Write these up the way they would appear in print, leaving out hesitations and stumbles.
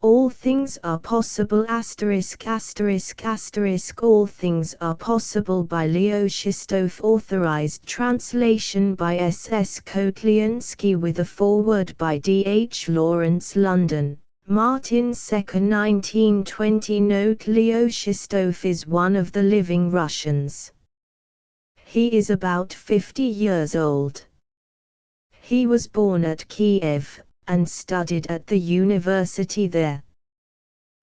All things are possible *******. All things are possible by Lev Shestov. Authorized translation by S.S. Kotliansky with a foreword by D.H. Lawrence. London, Martin 2, 1920. Note: Lev Shestov is one of the living Russians. He is about 50 years old. He was born at Kiev, and studied at the university there.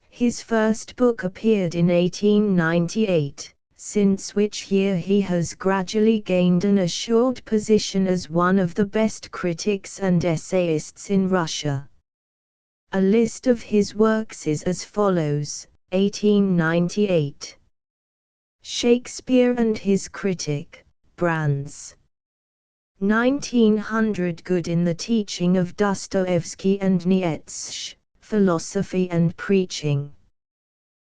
His first book appeared in 1898, since which year he has gradually gained an assured position as one of the best critics and essayists in Russia. A list of his works is as follows: 1898. Shakespeare and His Critic, Brands. 1900. Good in the Teaching of Dostoevsky and Nietzsche, Philosophy and Preaching.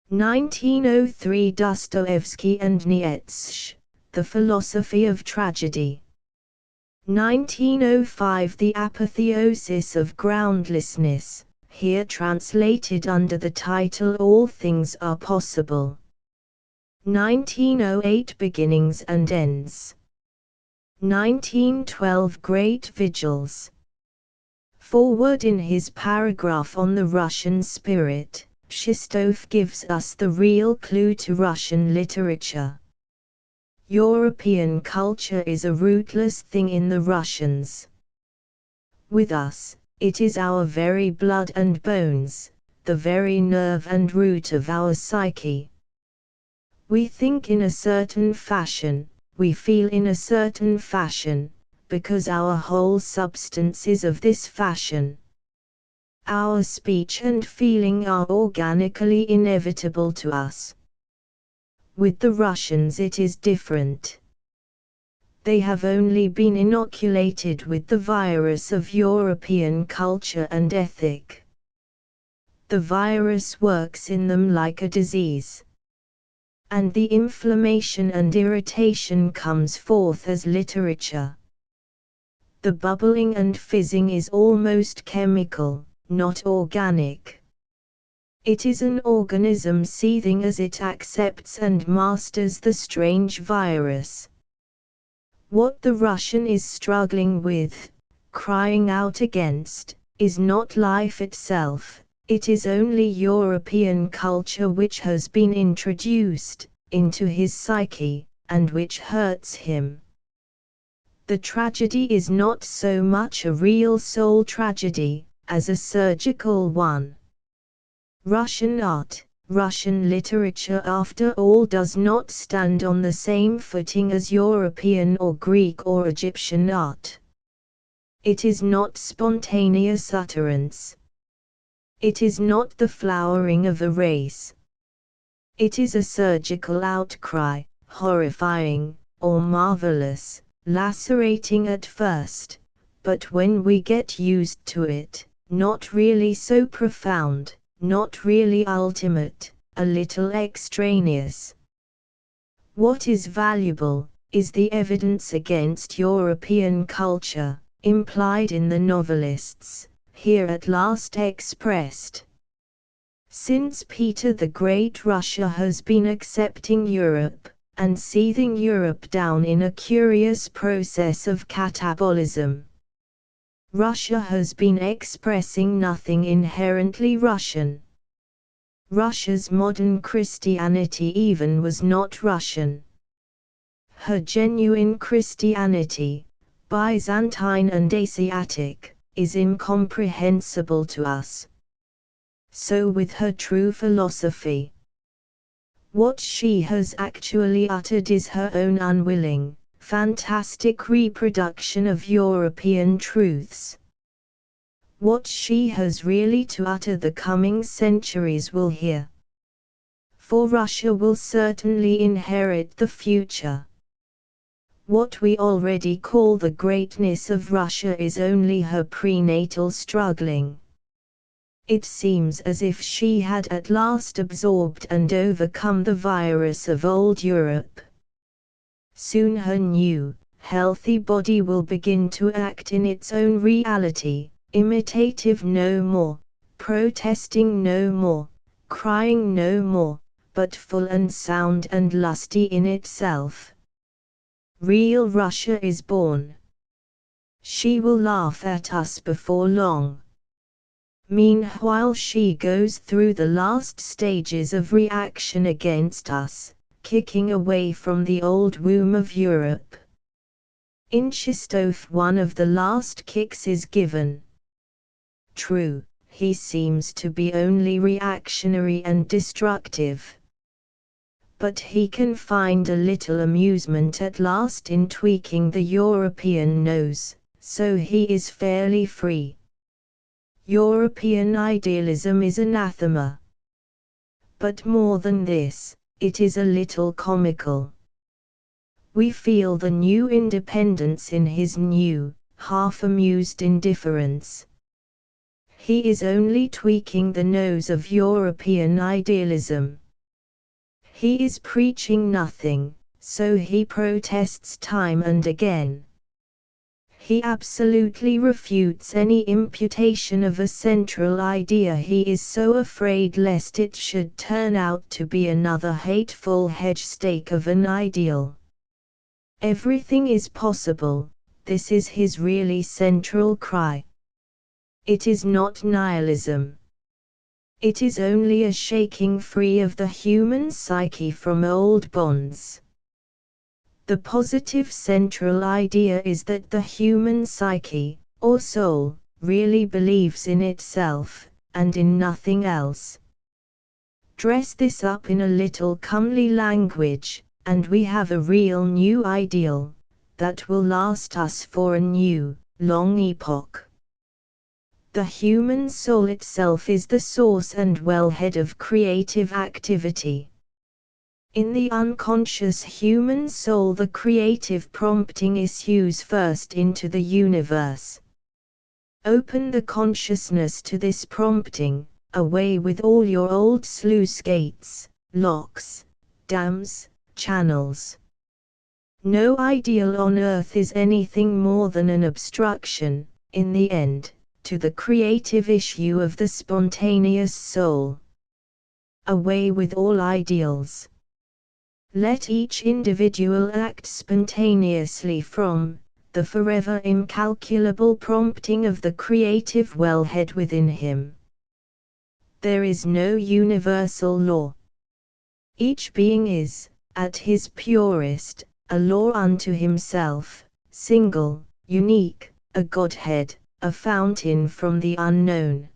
1903. Dostoevsky and Nietzsche, The Philosophy of Tragedy. 1905. The Apotheosis of Groundlessness, here translated under the title All Things Are Possible. 1908. Beginnings and Ends. 1912. Great Vigils. Forward. In his paragraph on the Russian spirit, Shestov gives us the real clue to Russian literature. European culture is a rootless thing in the Russians. With us, it is our very blood and bones, the very nerve and root of our psyche. We think in a certain fashion, we feel in a certain fashion, because our whole substance is of this fashion. Our speech and feeling are organically inevitable to us. With the Russians it is different. They have only been inoculated with the virus of European culture and ethic. The virus works in them like a disease. And the inflammation and irritation comes forth as literature. The bubbling and fizzing is almost chemical, not organic. It is an organism seething as it accepts and masters the strange virus. What the Russian is struggling with, crying out against, is not life itself. It is only European culture which has been introduced into his psyche, and which hurts him. The tragedy is not so much a real soul tragedy, as a surgical one. Russian art, Russian literature after all does not stand on the same footing as European or Greek or Egyptian art. It is not spontaneous utterance. It is not the flowering of a race. It is a surgical outcry, horrifying, or marvelous, lacerating at first, but when we get used to it, not really so profound, not really ultimate, a little extraneous. What is valuable, is the evidence against European culture, implied in the novelists, here at last expressed. Since Peter the Great, Russia has been accepting Europe, and seething Europe down in a curious process of catabolism. Russia has been expressing nothing inherently Russian. Russia's modern Christianity even was not Russian. Her genuine Christianity, Byzantine and Asiatic, is incomprehensible to us. So with her true philosophy. What she has actually uttered is her own unwilling, fantastic reproduction of European truths. What she has really to utter the coming centuries will hear. For Russia will certainly inherit the future. What we already call the greatness of Russia is only her prenatal struggling. It seems as if she had at last absorbed and overcome the virus of old Europe. Soon her new, healthy body will begin to act in its own reality, imitative no more, protesting no more, crying no more, but full and sound and lusty in itself. Real Russia is born. She will laugh at us before long. Meanwhile she goes through the last stages of reaction against us, kicking away from the old womb of Europe. In Shestov one of the last kicks is given. True, he seems to be only reactionary and destructive. But he can find a little amusement at last in tweaking the European nose, so he is fairly free. European idealism is anathema. But more than this, it is a little comical. We feel the new independence in his new, half-amused indifference. He is only tweaking the nose of European idealism. He is preaching nothing, so he protests time and again. He absolutely refutes any imputation of a central idea. He is so afraid lest it should turn out to be another hateful hedge stake of an ideal. Everything is possible, this is his really central cry. It is not nihilism. It is only a shaking free of the human psyche from old bonds. The positive central idea is that the human psyche, or soul, really believes in itself, and in nothing else. Dress this up in a little comely language, and we have a real new ideal, that will last us for a new, long epoch. The human soul itself is the source and wellhead of creative activity. In the unconscious human soul the creative prompting issues first into the universe. Open the consciousness to this prompting, away with all your old sluice gates, locks, dams, channels. No ideal on earth is anything more than an obstruction, in the end, to the creative issue of the spontaneous soul. Away with all ideals. Let each individual act spontaneously from the forever incalculable prompting of the creative wellhead within him. There is no universal law. Each being is, at his purest, a law unto himself, single, unique, a godhead, a fountain from the unknown.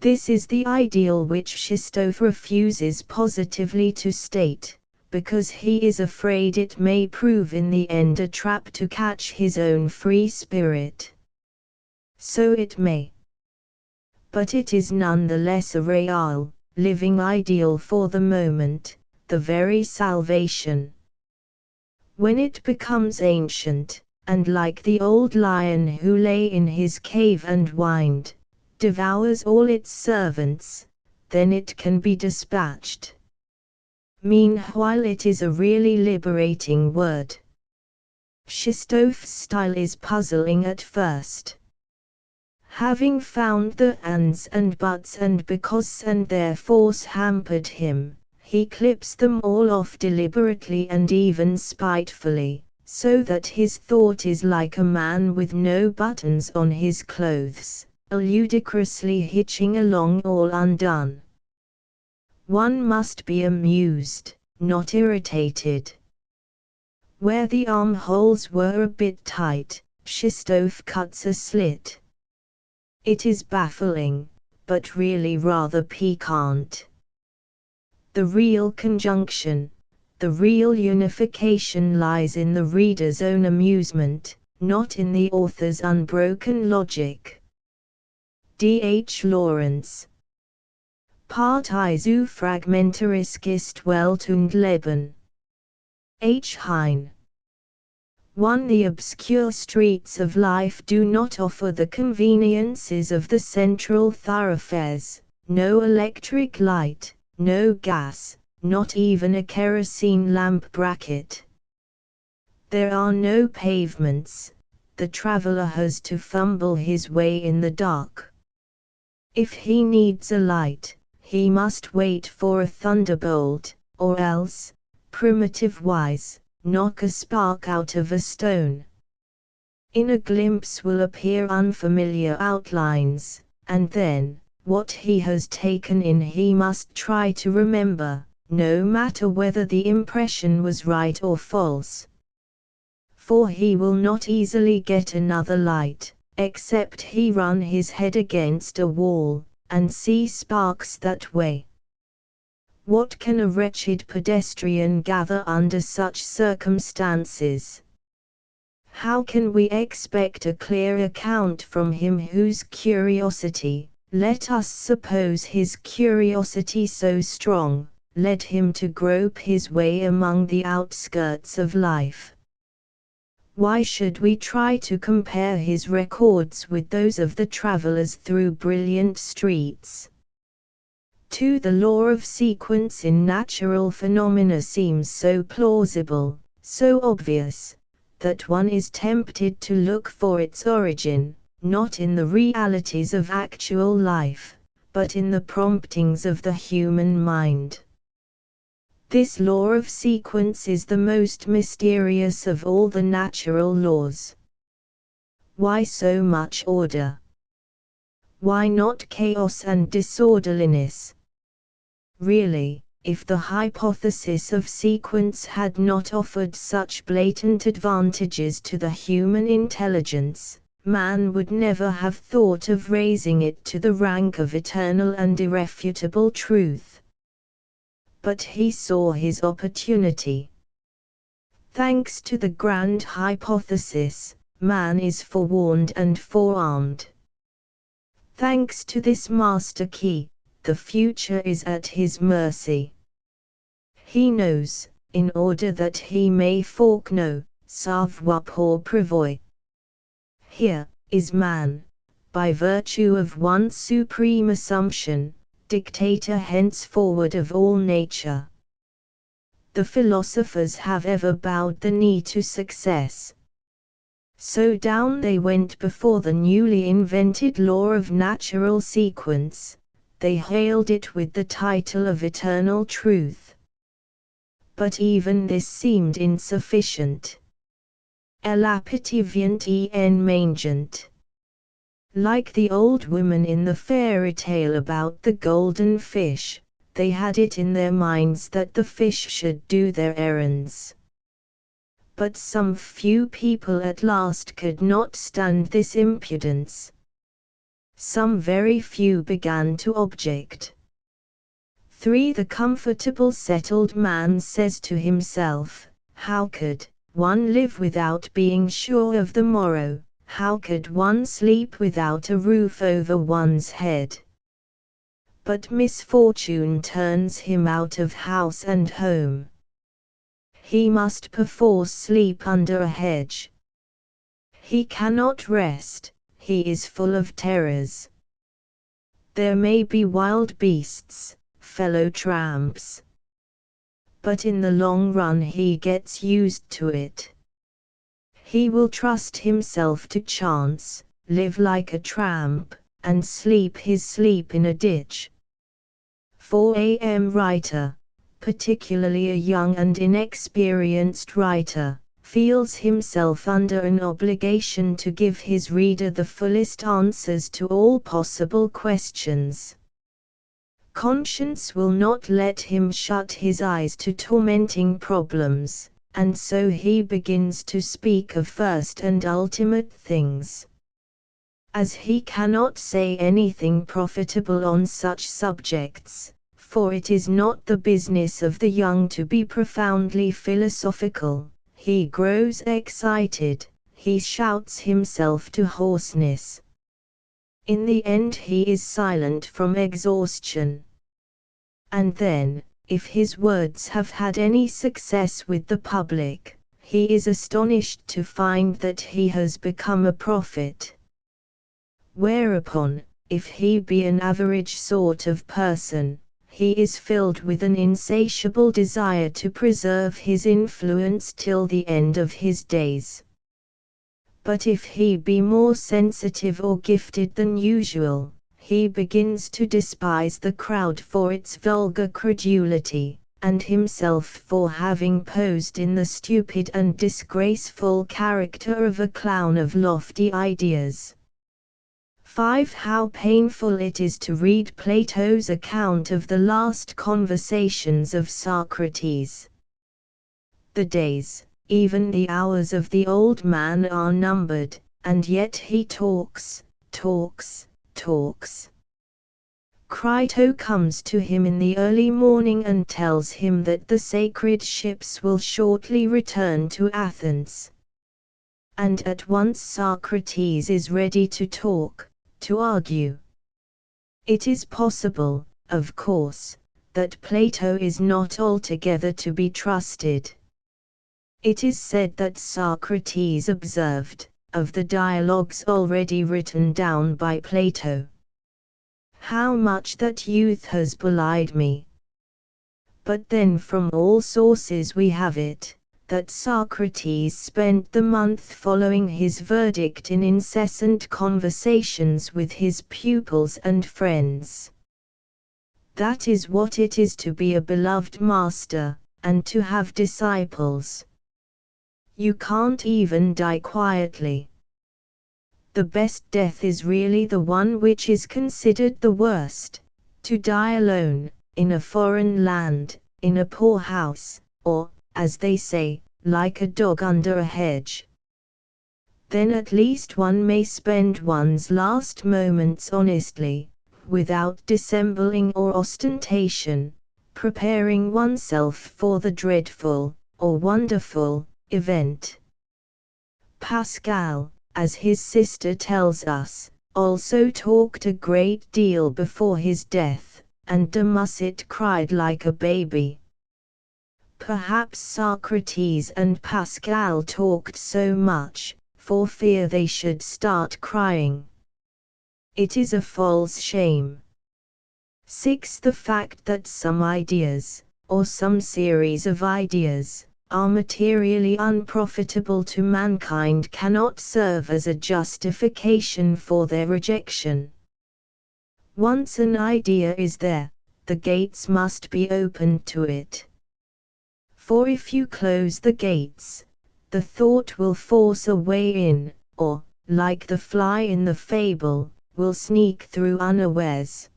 This is the ideal which Shestov refuses positively to state, because he is afraid it may prove in the end a trap to catch his own free spirit. So it may. But it is none the less a real, living ideal for the moment, the very salvation. When it becomes ancient, and like the old lion who lay in his cave and whined, devours all its servants, then it can be dispatched. Meanwhile it is a really liberating word. Shestov's style is puzzling at first. Having found the ands and buts and because and their force hampered him, he clips them all off deliberately and even spitefully, so that his thought is like a man with no buttons on his clothes, ludicrously hitching along all undone. One must be amused, not irritated. Where the armholes were a bit tight, Shestov cuts a slit. It is baffling, but really rather piquant. The real conjunction, the real unification lies in the reader's own amusement, not in the author's unbroken logic. D. H. Lawrence. Partei zu fragmentarisch ist Welt und Leben. H. Heine. 1. The obscure streets of life do not offer the conveniences of the central thoroughfares, no electric light, no gas, not even a kerosene lamp bracket. There are no pavements, the traveler has to fumble his way in the dark. If he needs a light, he must wait for a thunderbolt, or else, primitive-wise, knock a spark out of a stone. In a glimpse will appear unfamiliar outlines, and then, what he has taken in he must try to remember, no matter whether the impression was right or false. For he will not easily get another light, except he run his head against a wall, and see sparks that way. What can a wretched pedestrian gather under such circumstances? How can we expect a clear account from him whose curiosity, let us suppose his curiosity so strong, led him to grope his way among the outskirts of life? Why should we try to compare his records with those of the travelers through brilliant streets? The law of sequence in natural phenomena seems so plausible, so obvious, that one is tempted to look for its origin, not in the realities of actual life, but in the promptings of the human mind. This law of sequence is the most mysterious of all the natural laws. Why so much order? Why not chaos and disorderliness? Really, if the hypothesis of sequence had not offered such blatant advantages to the human intelligence, man would never have thought of raising it to the rank of eternal and irrefutable truth. But he saw his opportunity. Thanks to the grand hypothesis, man is forewarned and forearmed. Thanks to this master key, the future is at his mercy. He knows, in order that he may foreknow, savoir pour prévoir. Here is man, by virtue of one supreme assumption, dictator henceforward of all nature. The philosophers have ever bowed the knee to success. So down they went before the newly invented law of natural sequence. They hailed it with the title of eternal truth. But even this seemed insufficient. Elapitiviant en mangent. Like the old woman in the fairy tale about the golden fish, they had it in their minds that the fish should do their errands. But some few people at last could not stand this impudence. Some very few began to object. The comfortable settled man says to himself, how could one live without being sure of the morrow? How could one sleep without a roof over one's head? But misfortune turns him out of house and home. He must perforce sleep under a hedge. He cannot rest. He is full of terrors. There may be wild beasts, fellow tramps. But in the long run he gets used to it. He will trust himself to chance, live like a tramp, and sleep his sleep in a ditch. 4 a.m. writer, particularly a young and inexperienced writer, feels himself under an obligation to give his reader the fullest answers to all possible questions. Conscience will not let him shut his eyes to tormenting problems, and so he begins to speak of first and ultimate things. As he cannot say anything profitable on such subjects, for it is not the business of the young to be profoundly philosophical, he grows excited, he shouts himself to hoarseness. In the end he is silent from exhaustion. And then, if his words have had any success with the public, he is astonished to find that he has become a prophet. Whereupon, if he be an average sort of person, he is filled with an insatiable desire to preserve his influence till the end of his days. But if he be more sensitive or gifted than usual, he begins to despise the crowd for its vulgar credulity, and himself for having posed in the stupid and disgraceful character of a clown of lofty ideas. 5. How painful it is to read Plato's account of the last conversations of Socrates. The days, even the hours of the old man are numbered, and yet he talks. Crito comes to him in the early morning and tells him that the sacred ships will shortly return to Athens. And at once Socrates is ready to talk, to argue. It is possible, of course, that Plato is not altogether to be trusted. It is said that Socrates observed, of the dialogues already written down by Plato, how much that youth has belied me. But then from all sources we have it, that Socrates spent the month following his verdict in incessant conversations with his pupils and friends. That is what it is to be a beloved master, and to have disciples. You can't even die quietly. The best death is really the one which is considered the worst, to die alone, in a foreign land, in a poor house, or, as they say, like a dog under a hedge. Then at least one may spend one's last moments honestly, without dissembling or ostentation, preparing oneself for the dreadful, or wonderful, event. Pascal, as his sister tells us, also talked a great deal before his death, and de Musset cried like a baby. Perhaps Socrates and Pascal talked so much, for fear they should start crying. It is a false shame. 6. The fact that some ideas, or some series of ideas, are materially unprofitable to mankind cannot serve as a justification for their rejection. Once an idea is there, the gates must be opened to it. For if you close the gates, the thought will force a way in, or, like the fly in the fable, will sneak through unawares.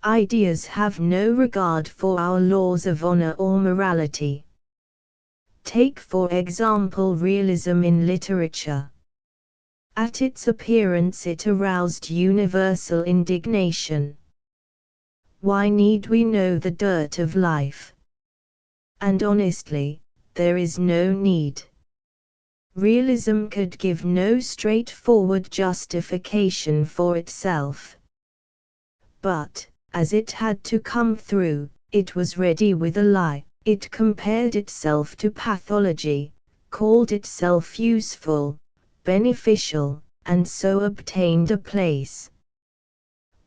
Ideas have no regard for our laws of honor or morality. Take for example realism in literature. At its appearance it aroused universal indignation. Why need we know the dirt of life? And honestly, there is no need. Realism could give no straightforward justification for itself. But, as it had to come through, it was ready with a lie. It compared itself to pathology, called itself useful, beneficial, and so obtained a place.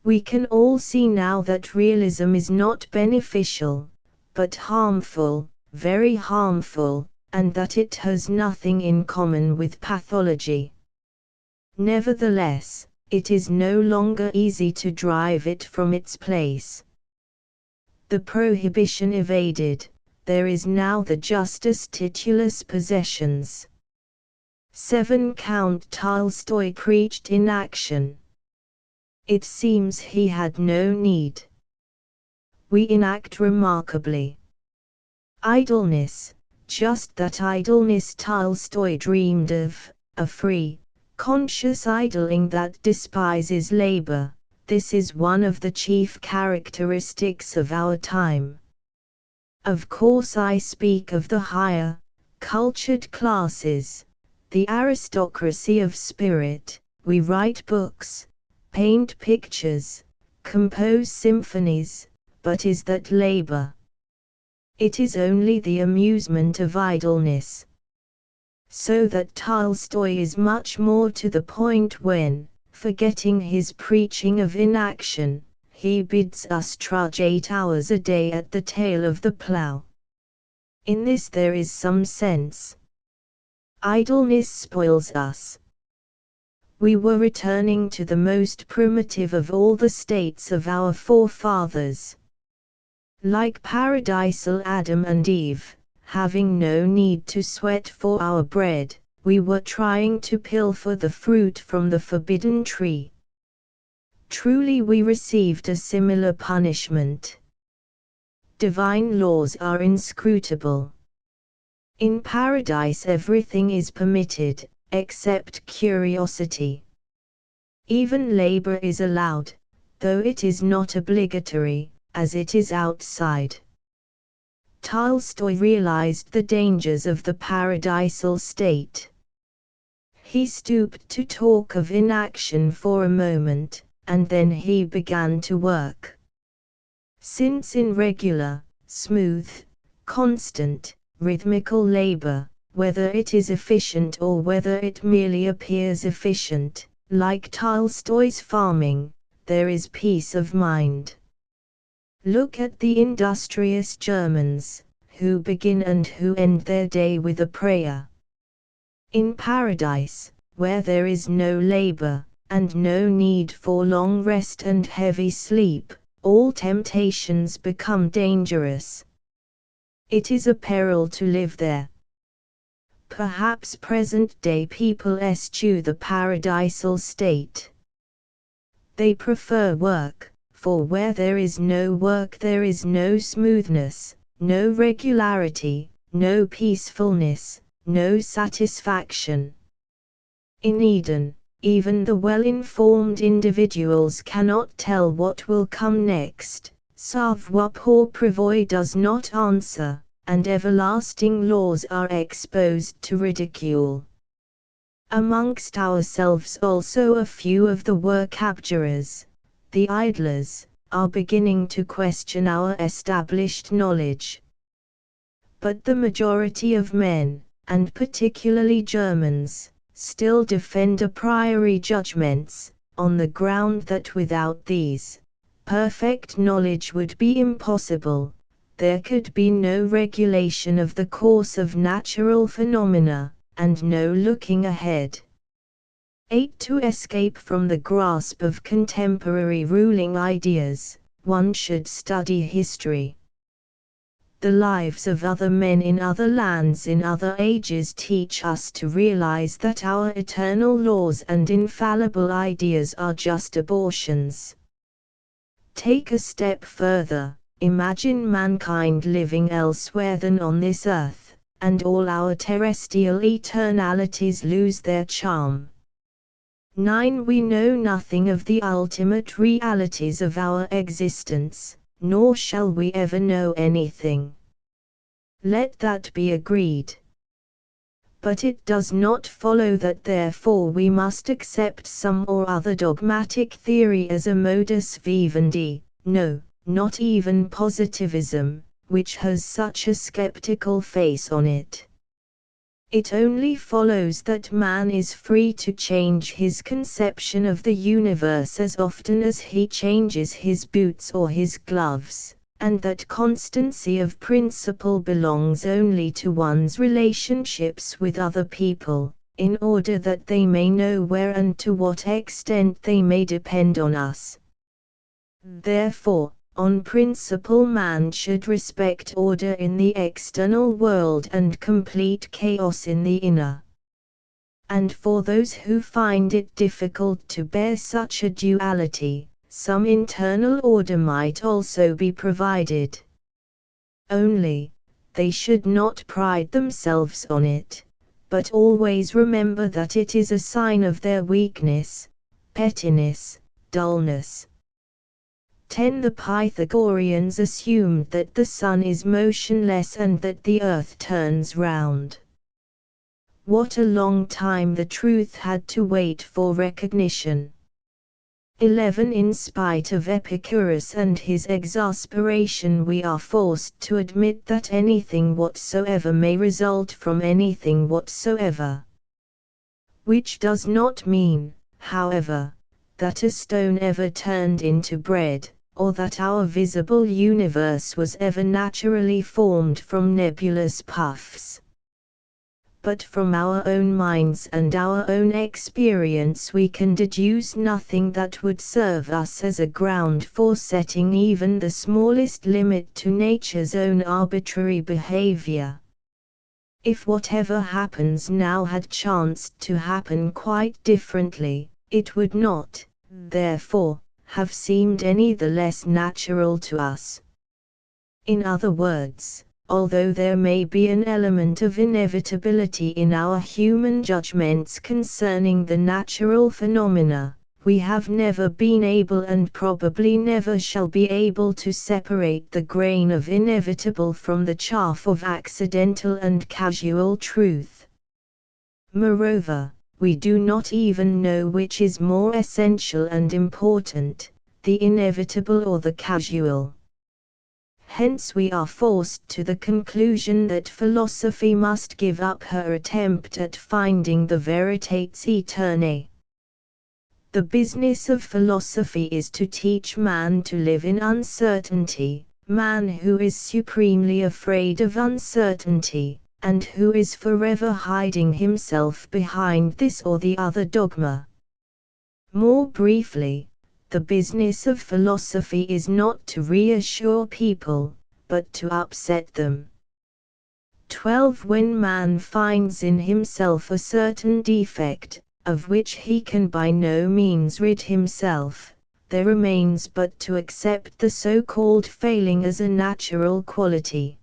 We can all see now that realism is not beneficial, but harmful, very harmful, and that it has nothing in common with pathology. Nevertheless, it is no longer easy to drive it from its place. The prohibition evaded, there is now the justus titulus possessions. 7. Count Tolstoy preached inaction. It seems he had no need. We enact remarkably. Idleness, just that idleness Tolstoy dreamed of, a free, conscious idling that despises labor. This is one of the chief characteristics of our time. Of course I speak of the higher, cultured classes, the aristocracy of spirit. We write books, paint pictures, compose symphonies, but is that labor? It is only the amusement of idleness. So that Tolstoy is much more to the point when, forgetting his preaching of inaction, he bids us trudge 8 hours a day at the tail of the plough. In this there is some sense. Idleness spoils us. we were returning to the most primitive of all the states of our forefathers. Like paradisal Adam and Eve, having no need to sweat for our bread, we were trying to pilfer the fruit from the forbidden tree. Truly we received a similar punishment. Divine laws are inscrutable. In paradise everything is permitted, except curiosity. Even labor is allowed, though it is not obligatory, as it is outside. Tolstoy realized the dangers of the paradisal state. He stooped to talk of inaction for a moment, and then he began to work. Since in regular, smooth, constant, rhythmical labor, whether it is efficient or whether it merely appears efficient, like Tolstoy's farming, there is peace of mind. Look at the industrious Germans, who begin and who end their day with a prayer. In paradise, where there is no labor, and no need for long rest and heavy sleep, all temptations become dangerous. It is a peril to live there. Perhaps present-day people eschew the paradisal state. They prefer work, for where there is no work there is no smoothness, no regularity, no peacefulness, no satisfaction. In Eden, even the well-informed individuals cannot tell what will come next. Savoir prévoir does not answer, and everlasting laws are exposed to ridicule. Amongst ourselves also a few of the work abjurers, the idlers, are beginning to question our established knowledge. But the majority of men, and particularly Germans, still defend a priori judgments, on the ground that without these, perfect knowledge would be impossible. There could be no regulation of the course of natural phenomena, and no looking ahead. 8. To escape from the grasp of contemporary ruling ideas, one should study history. The lives of other men in other lands in other ages teach us to realize that our eternal laws and infallible ideas are just abortions. Take a step further, imagine mankind living elsewhere than on this earth, and all our terrestrial eternalities lose their charm. 9. We know nothing of the ultimate realities of our existence, nor shall we ever know anything. Let that be agreed. But it does not follow that therefore we must accept some or other dogmatic theory as a modus vivendi, no, not even positivism, which has such a skeptical face on it. It only follows that man is free to change his conception of the universe as often as he changes his boots or his gloves, and that constancy of principle belongs only to one's relationships with other people, in order that they may know where and to what extent they may depend on us. Therefore, on principle man should respect order in the external world and complete chaos in the inner. And for those who find it difficult to bear such a duality, some internal order might also be provided. Only, they should not pride themselves on it, but always remember that it is a sign of their weakness, pettiness, dullness. 10. The Pythagoreans assumed that the sun is motionless and that the earth turns round. What a long time the truth had to wait for recognition. 11. In spite of Epicurus and his exasperation we are forced to admit that anything whatsoever may result from anything whatsoever. Which does not mean, however, that a stone ever turned into bread, or that our visible universe was ever naturally formed from nebulous puffs. but from our own minds and our own experience we can deduce nothing that would serve us as a ground for setting even the smallest limit to nature's own arbitrary behavior. If whatever happens now had chanced to happen quite differently, it would not, therefore, have seemed any the less natural to us. In other words, although there may be an element of inevitability in our human judgments concerning the natural phenomena, we have never been able and probably never shall be able to separate the grain of inevitable from the chaff of accidental and casual truth. Moreover, we do not even know which is more essential and important, the inevitable or the casual. Hence we are forced to the conclusion that philosophy must give up her attempt at finding the veritates aeternae. The business of philosophy is to teach man to live in uncertainty, man who is supremely afraid of uncertainty, and who is forever hiding himself behind this or the other dogma. More briefly, the business of philosophy is not to reassure people, but to upset them. 12. When man finds in himself a certain defect, of which he can by no means rid himself, there remains but to accept the so-called failing as a natural quality.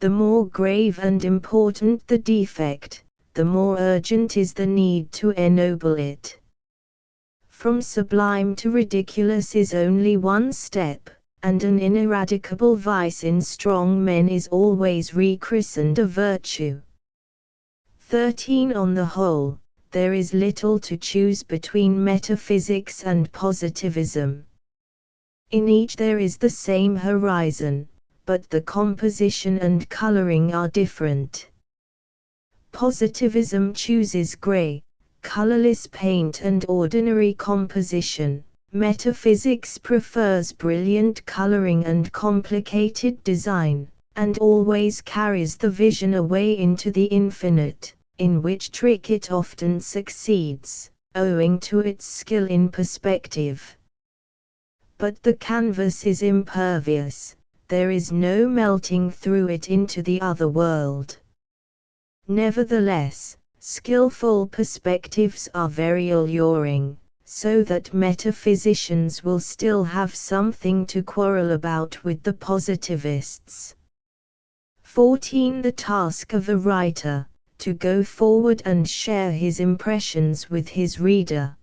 The more grave and important the defect, the more urgent is the need to ennoble it. From sublime to ridiculous is only one step, and an ineradicable vice in strong men is always rechristened a virtue. 13. On the whole, there is little to choose between metaphysics and positivism. In each there is the same horizon, but the composition and coloring are different. Positivism chooses gray, colorless paint and ordinary composition. Metaphysics prefers brilliant coloring and complicated design, and always carries the vision away into the infinite, in which trick it often succeeds, owing to its skill in perspective. But the canvas is impervious, there is no melting through it into the other world. Nevertheless, skillful perspectives are very alluring, so that metaphysicians will still have something to quarrel about with the positivists. 14. The task of a writer, to go forward and share his impressions with his reader.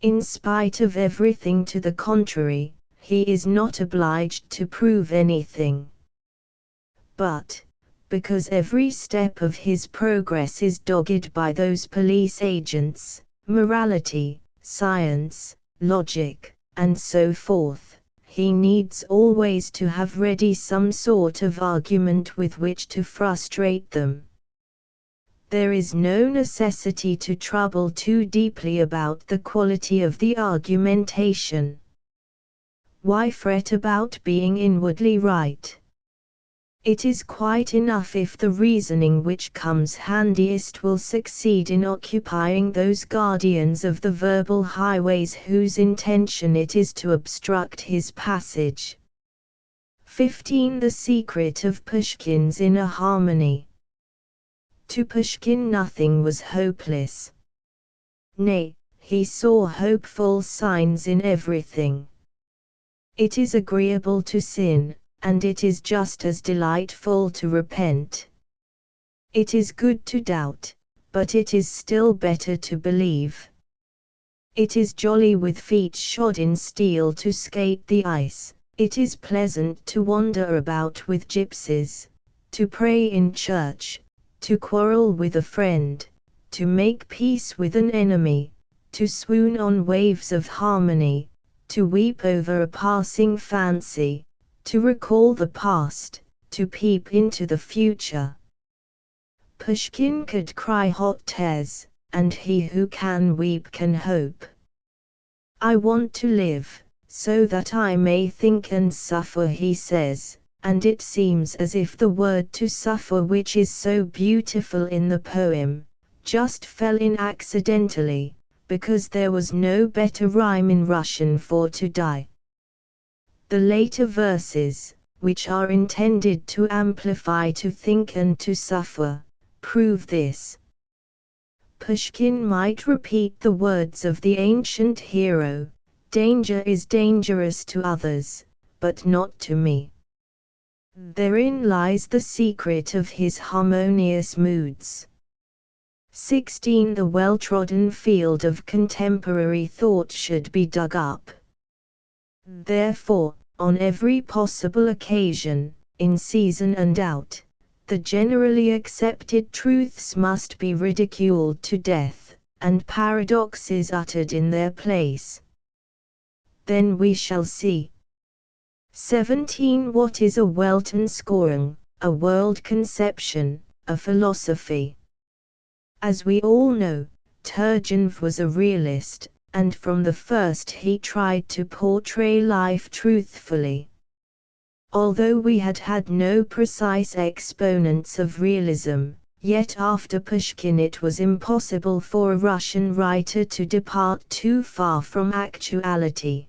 In spite of everything to the contrary, he is not obliged to prove anything. But, because every step of his progress is dogged by those police agents, morality, science, logic, and so forth, he needs always to have ready some sort of argument with which to frustrate them. There is no necessity to trouble too deeply about the quality of the argumentation. Why fret about being inwardly right? It is quite enough if the reasoning which comes handiest will succeed in occupying those guardians of the verbal highways whose intention it is to obstruct his passage. 15. The secret of Pushkin's inner harmony. To Pushkin nothing was hopeless. Nay, he saw hopeful signs in everything. It is agreeable to sin, and it is just as delightful to repent. It is good to doubt, but it is still better to believe. It is jolly with feet shod in steel to skate the ice, it is pleasant to wander about with gypsies, to pray in church, to quarrel with a friend, to make peace with an enemy, to swoon on waves of harmony, to weep over a passing fancy, to recall the past, to peep into the future. Pushkin could cry hot tears, and he who can weep can hope. I want to live, so that I may think and suffer, he says, and it seems as if the word to suffer, which is so beautiful in the poem, just fell in accidentally, because there was no better rhyme in Russian for to die. The later verses, which are intended to amplify to think and to suffer, prove this. Pushkin might repeat the words of the ancient hero, "Danger is dangerous to others, but not to me." Therein lies the secret of his harmonious moods. 16. The well-trodden field of contemporary thought should be dug up. Therefore, on every possible occasion, in season and out, the generally accepted truths must be ridiculed to death, and paradoxes uttered in their place. Then we shall see. 17. What is a Weltanschauung, a world conception, a philosophy? As we all know, Turgenev was a realist, and from the first he tried to portray life truthfully. Although we had no precise exponents of realism, yet after Pushkin it was impossible for a Russian writer to depart too far from actuality.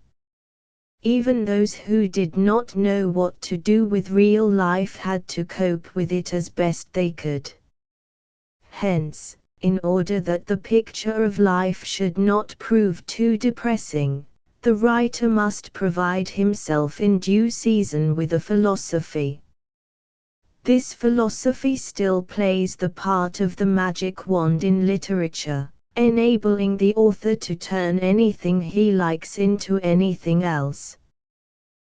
Even those who did not know what to do with real life had to cope with it as best they could. Hence, in order that the picture of life should not prove too depressing, the writer must provide himself in due season with a philosophy. This philosophy still plays the part of the magic wand in literature, enabling the author to turn anything he likes into anything else.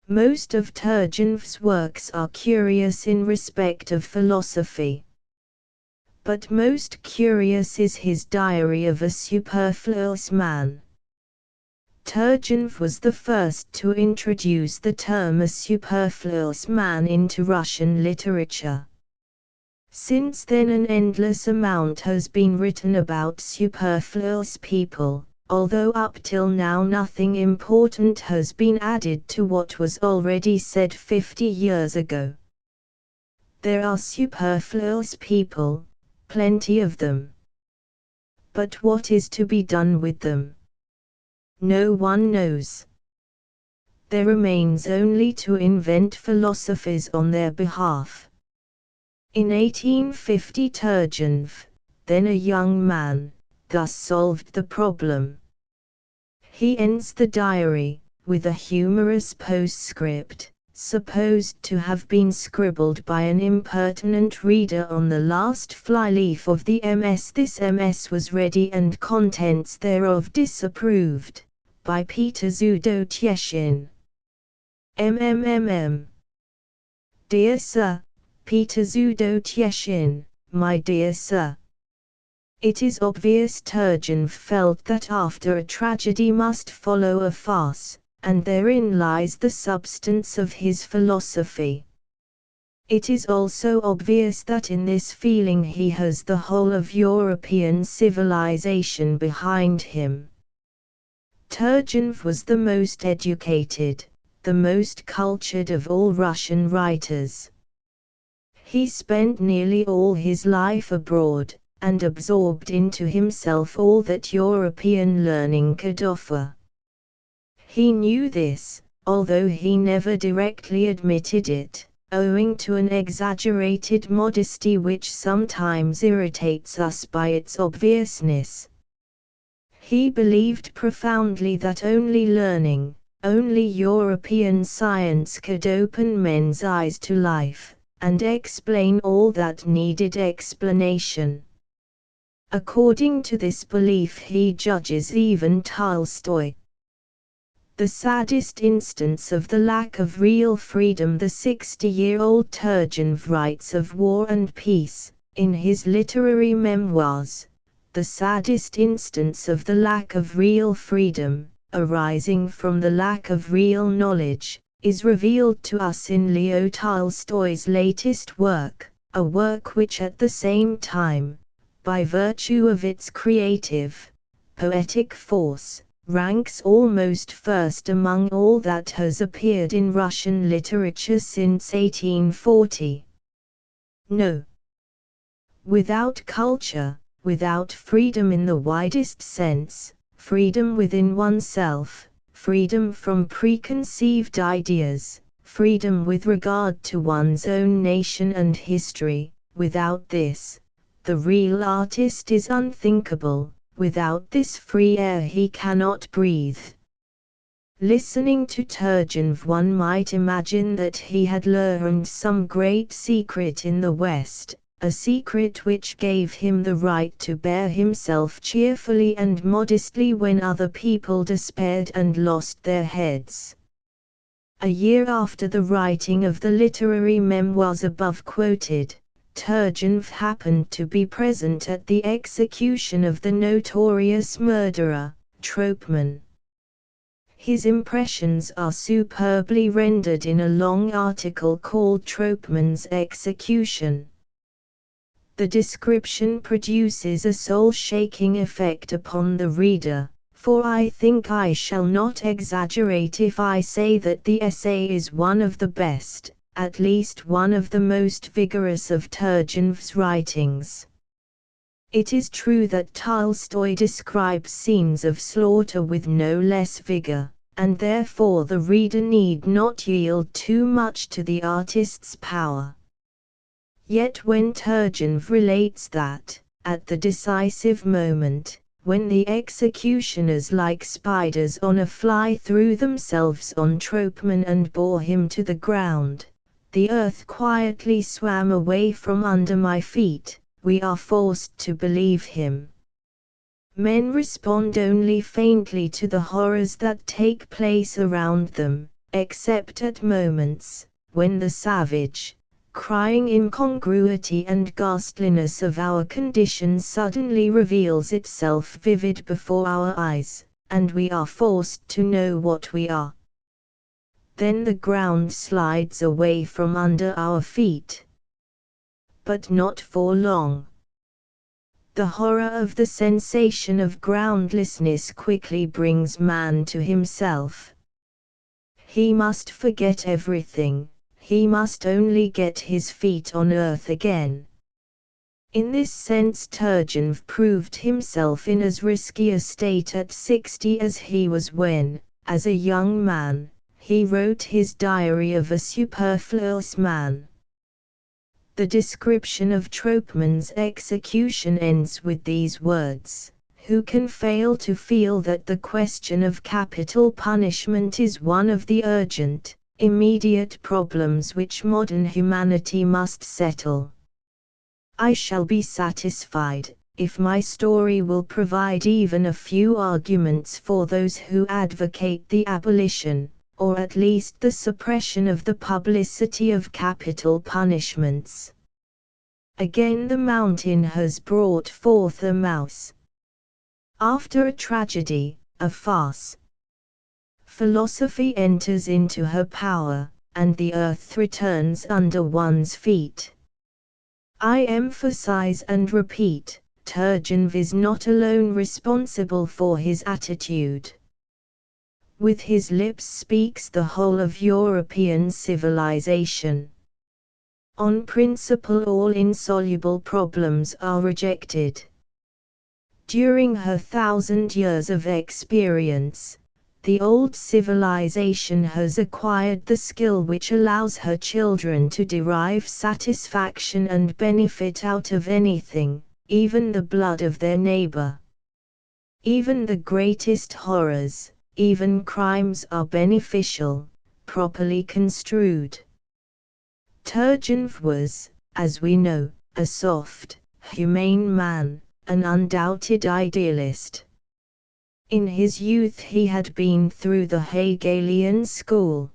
Most of Turgenev's works are curious in respect of philosophy. But most curious is his Diary of a Superfluous Man. Turgenev was the first to introduce the term a superfluous man into Russian literature. Since then an endless amount has been written about superfluous people, although up till now nothing important has been added to what was already said 50 years ago. There are superfluous people, plenty of them. But what is to be done with them? No one knows. There remains only to invent philosophies on their behalf. In 1850 Turgenev, then a young man, thus solved the problem. He ends the diary with a humorous postscript, supposed to have been scribbled by an impertinent reader on the last flyleaf of the MS. This MS was ready and contents thereof disapproved, by Peter Zudotcheshin. MMMM. Dear Sir, Peter Zudotcheshin, my dear Sir. It is obvious Turgenev felt that after a tragedy must follow a farce, and therein lies the substance of his philosophy. It is also obvious that in this feeling he has the whole of European civilization behind him. Turgenev was the most educated, the most cultured of all Russian writers. He spent nearly all his life abroad, and absorbed into himself all that European learning could offer. He knew this, although he never directly admitted it, owing to an exaggerated modesty which sometimes irritates us by its obviousness. He believed profoundly that only learning, only European science could open men's eyes to life, and explain all that needed explanation. According to this belief he judges even Tolstoy. The saddest instance of the lack of real freedom the 60-year-old Turgenev writes of War and Peace, in his literary memoirs. The saddest instance of the lack of real freedom, arising from the lack of real knowledge, is revealed to us in Leo Tolstoy's latest work, a work which at the same time, by virtue of its creative, poetic force, ranks almost first among all that has appeared in Russian literature since 1840. No. Without culture, without freedom in the widest sense, freedom within oneself, freedom from preconceived ideas, freedom with regard to one's own nation and history, without this, the real artist is unthinkable. Without this free air he cannot breathe. Listening to Turgenev, one might imagine that he had learned some great secret in the West, a secret which gave him the right to bear himself cheerfully and modestly when other people despaired and lost their heads. A year after the writing of the literary memoirs above quoted, Turgenev happened to be present at the execution of the notorious murderer, Troppmann. His impressions are superbly rendered in a long article called Troppmann's Execution. The description produces a soul-shaking effect upon the reader, for I think I shall not exaggerate if I say that the essay is one of the best, at least one of the most vigorous of Turgenev's writings. It is true that Tolstoy describes scenes of slaughter with no less vigor, and therefore the reader need not yield too much to the artist's power. Yet when Turgenev relates that, at the decisive moment, when the executioners like spiders on a fly threw themselves on Troppmann and bore him to the ground, the earth quietly swam away from under my feet, we are forced to believe him. Men respond only faintly to the horrors that take place around them, except at moments, when the savage, crying incongruity and ghastliness of our condition suddenly reveals itself vivid before our eyes, and we are forced to know what we are. Then the ground slides away from under our feet. But not for long. The horror of the sensation of groundlessness quickly brings man to himself. He must forget everything, he must only get his feet on earth again. In this sense Turgenev proved himself in as risky a state at 60 as he was when, as a young man, he wrote his diary of a superfluous man. The description of Troppmann's execution ends with these words: "Who can fail to feel that the question of capital punishment is one of the urgent, immediate problems which modern humanity must settle? I shall be satisfied, if my story will provide even a few arguments for those who advocate the abolition, or at least the suppression of the publicity of capital punishments." Again the mountain has brought forth a mouse. After a tragedy, a farce, philosophy enters into her power, and the earth returns under one's feet. I emphasize and repeat, Turgenev is not alone responsible for his attitude. With his lips speaks the whole of European civilization. On principle all insoluble problems are rejected. During her 1,000 years of experience, the old civilization has acquired the skill which allows her children to derive satisfaction and benefit out of anything, even the blood of their neighbor. Even the greatest horrors, even crimes are beneficial, properly construed. Turgenev was, as we know, a soft, humane man, an undoubted idealist. In his youth he had been through the Hegelian school.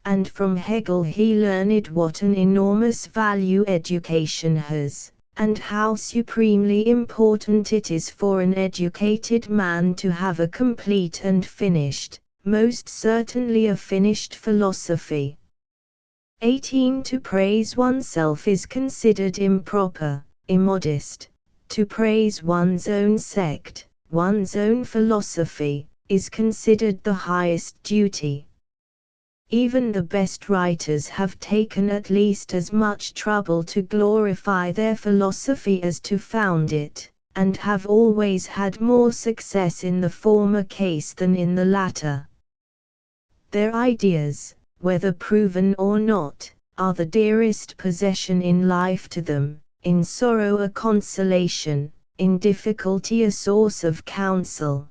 And from Hegel he learned what an enormous value education has, and how supremely important it is for an educated man to have a complete and finished, most certainly a finished philosophy. 18. To praise oneself is considered improper, immodest. To praise one's own sect, one's own philosophy, is considered the highest duty. Even the best writers have taken at least as much trouble to glorify their philosophy as to found it, and have always had more success in the former case than in the latter. Their ideas, whether proven or not, are the dearest possession in life to them, in sorrow a consolation, in difficulty a source of counsel.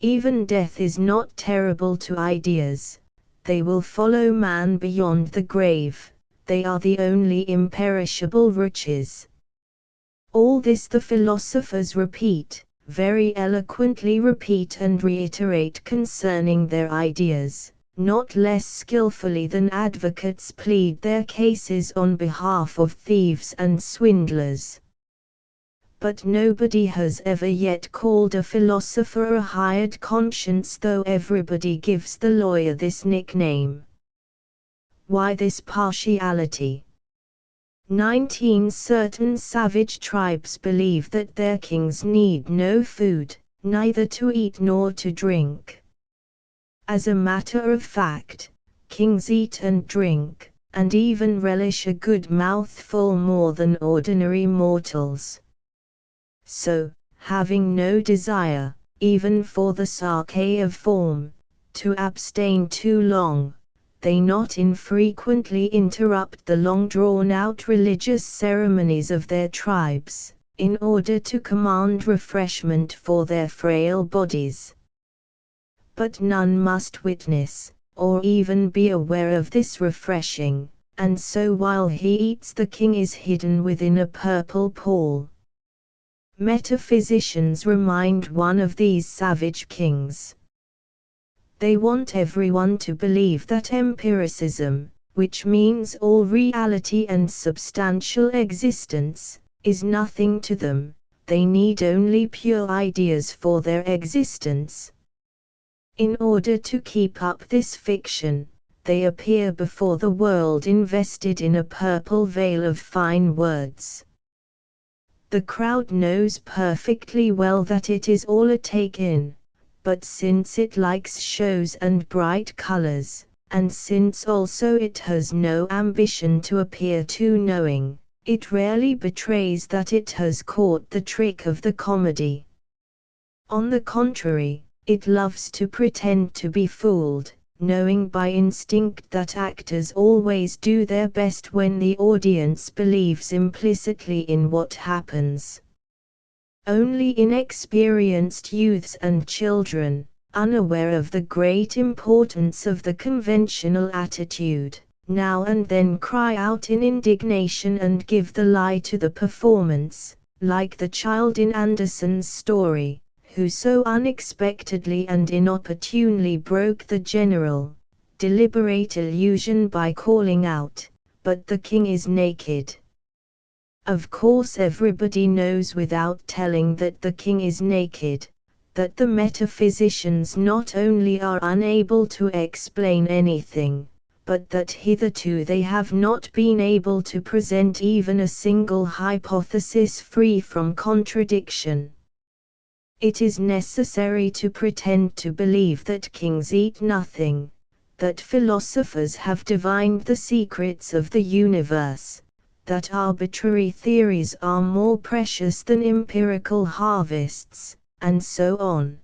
Even death is not terrible to ideas. They will follow man beyond the grave, they are the only imperishable riches. All this the philosophers repeat, very eloquently repeat and reiterate concerning their ideas, not less skillfully than advocates plead their cases on behalf of thieves and swindlers. But nobody has ever yet called a philosopher a hired conscience, though everybody gives the lawyer this nickname. Why this partiality? 19 Certain savage tribes believe that their kings need no food, neither to eat nor to drink. As a matter of fact, kings eat and drink, and even relish a good mouthful more than ordinary mortals. So, having no desire, even for the sarke of form, to abstain too long, they not infrequently interrupt the long-drawn-out religious ceremonies of their tribes, in order to command refreshment for their frail bodies. But none must witness, or even be aware of this refreshing, and so while he eats the king is hidden within a purple pall. Metaphysicians remind one of these savage kings. They want everyone to believe that empiricism, which means all reality and substantial existence, is nothing to them. They need only pure ideas for their existence. In order to keep up this fiction, they appear before the world invested in a purple veil of fine words. The crowd knows perfectly well that it is all a take-in, but since it likes shows and bright colors, and since also it has no ambition to appear too knowing, it rarely betrays that it has caught the trick of the comedy. On the contrary, it loves to pretend to be fooled, knowing by instinct that actors always do their best when the audience believes implicitly in what happens. Only inexperienced youths and children, unaware of the great importance of the conventional attitude, now and then cry out in indignation and give the lie to the performance, like the child in Andersen's story, who so unexpectedly and inopportunely broke the general, deliberate illusion by calling out, "But the king is naked." Of course everybody knows without telling that the king is naked, that the metaphysicians not only are unable to explain anything, but that hitherto they have not been able to present even a single hypothesis free from contradiction. It is necessary to pretend to believe that kings eat nothing, that philosophers have divined the secrets of the universe, that arbitrary theories are more precious than empirical harvests, and so on.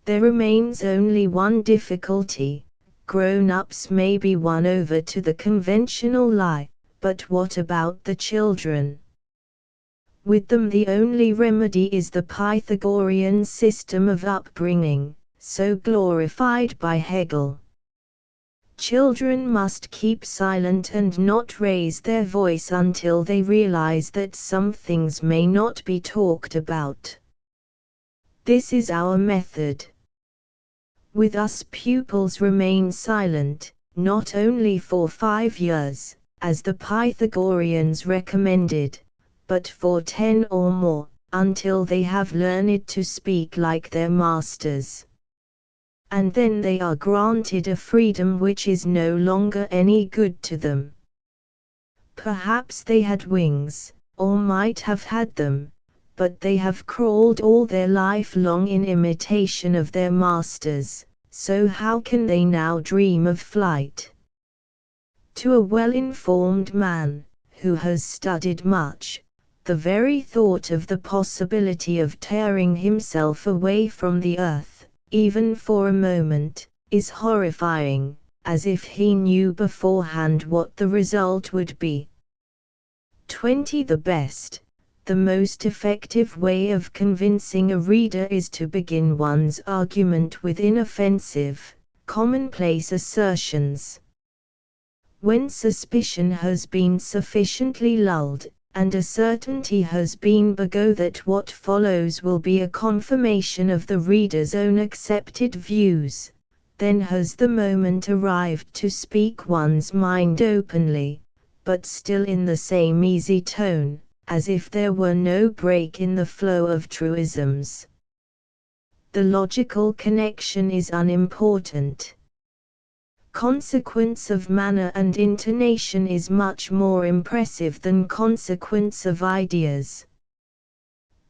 There remains only one difficulty: grown-ups may be won over to the conventional lie, but what about the children? With them the only remedy is the Pythagorean system of upbringing, so glorified by Hegel. Children must keep silent and not raise their voice until they realize that some things may not be talked about. This is our method. With us pupils remain silent, not only for 5 years, as the Pythagoreans recommended, but for 10 or more, until they have learned to speak like their masters. And then they are granted a freedom which is no longer any good to them. Perhaps they had wings, or might have had them, but they have crawled all their life long in imitation of their masters, so how can they now dream of flight? To a well-informed man, who has studied much, the very thought of the possibility of tearing himself away from the earth, even for a moment, is horrifying, as if he knew beforehand what the result would be. 20. The most effective way of convincing a reader is to begin one's argument with inoffensive, commonplace assertions. When suspicion has been sufficiently lulled, and a certainty has been begun that what follows will be a confirmation of the reader's own accepted views, then has the moment arrived to speak one's mind openly, but still in the same easy tone, as if there were no break in the flow of truisms. The logical connection is unimportant. Consequence of manner and intonation is much more impressive than consequence of ideas.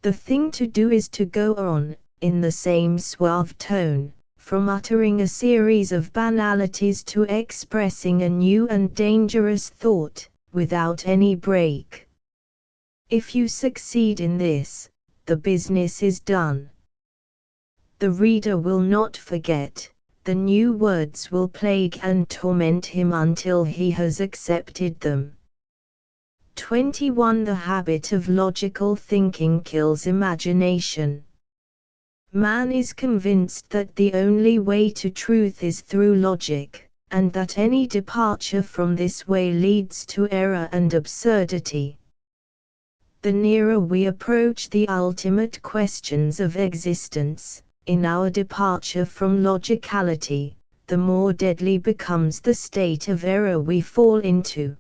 The thing to do is to go on, in the same suave tone, from uttering a series of banalities to expressing a new and dangerous thought, without any break. If you succeed in this, the business is done. The reader will not forget, the new words will plague and torment him until he has accepted them. 21. The habit of logical thinking kills imagination. Man is convinced that the only way to truth is through logic, and that any departure from this way leads to error and absurdity. The nearer we approach the ultimate questions of existence, in our departure from logicality, the more deadly becomes the state of error we fall into.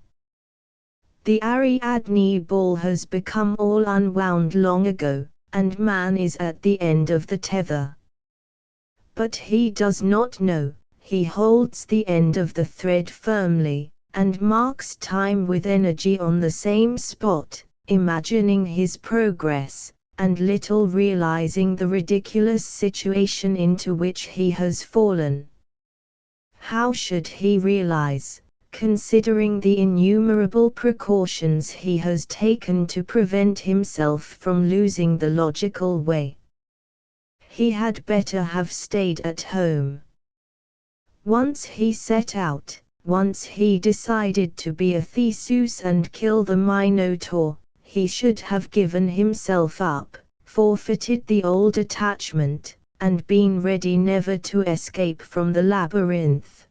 The Ariadne ball has become all unwound long ago, and man is at the end of the tether. But he does not know, he holds the end of the thread firmly, and marks time with energy on the same spot, imagining his progress, and little realizing the ridiculous situation into which he has fallen. How should he realize, considering the innumerable precautions he has taken to prevent himself from losing the logical way? He had better have stayed at home. Once he set out, once he decided to be a Theseus and kill the Minotaur, he should have given himself up, forfeited the old attachment, and been ready never to escape from the labyrinth.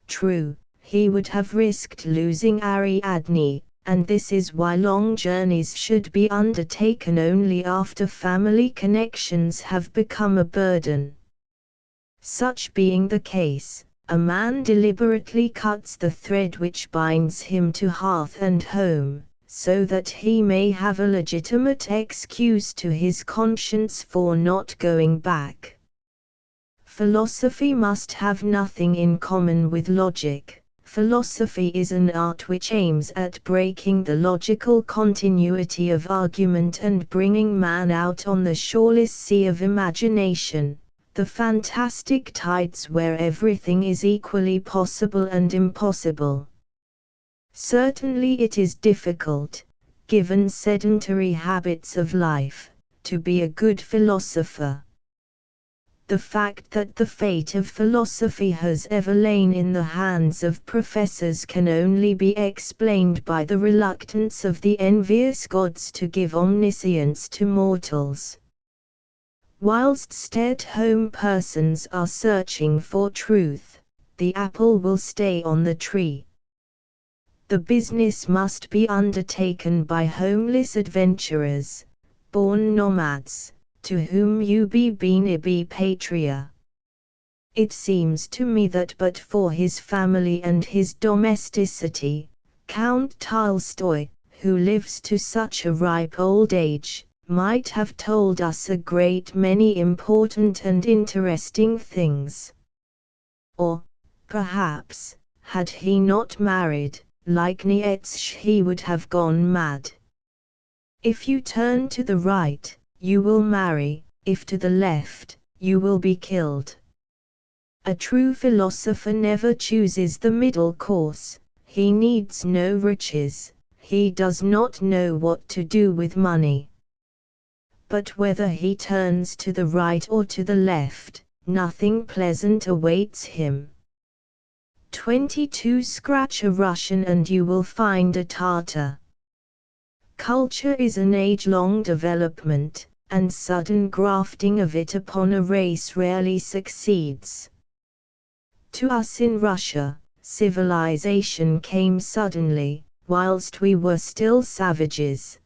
True, he would have risked losing Ariadne, and this is why long journeys should be undertaken only after family connections have become a burden. Such being the case, a man deliberately cuts the thread which binds him to hearth and home, so that he may have a legitimate excuse to his conscience for not going back. Philosophy must have nothing in common with logic. Philosophy is an art which aims at breaking the logical continuity of argument and bringing man out on the shoreless sea of imagination, the fantastic tides where everything is equally possible and impossible. Certainly it is difficult, given sedentary habits of life, to be a good philosopher. The fact that the fate of philosophy has ever lain in the hands of professors can only be explained by the reluctance of the envious gods to give omniscience to mortals. Whilst stay-at-home persons are searching for truth, the apple will stay on the tree. The business must be undertaken by homeless adventurers, born nomads, to whom you be bene patria. It seems to me that but for his family and his domesticity, Count Tolstoy, who lives to such a ripe old age, might have told us a great many important and interesting things. Or, perhaps, had he not married, like Nietzsche, he would have gone mad. If you turn to the right, you will marry, if to the left, you will be killed. A true philosopher never chooses the middle course. He needs no riches, he does not know what to do with money. But whether he turns to the right or to the left, nothing pleasant awaits him. 22 Scratch a Russian and you will find a Tatar. Culture is an age-long development, and sudden grafting of it upon a race rarely succeeds. To us in Russia, civilization came suddenly, whilst we were still savages.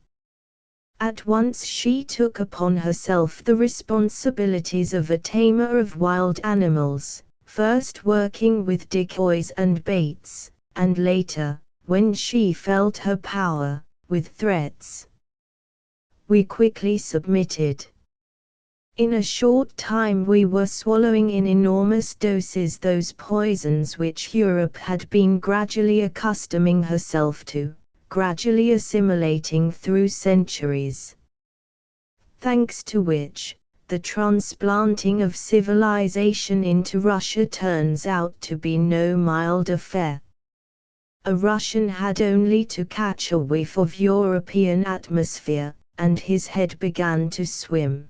At once she took upon herself the responsibilities of a tamer of wild animals, first working with decoys and baits, and later, when she felt her power, with threats. We quickly submitted. In a short time we were swallowing in enormous doses those poisons which Europe had been gradually accustoming herself to, gradually assimilating through centuries. Thanks to which, the transplanting of civilization into Russia turns out to be no mild affair. A Russian had only to catch a whiff of European atmosphere, and his head began to swim.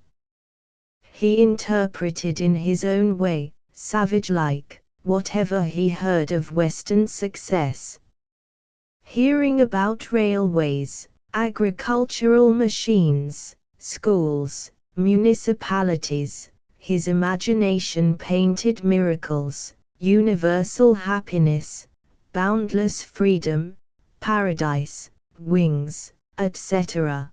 He interpreted in his own way, savage-like, whatever he heard of Western success. Hearing about railways, agricultural machines, schools, municipalities, his imagination painted miracles, universal happiness, boundless freedom, paradise, wings, etc.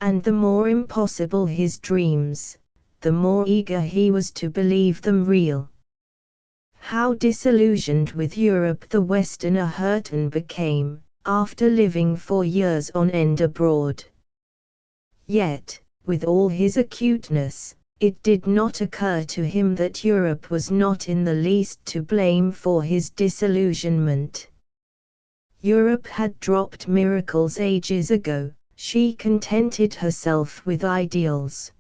And the more impossible his dreams, the more eager he was to believe them real. How disillusioned with Europe the Westerner Hurton became, after living for years on end abroad. Yet, with all his acuteness, it did not occur to him that Europe was not in the least to blame for his disillusionment. Europe had dropped miracles ages ago, she contented herself with ideals.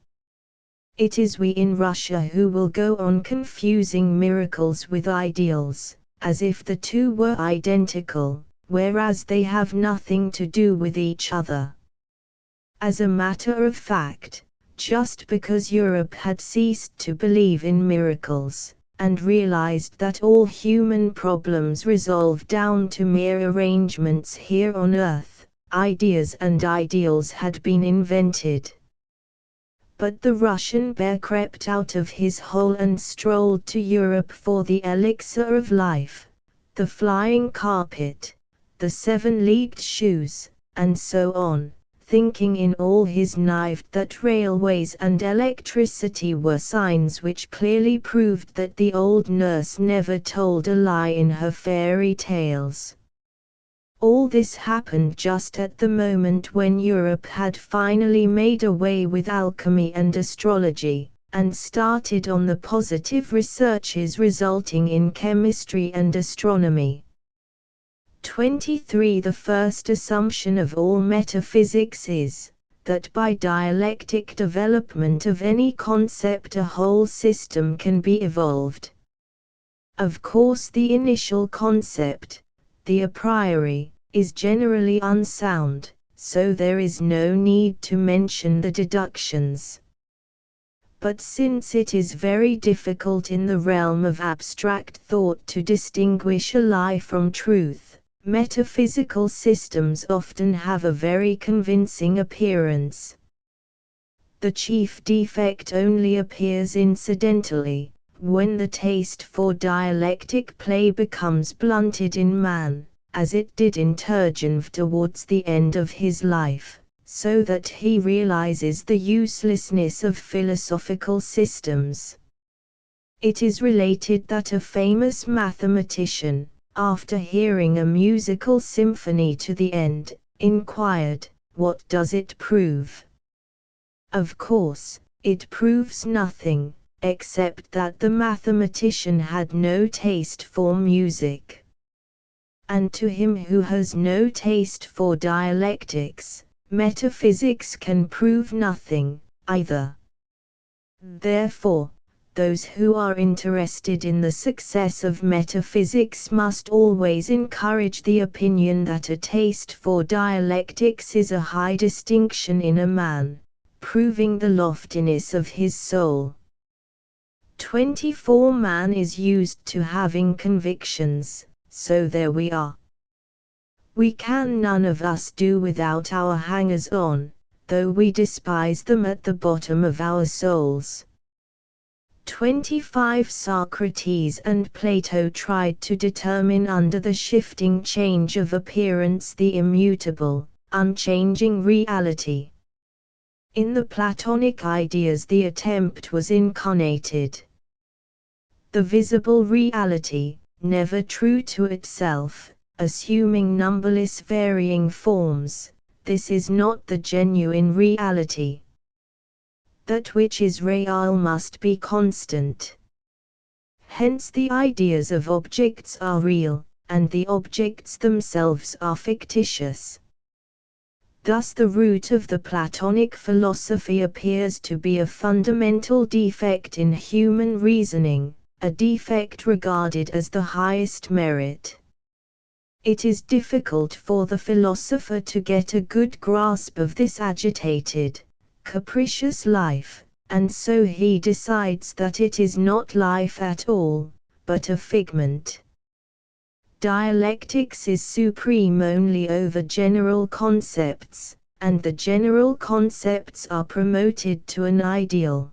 It is we in Russia who will go on confusing miracles with ideals, as if the two were identical, whereas they have nothing to do with each other. As a matter of fact, just because Europe had ceased to believe in miracles, and realized that all human problems resolve down to mere arrangements here on earth, ideas and ideals had been invented. But the Russian bear crept out of his hole and strolled to Europe for the elixir of life, the flying carpet, the 7-leagued shoes, and so on, thinking in all his knived that railways and electricity were signs which clearly proved that the old nurse never told a lie in her fairy tales. All this happened just at the moment when Europe had finally made away with alchemy and astrology, and started on the positive researches resulting in chemistry and astronomy. 23 The first assumption of all metaphysics is, that by dialectic development of any concept a whole system can be evolved. Of course the initial concept, the a priori, is generally unsound, so there is no need to mention the deductions. But since it is very difficult in the realm of abstract thought to distinguish a lie from truth, metaphysical systems often have a very convincing appearance. The chief defect only appears incidentally, when the taste for dialectic play becomes blunted in man, as it did in Turgenev towards the end of his life, so that he realizes the uselessness of philosophical systems. It is related that a famous mathematician, after hearing a musical symphony to the end, inquired, "What does it prove?" Of course, it proves nothing, except that the mathematician had no taste for music. And to him who has no taste for dialectics, Metaphysics can prove nothing, either. Therefore, those who are interested in the success of metaphysics must always encourage the opinion that a taste for dialectics is a high distinction in a man, proving the loftiness of his soul. 24 Man is used to having convictions, so there we are. We can none of us do without our hangers-on, though we despise them at the bottom of our souls. 25 Socrates and Plato tried to determine under the shifting change of appearance the immutable, unchanging reality. In the Platonic ideas the attempt was incarnated. The visible reality, never true to itself, assuming numberless varying forms, this is not the genuine reality. That which is real must be constant. Hence the ideas of objects are real, and the objects themselves are fictitious. Thus the root of the Platonic philosophy appears to be a fundamental defect in human reasoning, a defect regarded as the highest merit. It is difficult for the philosopher to get a good grasp of this agitated, capricious life, and so he decides that it is not life at all, but a figment. Dialectics is supreme only over general concepts, and the general concepts are promoted to an ideal.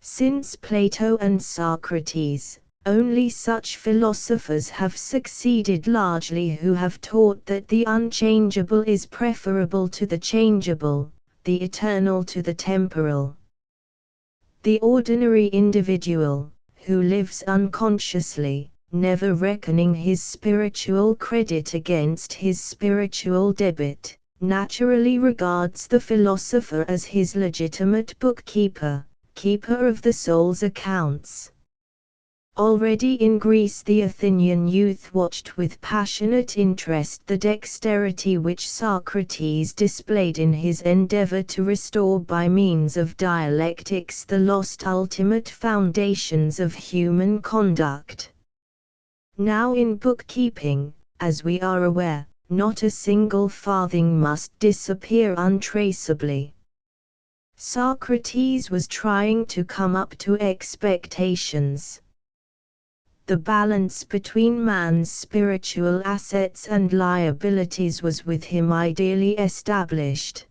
Since Plato and Socrates, only such philosophers have succeeded largely who have taught that the unchangeable is preferable to the changeable, the eternal to the temporal. The ordinary individual, who lives unconsciously, never reckoning his spiritual credit against his spiritual debit, naturally regards the philosopher as his legitimate bookkeeper, keeper of the soul's accounts. Already in Greece the Athenian youth watched with passionate interest the dexterity which Socrates displayed in his endeavor to restore by means of dialectics the lost ultimate foundations of human conduct. Now in bookkeeping, as we are aware, not a single farthing must disappear untraceably. Socrates was trying to come up to expectations. The balance between man's spiritual assets and liabilities was with him ideally established.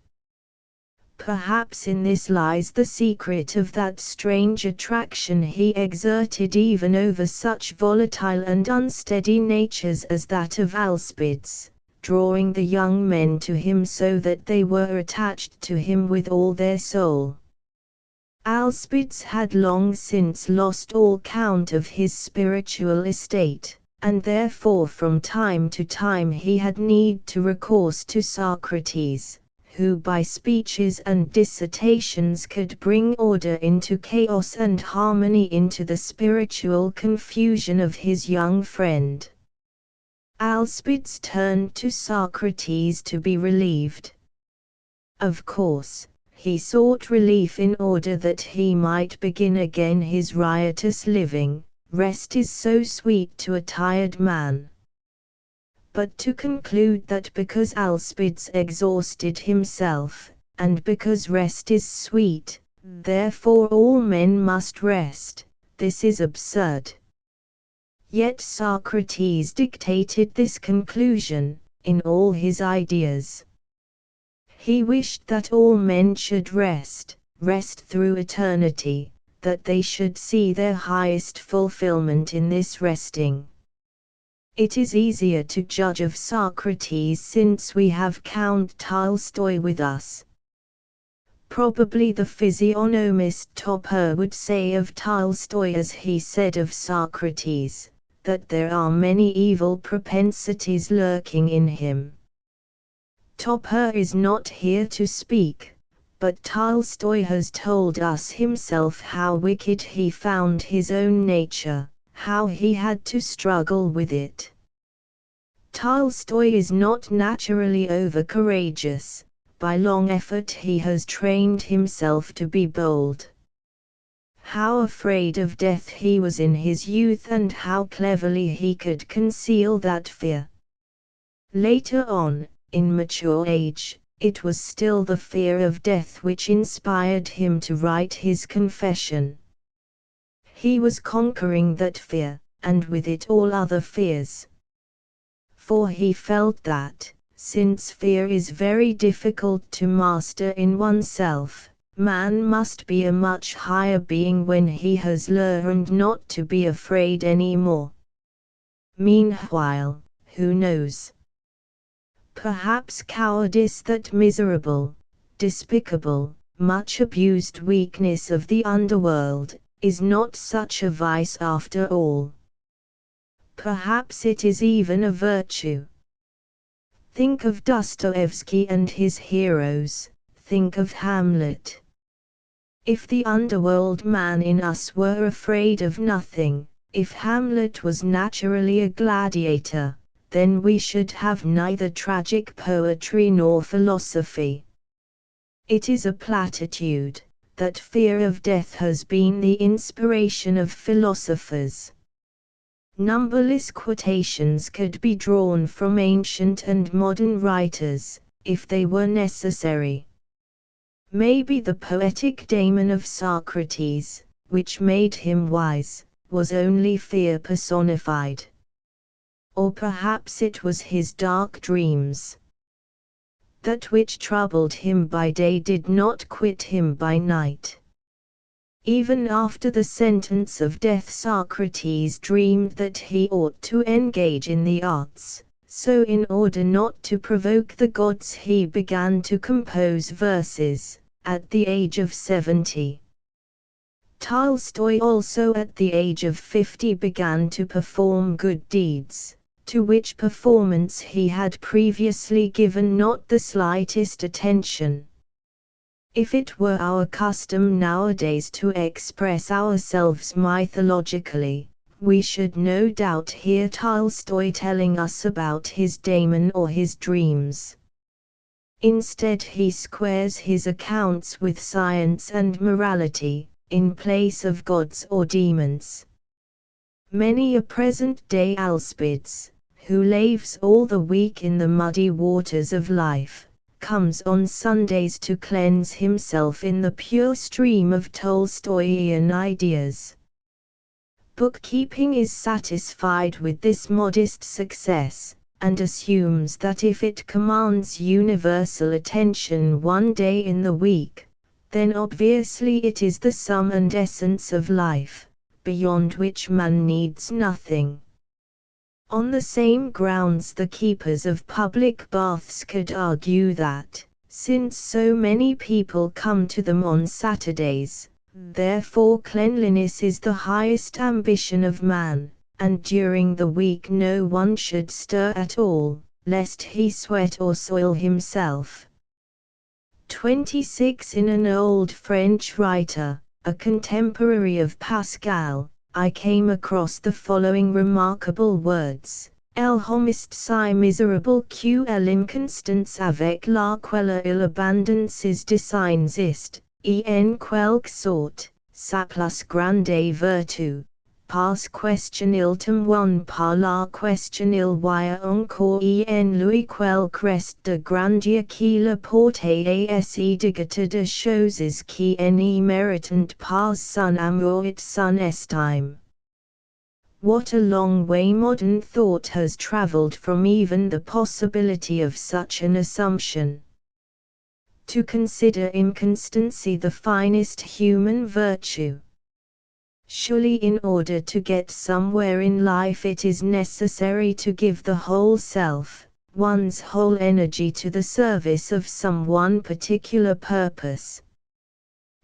Perhaps in this lies the secret of that strange attraction he exerted even over such volatile and unsteady natures as that of Alcibiades, drawing the young men to him so that they were attached to him with all their soul. Alcibiades had long since lost all count of his spiritual estate, and therefore from time to time he had need to recourse to Socrates, who by speeches and dissertations could bring order into chaos and harmony into the spiritual confusion of his young friend. Alcibiades turned to Socrates to be relieved. Of course, he sought relief in order that he might begin again his riotous living. Rest is so sweet to a tired man. But to conclude that because Alcibiades exhausted himself, and because rest is sweet, therefore all men must rest, this is absurd. Yet Socrates dictated this conclusion, in all his ideas. He wished that all men should rest through eternity, that they should see their highest fulfillment in this resting. It is easier to judge of Socrates since we have Count Tolstoy with us. Probably the physiognomist Topper would say of Tolstoy as he said of Socrates, that there are many evil propensities lurking in him. Topper is not here to speak, but Tolstoy has told us himself how wicked he found his own nature, how he had to struggle with it. Tolstoy is not naturally over-courageous, by long effort he has trained himself to be bold. How afraid of death he was in his youth, and how cleverly he could conceal that fear. Later on, in mature age, it was still the fear of death which inspired him to write his confession. He was conquering that fear, and with it all other fears. For he felt that, since fear is very difficult to master in oneself, man must be a much higher being when he has learned not to be afraid any more. Meanwhile, who knows? Perhaps cowardice, that miserable, despicable, much abused weakness of the underworld, is not such a vice after all. Perhaps it is even a virtue. Think of Dostoevsky and his heroes, think of Hamlet. If the underworld man in us were afraid of nothing, if Hamlet was naturally a gladiator, then we should have neither tragic poetry nor philosophy. It is a platitude, that fear of death has been the inspiration of philosophers. Numberless quotations could be drawn from ancient and modern writers, if they were necessary. Maybe the poetic daemon of Socrates, which made him wise, was only fear personified. Or perhaps it was his dark dreams. That which troubled him by day did not quit him by night. Even after the sentence of death, Socrates dreamed that he ought to engage in the arts, so in order not to provoke the gods he began to compose verses, at the age of 70. Tolstoy also at the age of 50 began to perform good deeds, to which performance he had previously given not the slightest attention. If it were our custom nowadays to express ourselves mythologically, we should no doubt hear Tolstoy telling us about his daemon or his dreams. Instead, he squares his accounts with science and morality, in place of gods or demons. Many a present-day Alcibiades, who laves all the week in the muddy waters of life, comes on Sundays to cleanse himself in the pure stream of Tolstoyan ideas. Bookkeeping is satisfied with this modest success, and assumes that if it commands universal attention one day in the week, then obviously it is the sum and essence of life, beyond which man needs nothing. On the same grounds the keepers of public baths could argue that, since so many people come to them on Saturdays, therefore cleanliness is the highest ambition of man, and during the week no one should stir at all, lest he sweat or soil himself. 26 In an old French writer, a contemporary of Pascal, I came across the following remarkable words: El homiste si miserable que l'inconstance avec laquelle il abandonne ses designs ist, en quelque sorte, sa plus grande vertu, parce question il témoigne par la question il voit encore en lui quelque reste de grandeur qui le porte à se dégoûter de choses qui n'y méritent pas son amour et son estime. What a long way modern thought has traveled from even the possibility of such an assumption. To consider inconstancy the finest human virtue. Surely in order to get somewhere in life it is necessary to give the whole self, one's whole energy to the service of some one particular purpose.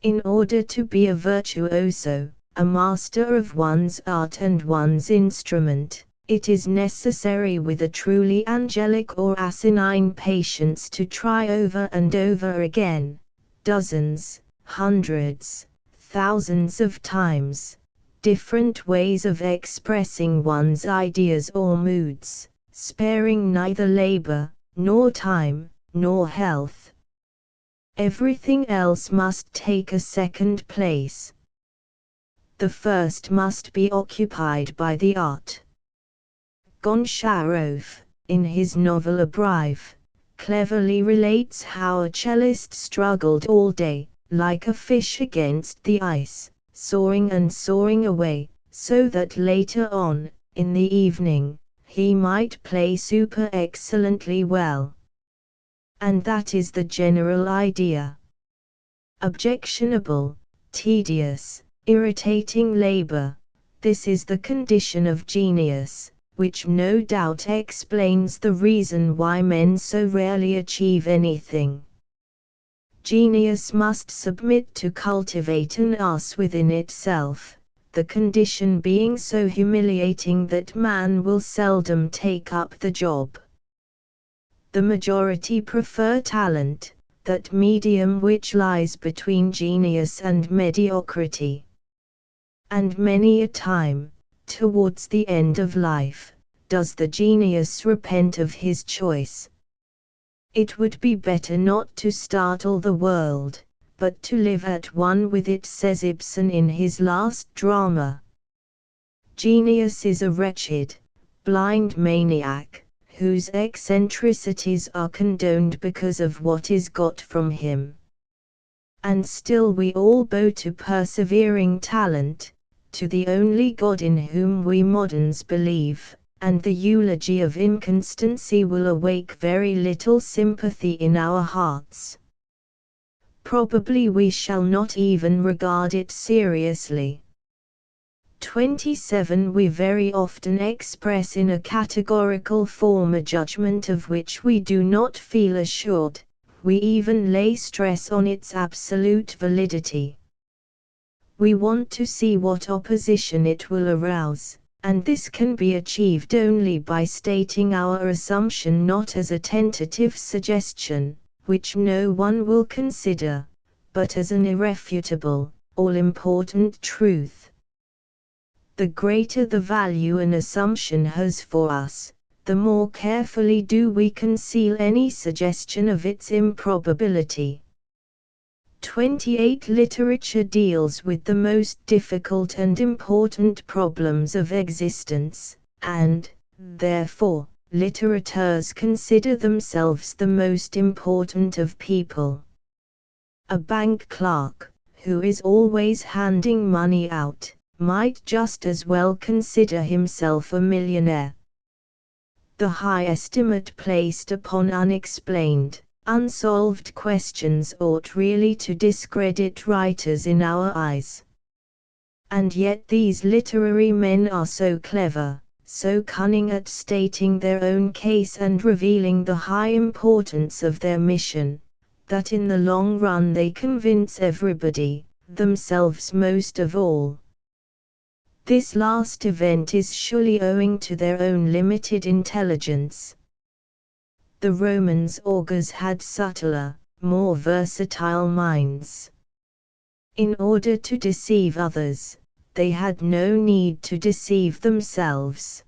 In order to be a virtuoso, a master of one's art and one's instrument, it is necessary with a truly angelic or asinine patience to try over and over again, dozens, hundreds, thousands of times, different ways of expressing one's ideas or moods, sparing neither labor, nor time, nor health. everything else must take a second place. The first must be occupied by the art. Goncharov, in his novel A Bribe, cleverly relates how a cellist struggled all day, like a fish against the ice, soaring and soaring away, so that later on, in the evening, he might play super excellently well. And that is the general idea. Objectionable, tedious, irritating labor, this is the condition of genius, which no doubt explains the reason why men so rarely achieve anything. Genius must submit to cultivate an us within itself, the condition being so humiliating that man will seldom take up the job. The majority prefer talent, that medium which lies between genius and mediocrity. And many a time, towards the end of life, does the genius repent of his choice. It would be better not to startle the world, but to live at one with it, says Ibsen in his last drama. Genius is a wretched, blind maniac, whose eccentricities are condoned because of what is got from him. And still we all bow to persevering talent, to the only God in whom we moderns believe, and the eulogy of inconstancy will awake very little sympathy in our hearts. Probably we shall not even regard it seriously. 27 We very often express in a categorical form a judgment of which we do not feel assured, we even lay stress on its absolute validity. We want to see what opposition it will arouse, and this can be achieved only by stating our assumption not as a tentative suggestion, which no one will consider, but as an irrefutable, all-important truth. The greater the value an assumption has for us, the more carefully do we conceal any suggestion of its improbability. 28 Literature deals with the most difficult and important problems of existence, and, therefore, litterateurs consider themselves the most important of people. A bank clerk, who is always handing money out, might just as well consider himself a millionaire. The high estimate placed upon unexplained, unsolved questions ought really to discredit writers in our eyes. And yet these literary men are so clever, so cunning at stating their own case and revealing the high importance of their mission, that in the long run they convince everybody, themselves most of all. This last event is surely owing to their own limited intelligence. The Romans augurs had subtler, more versatile minds. In order to deceive others, they had no need to deceive themselves.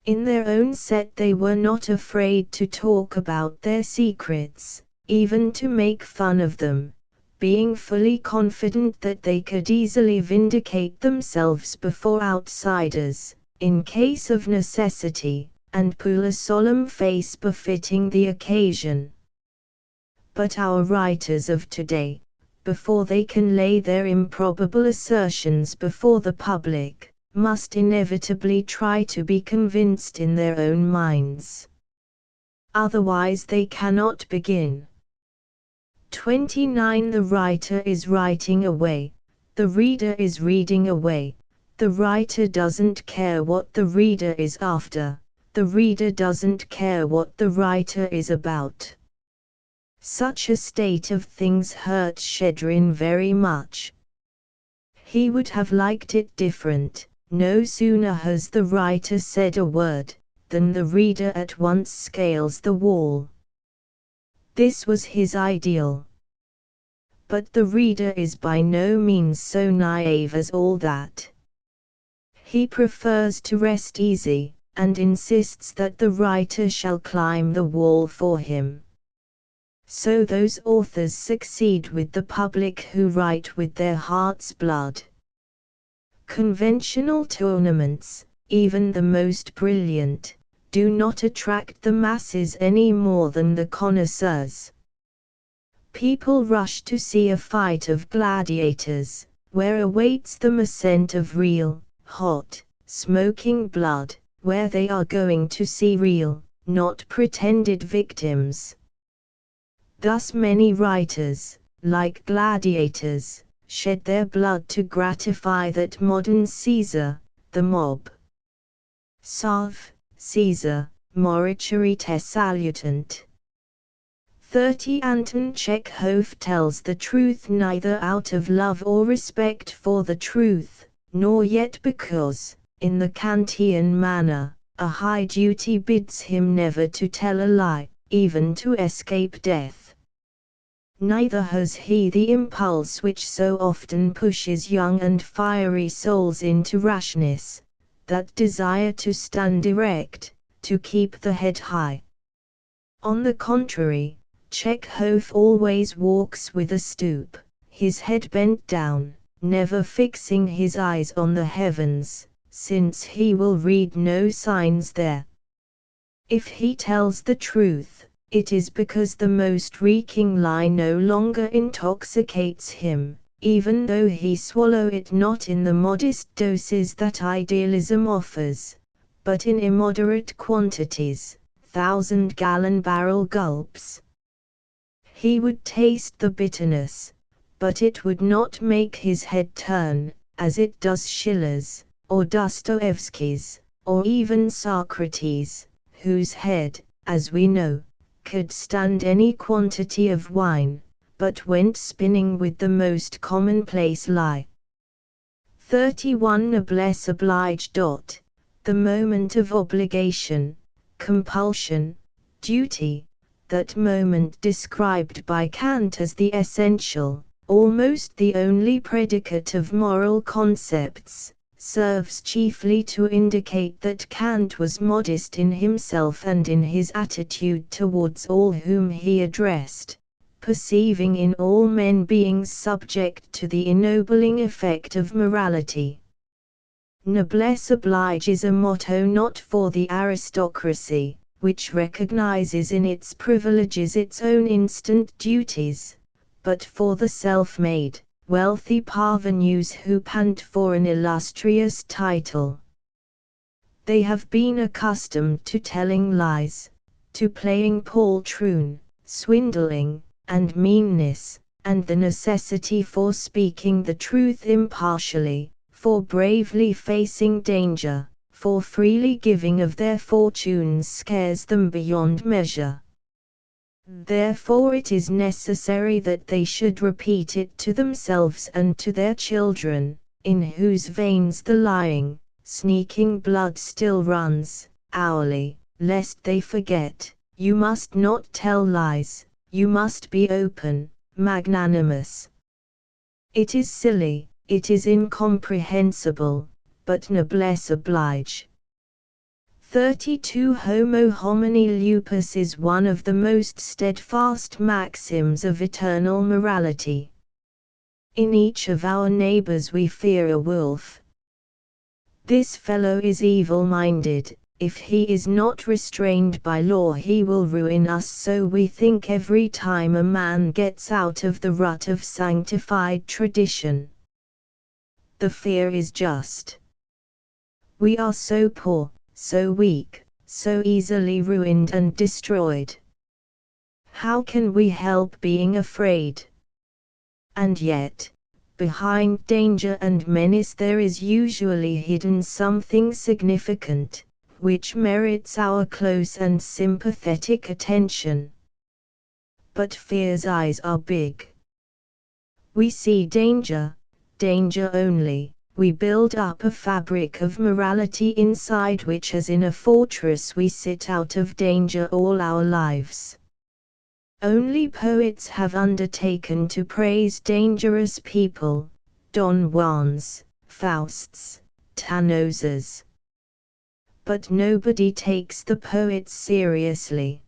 In their own set they were not afraid to talk about their secrets, even to make fun of them, being fully confident that they could easily vindicate themselves before outsiders, in case of necessity, and pull a solemn face befitting the occasion. But our writers of today, before they can lay their improbable assertions before the public, must inevitably try to be convinced in their own minds. Otherwise they cannot begin. 29 The writer is writing away, the reader is reading away, the writer doesn't care what the reader is after, the reader doesn't care what the writer is about. Such a state of things hurt Shchedrin very much. He would have liked it different. No sooner has the writer said a word, than the reader at once scales the wall. This was his ideal. But the reader is by no means so naive as all that. He prefers to rest easy, and insists that the writer shall climb the wall for him. So those authors succeed with the public who write with their heart's blood. Conventional tournaments, even the most brilliant, do not attract the masses any more than the connoisseurs. People rush to see a fight of gladiators, where awaits them a scent of real, hot, smoking blood, where they are going to see real, not pretended victims. Thus many writers, like gladiators, shed their blood to gratify that modern Caesar, the mob. Salve, Caesar, mortuary te salutant. 30 Anton Chekhov tells the truth neither out of love or respect for the truth, nor yet because, in the Kantian manner, a high duty bids him never to tell a lie, even to escape death. Neither has he the impulse which so often pushes young and fiery souls into rashness, that desire to stand erect, to keep the head high. On the contrary, Chekhov always walks with a stoop, his head bent down, never fixing his eyes on the heavens, since he will read no signs there. If he tells the truth, it is because the most reeking lie no longer intoxicates him, even though he swallow it not in the modest doses that idealism offers, but in immoderate quantities, 1,000-gallon barrel gulps. He would taste the bitterness, but it would not make his head turn, as it does Schiller's, or Dostoevsky's, or even Socrates, whose head, as we know, could stand any quantity of wine, but went spinning with the most commonplace lie. 31 Noblesse oblige. The moment of obligation, compulsion, duty, that moment described by Kant as the essential, almost the only predicate of moral concepts, serves chiefly to indicate that Kant was modest in himself and in his attitude towards all whom he addressed, perceiving in all men beings subject to the ennobling effect of morality. Noblesse oblige is a motto not for the aristocracy, which recognizes in its privileges its own instant duties, but for the self-made, wealthy parvenus who pant for an illustrious title. They have been accustomed to telling lies, to playing poltroon, swindling, and meanness, and the necessity for speaking the truth impartially, for bravely facing danger, for freely giving of their fortunes scares them beyond measure. Therefore it is necessary that they should repeat it to themselves and to their children, in whose veins the lying, sneaking blood still runs, hourly, lest they forget. You must not tell lies, you must be open, magnanimous. It is silly, it is incomprehensible, but noblesse oblige. 32 Homo homini lupus is one of the most steadfast maxims of eternal morality. In each of our neighbors we fear a wolf. This fellow is evil-minded, if he is not restrained by law he will ruin us, so we think every time a man gets out of the rut of sanctified tradition. The fear is just. We are so poor, so weak, so easily ruined and destroyed. How can we help being afraid? And yet, behind danger and menace there is usually hidden something significant, which merits our close and sympathetic attention. But fear's eyes are big. We see danger, danger only. We build up a fabric of morality inside which as in a fortress we sit out of danger all our lives. Only poets have undertaken to praise dangerous people, Don Juans, Fausts, Tanozas. But nobody takes the poets seriously.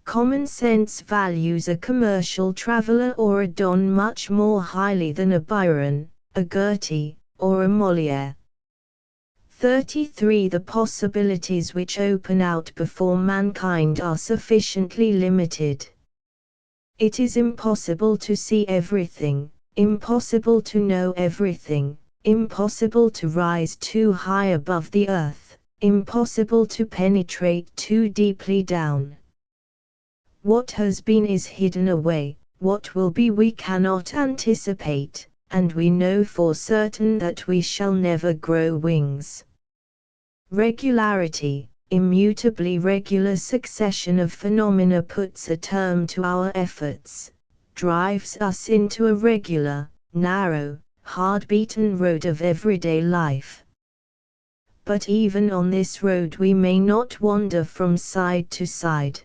Common sense values a commercial traveler or a Don much more highly than a Byron, a Goethe, or a Molière. 33. The possibilities which open out before mankind are sufficiently limited. It is impossible to see everything, impossible to know everything, impossible to rise too high above the earth, impossible to penetrate too deeply down. What has been is hidden away, what will be we cannot anticipate, and we know for certain that we shall never grow wings. Regularity, immutably regular succession of phenomena puts a term to our efforts, drives us into a regular, narrow, hard-beaten road of everyday life. But even on this road we may not wander from side to side.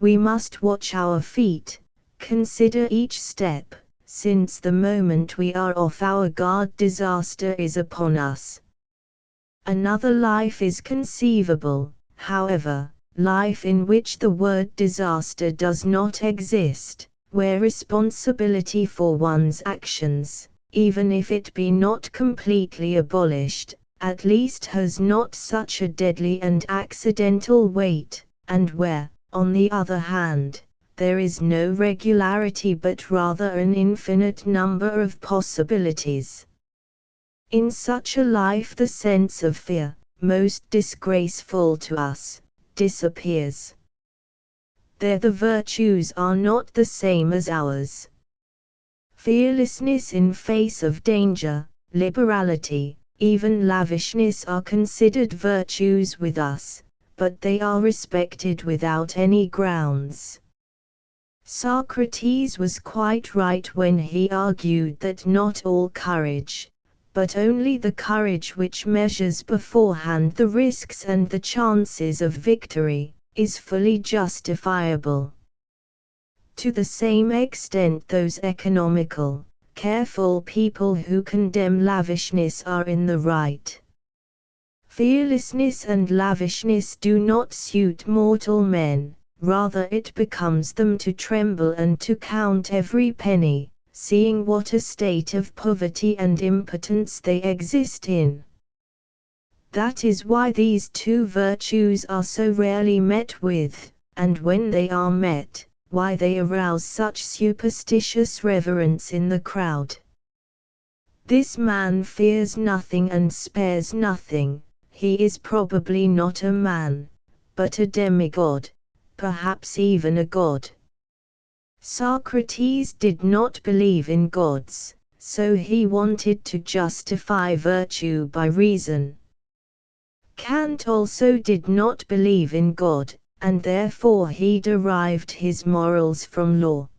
We must watch our feet, consider each step, since the moment we are off our guard disaster is upon us. Another life is conceivable, however, life in which the word disaster does not exist, where responsibility for one's actions, even if it be not completely abolished, at least has not such a deadly and accidental weight, and where, on the other hand, there is no regularity but rather an infinite number of possibilities. In such a life the sense of fear, most disgraceful to us, disappears. There the virtues are not the same as ours. Fearlessness in face of danger, liberality, even lavishness are considered virtues with us, but they are respected without any grounds. Socrates was quite right when he argued that not all courage, but only the courage which measures beforehand the risks and the chances of victory, is fully justifiable. To the same extent those economical, careful people who condemn lavishness are in the right. Fearlessness and lavishness do not suit mortal men, rather it becomes them to tremble and to count every penny, seeing what a state of poverty and impotence they exist in. That is why these two virtues are so rarely met with, and when they are met, why they arouse such superstitious reverence in the crowd. This man fears nothing and spares nothing. He is probably not a man, but a demigod, perhaps even a god. Socrates did not believe in gods, so he wanted to justify virtue by reason. Kant also did not believe in God, and therefore he derived his morals from law.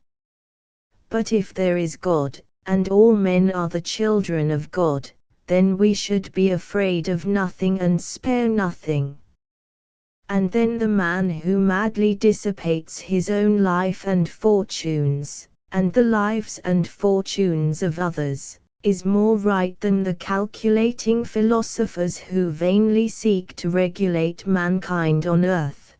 But if there is God, and all men are the children of God, then we should be afraid of nothing and spare nothing. And then the man who madly dissipates his own life and fortunes, and the lives and fortunes of others, is more right than the calculating philosophers who vainly seek to regulate mankind on earth.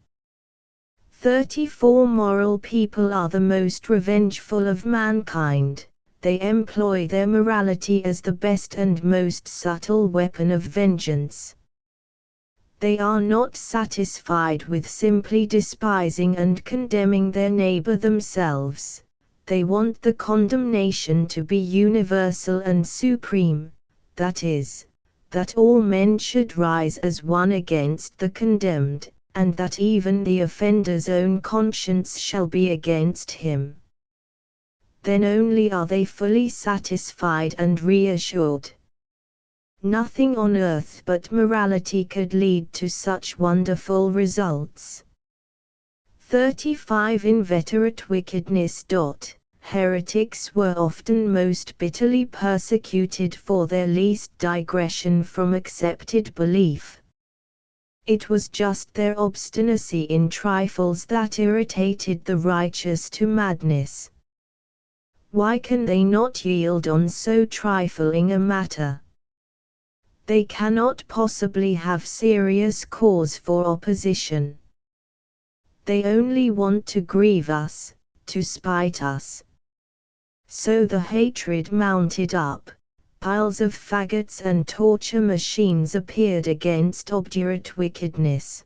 34. Moral people are the most revengeful of mankind. They employ their morality as the best and most subtle weapon of vengeance. They are not satisfied with simply despising and condemning their neighbor themselves. They want the condemnation to be universal and supreme, that is, that all men should rise as one against the condemned, and that even the offender's own conscience shall be against him. Then only are they fully satisfied and reassured. Nothing on earth but morality could lead to such wonderful results. 35. Inveterate wickedness. Heretics were often most bitterly persecuted for their least digression from accepted belief. It was just their obstinacy in trifles that irritated the righteous to madness. Why can they not yield on so trifling a matter? They cannot possibly have serious cause for opposition. They only want to grieve us, to spite us. So the hatred mounted up, piles of faggots and torture machines appeared against obdurate wickedness.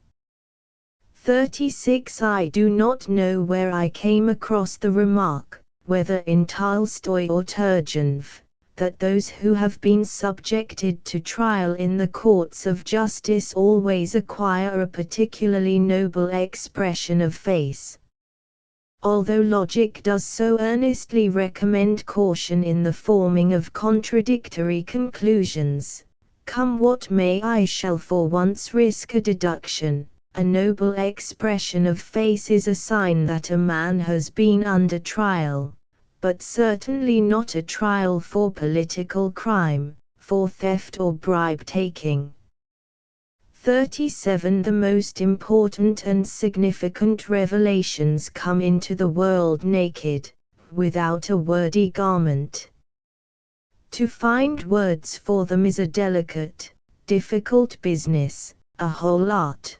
36 I do not know where I came across the remark, whether in Tolstoy or Turgenev, that those who have been subjected to trial in the courts of justice always acquire a particularly noble expression of face. Although logic does so earnestly recommend caution in the forming of contradictory conclusions, come what may I shall for once risk a deduction. A noble expression of face is a sign that a man has been under trial, but certainly not a trial for political crime, for theft or bribe-taking. 37 The most important and significant revelations come into the world naked, without a wordy garment. To find words for them is a delicate, difficult business, a whole art.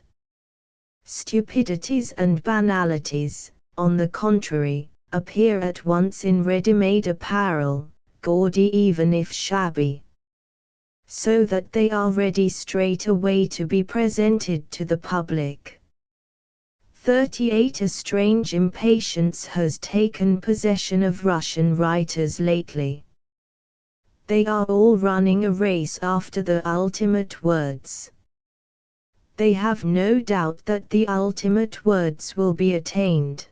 Stupidities and banalities, on the contrary, appear at once in ready-made apparel, gaudy even if shabby, so that they are ready straight away to be presented to the public. 38 A strange impatience has taken possession of Russian writers lately. They are all running a race after the ultimate words. They have no doubt that the ultimate words will be attained.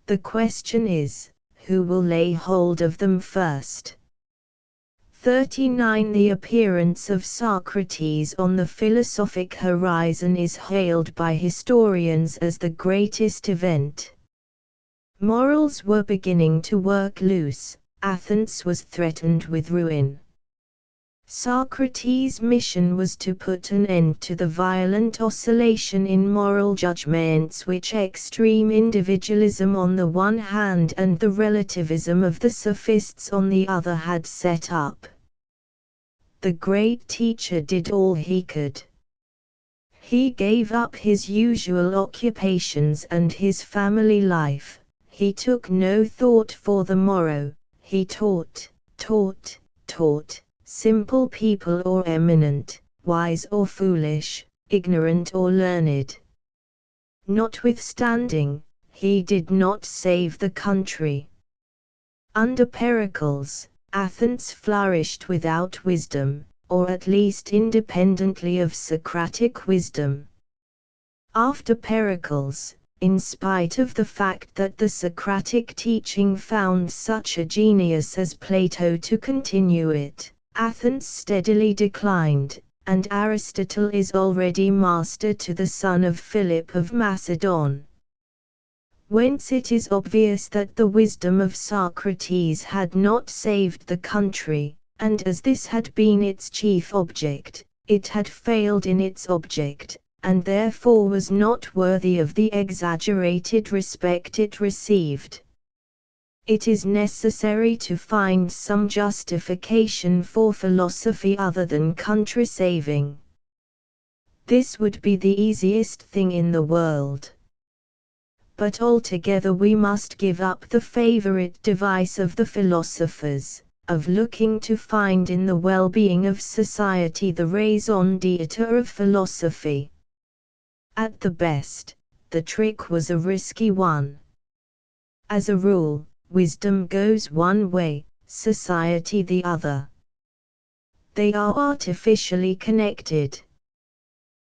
The question is, who will lay hold of them first? 39 The appearance of Socrates on the philosophic horizon is hailed by historians as the greatest event. Morals were beginning to work loose, Athens was threatened with ruin. Socrates' mission was to put an end to the violent oscillation in moral judgments which extreme individualism on the one hand and the relativism of the sophists on the other had set up. The great teacher did all he could. He gave up his usual occupations and his family life. He took no thought for the morrow. He taught, simple people or eminent, wise or foolish, ignorant or learned. Notwithstanding, he did not save the country. Under Pericles, Athens flourished without wisdom, or at least independently of Socratic wisdom. After Pericles, in spite of the fact that the Socratic teaching found such a genius as Plato to continue it, Athens steadily declined, and Aristotle is already master to the son of Philip of Macedon. Whence it is obvious that the wisdom of Socrates had not saved the country, and as this had been its chief object, it had failed in its object, and therefore was not worthy of the exaggerated respect it received. It is necessary to find some justification for philosophy other than country-saving. This would be the easiest thing in the world. But altogether we must give up the favorite device of the philosophers, of looking to find in the well-being of society the raison d'être of philosophy. At the best, the trick was a risky one. As a rule, wisdom goes one way, society the other. They are artificially connected.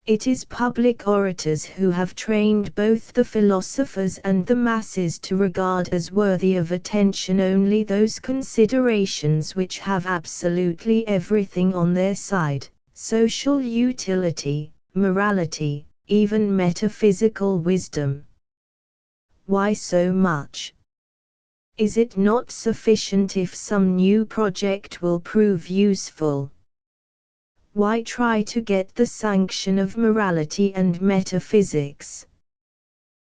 It is public orators who have trained both the philosophers and the masses to regard as worthy of attention only those considerations which have absolutely everything on their side: social utility, morality, even metaphysical wisdom. Why so much? Is it not sufficient if some new project will prove useful? Why try to get the sanction of morality and metaphysics?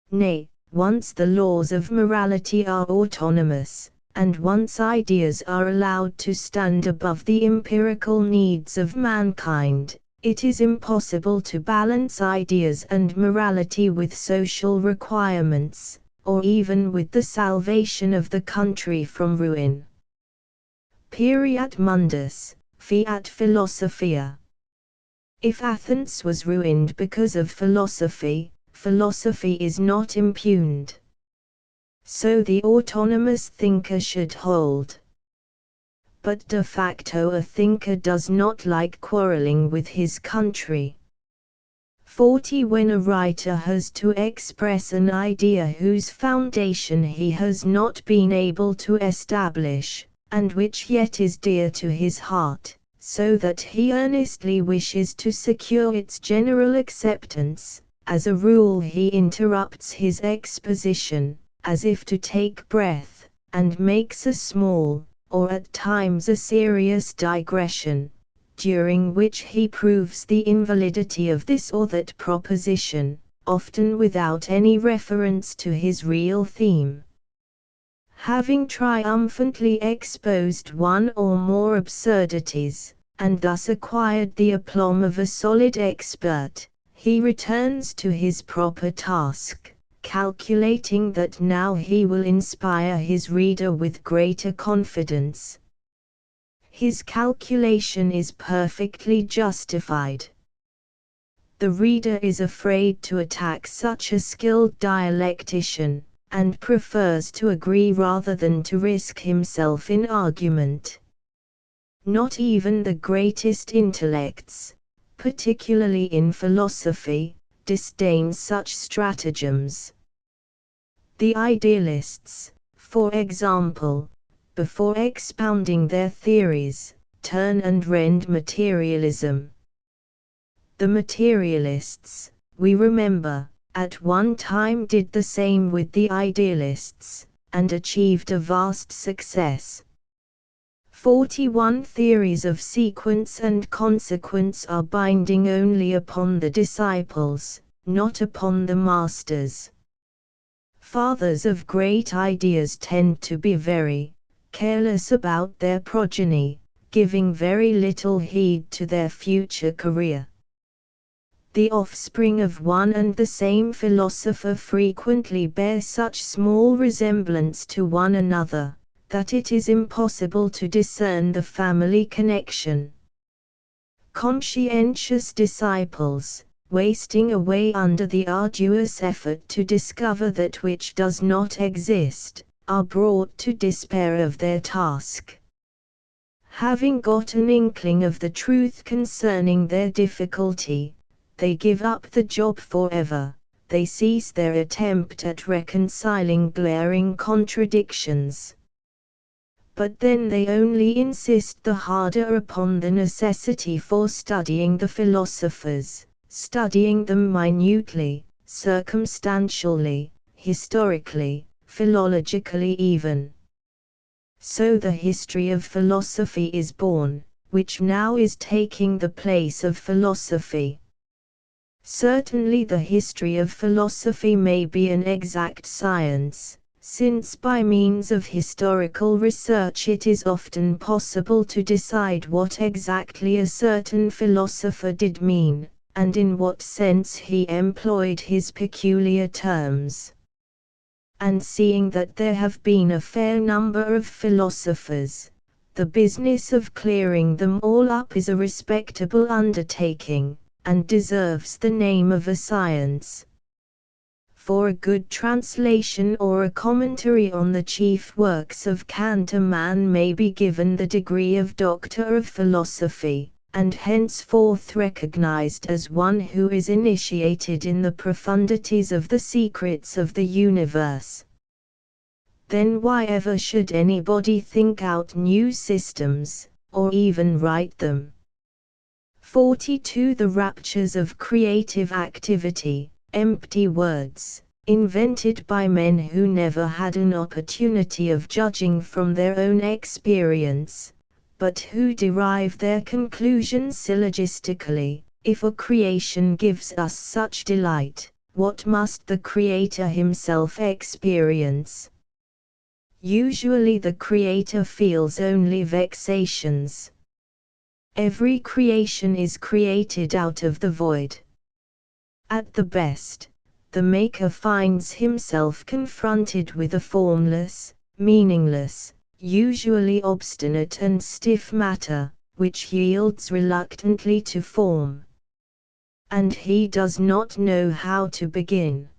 Nay, once the laws of morality are autonomous, and once ideas are allowed to stand above the empirical needs of mankind, It is impossible to balance ideas and morality with social requirements, or even with the salvation of the country from ruin. Periat mundus, fiat philosophia. If Athens was ruined because of philosophy, philosophy is not impugned. So the autonomous thinker should hold. But de facto a thinker does not like quarreling with his country. 40. When a writer has to express an idea whose foundation he has not been able to establish, and which yet is dear to his heart, so that he earnestly wishes to secure its general acceptance, as a rule he interrupts his exposition, as if to take breath, and makes a small, or at times a serious digression, during which he proves the invalidity of this or that proposition, often without any reference to his real theme. Having triumphantly exposed one or more absurdities, and thus acquired the aplomb of a solid expert, he returns to his proper task, calculating that now he will inspire his reader with greater confidence. His calculation is perfectly justified. The reader is afraid to attack such a skilled dialectician, and prefers to agree rather than to risk himself in argument. Not even the greatest intellects, particularly in philosophy, disdain such stratagems. The idealists, for example, before expounding their theories, turn and rend materialism. The materialists, we remember, at one time did the same with the idealists, and achieved a vast success. 41. Theories of sequence and consequence are binding only upon the disciples, not upon the masters. Fathers of great ideas tend to be very careless about their progeny, giving very little heed to their future career. The offspring of one and the same philosopher frequently bear such small resemblance to one another, that it is impossible to discern the family connection. Conscientious disciples, wasting away under the arduous effort to discover that which does not exist, are brought to despair of their task. Having got an inkling of the truth concerning their difficulty, they give up the job forever. They cease their attempt at reconciling glaring contradictions. But then they only insist the harder upon the necessity for studying the philosophers, studying them minutely, circumstantially, historically, philologically even. So the history of philosophy is born, which now is taking the place of philosophy. Certainly the history of philosophy may be an exact science, since by means of historical research it is often possible to decide what exactly a certain philosopher did mean, and in what sense he employed his peculiar terms. And seeing that there have been a fair number of philosophers, the business of clearing them all up is a respectable undertaking, and deserves the name of a science. For a good translation or a commentary on the chief works of Kant, a man may be given the degree of Doctor of Philosophy, and henceforth recognized as one who is initiated in the profundities of the secrets of the universe. Then why ever should anybody think out new systems, or even write them? 42. The raptures of creative activity, empty words, invented by men who never had an opportunity of judging from their own experience, but who derive their conclusions syllogistically. If a creation gives us such delight, what must the Creator himself experience? Usually the Creator feels only vexations. Every creation is created out of the void. At the best, the maker finds himself confronted with a formless, meaningless, usually obstinate and stiff matter, which yields reluctantly to form. And he does not know how to begin.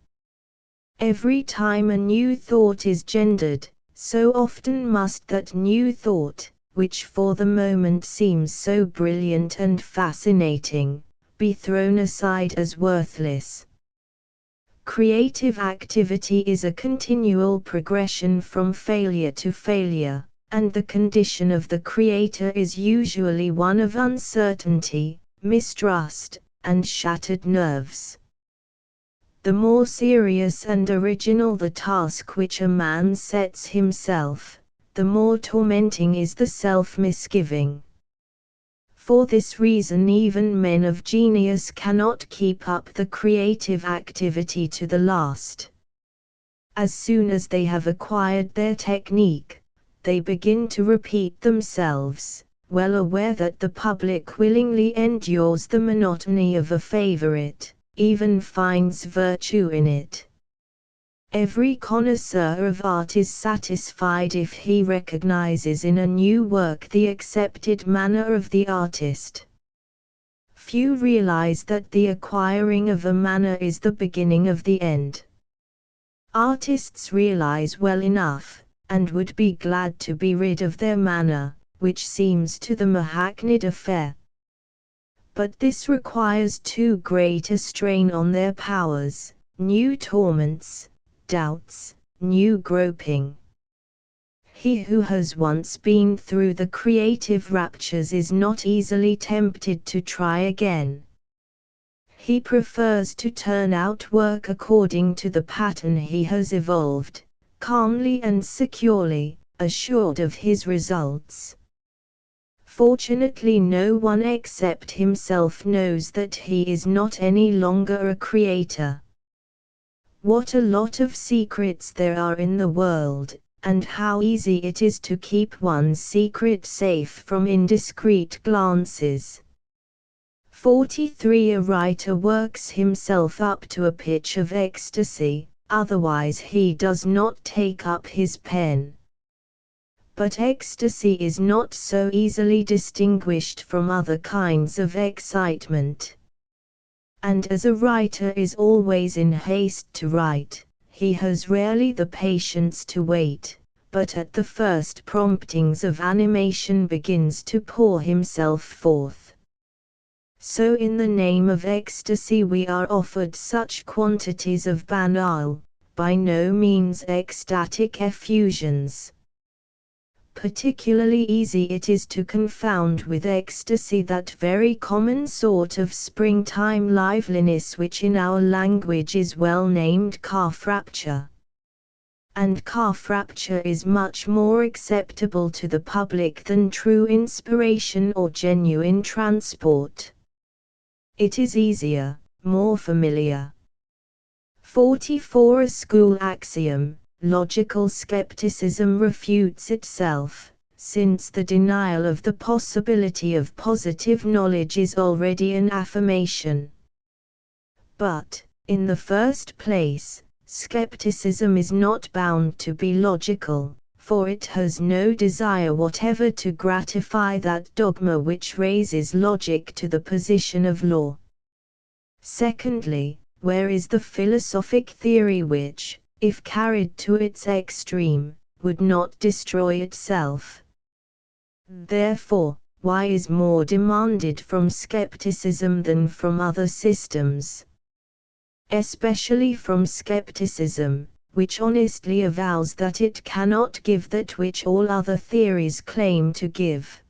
Every time a new thought is gendered, so often must that new thought, which for the moment seems so brilliant and fascinating, be thrown aside as worthless. Creative activity is a continual progression from failure to failure, and the condition of the creator is usually one of uncertainty, mistrust, and shattered nerves. The more serious and original the task which a man sets himself, the more tormenting is the self-misgiving. For this reason even men of genius cannot keep up the creative activity to the last. As soon as they have acquired their technique, they begin to repeat themselves, well aware that the public willingly endures the monotony of a favorite, even finds virtue in it. Every connoisseur of art is satisfied if he recognizes in a new work the accepted manner of the artist. Few realize that the acquiring of a manner is the beginning of the end. Artists realize well enough, and would be glad to be rid of their manner, which seems to them a hackneyed affair. But this requires too great a strain on their powers, new torments, doubts, new groping. He who has once been through the creative raptures is not easily tempted to try again. He prefers to turn out work according to the pattern he has evolved, calmly and securely, assured of his results. Fortunately, no one except himself knows that he is not any longer a creator. What a lot of secrets there are in the world, and how easy it is to keep one's secret safe from indiscreet glances. 43. A writer works himself up to a pitch of ecstasy, otherwise he does not take up his pen. But ecstasy is not so easily distinguished from other kinds of excitement. And as a writer is always in haste to write, he has rarely the patience to wait, but at the first promptings of animation begins to pour himself forth. So in the name of ecstasy we are offered such quantities of banal, by no means ecstatic effusions. Particularly easy it is to confound with ecstasy that very common sort of springtime liveliness which in our language is well named calf rapture. And calf rapture is much more acceptable to the public than true inspiration or genuine transport. It is easier, more familiar. 44. A school axiom. Logical skepticism refutes itself, since the denial of the possibility of positive knowledge is already an affirmation. But, in the first place, skepticism is not bound to be logical, for it has no desire whatever to gratify that dogma which raises logic to the position of law. Secondly, where is the philosophic theory which, if carried to its extreme, would not destroy itself? Therefore, why is more demanded from skepticism than from other systems? Especially from skepticism, which honestly avows that it cannot give that which all other theories claim to give.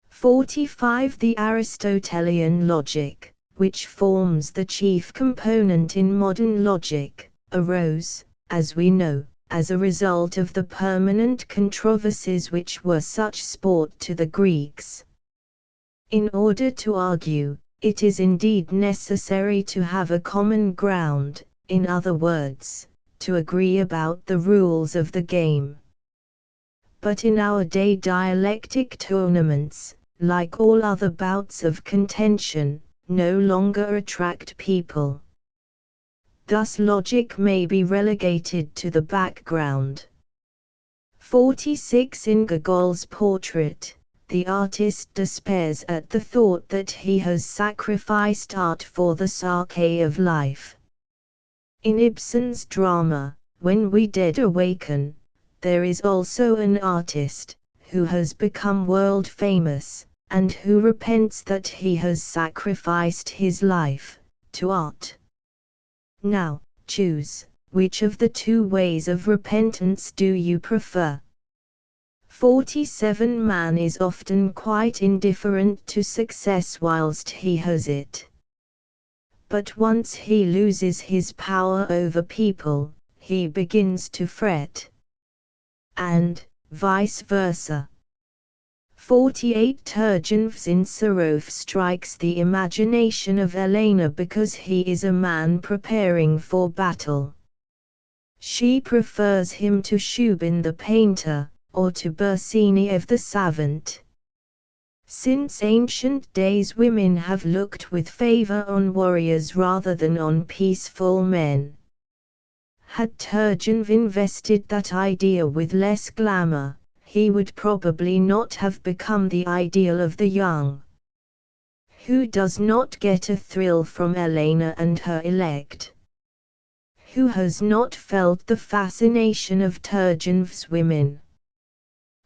45. The Aristotelian logic, which forms the chief component in modern logic, arose, as we know, as a result of the permanent controversies which were such sport to the Greeks. In order to argue, it is indeed necessary to have a common ground, in other words, to agree about the rules of the game. But in our day dialectic tournaments, like all other bouts of contention, no longer attract people. Thus logic may be relegated to the background. 46. In Gogol's portrait, the artist despairs at the thought that he has sacrificed art for the sake of life. In Ibsen's drama, When We Dead Awaken, there is also an artist, who has become world famous, and who repents that he has sacrificed his life to art. Now, choose, which of the two ways of repentance do you prefer? 47. Man is often quite indifferent to success whilst he has it. But once he loses his power over people, he begins to fret. And, vice versa. 48. Turgenev's Insarov strikes the imagination of Elena because he is a man preparing for battle. She prefers him to Shubin the painter, or to Berseniev the savant. Since ancient days women have looked with favor on warriors rather than on peaceful men. Had Turgenev invested that idea with less glamour, he would probably not have become the ideal of the young. Who does not get a thrill from Elena and her elect? Who has not felt the fascination of Turgenev's women?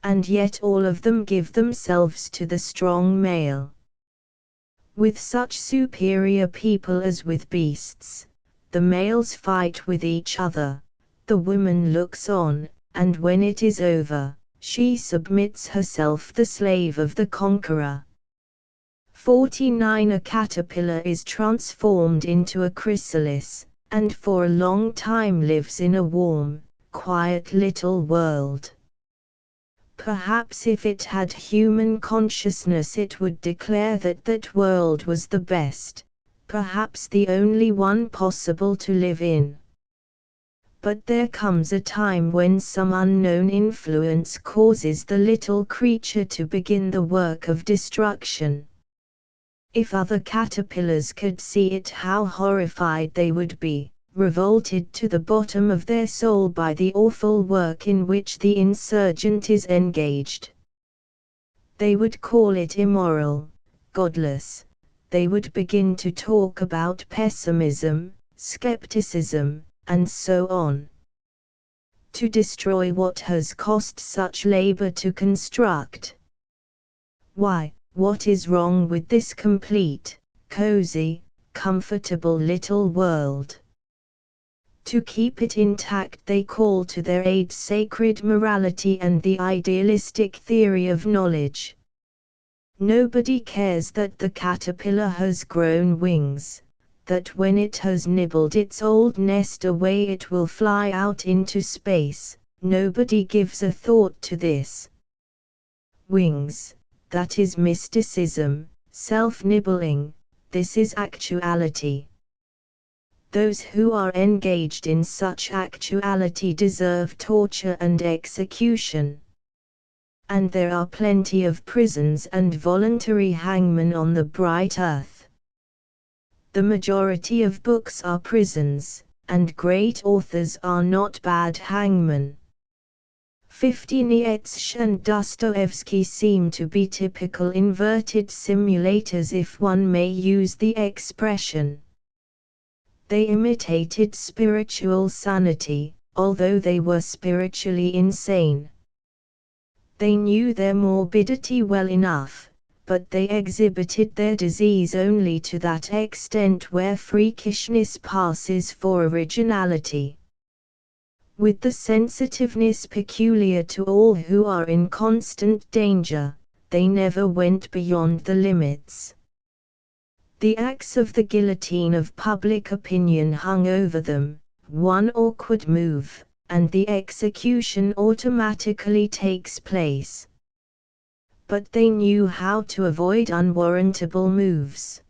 And yet all of them give themselves to the strong male. With such superior people as with beasts, the males fight with each other, the woman looks on, and when it is over, she submits herself the slave of the conqueror. 49. A caterpillar is transformed into a chrysalis, and for a long time lives in a warm, quiet little world. Perhaps if it had human consciousness it would declare that that world was the best, perhaps the only one possible to live in. But there comes a time when some unknown influence causes the little creature to begin the work of destruction. If other caterpillars could see it, how horrified they would be, revolted to the bottom of their soul by the awful work in which the insurgent is engaged. They would call it immoral, godless. They would begin to talk about pessimism, skepticism, and so on. To destroy what has cost such labor to construct. Why, what is wrong with this complete, cozy, comfortable little world? To keep it intact they call to their aid sacred morality and the idealistic theory of knowledge. Nobody cares that the caterpillar has grown wings, that when it has nibbled its old nest away it will fly out into space. Nobody gives a thought to this. Wings, that is mysticism, self-nibbling, this is actuality. Those who are engaged in such actuality deserve torture and execution. And there are plenty of prisons and voluntary hangmen on the bright earth. The majority of books are prisons, and great authors are not bad hangmen. 50. Nietzsche and Dostoevsky seem to be typical inverted simulators, if one may use the expression. They imitated spiritual sanity, although they were spiritually insane. They knew their morbidity well enough, but they exhibited their disease only to that extent where freakishness passes for originality. With the sensitiveness peculiar to all who are in constant danger, they never went beyond the limits. The axe of the guillotine of public opinion hung over them, one awkward move, and the execution automatically takes place. But they knew how to avoid unwarrantable moves.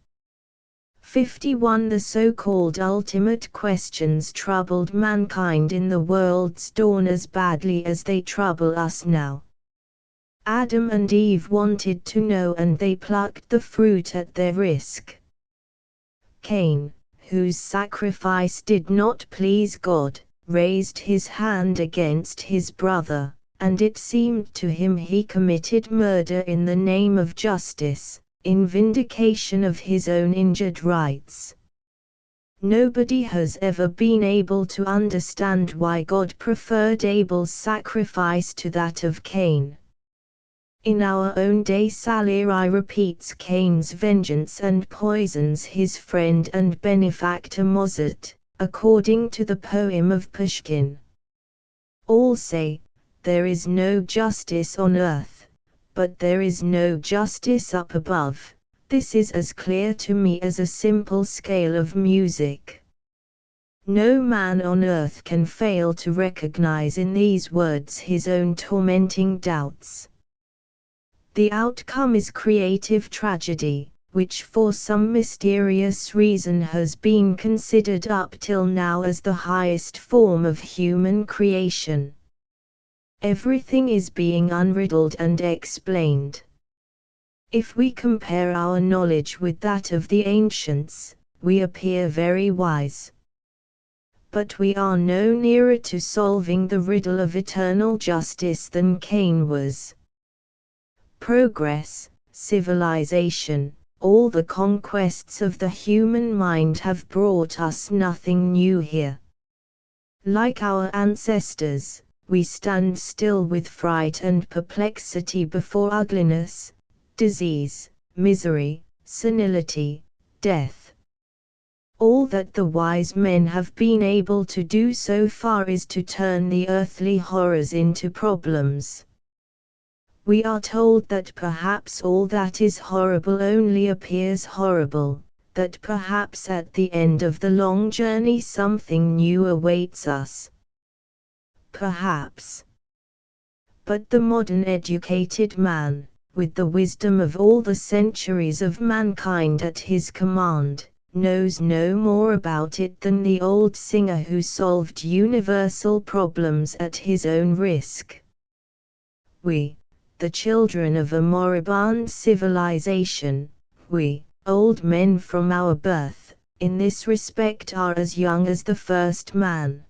51. The so-called ultimate questions troubled mankind in the world's dawn as badly as they trouble us now. Adam and Eve wanted to know and they plucked the fruit at their risk. Cain, whose sacrifice did not please God, raised his hand against his brother, and it seemed to him he committed murder in the name of justice, in vindication of his own injured rights. Nobody has ever been able to understand why God preferred Abel's sacrifice to that of Cain. In our own day Salieri repeats Cain's vengeance and poisons his friend and benefactor Mozart, according to the poem of Pushkin. All say, there is no justice on earth, but there is no justice up above. This is as clear to me as a simple scale of music. No man on earth can fail to recognize in these words his own tormenting doubts. The outcome is creative tragedy, which for some mysterious reason has been considered up till now as the highest form of human creation. Everything is being unriddled and explained. If we compare our knowledge with that of the ancients, we appear very wise. But we are no nearer to solving the riddle of eternal justice than Cain was. Progress, civilization, all the conquests of the human mind have brought us nothing new here. Like our ancestors, we stand still with fright and perplexity before ugliness, disease, misery, senility, death. All that the wise men have been able to do so far is to turn the earthly horrors into problems. We are told that perhaps all that is horrible only appears horrible, that perhaps at the end of the long journey something new awaits us. Perhaps. But the modern educated man, with the wisdom of all the centuries of mankind at his command, knows no more about it than the old singer who solved universal problems at his own risk. We, the children of a moribund civilization, we, old men from our birth, in this respect are as young as the first man.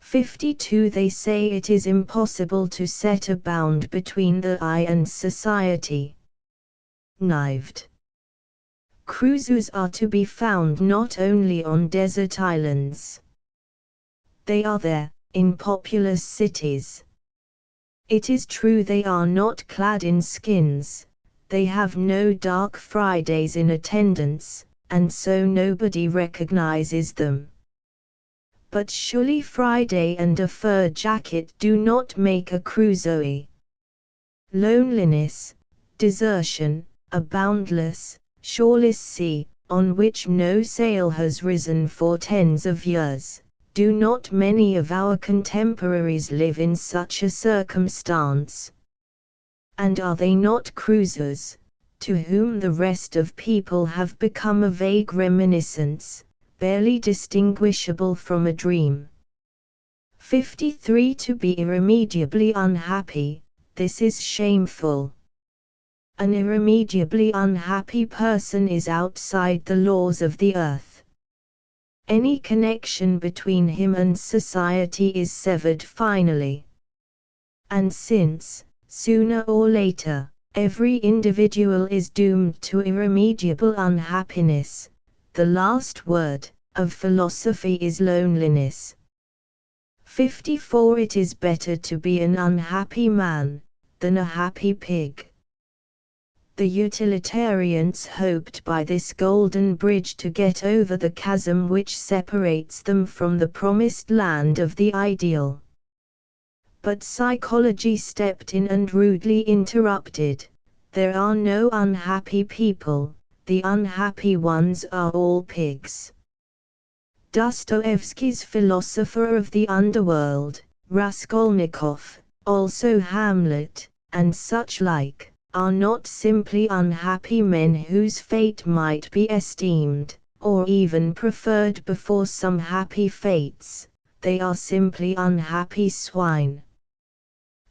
52 They say it is impossible to set a bound between the I and society. Knived. Cruisers are to be found not only on desert islands. They are there, in populous cities. It is true they are not clad in skins, they have no dark Fridays in attendance, and so nobody recognizes them. But surely Friday and a fur jacket do not make a Crusoe. Loneliness, desertion, a boundless, shoreless sea, on which no sail has risen for tens of years. Do not many of our contemporaries live in such a circumstance? And are they not cruisers, to whom the rest of people have become a vague reminiscence, barely distinguishable from a dream? 53 To be irremediably unhappy, this is shameful. An irremediably unhappy person is outside the laws of the earth. Any connection between him and society is severed finally. And since, sooner or later, every individual is doomed to irremediable unhappiness, the last word of philosophy is loneliness. 54 It is better to be an unhappy man than a happy pig. The utilitarians hoped by this golden bridge to get over the chasm which separates them from the promised land of the ideal. But psychology stepped in and rudely interrupted. There are no unhappy people, the unhappy ones are all pigs. Dostoevsky's philosopher of the underworld, Raskolnikov, also Hamlet, and such like, are not simply unhappy men whose fate might be esteemed, or even preferred before some happy fates, they are simply unhappy swine.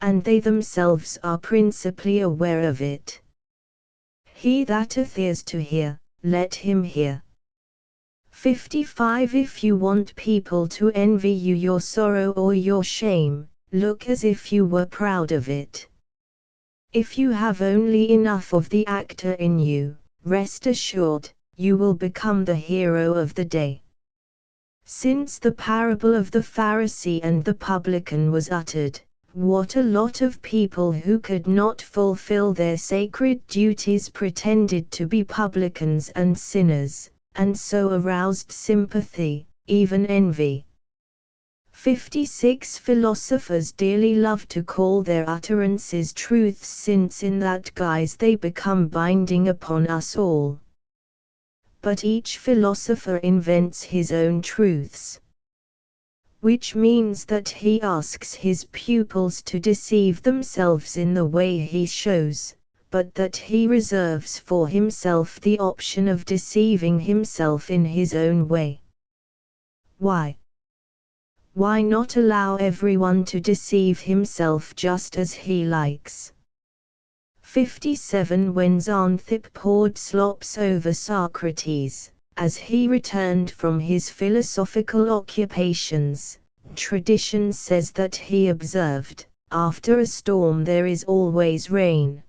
and they themselves are principally aware of it. He that hath ears to hear, let him hear. 55. If you want people to envy you your sorrow or your shame, look as if you were proud of it. If you have only enough of the actor in you, rest assured, you will become the hero of the day. Since the parable of the Pharisee and the publican was uttered, what a lot of people who could not fulfill their sacred duties pretended to be publicans and sinners, and so aroused sympathy, even envy. 56. Philosophers dearly love to call their utterances truths, since in that guise they become binding upon us all. But each philosopher invents his own truths, which means that he asks his pupils to deceive themselves in the way he shows, but that he reserves for himself the option of deceiving himself in his own way. Why? Why not allow everyone to deceive himself just as he likes? 57. When Xanthip poured slops over Socrates, as he returned from his philosophical occupations, tradition says that he observed, "After a storm there is always rain."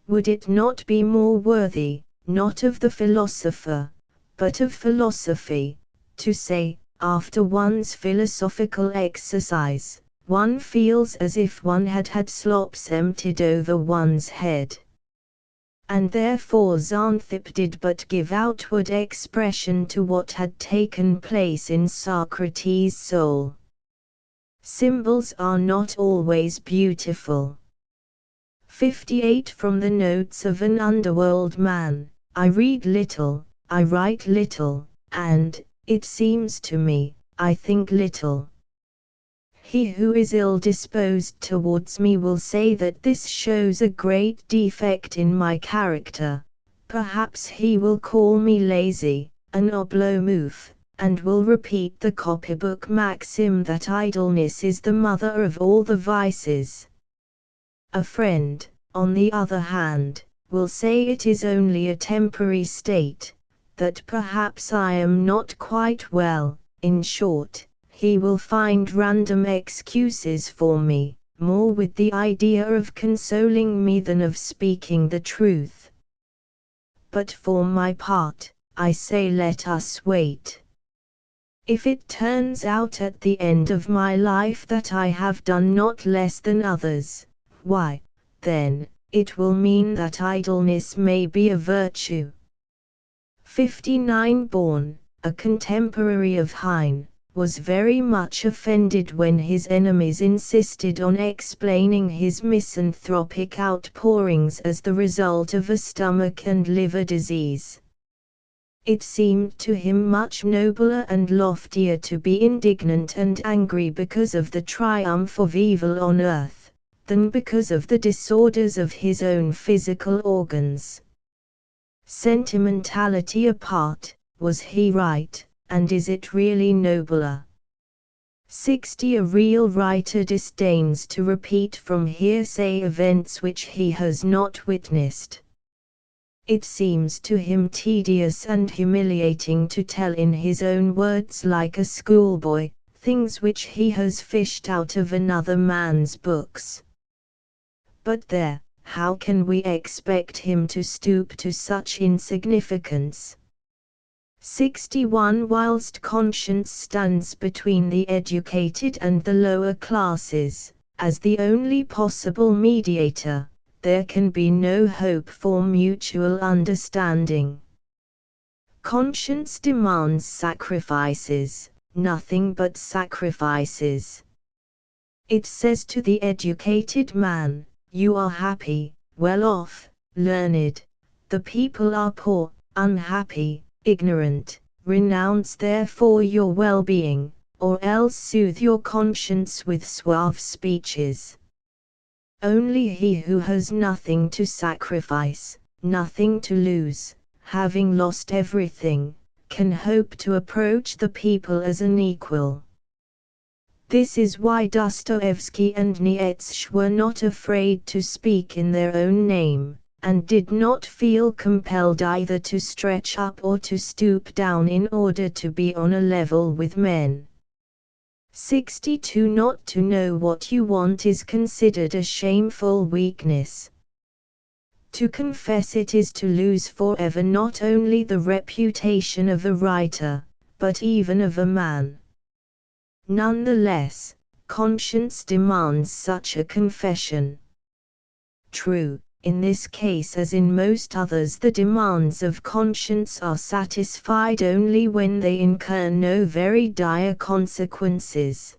Would it not be more worthy, not of the philosopher, but of philosophy, to say, after one's philosophical exercise, one feels as if one had had slops emptied over one's head? And therefore Xanthip did but give outward expression to what had taken place in Socrates' soul. Symbols are not always beautiful. 58. From the notes of an underworld man, I read little, I write little, and, it seems to me, I think little. He who is ill-disposed towards me will say that this shows a great defect in my character. Perhaps he will call me lazy, an oblomouth, and will repeat the copybook maxim that idleness is the mother of all the vices. A friend, on the other hand, will say it is only a temporary state, that perhaps I am not quite well. In short, he will find random excuses for me, more with the idea of consoling me than of speaking the truth. But for my part, I say let us wait. If it turns out at the end of my life that I have done not less than others, why, then, it will mean that idleness may be a virtue. 59. Born, a contemporary of Heine, was very much offended when his enemies insisted on explaining his misanthropic outpourings as the result of a stomach and liver disease. It seemed to him much nobler and loftier to be indignant and angry because of the triumph of evil on earth, than because of the disorders of his own physical organs. Sentimentality apart, was he right? And is it really nobler? 60. A real writer disdains to repeat from hearsay events which he has not witnessed. It seems to him tedious and humiliating to tell in his own words like a schoolboy, things which he has fished out of another man's books. But there, how can we expect him to stoop to such insignificance? 61. Whilst conscience stands between the educated and the lower classes, as the only possible mediator, there can be no hope for mutual understanding. Conscience demands sacrifices, nothing but sacrifices. It says to the educated man, "You are happy, well off, learned. The people are poor, unhappy, ignorant. Renounce therefore your well-being, or else soothe your conscience with suave speeches." Only he who has nothing to sacrifice, nothing to lose, having lost everything, can hope to approach the people as an equal. This is why Dostoevsky and Nietzsche were not afraid to speak in their own name, and did not feel compelled either to stretch up or to stoop down in order to be on a level with men. 62 Not to know what you want is considered a shameful weakness. To confess it is to lose forever not only the reputation of a writer, but even of a man. Nonetheless, conscience demands such a confession. True, in this case as in most others, the demands of conscience are satisfied only when they incur no very dire consequences.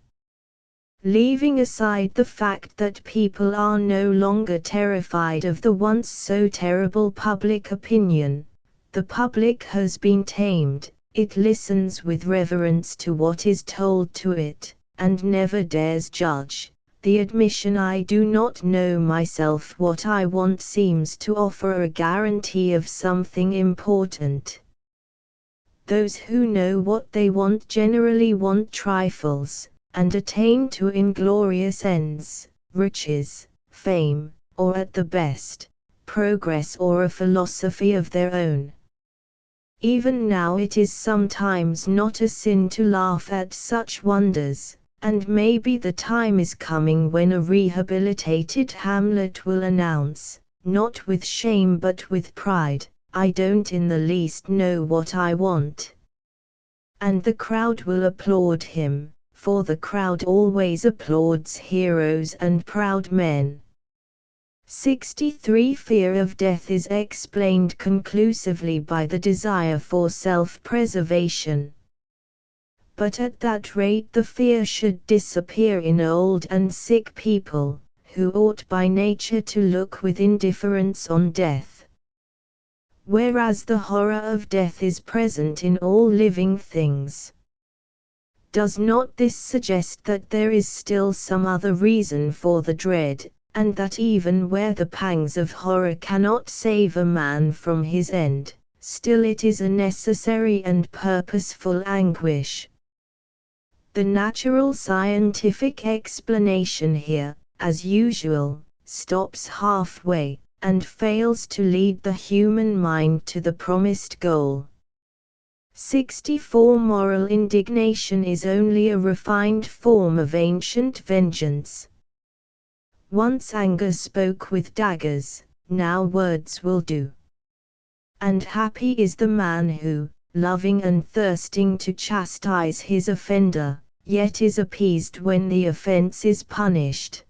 Leaving aside the fact that people are no longer terrified of the once so terrible public opinion, the public has been tamed. It listens with reverence to what is told to it, and never dares judge. The admission "I do not know myself what I want" seems to offer a guarantee of something important. Those who know what they want generally want trifles, and attain to inglorious ends, riches, fame, or at the best, progress or a philosophy of their own. Even now it is sometimes not a sin to laugh at such wonders, and maybe the time is coming when a rehabilitated Hamlet will announce, not with shame but with pride, "I don't in the least know what I want." And the crowd will applaud him, for the crowd always applauds heroes and proud men. 63 Fear of death is explained conclusively by the desire for self-preservation. But at that rate the fear should disappear in old and sick people, who ought by nature to look with indifference on death. Whereas the horror of death is present in all living things. Does not this suggest that there is still some other reason for the dread, and that even where the pangs of horror cannot save a man from his end, still it is a necessary and purposeful anguish? The natural scientific explanation here, as usual, stops halfway, and fails to lead the human mind to the promised goal. 64 Moral indignation is only a refined form of ancient vengeance. Once anger spoke with daggers, now words will do. And happy is the man who, loving and thirsting to chastise his offender, yet is appeased when the offense is punished.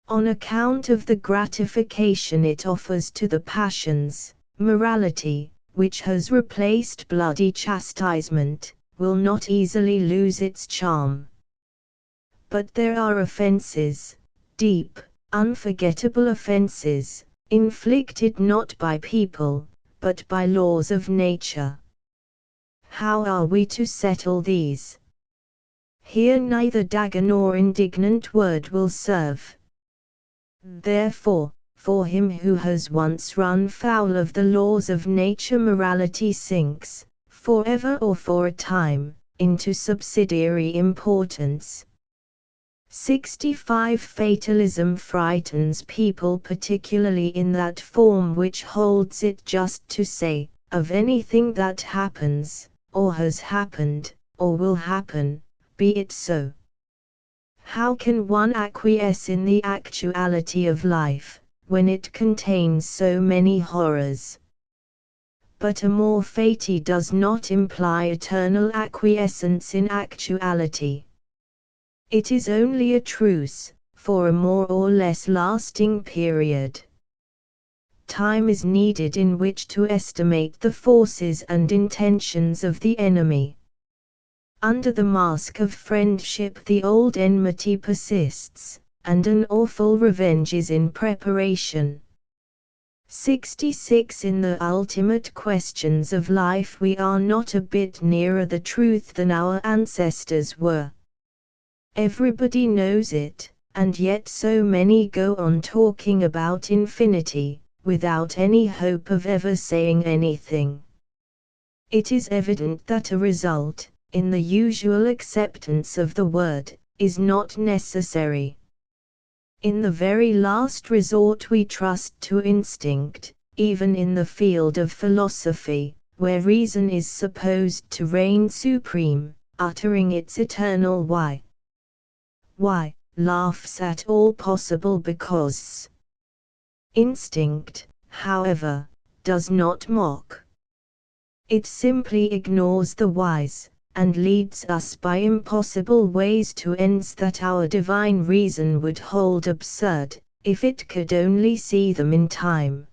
On account of the gratification it offers to the passions, morality, which has replaced bloody chastisement, will not easily lose its charm. But there are offenses, deep, unforgettable offenses, inflicted not by people, but by laws of nature. How are we to settle these? Here neither dagger nor indignant word will serve. Therefore, for him who has once run foul of the laws of nature, morality sinks, forever or for a time, into subsidiary importance. 65 Fatalism frightens people, particularly in that form which holds it just to say, of anything that happens, or has happened, or will happen, be it so. How can one acquiesce in the actuality of life, when it contains so many horrors? But amor fati does not imply eternal acquiescence in actuality. It is only a truce, for a more or less lasting period. Time is needed in which to estimate the forces and intentions of the enemy. Under the mask of friendship the old enmity persists, and an awful revenge is in preparation. 66 In the ultimate questions of life we are not a bit nearer the truth than our ancestors were. Everybody knows it, and yet so many go on talking about infinity, without any hope of ever saying anything. It is evident that a result, in the usual acceptance of the word, is not necessary. In the very last resort we trust to instinct, even in the field of philosophy, where reason is supposed to reign supreme, uttering its eternal why. Why laughs at all possible because. Instinct, however, does not mock. It simply ignores the whys, and leads us by impossible ways to ends that our divine reason would hold absurd, if it could only see them in time.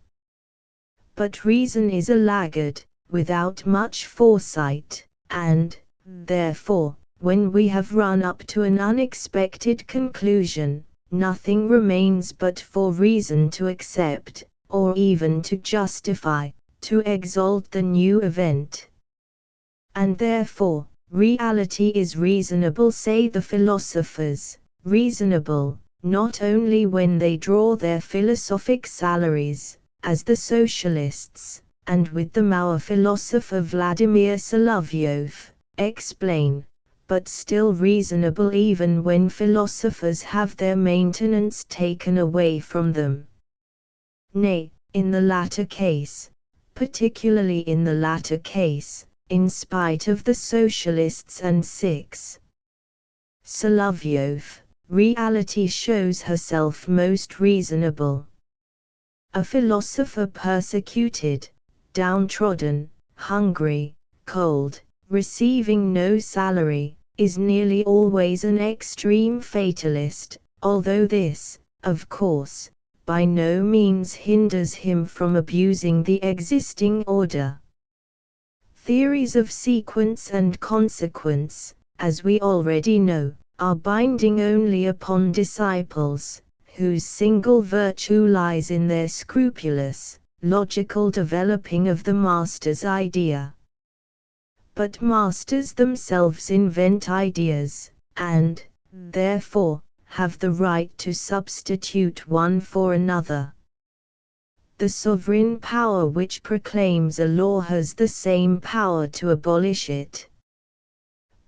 But reason is a laggard, without much foresight, and, therefore, when we have run up to an unexpected conclusion, nothing remains but for reason to accept, or even to justify, to exalt the new event. And therefore, reality is reasonable, say the philosophers, reasonable, not only when they draw their philosophic salaries, as the socialists, and with them our philosopher Vladimir Solovyov, explain, but still reasonable even when philosophers have their maintenance taken away from them. Nay, in the latter case, particularly in the latter case, in spite of the socialists and six. Solovyov, reality shows herself most reasonable. A philosopher persecuted, downtrodden, hungry, cold, receiving no salary, is nearly always an extreme fatalist, although this, of course, by no means hinders him from abusing the existing order. Theories of sequence and consequence, as we already know, are binding only upon disciples, whose single virtue lies in their scrupulous, logical developing of the master's idea. But masters themselves invent ideas, and, therefore, have the right to substitute one for another. The sovereign power which proclaims a law has the same power to abolish it.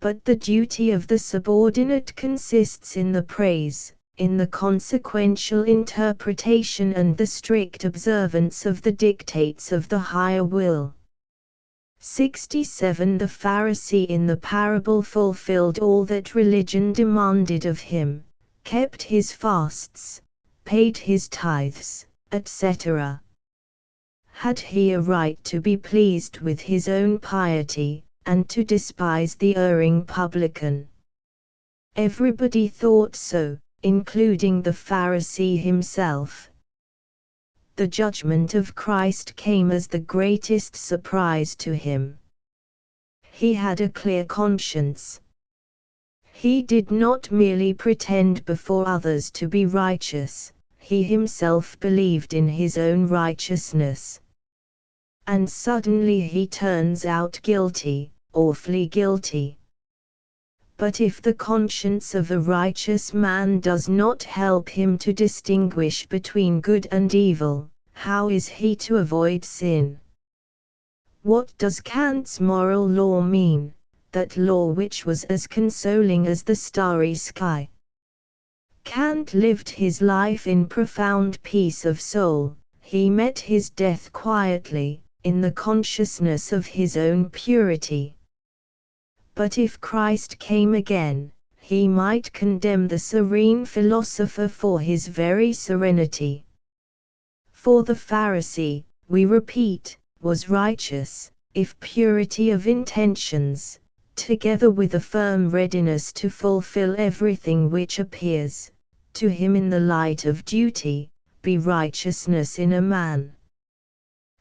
But the duty of the subordinate consists in the praise, in the consequential interpretation and the strict observance of the dictates of the higher will. 67 The Pharisee in the parable fulfilled all that religion demanded of him, kept his fasts, paid his tithes, etc. Had he a right to be pleased with his own piety, and to despise the erring publican? Everybody thought so, including the Pharisee himself. The judgment of Christ came as the greatest surprise to him. He had a clear conscience. He did not merely pretend before others to be righteous, he himself believed in his own righteousness. And suddenly he turns out guilty, awfully guilty. But if the conscience of a righteous man does not help him to distinguish between good and evil, how is he to avoid sin? What does Kant's moral law mean, that law which was as consoling as the starry sky? Kant lived his life in profound peace of soul, he met his death quietly, in the consciousness of his own purity. But if Christ came again, he might condemn the serene philosopher for his very serenity. For the Pharisee, we repeat, was righteous, if purity of intentions, together with a firm readiness to fulfill everything which appears to him in the light of duty, be righteousness in a man.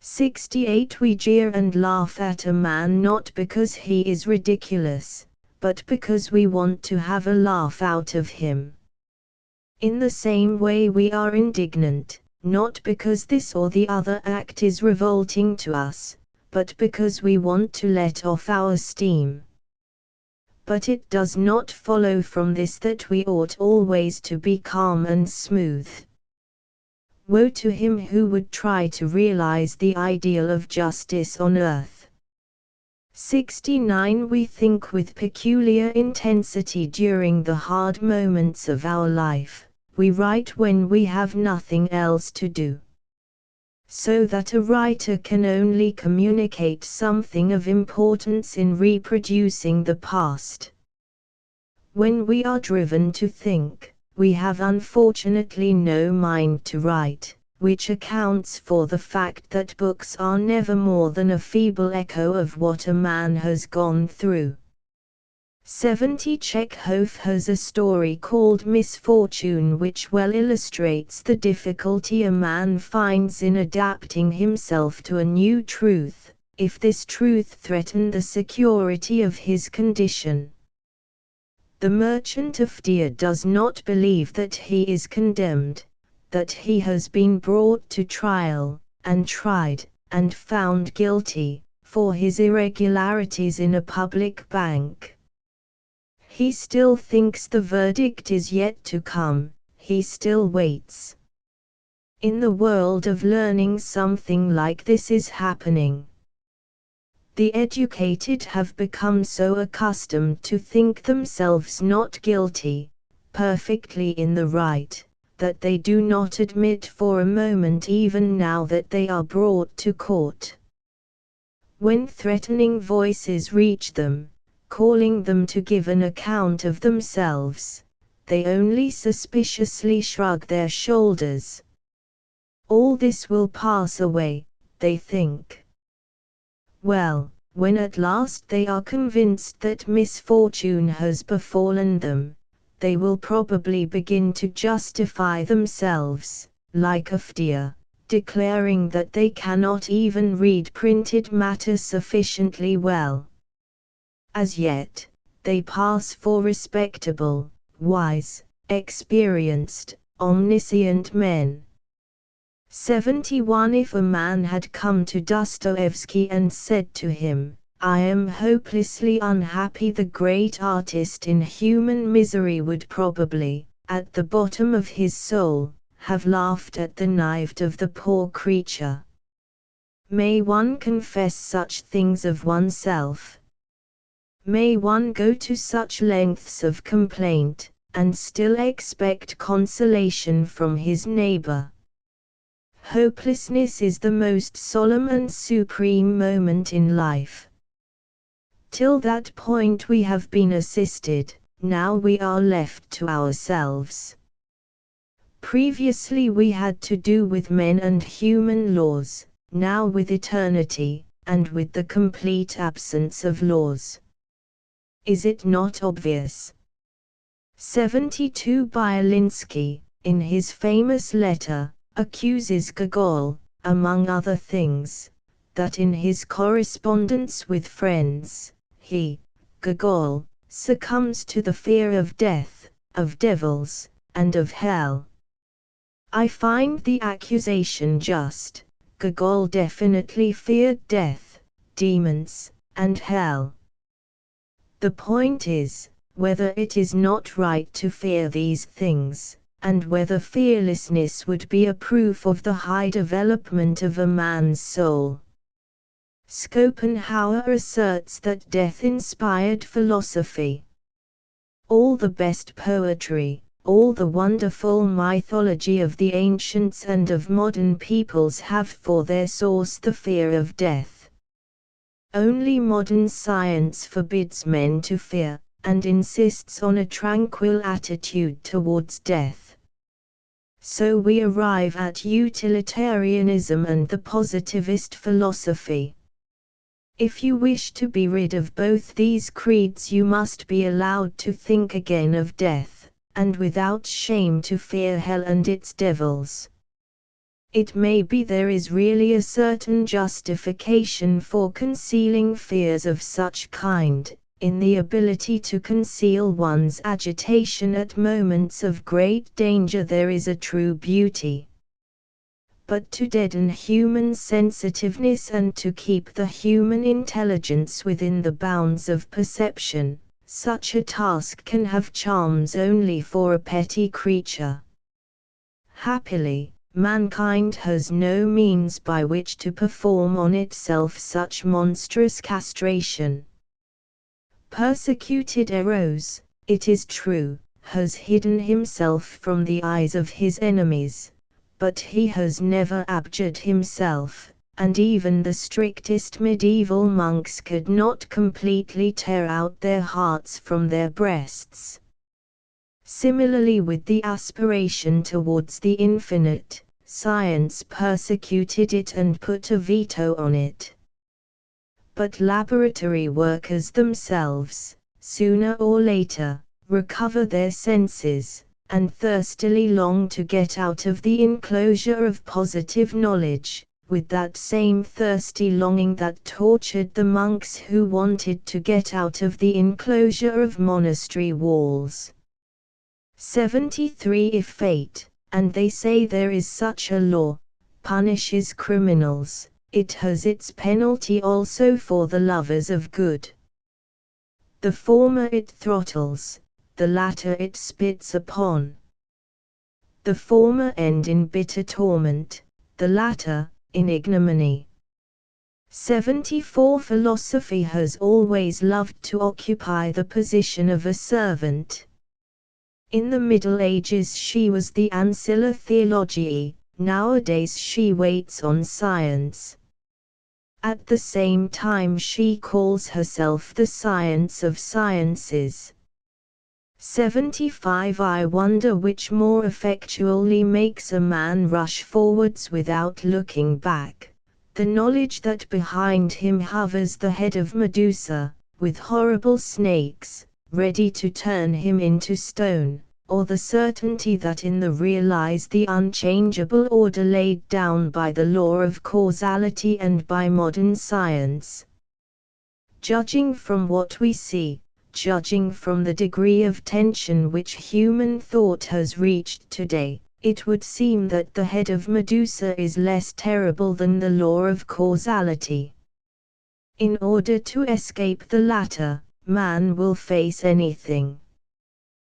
68 We jeer and laugh at a man not because he is ridiculous, but because we want to have a laugh out of him. In the same way we are indignant, not because this or the other act is revolting to us, but because we want to let off our steam. But it does not follow from this that we ought always to be calm and smooth. Woe to him who would try to realize the ideal of justice on earth. 69. We think with peculiar intensity during the hard moments of our life. We write when we have nothing else to do. So that a writer can only communicate something of importance in reproducing the past. When we are driven to think, we have unfortunately no mind to write, which accounts for the fact that books are never more than a feeble echo of what a man has gone through. 70. Chekhov has a story called Misfortune which well illustrates the difficulty a man finds in adapting himself to a new truth, if this truth threaten the security of his condition. The merchant of deer does not believe that he is condemned, that he has been brought to trial, and tried, and found guilty, for his irregularities in a public bank. He still thinks the verdict is yet to come, he still waits. In the world of learning something like this is happening. The educated have become so accustomed to think themselves not guilty, perfectly in the right, that they do not admit for a moment even now that they are brought to court. When threatening voices reach them, calling them to give an account of themselves, they only suspiciously shrug their shoulders. All this will pass away, they think. Well, when at last they are convinced that misfortune has befallen them, they will probably begin to justify themselves, like a deer, declaring that they cannot even read printed matter sufficiently well. As yet, they pass for respectable, wise, experienced, omniscient men. 71. If a man had come to Dostoevsky and said to him, "I am hopelessly unhappy," the great artist in human misery would probably, at the bottom of his soul, have laughed at the naivete of the poor creature. May one confess such things of oneself? May one go to such lengths of complaint, and still expect consolation from his neighbor? Hopelessness is the most solemn and supreme moment in life. Till that point we have been assisted, now we are left to ourselves. Previously we had to do with men and human laws, now with eternity, and with the complete absence of laws. Is it not obvious? 72. Byelinsky, in his famous letter, accuses Gogol, among other things, that in his correspondence with friends, he, Gogol, succumbs to the fear of death, of devils, and of hell. I find the accusation just. Gogol definitely feared death, demons, and hell. The point is, whether it is not right to fear these things, and whether fearlessness would be a proof of the high development of a man's soul. Schopenhauer asserts that death-inspired philosophy, all the best poetry, all the wonderful mythology of the ancients and of modern peoples have for their source the fear of death. Only modern science forbids men to fear, and insists on a tranquil attitude towards death. So we arrive at utilitarianism and the positivist philosophy. If you wish to be rid of both these creeds, you must be allowed to think again of death, and without shame to fear hell and its devils. It may be there is really a certain justification for concealing fears of such kind, in the ability to conceal one's agitation at moments of great danger there is a true beauty. But to deaden human sensitiveness and to keep the human intelligence within the bounds of perception, such a task can have charms only for a petty creature. Happily, mankind has no means by which to perform on itself such monstrous castration. Persecuted Eros, it is true, has hidden himself from the eyes of his enemies, but he has never abjured himself, and even the strictest medieval monks could not completely tear out their hearts from their breasts. Similarly with the aspiration towards the infinite, science persecuted it and put a veto on it. But laboratory workers themselves, sooner or later, recover their senses, and thirstily long to get out of the enclosure of positive knowledge, with that same thirsty longing that tortured the monks who wanted to get out of the enclosure of monastery walls. 73 If fate, and they say there is such a law, punishes criminals, it has its penalty also for the lovers of good. The former it throttles, the latter it spits upon. The former end in bitter torment, the latter, in ignominy. 74 Philosophy has always loved to occupy the position of a servant. In the Middle Ages she was the ancilla theologiae, nowadays she waits on science. At the same time she calls herself the science of sciences. 75 I wonder which more effectually makes a man rush forwards without looking back, the knowledge that behind him hovers the head of Medusa, with horrible snakes, ready to turn him into stone, or the certainty that in the rear lies the unchangeable order laid down by the law of causality and by modern science. Judging from what we see, judging from the degree of tension which human thought has reached today, it would seem that the head of Medusa is less terrible than the law of causality. In order to escape the latter, man will face anything.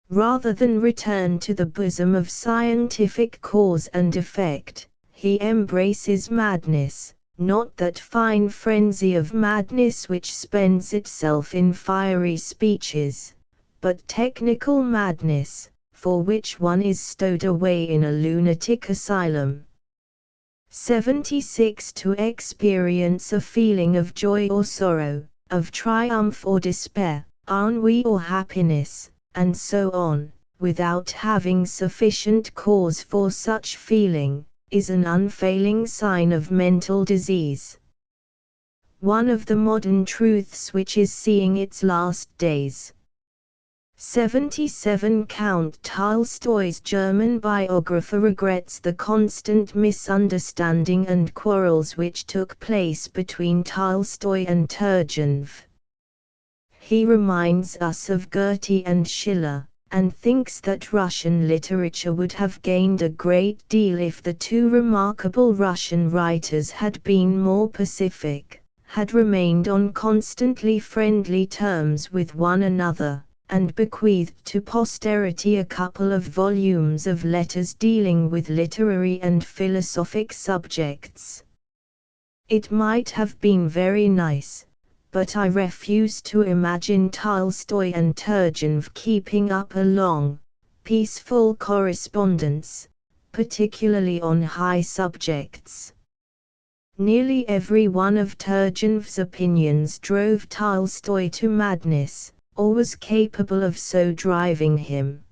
Rather than return to the bosom of scientific cause and effect, he embraces madness, not that fine frenzy of madness which spends itself in fiery speeches, but technical madness, for which one is stowed away in a lunatic asylum. 76 To experience a feeling of joy or sorrow, of triumph or despair, ennui or happiness, and so on, without having sufficient cause for such feeling, is an unfailing sign of mental disease. One of the modern truths which is seeing its last days. 77 Count Tolstoy's German biographer regrets the constant misunderstanding and quarrels which took place between Tolstoy and Turgenev. He reminds us of Goethe and Schiller, and thinks that Russian literature would have gained a great deal if the two remarkable Russian writers had been more pacific, had remained on constantly friendly terms with one another, and bequeathed to posterity a couple of volumes of letters dealing with literary and philosophic subjects. It might have been very nice, but I refuse to imagine Tolstoy and Turgenev keeping up a long, peaceful correspondence, particularly on high subjects. Nearly every one of Turgenev's opinions drove Tolstoy to madness, or was capable of so driving him.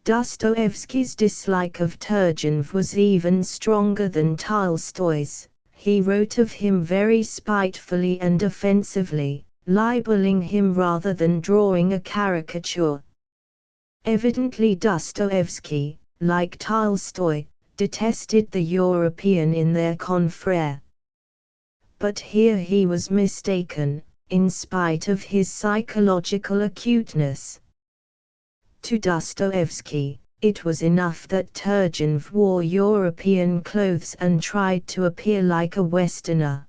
Dostoevsky's dislike of Turgenev was even stronger than Tolstoy's. He wrote of him very spitefully and offensively, libeling him rather than drawing a caricature. Evidently Dostoevsky, like Tolstoy, detested the European in their confrère. But here he was mistaken, in spite of his psychological acuteness. To Dostoevsky, it was enough that Turgenev wore European clothes and tried to appear like a Westerner.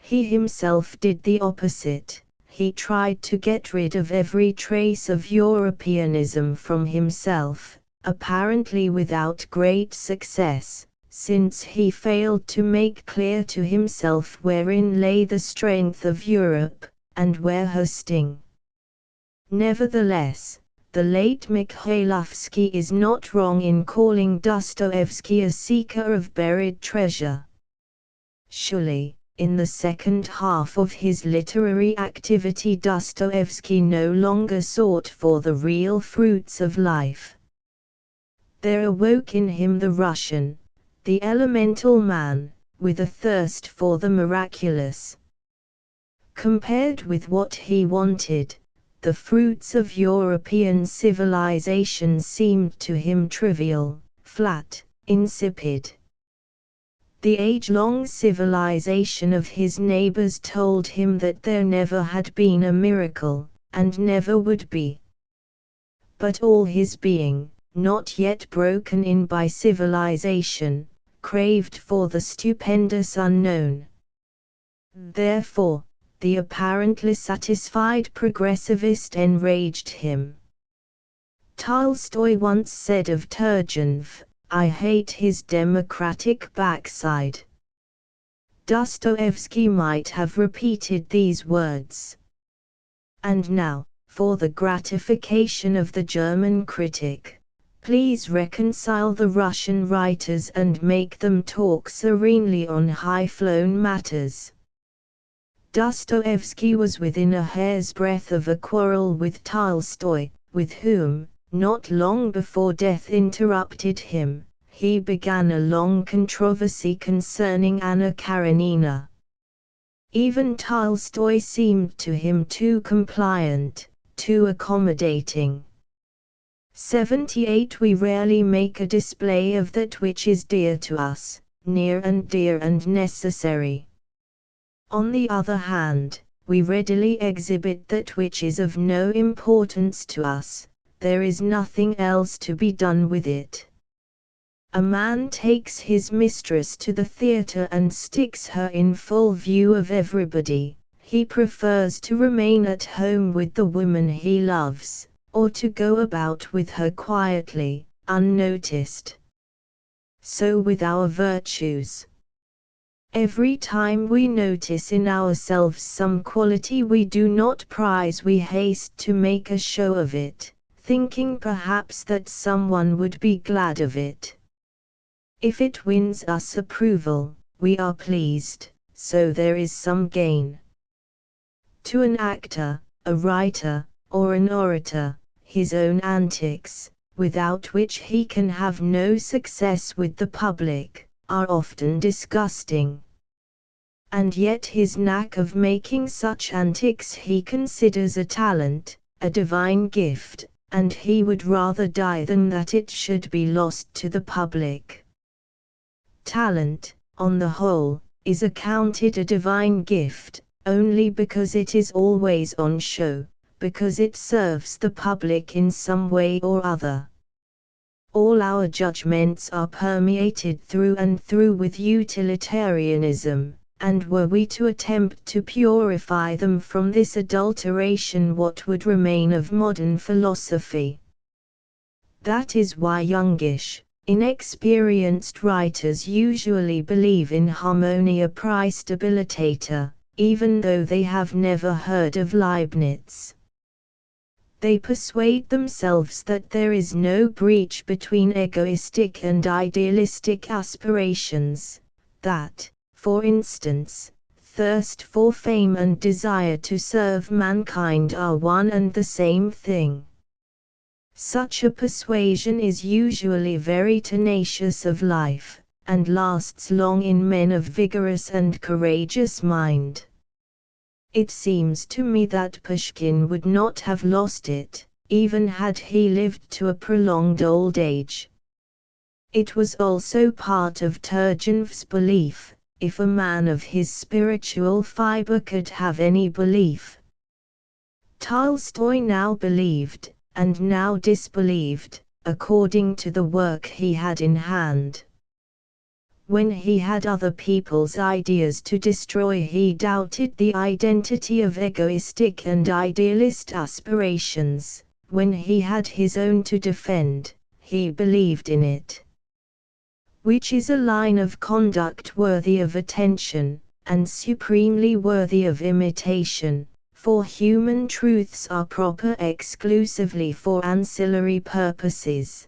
He himself did the opposite. He tried to get rid of every trace of Europeanism from himself, apparently without great success, since he failed to make clear to himself wherein lay the strength of Europe, and where her sting. Nevertheless, the late Mikhailovsky is not wrong in calling Dostoevsky a seeker of buried treasure. Surely, in the second half of his literary activity, Dostoevsky no longer sought for the real fruits of life. There awoke in him the Russian, the elemental man, with a thirst for the miraculous. Compared with what he wanted, the fruits of European civilization seemed to him trivial, flat, insipid. The age-long civilization of his neighbors told him that there never had been a miracle, and never would be. But all his being, not yet broken in by civilization, craved for the stupendous unknown. Therefore, the apparently satisfied progressivist enraged him. Tolstoy once said of Turgenev, "I hate his democratic backside." Dostoevsky might have repeated these words. And now, for the gratification of the German critic, please reconcile the Russian writers and make them talk serenely on high-flown matters. Dostoevsky was within a hair's breadth of a quarrel with Tolstoy, with whom, not long before death interrupted him, he began a long controversy concerning Anna Karenina. Even Tolstoy seemed to him too compliant, too accommodating. 78 We rarely make a display of that which is dear to us, near and dear and necessary. On the other hand, we readily exhibit that which is of no importance to us. There is nothing else to be done with it. A man takes his mistress to the theater and sticks her in full view of everybody. He prefers to remain at home with the woman he loves, or to go about with her quietly, unnoticed. So with our virtues. Every time we notice in ourselves some quality we do not prize, we haste to make a show of it, thinking perhaps that someone would be glad of it. If it wins us approval, we are pleased, so there is some gain. To an actor, a writer, or an orator, his own antics, without which he can have no success with the public, are often disgusting. And yet his knack of making such antics he considers a talent, a divine gift, and he would rather die than that it should be lost to the public. Talent, on the whole, is accounted a divine gift, only because it is always on show, because it serves the public in some way or other. All our judgments are permeated through and through with utilitarianism, and were we to attempt to purify them from this adulteration, what would remain of modern philosophy? That is why youngish, inexperienced writers usually believe in harmonia praestabilitator, even though they have never heard of Leibniz. They persuade themselves that there is no breach between egoistic and idealistic aspirations, that, for instance, thirst for fame and desire to serve mankind are one and the same thing. Such a persuasion is usually very tenacious of life, and lasts long in men of vigorous and courageous mind. It seems to me that Pushkin would not have lost it, even had he lived to a prolonged old age. It was also part of Turgenev's belief, if a man of his spiritual fiber could have any belief. Tolstoy now believed, and now disbelieved, according to the work he had in hand. When he had other people's ideas to destroy, he doubted the identity of egoistic and idealist aspirations. When he had his own to defend, he believed in it. Which is a line of conduct worthy of attention, and supremely worthy of imitation, for human truths are proper exclusively for ancillary purposes.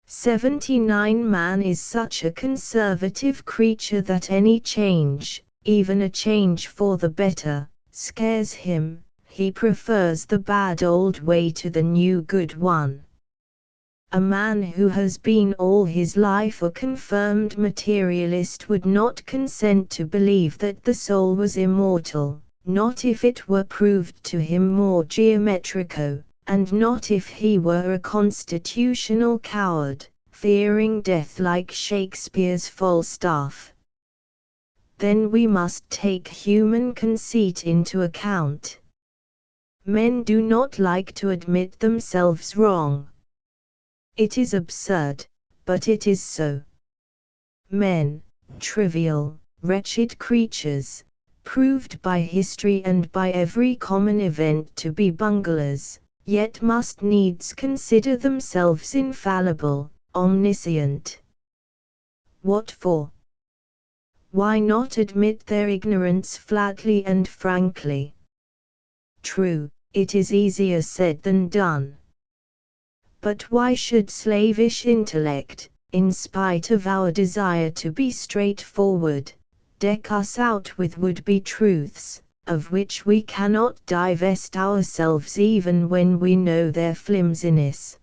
79 Man is such a conservative creature that any change, even a change for the better, scares him. He prefers the bad old way to the new good one. A man who has been all his life a confirmed materialist would not consent to believe that the soul was immortal, not if it were proved to him more geometrico, and not if he were a constitutional coward, fearing death like Shakespeare's Falstaff. Then we must take human conceit into account. Men do not like to admit themselves wrong. It is absurd, but it is so. Men, trivial, wretched creatures, proved by history and by every common event to be bunglers, yet must needs consider themselves infallible, omniscient. What for? Why not admit their ignorance flatly and frankly? True, it is easier said than done. But why should slavish intellect, in spite of our desire to be straightforward, deck us out with would-be truths, of which we cannot divest ourselves even when we know their flimsiness?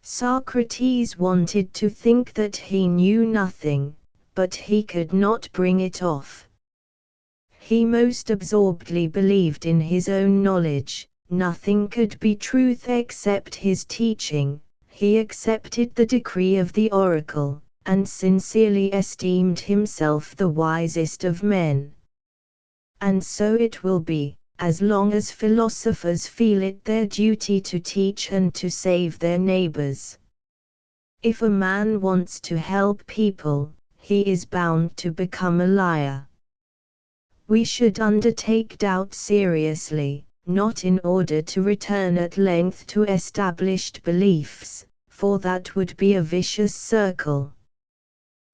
Socrates wanted to think that he knew nothing, but he could not bring it off. He most absorbedly believed in his own knowledge. Nothing could be truth except his teaching. He accepted the decree of the oracle, and sincerely esteemed himself the wisest of men. And so it will be, as long as philosophers feel it their duty to teach and to save their neighbors. If a man wants to help people, he is bound to become a liar. We should undertake doubt seriously, not in order to return at length to established beliefs, for that would be a vicious circle.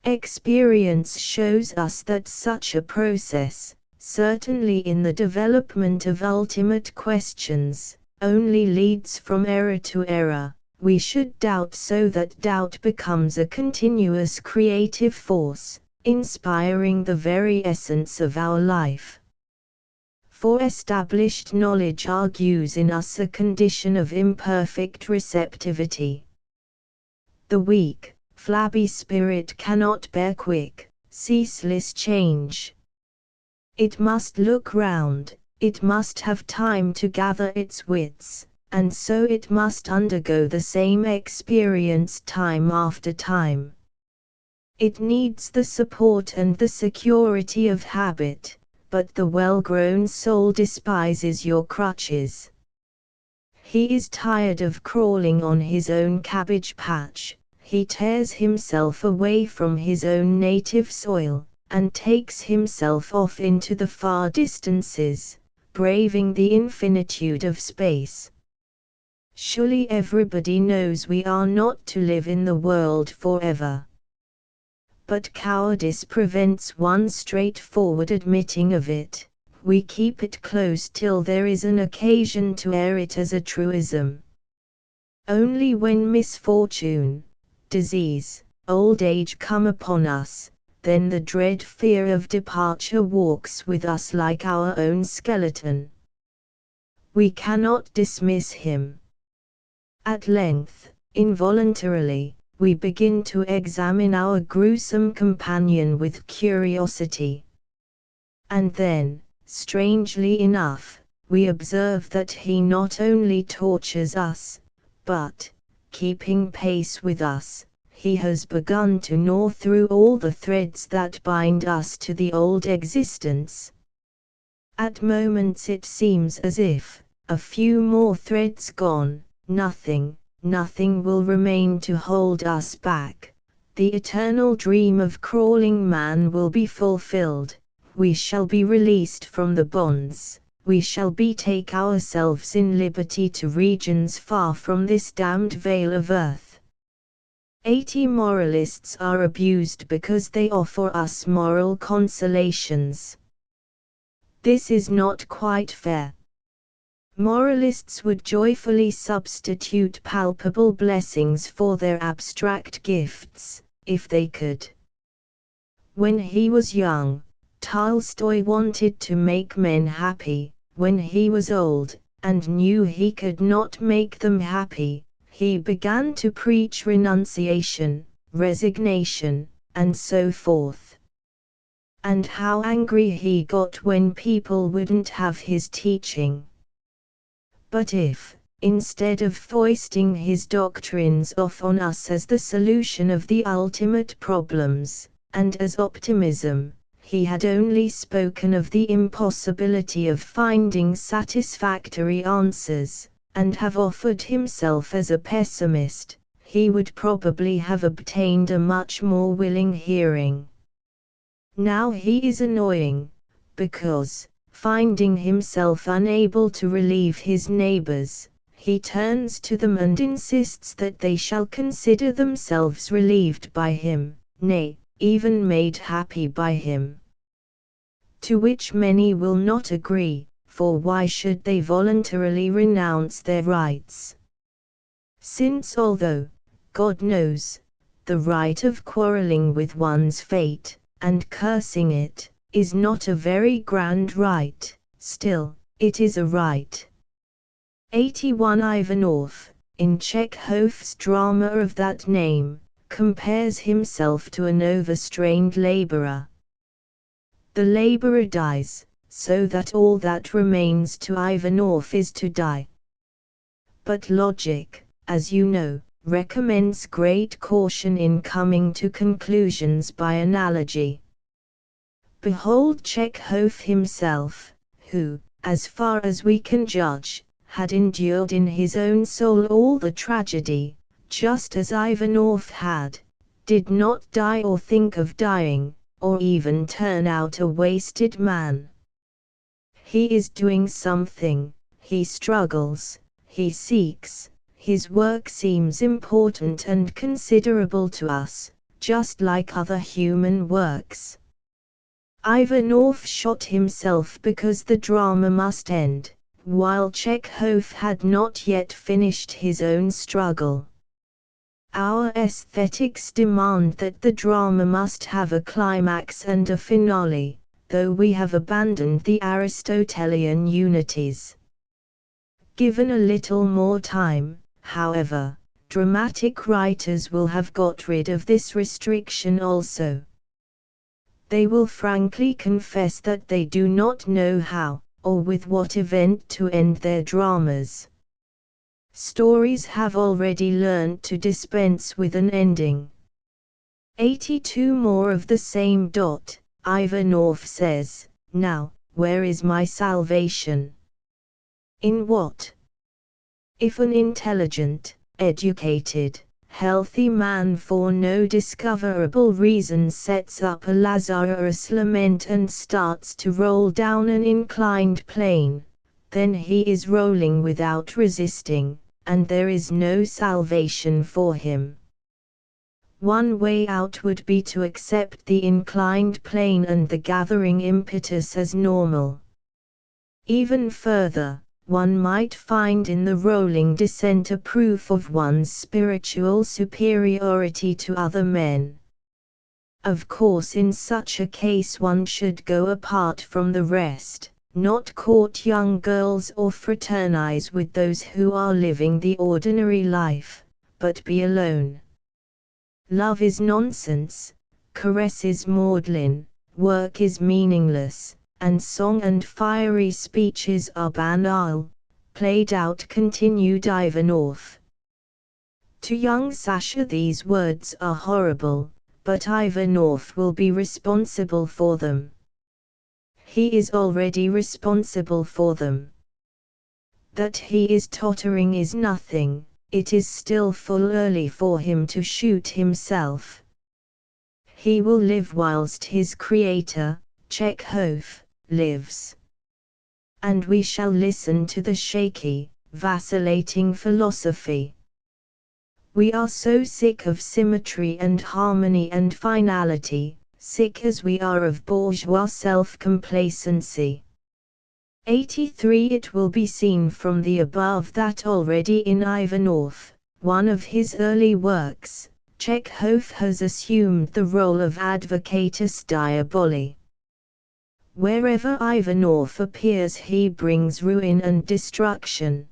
Experience shows us that such a process, certainly in the development of ultimate questions, only leads from error to error. We should doubt so that doubt becomes a continuous creative force, inspiring the very essence of our life. For established knowledge argues in us a condition of imperfect receptivity. The weak, flabby spirit cannot bear quick, ceaseless change. It must look round, it must have time to gather its wits, and so it must undergo the same experience time after time. It needs the support and the security of habit. But the well-grown soul despises your crutches. He is tired of crawling on his own cabbage patch, he tears himself away from his own native soil, and takes himself off into the far distances, braving the infinitude of space. Surely everybody knows we are not to live in the world forever. But cowardice prevents one straightforward admitting of it. We keep it close till there is an occasion to air it as a truism. Only when misfortune, disease, old age come upon us, then the dread fear of departure walks with us like our own skeleton. We cannot dismiss him. At length, involuntarily, we begin to examine our gruesome companion with curiosity. And then, strangely enough, we observe that he not only tortures us, but, keeping pace with us, he has begun to gnaw through all the threads that bind us to the old existence. At moments it seems as if, a few more threads gone, nothing will remain to hold us back. The eternal dream of crawling man will be fulfilled. We shall be released from the bonds. We shall betake ourselves in liberty to regions far from this damned vale of earth. 80 Moralists are abused because they offer us moral consolations. This is not quite fair. Moralists would joyfully substitute palpable blessings for their abstract gifts, if they could. When he was young, Tolstoy wanted to make men happy. When he was old, and knew he could not make them happy, he began to preach renunciation, resignation, and so forth. And how angry he got when people wouldn't have his teaching. But if, instead of foisting his doctrines off on us as the solution of the ultimate problems, and as optimism, he had only spoken of the impossibility of finding satisfactory answers, and have offered himself as a pessimist, he would probably have obtained a much more willing hearing. Now he is annoying, because, finding himself unable to relieve his neighbors, he turns to them and insists that they shall consider themselves relieved by him, nay, even made happy by him. To which many will not agree, for why should they voluntarily renounce their rights? Since although, God knows, the right of quarreling with one's fate, and cursing it, is not a very grand right, still, it is a right. 81 Ivanov, in Chekhov's drama of that name, compares himself to an overstrained laborer. The laborer dies, so that all that remains to Ivanov is to die. But logic, as you know, recommends great caution in coming to conclusions by analogy. Behold Chekhov himself, who, as far as we can judge, had endured in his own soul all the tragedy, just as Ivanov had, did not die or think of dying, or even turn out a wasted man. He is doing something, he struggles, he seeks, his work seems important and considerable to us, just like other human works. Ivanov shot himself because the drama must end, while Chekhov had not yet finished his own struggle. Our aesthetics demand that the drama must have a climax and a finale, though we have abandoned the Aristotelian unities. Given a little more time, however, dramatic writers will have got rid of this restriction also. They will frankly confess that they do not know how, or with what event to end their dramas. Stories have already learned to dispense with an ending. 82 More of the same. Ivanov says, now, where is my salvation? In what? If an intelligent, educated, healthy man for no discoverable reason sets up a Lazarus lament and starts to roll down an inclined plane, then he is rolling without resisting, and there is no salvation for him. One way out would be to accept the inclined plane and the gathering impetus as normal. Even further, one might find in the rolling descent a proof of one's spiritual superiority to other men. Of course, in such a case one should go apart from the rest, not court young girls or fraternize with those who are living the ordinary life, but be alone. Love is nonsense, caress is maudlin, work is meaningless, and song and fiery speeches are banal, played out, continued Ivanov. To young Sasha these words are horrible, but Ivanov will be responsible for them. He is already responsible for them. That he is tottering is nothing, it is still full early for him to shoot himself. He will live whilst his creator, Chekhov, lives. And we shall listen to the shaky, vacillating philosophy. We are so sick of symmetry and harmony and finality, sick as we are of bourgeois self-complacency. 83. It will be seen from the above that already in Ivanov, one of his early works, Chekhov has assumed the role of advocatus diaboli. Wherever Ivanov appears he brings ruin and destruction.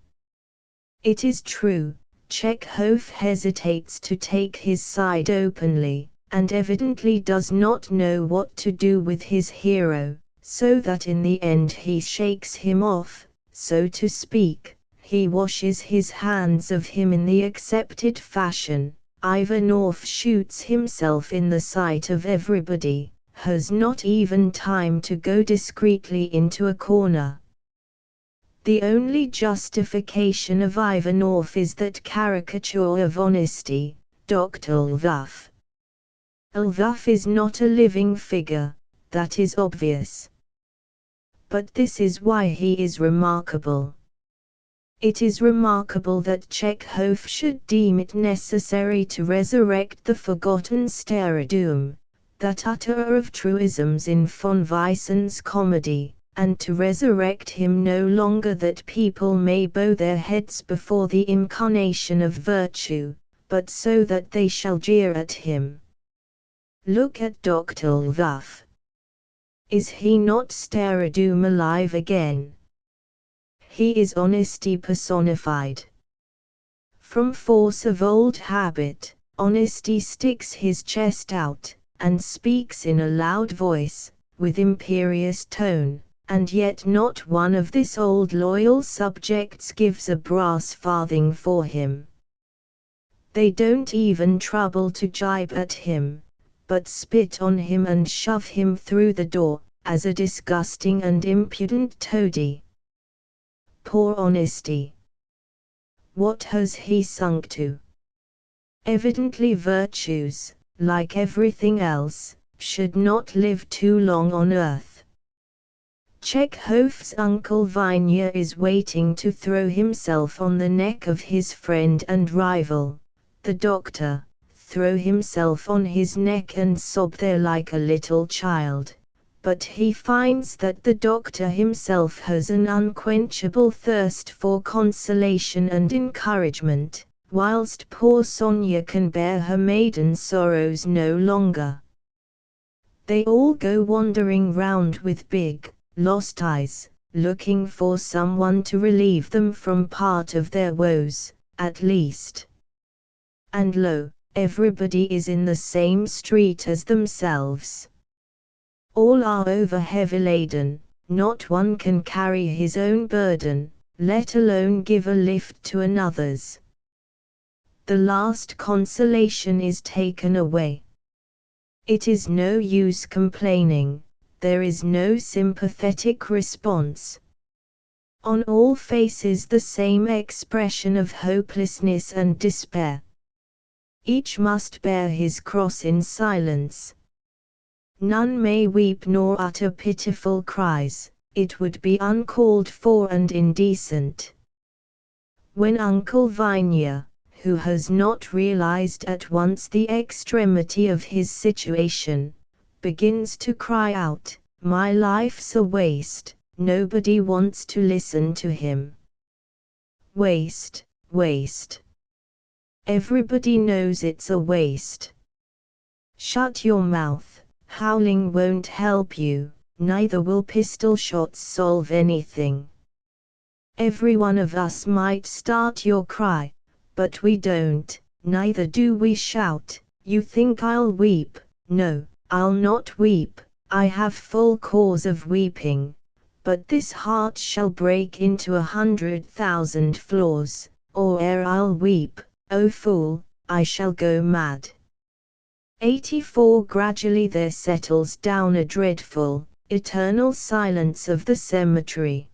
It is true, Chekhov hesitates to take his side openly, and evidently does not know what to do with his hero, so that in the end he shakes him off, so to speak, he washes his hands of him in the accepted fashion. Ivanov shoots himself in the sight of everybody, has not even time to go discreetly into a corner. The only justification of Ivanov is that caricature of honesty, Dr. Lvov. Lvov is not a living figure, that is obvious. But this is why he is remarkable. It is remarkable that Chekhov should deem it necessary to resurrect the forgotten Starodoum, that utterer of truisms in von Weissen's comedy, and to resurrect him no longer that people may bow their heads before the incarnation of virtue, but so that they shall jeer at him. Look at Dr. Lvov. Is he not Starodoum alive again? He is honesty personified. From force of old habit, honesty sticks his chest out, and speaks in a loud voice, with imperious tone, and yet not one of this old loyal subjects gives a brass farthing for him. They don't even trouble to jibe at him, but spit on him and shove him through the door, as a disgusting and impudent toady. Poor honesty. What has he sunk to? Evidently virtues, like everything else, should not live too long on earth. Chekhov's Uncle Vanya is waiting to throw himself on the neck of his friend and rival, the doctor, throw himself on his neck and sob there like a little child. But he finds that the doctor himself has an unquenchable thirst for consolation and encouragement, whilst poor Sonia can bear her maiden sorrows no longer. They all go wandering round with big, lost eyes, looking for someone to relieve them from part of their woes, at least. And lo, everybody is in the same street as themselves. All are over heavy laden, not one can carry his own burden, let alone give a lift to another's. The last consolation is taken away. It is no use complaining, there is no sympathetic response. On all faces the same expression of hopelessness and despair. Each must bear his cross in silence. None may weep nor utter pitiful cries, it would be uncalled for and indecent. When Uncle Vanya, who has not realized at once the extremity of his situation, begins to cry out, "My life's a waste," nobody wants to listen to him. Waste, waste. Everybody knows it's a waste. Shut your mouth. Howling won't help you, neither will pistol shots solve anything. Every one of us might start your cry, but we don't, neither do we shout. You think I'll weep? No, I'll not weep, I have full cause of weeping, but this heart shall break into 100,000 flaws, or ere I'll weep, O fool, I shall go mad. 84. Gradually there settles down a dreadful, eternal silence of the cemetery.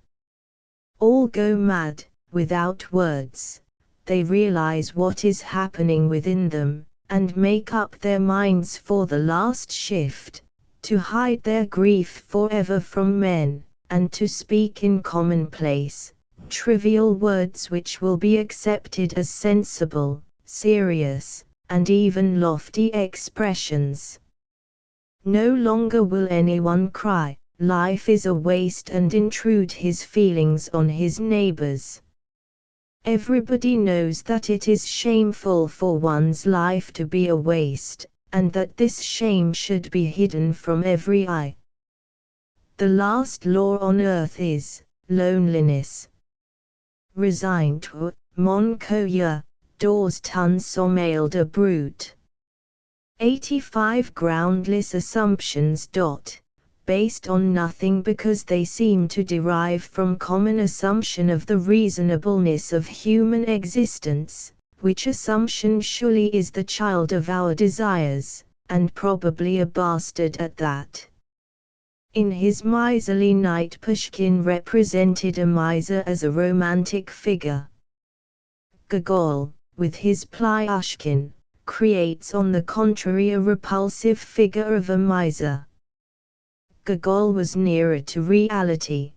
All go mad, without words. They realize what is happening within them, and make up their minds for the last shift, to hide their grief forever from men, and to speak in commonplace, trivial words which will be accepted as sensible, serious, and even lofty expressions. No longer will anyone cry, "Life is a waste," and intrude his feelings on his neighbors. Everybody knows that it is shameful for one's life to be a waste, and that this shame should be hidden from every eye. The last law on earth is loneliness. Resigned to mon coeur, dors ton sommeil de brute. 85 groundless assumptions. Based on nothing because they seem to derive from common assumption of the reasonableness of human existence, which assumption surely is the child of our desires, and probably a bastard at that. In his Miserly Night, Pushkin represented a miser as a romantic figure. Gogol, with his Plyushkin, creates on the contrary a repulsive figure of a miser. Gogol was nearer to reality.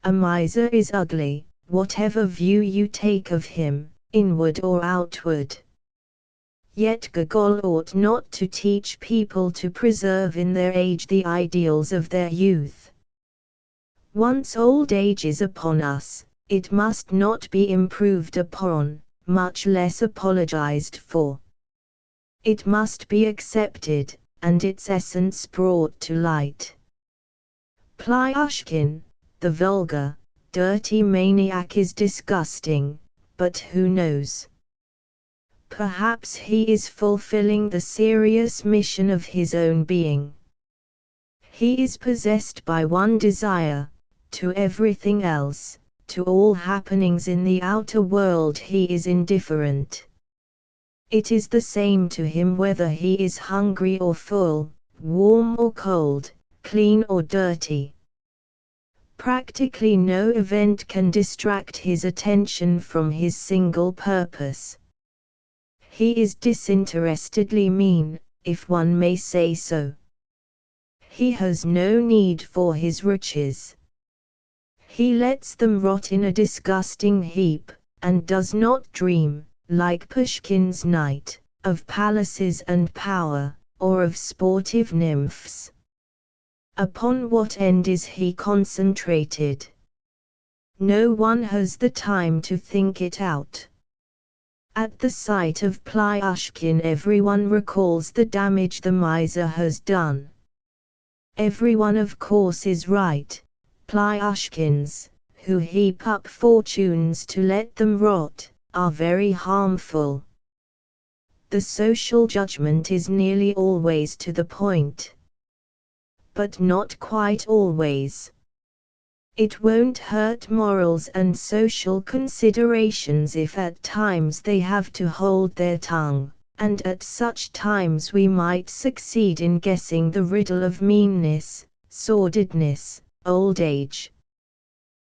A miser is ugly, whatever view you take of him, inward or outward. Yet Gogol ought not to teach people to preserve in their age the ideals of their youth. Once old age is upon us, it must not be improved upon, much less apologized for. It must be accepted, and its essence brought to light. Plyushkin, the vulgar, dirty maniac, is disgusting, but who knows? Perhaps he is fulfilling the serious mission of his own being. He is possessed by one desire: to everything else, to all happenings in the outer world he is indifferent. It is the same to him whether he is hungry or full, warm or cold, clean or dirty. Practically no event can distract his attention from his single purpose. He is disinterestedly mean, if one may say so. He has no need for his riches. He lets them rot in a disgusting heap, and does not dream, like Pushkin's knight, of palaces and power, or of sportive nymphs. Upon what end is he concentrated? No one has the time to think it out. At the sight of Plyushkin everyone recalls the damage the miser has done. Everyone of course is right. Plyushkins, who heap up fortunes to let them rot, are very harmful. The social judgment is nearly always to the point. But not quite always. It won't hurt morals and social considerations if at times they have to hold their tongue, and at such times we might succeed in guessing the riddle of meanness, sordidness, old age.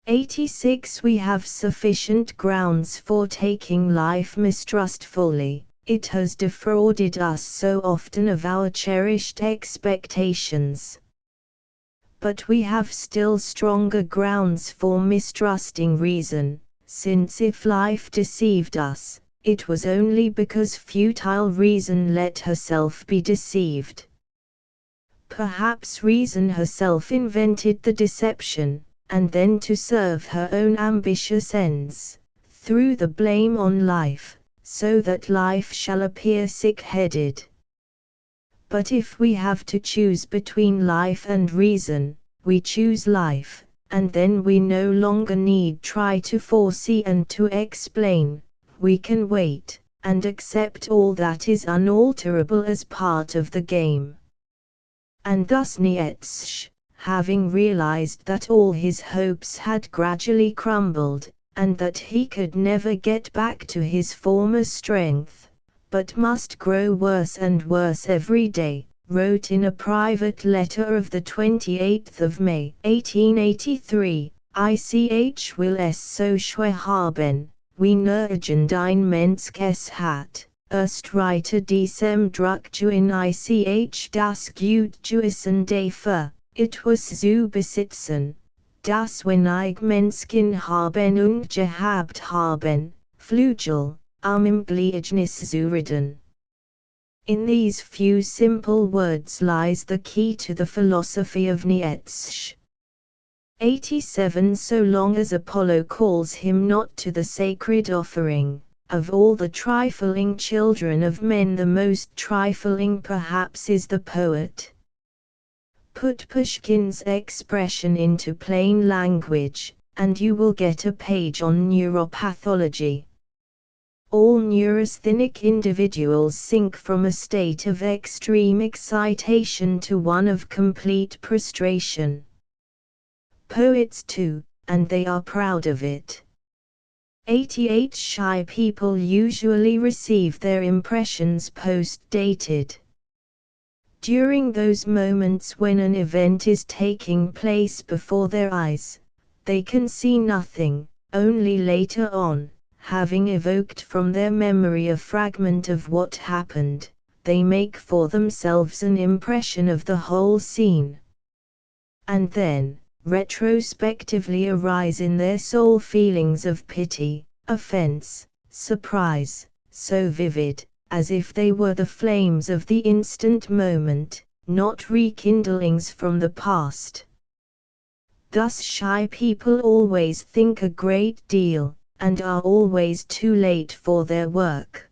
86 We have sufficient grounds for taking life mistrustfully. It has defrauded us so often of our cherished expectations. But we have still stronger grounds for mistrusting reason, since if life deceived us, it was only because futile reason let herself be deceived. Perhaps reason herself invented the deception, and then to serve her own ambitious ends, threw the blame on life, so that life shall appear sick-headed. But if we have to choose between life and reason, we choose life, and then we no longer need try to foresee and to explain. We can wait, and accept all that is unalterable as part of the game. And thus Nietzsche, having realized that all his hopes had gradually crumbled, and that he could never get back to his former strength, but must grow worse and worse every day, wrote in a private letter of the 28th of May, 1883, Ich will es so schwer haben, wie nirgend ein Mensch es hat, erst reite diesem Druck zu in Ich das Gut gewissen dafür, etwas zu besitzen, das wenig Menschen haben und gehabt haben, Flügel, Zuriden. In these few simple words lies the key to the philosophy of Nietzsche. 87 So long as Apollo calls him not to the sacred offering, of all the trifling children of men the most trifling perhaps is the poet. Put Pushkin's expression into plain language, and you will get a page on neuropathology. All neurasthenic individuals sink from a state of extreme excitation to one of complete prostration. Poets too, and they are proud of it. 88 Shy people usually receive their impressions post-dated. During those moments when an event is taking place before their eyes, they can see nothing, only later on, having evoked from their memory a fragment of what happened, they make for themselves an impression of the whole scene. And then, retrospectively arise in their soul feelings of pity, offense, surprise, so vivid, as if they were the flames of the instant moment, not rekindlings from the past. Thus shy people always think a great deal, and are always too late for their work.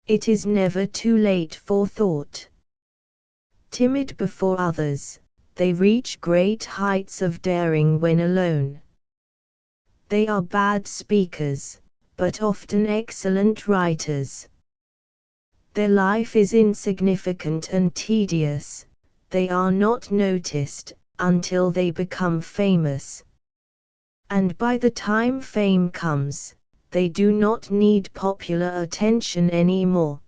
It is never too late for thought. Timid before others, they reach great heights of daring when alone. They are bad speakers, but often excellent writers. Their life is insignificant and tedious, they are not noticed, until they become famous. And by the time fame comes, they do not need popular attention anymore.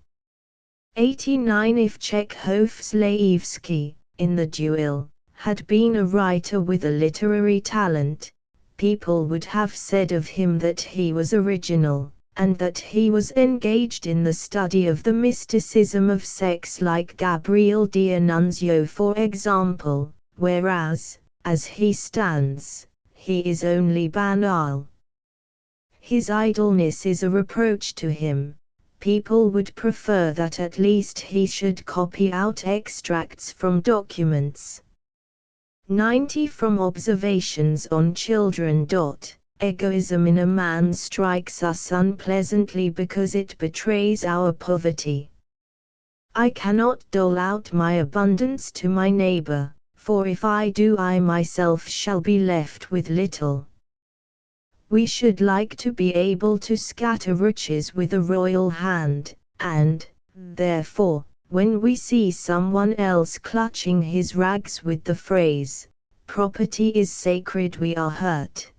89 If Chekhov's Laevsky, in The Duel, had been a writer with a literary talent, people would have said of him that he was original, and that he was engaged in the study of the mysticism of sex like Gabriel D'Annunzio for example, whereas, as he stands, he is only banal. His idleness is a reproach to him. People would prefer that at least he should copy out extracts from documents. 90 From Observations on Children. Egoism in a man strikes us unpleasantly because it betrays our poverty. I cannot dole out my abundance to my neighbor, for if I do I myself shall be left with little. We should like to be able to scatter riches with a royal hand, and, therefore, when we see someone else clutching his rags with the phrase, "Property is sacred," we are hurt.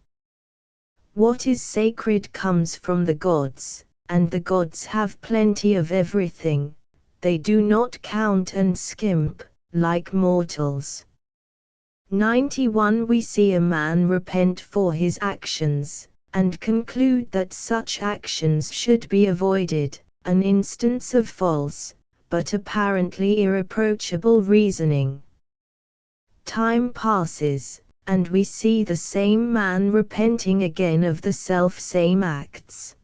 What is sacred comes from the gods, and the gods have plenty of everything. They do not count and skimp, like mortals. 91 We see a man repent for his actions, and conclude that such actions should be avoided, an instance of false, but apparently irreproachable reasoning. Time passes, and we see the same man repenting again of the self-same acts.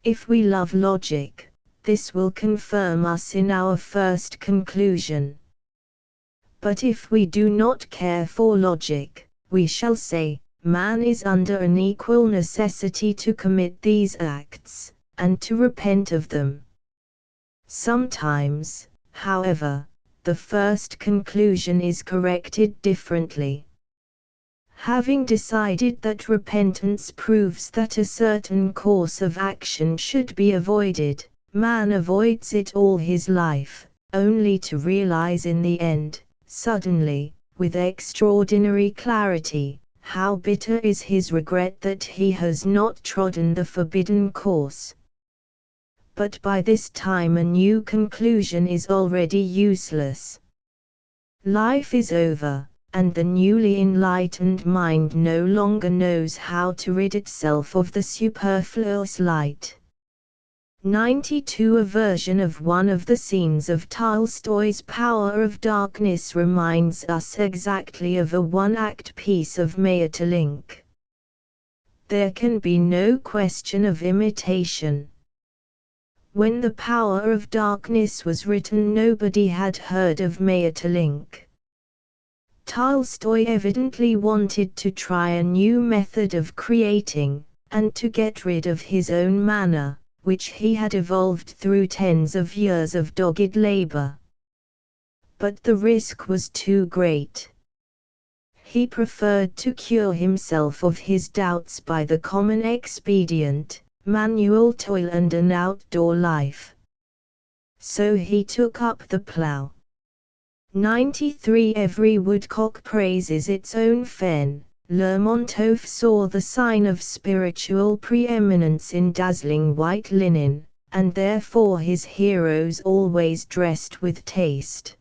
If we love logic, this will confirm us in our first conclusion. But if we do not care for logic, we shall say, man is under an equal necessity to commit these acts, and to repent of them. Sometimes, however, the first conclusion is corrected differently. Having decided that repentance proves that a certain course of action should be avoided, man avoids it all his life, only to realize in the end, suddenly, with extraordinary clarity, how bitter is his regret that he has not trodden the forbidden course. But by this time a new conclusion is already useless. Life is over, and the newly enlightened mind no longer knows how to rid itself of the superfluous light. 92 A version of one of the scenes of Tolstoy's Power of Darkness reminds us exactly of a one-act piece of Maeterlinck. There can be no question of imitation. When The Power of Darkness was written, nobody had heard of Maeterlinck. Tolstoy evidently wanted to try a new method of creating, and to get rid of his own manner, which he had evolved through tens of years of dogged labor. But the risk was too great. He preferred to cure himself of his doubts by the common expedient, manual toil and an outdoor life. So he took up the plough. 93 Every woodcock praises its own fen. Lermontov saw the sign of spiritual preeminence in dazzling white linen, and therefore his heroes always dressed with taste.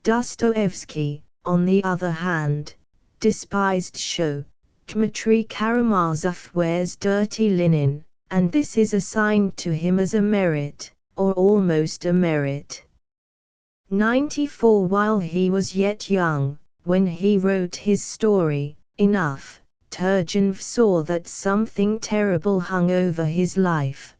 Dostoevsky, on the other hand, despised show. Dmitry Karamazov wears dirty linen, and this is assigned to him as a merit, or almost a merit. 94 While he was yet young, when he wrote his story, Enough, Turgenev saw that something terrible hung over his life.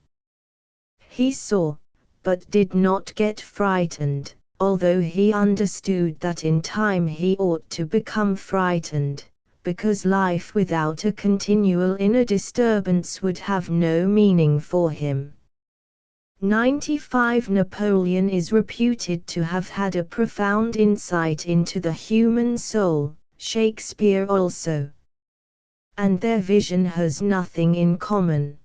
He saw, but did not get frightened, although he understood that in time he ought to become frightened, because life without a continual inner disturbance would have no meaning for him. 95 Napoleon is reputed to have had a profound insight into the human soul, Shakespeare also. And their vision has nothing in common.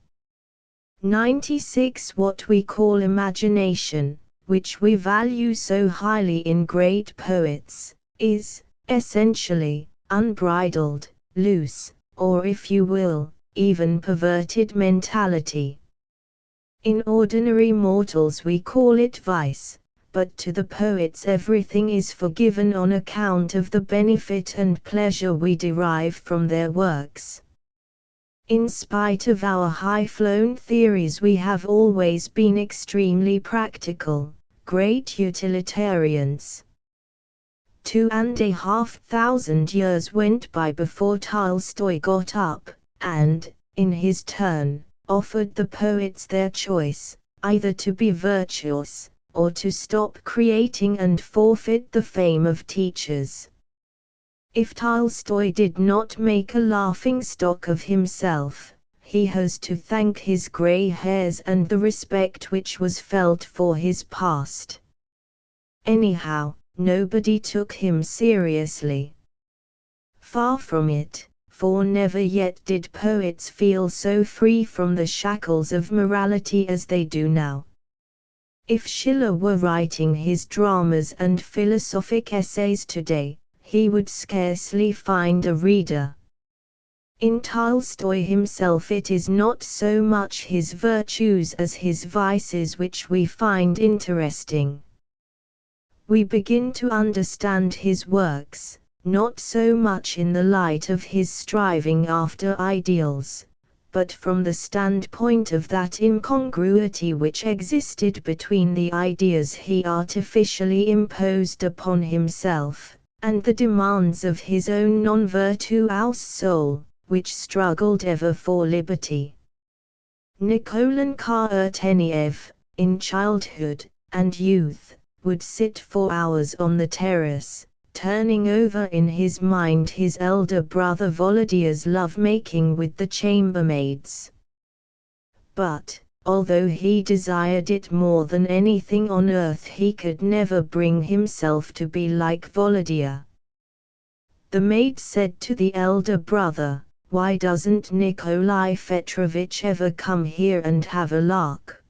96 What we call imagination, which we value so highly in great poets, is, essentially, unbridled, loose, or if you will, even perverted mentality. In ordinary mortals we call it vice, but to the poets everything is forgiven on account of the benefit and pleasure we derive from their works. In spite of our high-flown theories, we have always been extremely practical, great utilitarians. 2,500 years went by before Tolstoy got up, and, in his turn, offered the poets their choice, either to be virtuous, or to stop creating and forfeit the fame of teachers. If Tolstoy did not make a laughingstock of himself, he has to thank his grey hairs and the respect which was felt for his past. Anyhow, nobody took him seriously. Far from it. For never yet did poets feel so free from the shackles of morality as they do now. If Schiller were writing his dramas and philosophic essays today, he would scarcely find a reader. In Tolstoy himself it is not so much his virtues as his vices which we find interesting. We begin to understand his works, not so much in the light of his striving after ideals, but from the standpoint of that incongruity which existed between the ideas he artificially imposed upon himself, and the demands of his own non-virtuous soul, which struggled ever for liberty. Nikolai Turgenev, in childhood and youth, would sit for hours on the terrace, turning over in his mind his elder brother Volodya's love-making with the chambermaids. But, although he desired it more than anything on earth, he could never bring himself to be like Volodya. The maid said to the elder brother, "Why doesn't Nikolai Petrovich ever come here and have a lark?"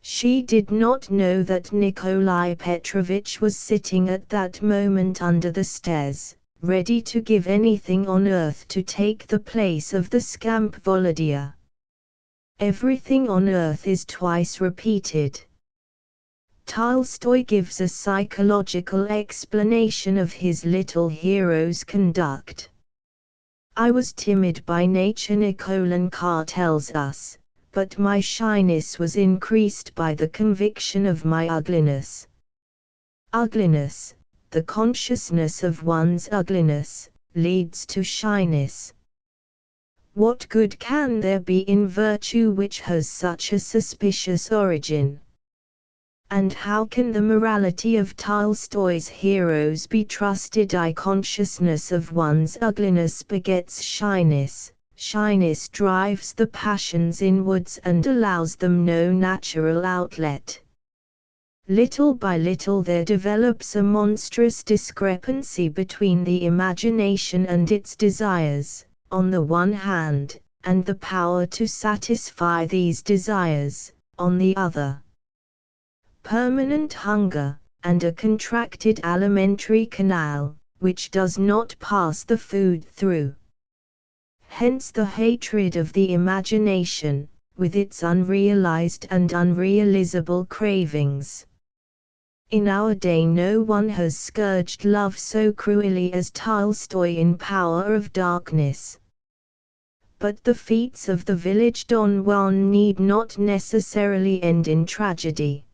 She did not know that Nikolai Petrovich was sitting at that moment under the stairs, ready to give anything on earth to take the place of the scamp Volodya. Everything on earth is twice repeated. Tolstoy gives a psychological explanation of his little hero's conduct. I was timid by nature, Nikolenko tells us, but my shyness was increased by the conviction of my ugliness. Ugliness, the consciousness of one's ugliness, leads to shyness. What good can there be in virtue which has such a suspicious origin? And how can the morality of Tolstoy's heroes be trusted? Consciousness of one's ugliness begets shyness, shyness drives the passions inwards and allows them no natural outlet. Little by little there develops a monstrous discrepancy between the imagination and its desires, on the one hand, and the power to satisfy these desires, on the other. Permanent hunger, and a contracted alimentary canal, which does not pass the food through. Hence the hatred of the imagination, with its unrealized and unrealizable cravings. In our day no one has scourged love so cruelly as Tolstoy in Power of Darkness. But the feats of the village Don Juan need not necessarily end in tragedy.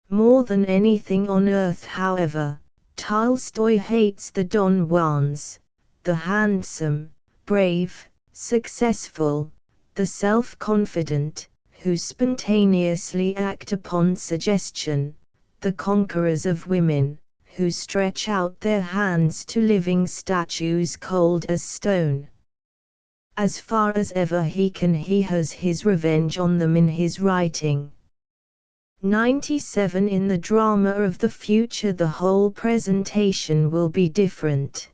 More than anything on earth, however, Tolstoy hates the Don Juans, the handsome, brave, successful, the self-confident, who spontaneously act upon suggestion, the conquerors of women, who stretch out their hands to living statues cold as stone. As far as ever he can, he has his revenge on them in his writing. 97 In the drama of the future the whole presentation will be different.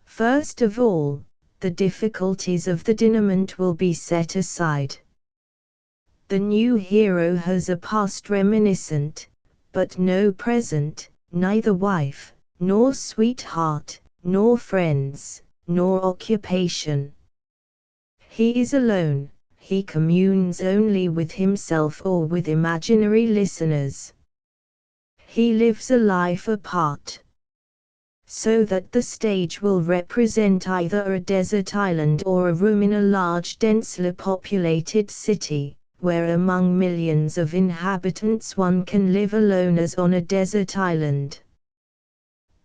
First of all, the difficulties of the denouement will be set aside. The new hero has a past reminiscent, but no present, neither wife, nor sweetheart, nor friends, nor occupation. He is alone, he communes only with himself or with imaginary listeners. He lives a life apart. So that the stage will represent either a desert island or a room in a large densely populated city, where among millions of inhabitants one can live alone as on a desert island.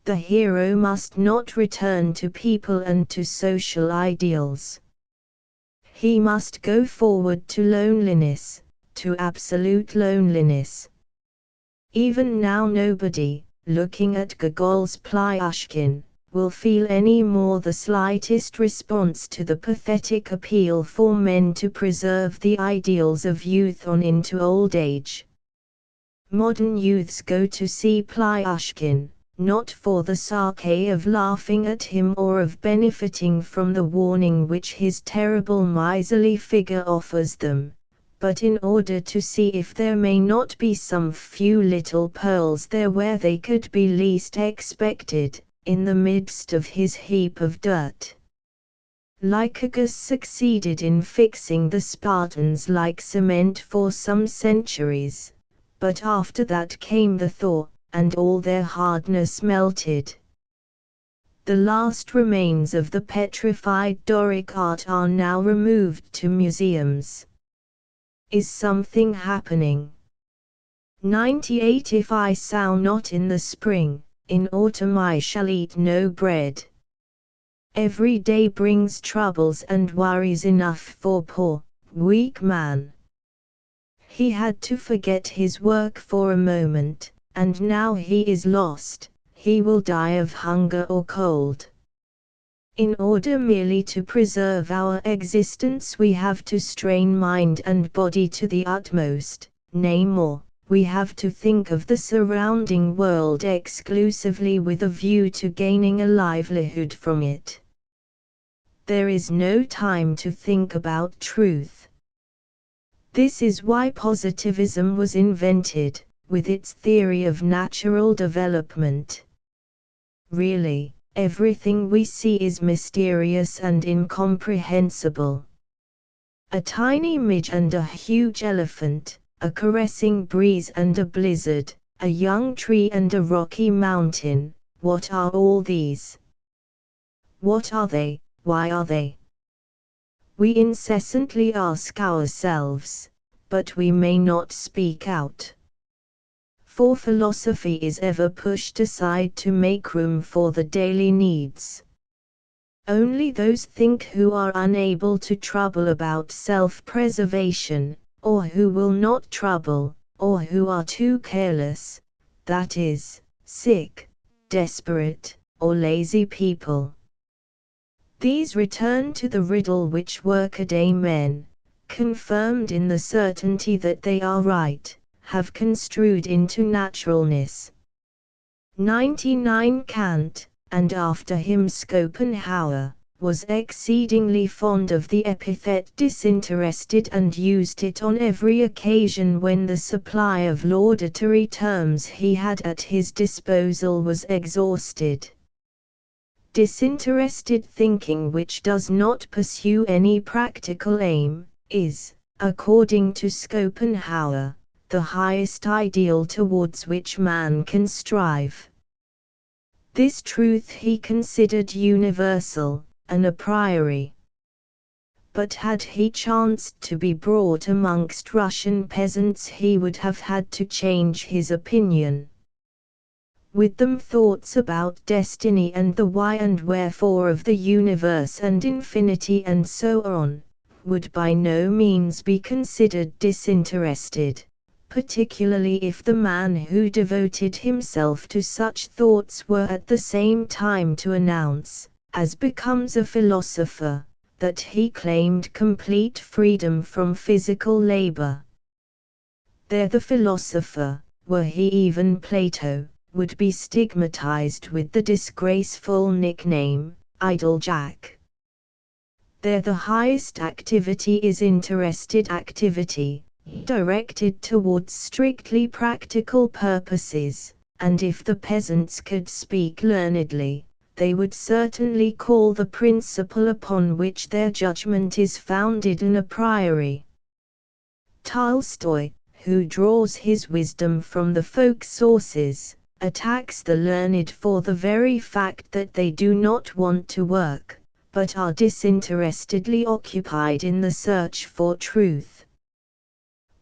The hero must not return to people and to social ideals. He must go forward to loneliness, to absolute loneliness. Even now nobody, looking at Gogol's Plyushkin, will feel any more the slightest response to the pathetic appeal for men to preserve the ideals of youth on into old age. Modern youths go to see Plyushkin, not for the saké of laughing at him or of benefiting from the warning which his terrible miserly figure offers them, but in order to see if there may not be some few little pearls there where they could be least expected, in the midst of his heap of dirt. Lycurgus succeeded in fixing the Spartans like cement for some centuries, but after that came the thaw, and all their hardness melted. The last remains of the petrified Doric art are now removed to museums. Is something happening? 98 If I sow not in the spring, in autumn I shall eat no bread. Every day brings troubles and worries enough for poor, weak man. He had to forget his work for a moment, and now he is lost, he will die of hunger or cold. In order merely to preserve our existence we have to strain mind and body to the utmost, nay more, we have to think of the surrounding world exclusively with a view to gaining a livelihood from it. There is no time to think about truth. This is why positivism was invented, with its theory of natural development. Really, everything we see is mysterious and incomprehensible. A tiny midge and a huge elephant, a caressing breeze and a blizzard, a young tree and a rocky mountain, what are all these? What are they, why are they? We incessantly ask ourselves, but we may not speak out. For philosophy is ever pushed aside to make room for the daily needs. Only those think who are unable to trouble about self-preservation, or who will not trouble, or who are too careless, that is, sick, desperate, or lazy people. These return to the riddle which workaday men, confirmed in the certainty that they are right, have construed into naturalness. 99 Kant, and after him Schopenhauer, was exceedingly fond of the epithet disinterested and used it on every occasion when the supply of laudatory terms he had at his disposal was exhausted. Disinterested thinking which does not pursue any practical aim, is, according to Schopenhauer, the highest ideal towards which man can strive. This truth he considered universal, and a priori. But had he chanced to be brought amongst Russian peasants he would have had to change his opinion. With them thoughts about destiny and the why and wherefore of the universe and infinity and so on, would by no means be considered disinterested, particularly if the man who devoted himself to such thoughts were at the same time to announce, as becomes a philosopher, that he claimed complete freedom from physical labor. There the philosopher, were he even Plato, would be stigmatized with the disgraceful nickname, Idle Jack. There the highest activity is interested activity, directed towards strictly practical purposes, and if the peasants could speak learnedly, they would certainly call the principle upon which their judgment is founded an a priori. Tolstoy, who draws his wisdom from the folk sources, attacks the learned for the very fact that they do not want to work, but are disinterestedly occupied in the search for truth.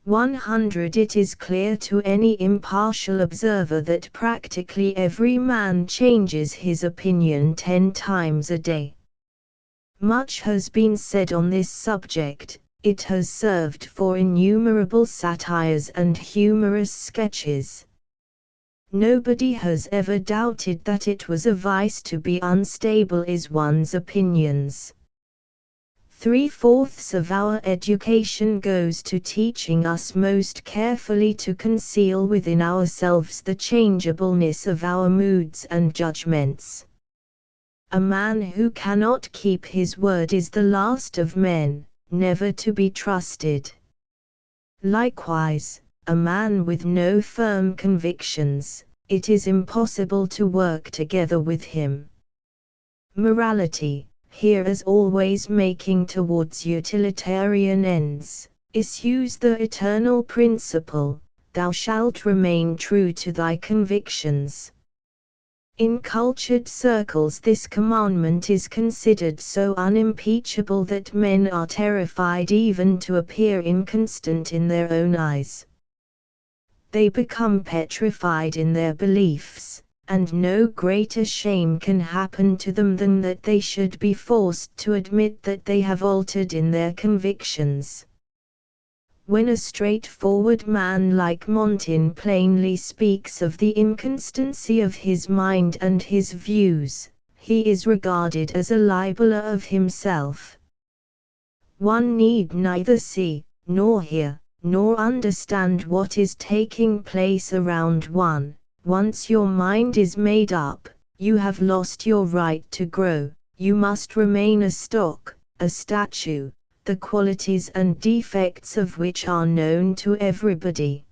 100 It is clear to any impartial observer that practically every man changes his opinion 10 times a day. Much has been said on this subject, it has served for innumerable satires and humorous sketches. Nobody has ever doubted that it was a vice to be unstable in one's opinions. 3/4 of our education goes to teaching us most carefully to conceal within ourselves the changeableness of our moods and judgments. A man who cannot keep his word is the last of men, never to be trusted. Likewise, a man with no firm convictions, it is impossible to work together with him. Morality, here as always making towards utilitarian ends, issues the eternal principle, thou shalt remain true to thy convictions. In cultured circles this commandment is considered so unimpeachable that men are terrified even to appear inconstant in their own eyes. They become petrified in their beliefs, and no greater shame can happen to them than that they should be forced to admit that they have altered in their convictions. When a straightforward man like Montaigne plainly speaks of the inconstancy of his mind and his views, he is regarded as a libeller of himself. One need neither see, nor hear, nor understand what is taking place around one. Once your mind is made up, you have lost your right to grow, you must remain a stock, a statue, the qualities and defects of which are known to everybody.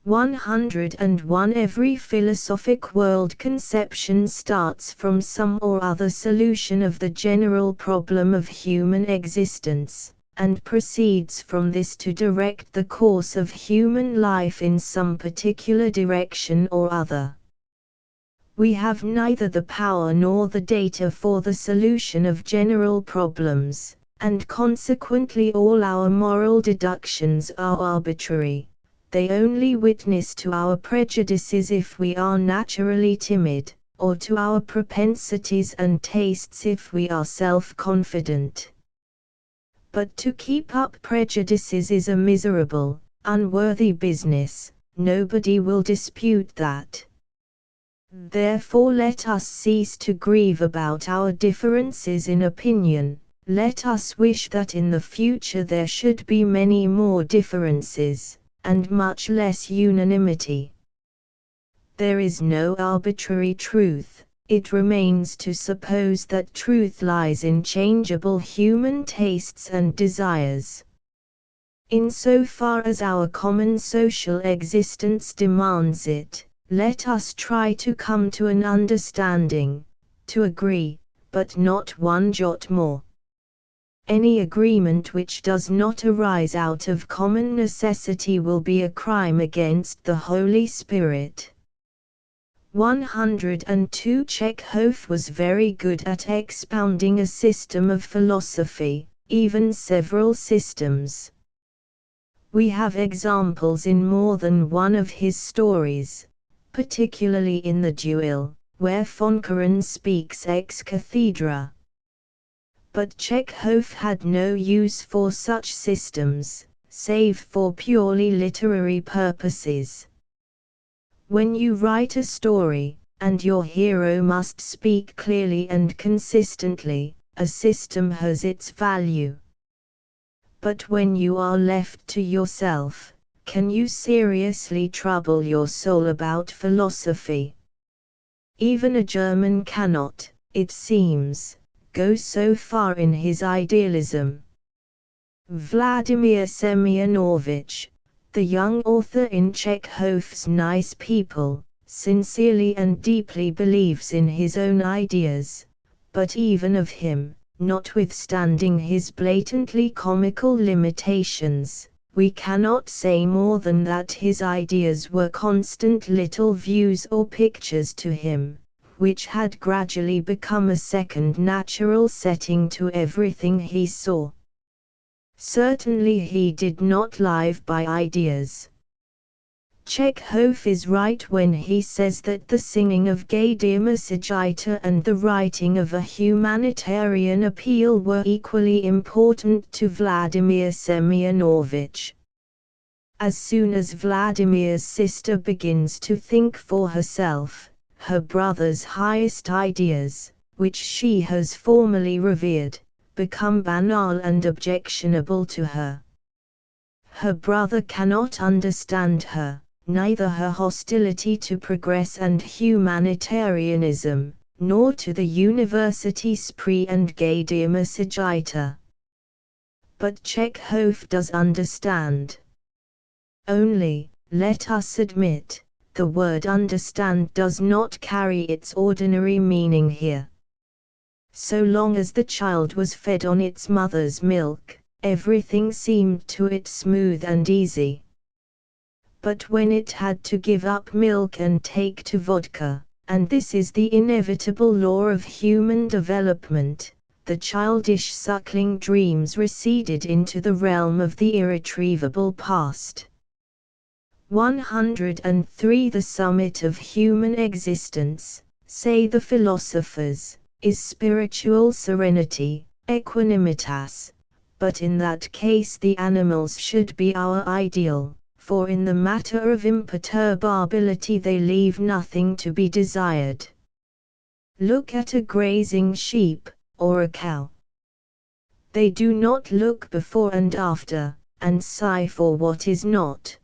101 Every philosophic world conception starts from some or other solution of the general problem of human existence, and proceeds from this to direct the course of human life in some particular direction or other. We have neither the power nor the data for the solution of general problems, and consequently all our moral deductions are arbitrary. They only witness to our prejudices if we are naturally timid, or to our propensities and tastes if we are self-confident. But to keep up prejudices is a miserable, unworthy business, nobody will dispute that. Therefore let us cease to grieve about our differences in opinion, let us wish that in the future there should be many more differences, and much less unanimity. There is no arbitrary truth, it remains to suppose that truth lies in changeable human tastes and desires. In so far as our common social existence demands it, let us try to come to an understanding, to agree, but not one jot more. Any agreement which does not arise out of common necessity will be a crime against the Holy Spirit. 102 Chekhov was very good at expounding a system of philosophy, even several systems. We have examples in more than one of his stories, particularly in the duel, where von Karen speaks ex cathedra. But Chekhov had no use for such systems, save for purely literary purposes. When you write a story, and your hero must speak clearly and consistently, a system has its value. But when you are left to yourself, can you seriously trouble your soul about philosophy? Even a German cannot, it seems, go so far in his idealism. Vladimir Semyonovich, the young author in Chekhov's Nice People, sincerely and deeply believes in his own ideas, but even of him, notwithstanding his blatantly comical limitations, we cannot say more than that his ideas were constant little views or pictures to him, which had gradually become a second natural setting to everything he saw. Certainly he did not live by ideas. Chekhov is right when he says that the singing of Gaydyama Sajita and the writing of a humanitarian appeal were equally important to Vladimir Semyonovich. As soon as Vladimir's sister begins to think for herself, her brother's highest ideas, which she has formerly revered, become banal and objectionable to her. Her brother cannot understand her, neither her hostility to progress and humanitarianism, nor to the university spree and Gaydyama Sajita. But Chekhov does understand. Only, let us admit, the word understand does not carry its ordinary meaning here. So long as the child was fed on its mother's milk, everything seemed to it smooth and easy. But when it had to give up milk and take to vodka, and this is the inevitable law of human development, the childish suckling dreams receded into the realm of the irretrievable past. 103 The summit of human existence, say the philosophers, is spiritual serenity, equanimitas, but in that case the animals should be our ideal, for in the matter of imperturbability they leave nothing to be desired. Look at a grazing sheep, or a cow. They do not look before and after, and sigh for what is not.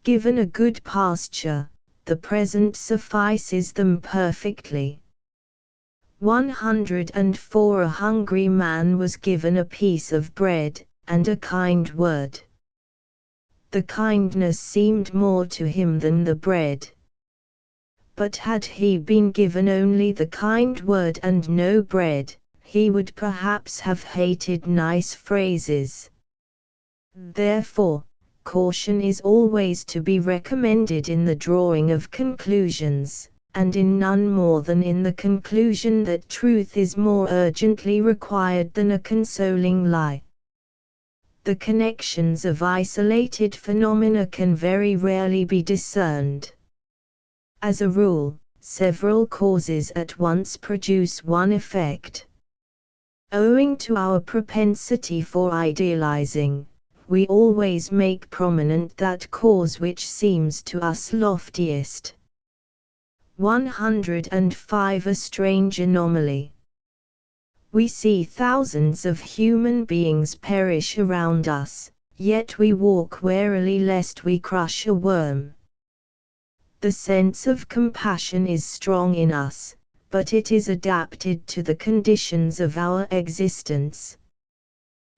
Given a good pasture, the present suffices them perfectly. 104 A hungry man was given a piece of bread, and a kind word. The kindness seemed more to him than the bread. But had he been given only the kind word and no bread, he would perhaps have hated nice phrases. Therefore, caution is always to be recommended in the drawing of conclusions, and in none more than in the conclusion that truth is more urgently required than a consoling lie. The connections of isolated phenomena can very rarely be discerned. As a rule, several causes at once produce one effect. Owing to our propensity for idealizing, we always make prominent that cause which seems to us loftiest. 105. A strange anomaly. We see thousands of human beings perish around us, yet we walk warily lest we crush a worm. The sense of compassion is strong in us, but it is adapted to the conditions of our existence.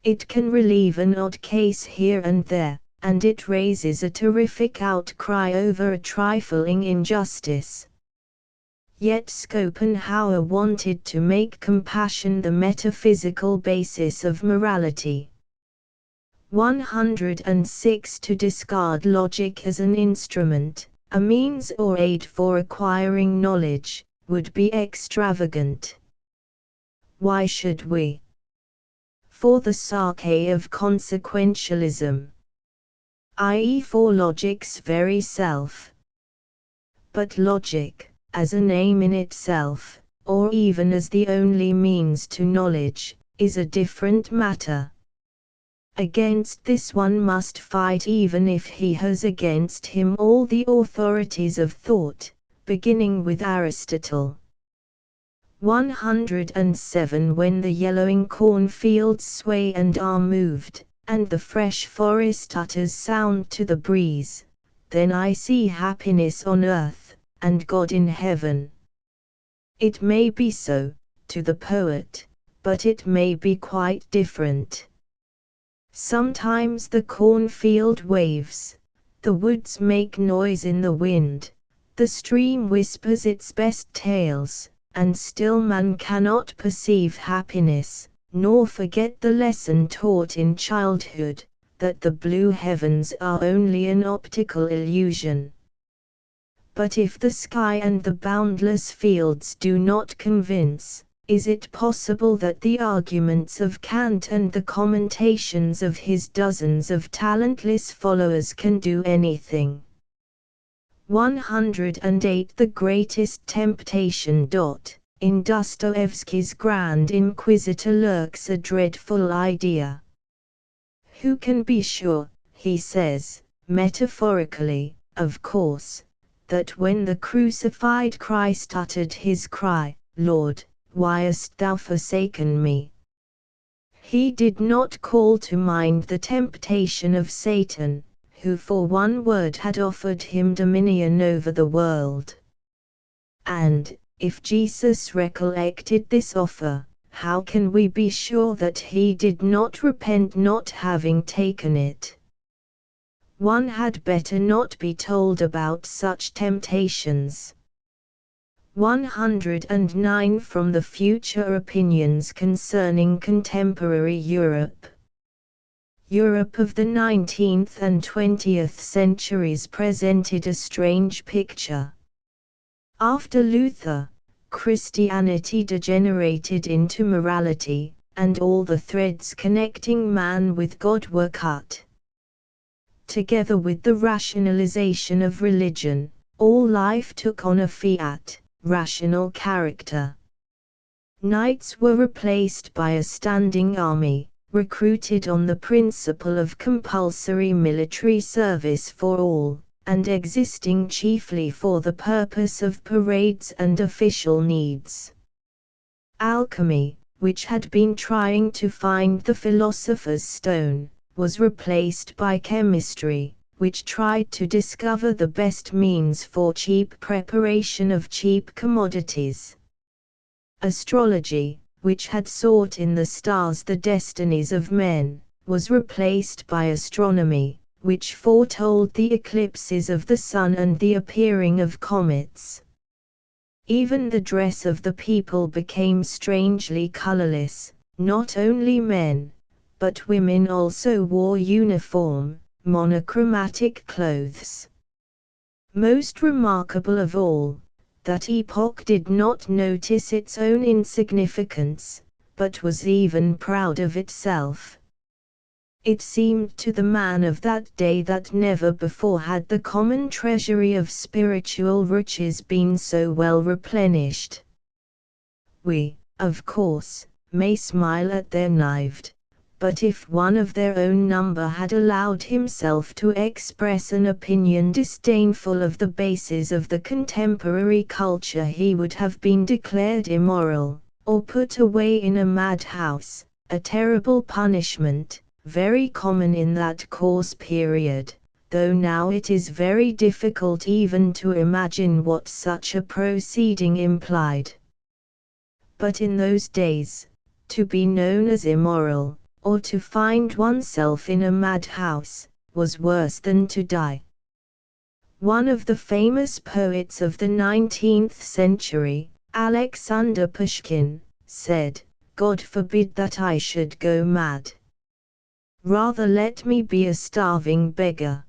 It can relieve an odd case here and there, and it raises a terrific outcry over a trifling injustice. Yet Schopenhauer wanted to make compassion the metaphysical basis of morality. 106. To discard logic as an instrument, a means or aid for acquiring knowledge, would be extravagant. Why should we? For the sake of consequentialism, i.e. for logic's very self. But logic, as an aim in itself, or even as the only means to knowledge, is a different matter. Against this one must fight even if he has against him all the authorities of thought, beginning with Aristotle. 107. When the yellowing cornfields sway and are moved, and the fresh forest utters sound to the breeze, then I see happiness on earth, and God in heaven. It may be so, to the poet, but it may be quite different. Sometimes the cornfield waves, the woods make noise in the wind, the stream whispers its best tales, and still man cannot perceive happiness, nor forget the lesson taught in childhood, that the blue heavens are only an optical illusion. But if the sky and the boundless fields do not convince, is it possible that the arguments of Kant and the commentations of his dozens of talentless followers can do anything? 108. The greatest temptation. In Dostoevsky's Grand Inquisitor lurks a dreadful idea. Who can be sure, he says, metaphorically, of course, that when the crucified Christ uttered his cry, "Lord, why hast thou forsaken me?" he did not call to mind the temptation of Satan, who for one word had offered him dominion over the world. And, if Jesus recollected this offer, how can we be sure that he did not repent not having taken it? One had better not be told about such temptations. 109. From the future opinions concerning contemporary Europe. Europe of the 19th and 20th centuries presented a strange picture. After Luther, Christianity degenerated into morality, and all the threads connecting man with God were cut. Together with the rationalization of religion, all life took on a fiat, rational character. Knights were replaced by a standing army, recruited on the principle of compulsory military service for all, and existing chiefly for the purpose of parades and official needs. Alchemy, which had been trying to find the philosopher's stone, was replaced by chemistry, which tried to discover the best means for cheap preparation of cheap commodities. Astrology, which had sought in the stars the destinies of men, was replaced by astronomy, which foretold the eclipses of the sun and the appearing of comets. Even the dress of the people became strangely colorless. Not only men, but women also wore uniform, monochromatic clothes. Most remarkable of all, that epoch did not notice its own insignificance, but was even proud of itself. It seemed to the man of that day that never before had the common treasury of spiritual riches been so well replenished. We, of course, may smile at their naivete, but if one of their own number had allowed himself to express an opinion disdainful of the bases of the contemporary culture, he would have been declared immoral, or put away in a madhouse, a terrible punishment, very common in that coarse period, though now it is very difficult even to imagine what such a proceeding implied. But in those days, to be known as immoral, or to find oneself in a madhouse, was worse than to die. One of the famous poets of the 19th century, Alexander Pushkin, said, "God forbid that I should go mad. Rather let me be a starving beggar."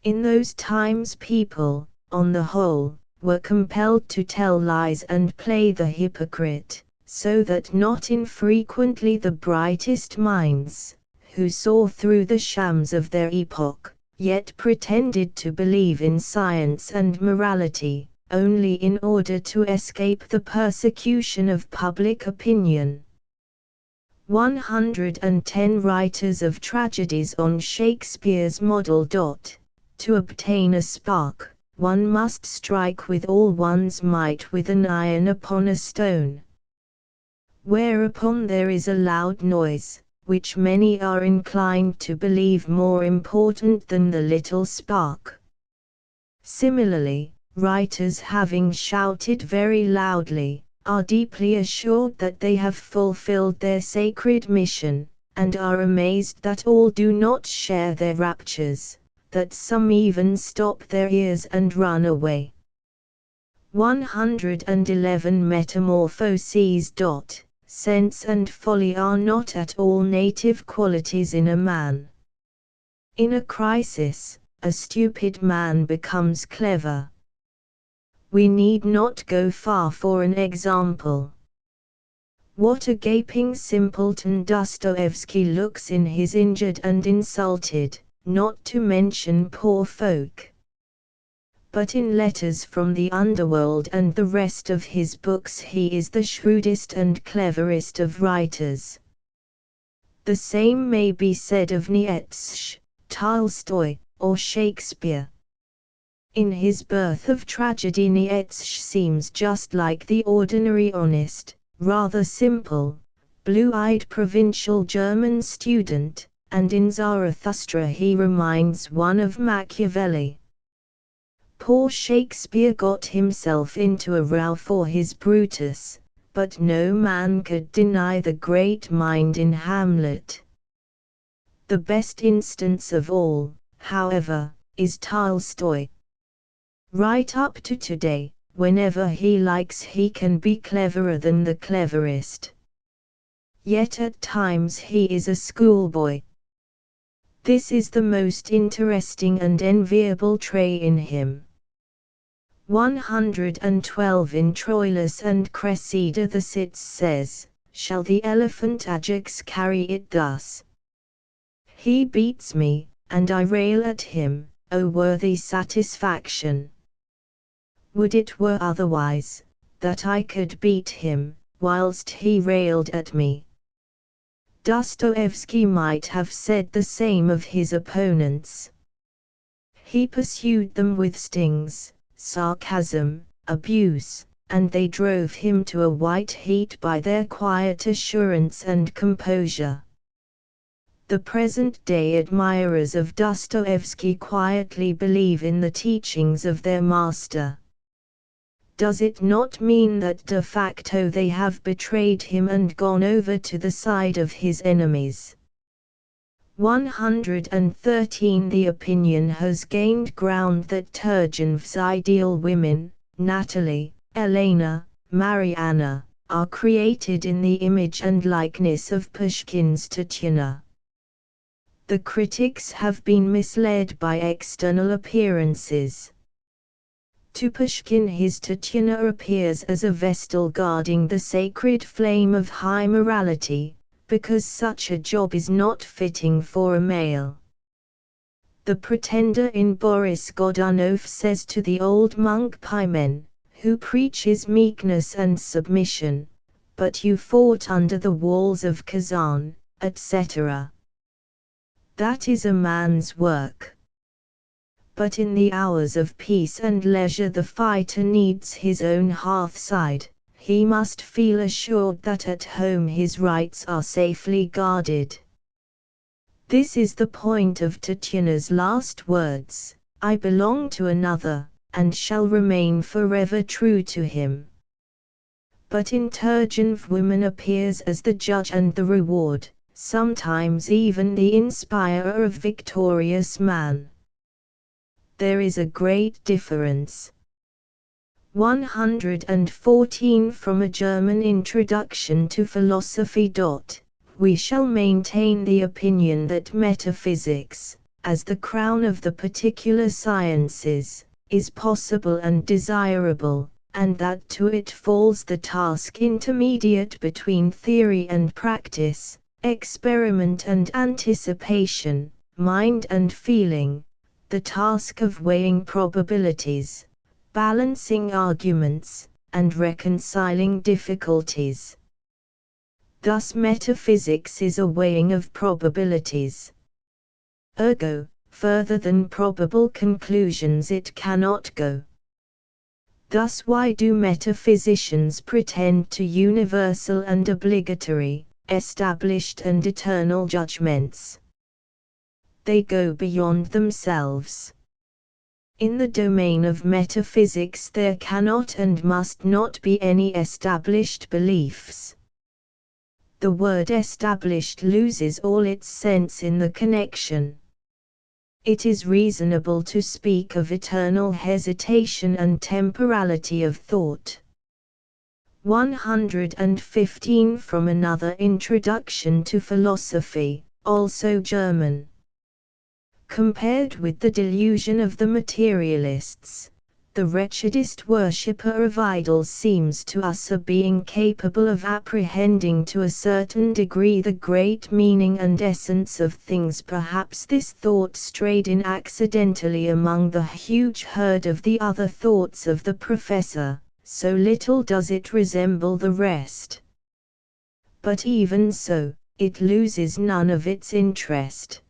In those times people, on the whole, were compelled to tell lies and play the hypocrite, so that not infrequently the brightest minds, who saw through the shams of their epoch, yet pretended to believe in science and morality, only in order to escape the persecution of public opinion. 110 writers of tragedies on Shakespeare's model. To obtain a spark, one must strike with all one's might with an iron upon a stone. Whereupon there is a loud noise, which many are inclined to believe more important than the little spark. Similarly, writers having shouted very loudly, are deeply assured that they have fulfilled their sacred mission, and are amazed that all do not share their raptures, that some even stop their ears and run away. 111 Metamorphoses. Sense and folly are not at all native qualities in a man. In a crisis, a stupid man becomes clever. We need not go far for an example. What a gaping simpleton Dostoevsky looks in his Injured and Insulted, not to mention Poor Folk. But in Letters from the Underworld and the rest of his books he is the shrewdest and cleverest of writers. The same may be said of Nietzsche, Tolstoy, or Shakespeare. In his Birth of Tragedy Nietzsche seems just like the ordinary honest, rather simple, blue-eyed provincial German student, and in Zarathustra he reminds one of Machiavelli. Poor Shakespeare got himself into a row for his Brutus, but no man could deny the great mind in Hamlet. The best instance of all, however, is Tolstoy. Right up to today, whenever he likes he can be cleverer than the cleverest. Yet at times he is a schoolboy. This is the most interesting and enviable trait in him. 112 In Troilus and Cressida the Cits says, "Shall the elephant Ajax carry it thus? He beats me, and I rail at him, O worthy satisfaction! Would it were otherwise, that I could beat him, whilst he railed at me." Dostoevsky might have said the same of his opponents. He pursued them with stings, sarcasm, abuse, and they drove him to a white heat by their quiet assurance and composure. The present-day admirers of Dostoevsky quietly believe in the teachings of their master. Does it not mean that de facto they have betrayed him and gone over to the side of his enemies? 113 The opinion has gained ground that Turgenev's ideal women, Natalie, Elena, Marianna, are created in the image and likeness of Pushkin's Tatyana. The critics have been misled by external appearances. To Pushkin his Tatyana appears as a vestal guarding the sacred flame of high morality, because such a job is not fitting for a male. The pretender in Boris Godunov says to the old monk Pimen, who preaches meekness and submission, "But you fought under the walls of Kazan," etc. That is a man's work. But in the hours of peace and leisure the fighter needs his own hearthside. He must feel assured that at home his rights are safely guarded. This is the point of Tatyana's last words: "I belong to another, and shall remain forever true to him." But in Turgenev woman appears as the judge and the reward, sometimes even the inspirer of victorious man. There is a great difference. 114 From a German Introduction to Philosophy. We shall maintain the opinion that metaphysics, as the crown of the particular sciences, is possible and desirable, and that to it falls the task intermediate between theory and practice, experiment and anticipation, mind and feeling, the task of weighing probabilities, balancing arguments, and reconciling difficulties. Thus metaphysics is a weighing of probabilities. Ergo, further than probable conclusions it cannot go. Thus why do metaphysicians pretend to universal and obligatory, established and eternal judgments? They go beyond themselves. In the domain of metaphysics there cannot and must not be any established beliefs. The word established loses all its sense in the connection. It is reasonable to speak of eternal hesitation and temporality of thought. 115 From another Introduction to Philosophy, also German. Compared with the delusion of the materialists, the wretchedest worshipper of idols seems to us a being capable of apprehending to a certain degree the great meaning and essence of things. Perhaps this thought strayed in accidentally among the huge herd of the other thoughts of the professor, so little does it resemble the rest. But even so, it loses none of its interest.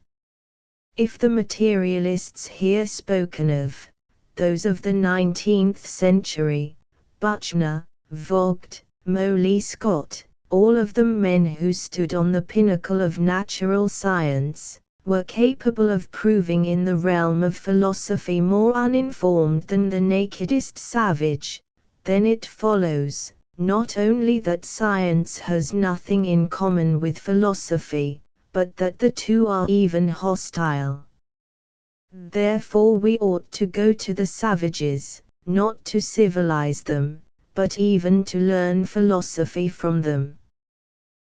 If the materialists here spoken of, those of the 19th century, Buchner, Vogt, Molly Scott, all of them men who stood on the pinnacle of natural science, were capable of proving in the realm of philosophy more uninformed than the nakedest savage, then it follows, not only that science has nothing in common with philosophy, but that the two are even hostile. Therefore we ought to go to the savages, not to civilize them, but even to learn philosophy from them.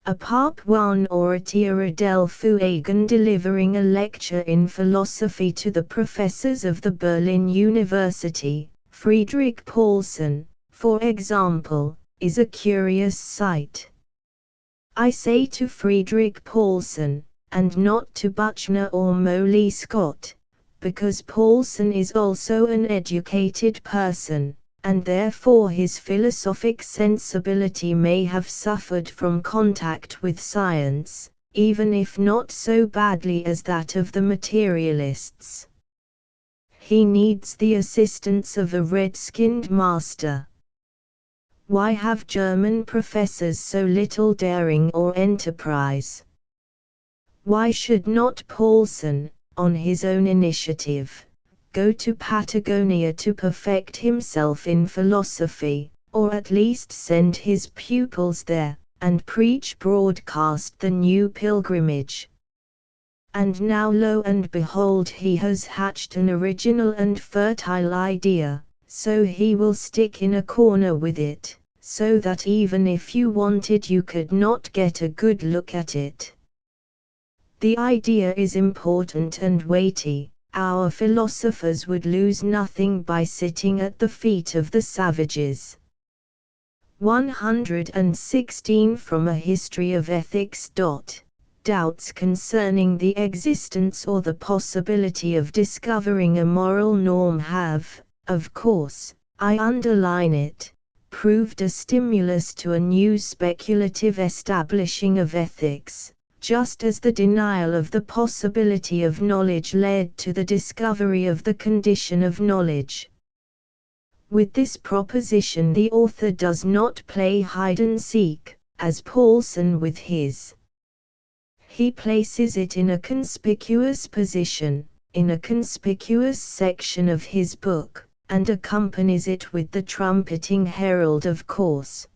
A Part 1 Oratia Adelphuagen delivering a lecture in philosophy to the professors of the Berlin University, Friedrich Paulsen, for example, is a curious sight. I say to Friedrich Paulsen, and not to Buchner or Molly Scott, because Paulsen is also an educated person, and therefore his philosophic sensibility may have suffered from contact with science, even if not so badly as that of the materialists. He needs the assistance of a red-skinned master. Why have German professors so little daring or enterprise? Why should not Paulsen, on his own initiative, go to Patagonia to perfect himself in philosophy, or at least send his pupils there, and preach broadcast the new pilgrimage? And now lo and behold he has hatched an original and fertile idea, so he will stick in a corner with it, so that even if you wanted you could not get a good look at it. The idea is important and weighty. Our philosophers would lose nothing by sitting at the feet of the savages. 116 From A History of Ethics. Doubts concerning the existence or the possibility of discovering a moral norm have, of course, I underline it, proved a stimulus to a new speculative establishing of ethics, just as the denial of the possibility of knowledge led to the discovery of the condition of knowledge. With this proposition the author does not play hide-and-seek, as Paulson with his. He places it in a conspicuous position, in a conspicuous section of his book, and accompanies it with the trumpeting herald of course.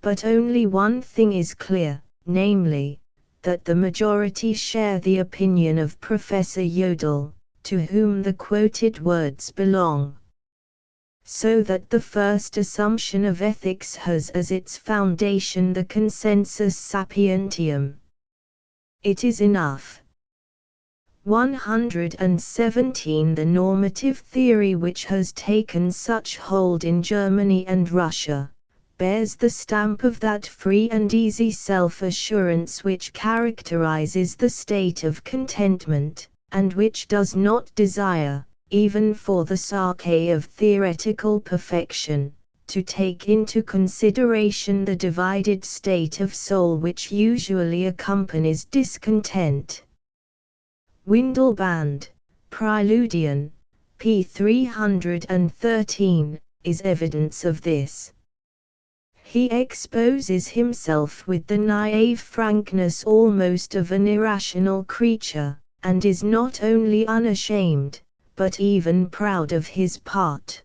But only one thing is clear, namely, that the majority share the opinion of Professor Jodl, to whom the quoted words belong. So that the first assumption of ethics has as its foundation the consensus sapientium. It is enough. 117 The normative theory which has taken such hold in Germany and Russia, bears the stamp of that free and easy self-assurance which characterizes the state of contentment, and which does not desire, even for the sake of theoretical perfection, to take into consideration the divided state of soul which usually accompanies discontent. Windelband, Preludian, p. 313, is evidence of this. He exposes himself with the naive frankness almost of an irrational creature, and is not only unashamed, but even proud of his part.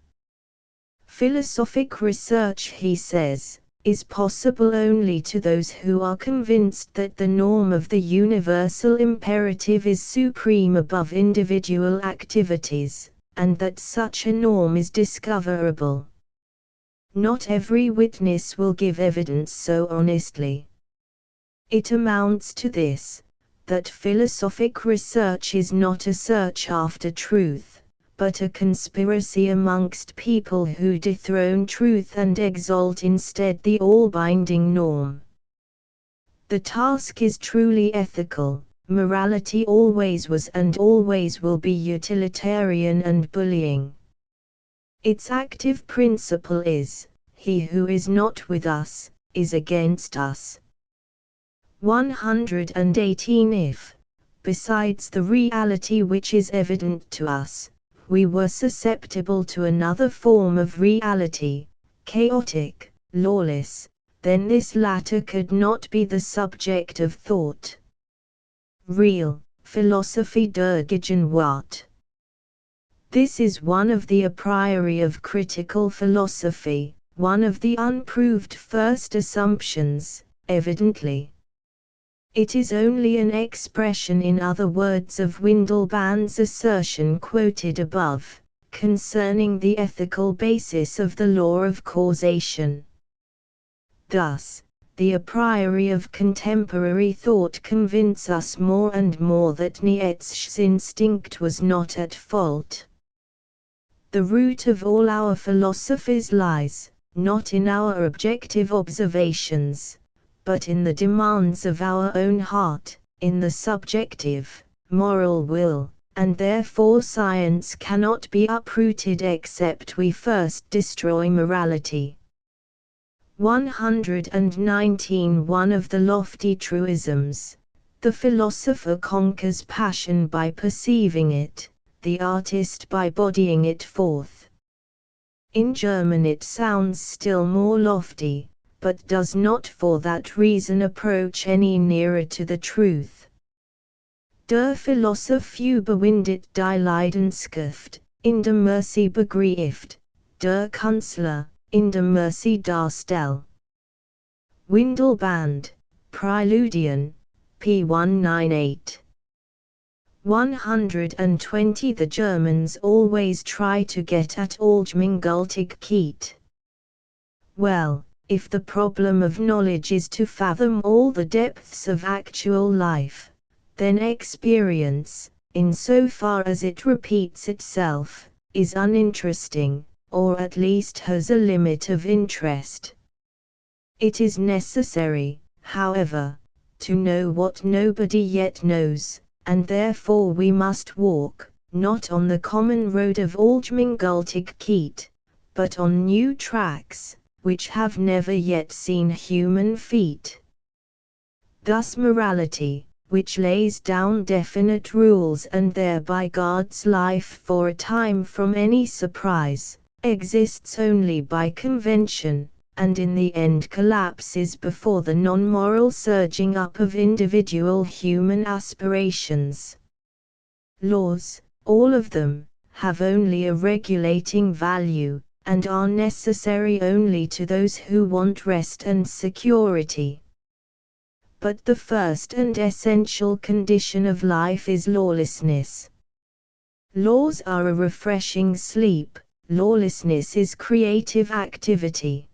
Philosophic research, he says, is possible only to those who are convinced that the norm of the universal imperative is supreme above individual activities, and that such a norm is discoverable. Not every witness will give evidence so honestly. It amounts to this, that philosophic research is not a search after truth, but a conspiracy amongst people who dethrone truth and exalt instead the all-binding norm. The task is truly ethical. Morality always was and always will be utilitarian and bullying. Its active principle is, he who is not with us, is against us. 118 If, besides the reality which is evident to us, we were susceptible to another form of reality, chaotic, lawless, then this latter could not be the subject of thought. Real, Philosophie der Gegenwart. This is one of the a priori of critical philosophy, one of the unproved first assumptions, evidently. It is only an expression, in other words, of Windelband's assertion quoted above, concerning the ethical basis of the law of causation. Thus, the a priori of contemporary thought convince us more and more that Nietzsche's instinct was not at fault. The root of all our philosophies lies, not in our objective observations, but in the demands of our own heart, in the subjective, moral will, and therefore science cannot be uprooted except we first destroy morality. 119 One of the lofty truisms, the philosopher conquers passion by perceiving it, the artist by bodying it forth. In German it sounds still more lofty, but does not for that reason approach any nearer to the truth. Der Philosoph überwindet die Leidenschaft, in der Mercy begreift, der Künstler, in der Mercy darstellt. Windelband, Preludian, p. 198. 120 The Germans always try to get at Allgemeingültigkeit. Well, if the problem of knowledge is to fathom all the depths of actual life, then experience, in so far as it repeats itself, is uninteresting, or at least has a limit of interest. It is necessary, however, to know what nobody yet knows, and therefore we must walk, not on the common road of Oljmingultig Keet, but on new tracks, which have never yet seen human feet. Thus morality, which lays down definite rules and thereby guards life for a time from any surprise, exists only by convention, and in the end collapses before the non-moral surging up of individual human aspirations. Laws, all of them, have only a regulating value, and are necessary only to those who want rest and security. But the first and essential condition of life is lawlessness. Laws are a refreshing sleep, lawlessness is creative activity.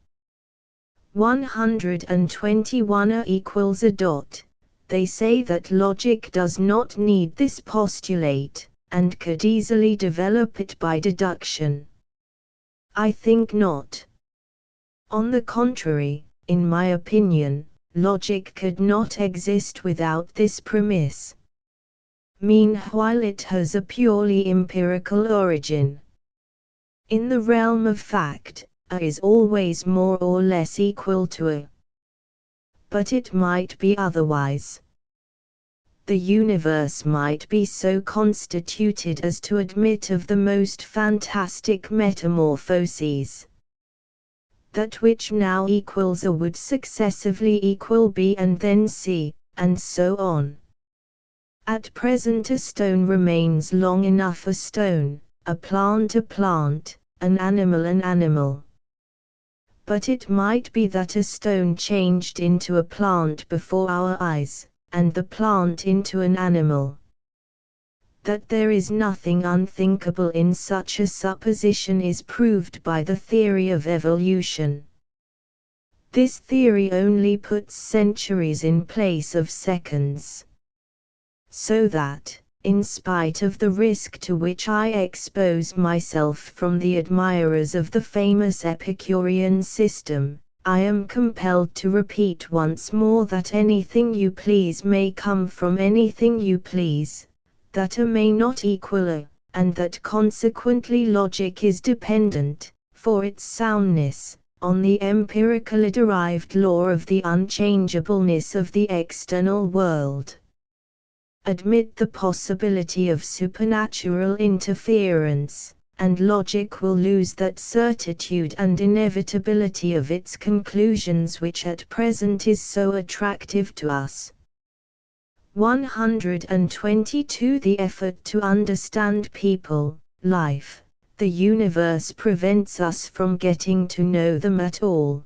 121 equals a dot. They say that logic does not need this postulate, and could easily develop it by deduction. I think not. On the contrary, in my opinion, logic could not exist without this premise. Meanwhile it has a purely empirical origin. In the realm of fact, A is always more or less equal to A. But it might be otherwise. The universe might be so constituted as to admit of the most fantastic metamorphoses. That which now equals A would successively equal B and then C, and so on. At present a stone remains long enough a stone, a plant, an animal. But it might be that a stone changed into a plant before our eyes, and the plant into an animal. That there is nothing unthinkable in such a supposition is proved by the theory of evolution. This theory only puts centuries in place of seconds. So that, in spite of the risk to which I expose myself from the admirers of the famous Epicurean system, I am compelled to repeat once more that anything you please may come from anything you please, that A may not equal A, and that consequently logic is dependent, for its soundness, on the empirically derived law of the unchangeableness of the external world. Admit the possibility of supernatural interference, and logic will lose that certitude and inevitability of its conclusions which at present is so attractive to us. 122 The effort to understand people, life, the universe prevents us from getting to know them at all.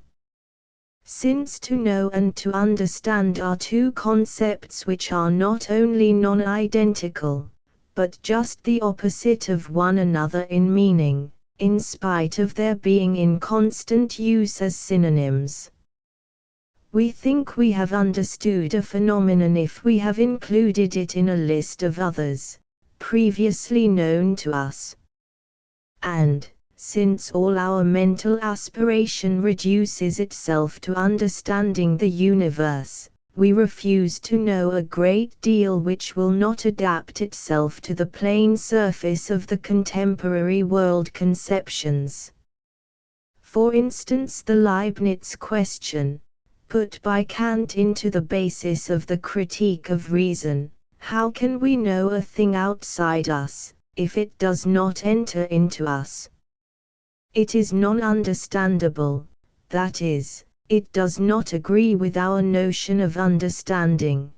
Since to know and to understand are two concepts which are not only non-identical, but just the opposite of one another in meaning, in spite of their being in constant use as synonyms. We think we have understood a phenomenon if we have included it in a list of others, previously known to us. And, since all our mental aspiration reduces itself to understanding the universe, we refuse to know a great deal which will not adapt itself to the plain surface of the contemporary world conceptions. For instance, the Leibniz question, put by Kant into the basis of the Critique of Reason: how can we know a thing outside us, if it does not enter into us? It is non-understandable, that is, it does not agree with our notion of understanding.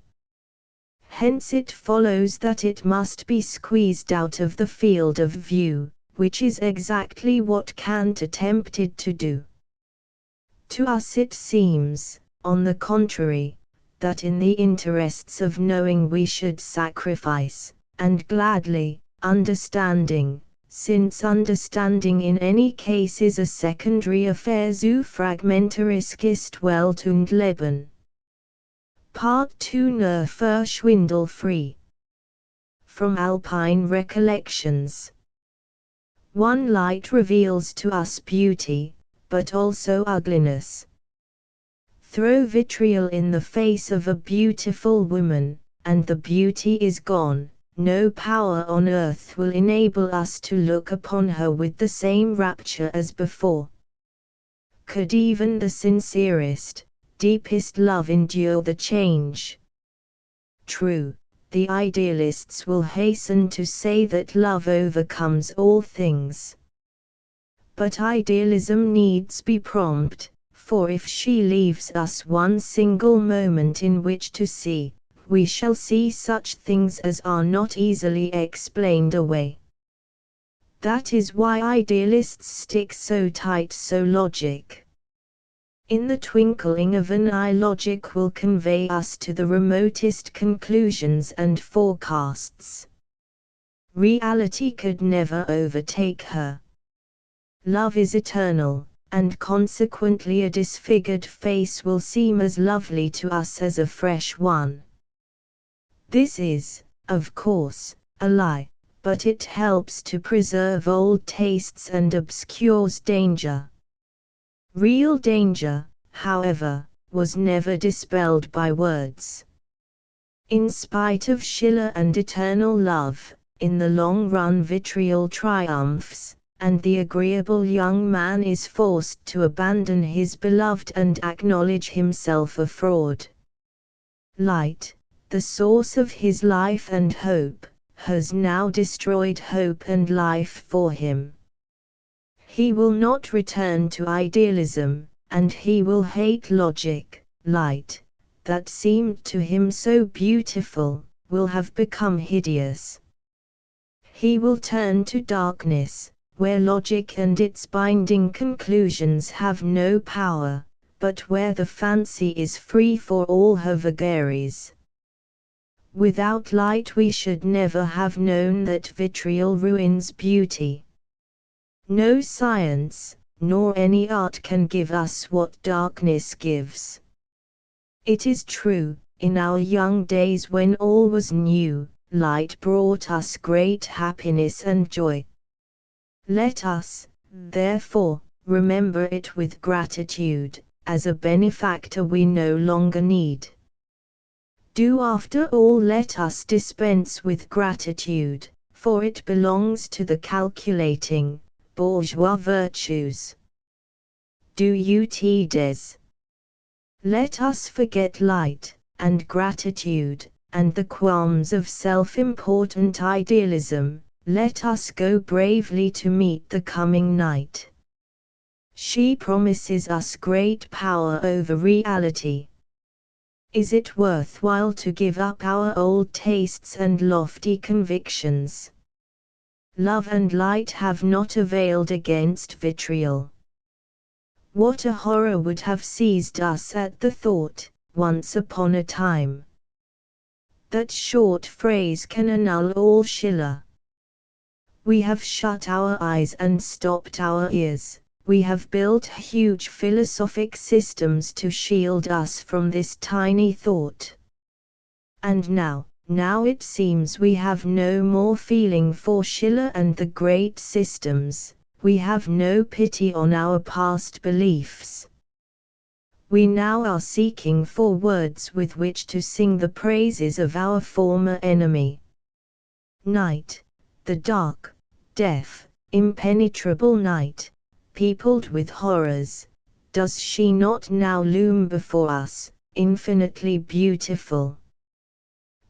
Hence it follows that it must be squeezed out of the field of view, which is exactly what Kant attempted to do. To us it seems, on the contrary, that in the interests of knowing we should sacrifice, and gladly, understanding, since understanding in any case is a secondary affair. Zu fragmentaris ist Welt und Leben. Part 2 Nur verschwindelfrei. From Alpine Recollections. One light reveals to us beauty, but also ugliness. Throw vitriol in the face of a beautiful woman, and the beauty is gone. No power on earth will enable us to look upon her with the same rapture as before. Could even the sincerest, deepest love endure the change? True, the idealists will hasten to say that love overcomes all things. But idealism needs be prompt, for if she leaves us one single moment in which to see, we shall see such things as are not easily explained away. That is why idealists stick so tight so logic. In the twinkling of an eye logic will convey us to the remotest conclusions and forecasts. Reality could never overtake her. Love is eternal, and consequently a disfigured face will seem as lovely to us as a fresh one. This is, of course, a lie, but it helps to preserve old tastes and obscures danger. Real danger, however, was never dispelled by words. In spite of Schiller and eternal love, in the long run vitriol triumphs, and the agreeable young man is forced to abandon his beloved and acknowledge himself a fraud. Light, the source of his life and hope, has now destroyed hope and life for him. He will not return to idealism, and he will hate logic. Light, that seemed to him so beautiful, will have become hideous. He will turn to darkness, where logic and its binding conclusions have no power, but where the fancy is free for all her vagaries. Without light we should never have known that vitriol ruins beauty. No science, nor any art can give us what darkness gives. It is true, in our young days when all was new, light brought us great happiness and joy. Let us, therefore, remember it with gratitude, as a benefactor we no longer need. Do after all let us dispense with gratitude, for it belongs to the calculating, bourgeois virtues. Do ut des. Let us forget light, and gratitude, and the qualms of self-important idealism. Let us go bravely to meet the coming night. She promises us great power over reality. Is it worthwhile to give up our old tastes and lofty convictions? Love and light have not availed against vitriol. What a horror would have seized us at the thought, once upon a time. That short phrase can annul all Schiller. We have shut our eyes and stopped our ears. We have built huge philosophic systems to shield us from this tiny thought. And now it seems we have no more feeling for Schiller and the great systems. We have no pity on our past beliefs. We now are seeking for words with which to sing the praises of our former enemy. Night, the dark, deaf, impenetrable night, peopled with horrors, does she not now loom before us, infinitely beautiful?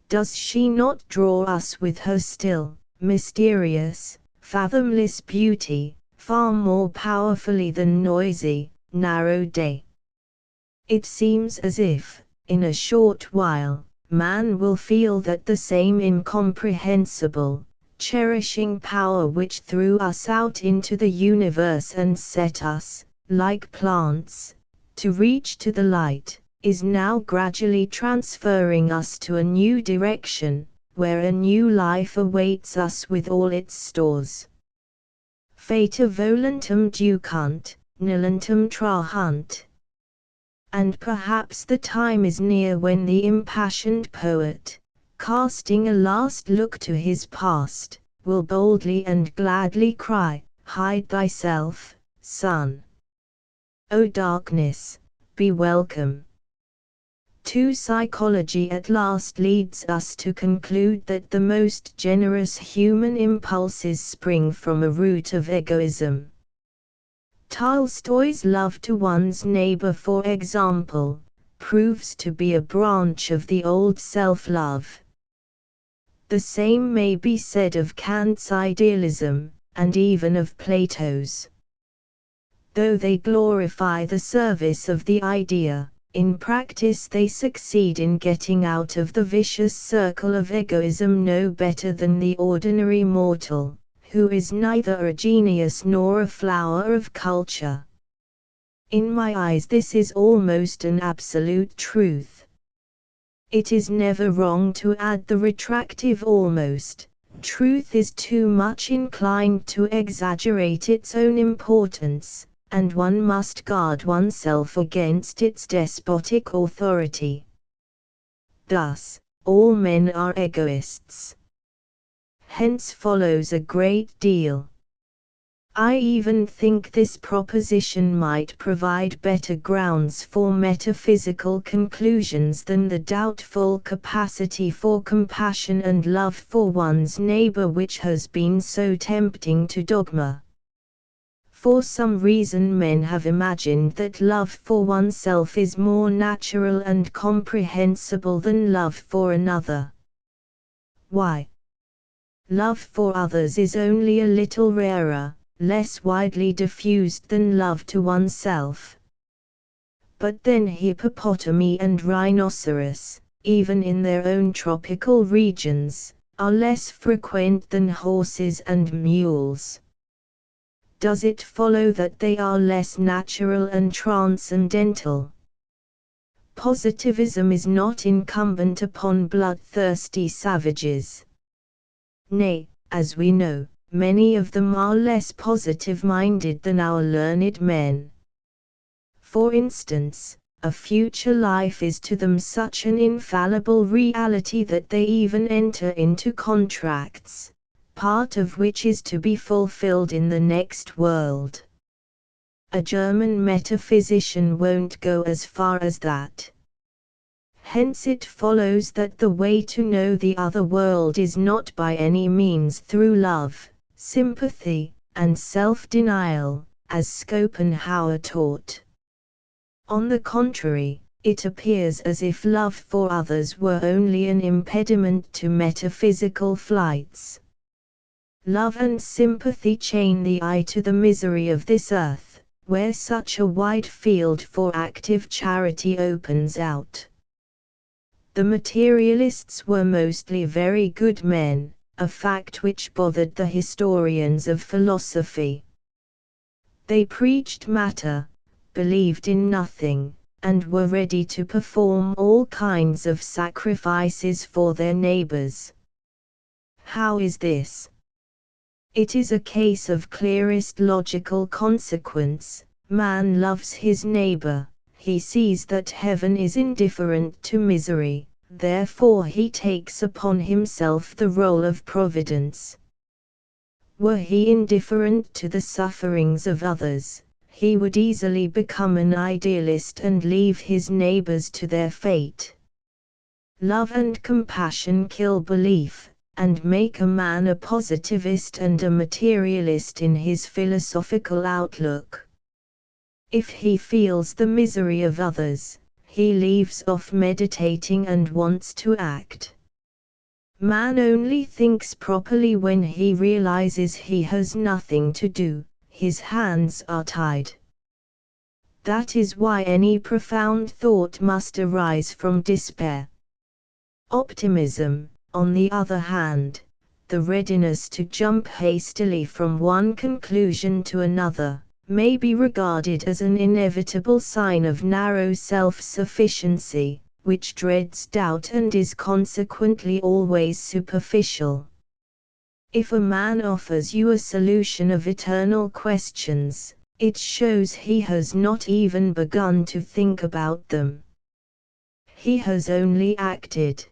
Does she not draw us with her still, mysterious, fathomless beauty, far more powerfully than noisy, narrow day? It seems as if, in a short while, man will feel that the same incomprehensible, cherishing power which threw us out into the universe and set us, like plants, to reach to the light, is now gradually transferring us to a new direction, where a new life awaits us with all its stores. Fata volentem ducunt, nilentem trahunt. And perhaps the time is near when the impassioned poet, casting a last look to his past, will boldly and gladly cry, "Hide thyself, sun! O darkness, be welcome! Psychology at last leads us to conclude that the most generous human impulses spring from a root of egoism. Tolstoy's love to one's neighbor, for example, proves to be a branch of the old self-love. The same may be said of Kant's idealism, and even of Plato's. Though they glorify the service of the idea, in practice they succeed in getting out of the vicious circle of egoism no better than the ordinary mortal, who is neither a genius nor a flower of culture. In my eyes this is almost an absolute truth. It is never wrong to add the retractive almost. Truth is too much inclined to exaggerate its own importance, and one must guard oneself against its despotic authority. Thus, all men are egoists. Hence follows a great deal. I even think this proposition might provide better grounds for metaphysical conclusions than the doubtful capacity for compassion and love for one's neighbor which has been so tempting to dogma. For some reason men have imagined that love for oneself is more natural and comprehensible than love for another. Why? Love for others is only a little rarer, less widely diffused than love to oneself. But then hippopotami and rhinoceros, even in their own tropical regions, are less frequent than horses and mules. Does it follow that they are less natural and transcendental? Positivism is not incumbent upon bloodthirsty savages. Nay, as we know, many of them are less positive-minded than our learned men. For instance, a future life is to them such an infallible reality that they even enter into contracts, part of which is to be fulfilled in the next world. A German metaphysician won't go as far as that. Hence it follows that the way to know the other world is not by any means through love, sympathy, and self-denial, as Schopenhauer taught. On the contrary, it appears as if love for others were only an impediment to metaphysical flights. Love and sympathy chain the eye to the misery of this earth, where such a wide field for active charity opens out. The materialists were mostly very good men, a fact which bothered the historians of philosophy. They preached matter, believed in nothing, and were ready to perform all kinds of sacrifices for their neighbors. How is this? It is a case of clearest logical consequence. Man loves his neighbor, he sees that heaven is indifferent to misery, therefore he takes upon himself the role of providence. Were he indifferent to the sufferings of others, he would easily become an idealist and leave his neighbors to their fate. Love and compassion kill belief, and make a man a positivist and a materialist in his philosophical outlook. If he feels the misery of others, he leaves off meditating and wants to act. Man only thinks properly when he realizes he has nothing to do, his hands are tied. That is why any profound thought must arise from despair. Optimism, on the other hand, the readiness to jump hastily from one conclusion to another, may be regarded as an inevitable sign of narrow self-sufficiency, which dreads doubt and is consequently always superficial. If a man offers you a solution of eternal questions, it shows he has not even begun to think about them. He has only acted.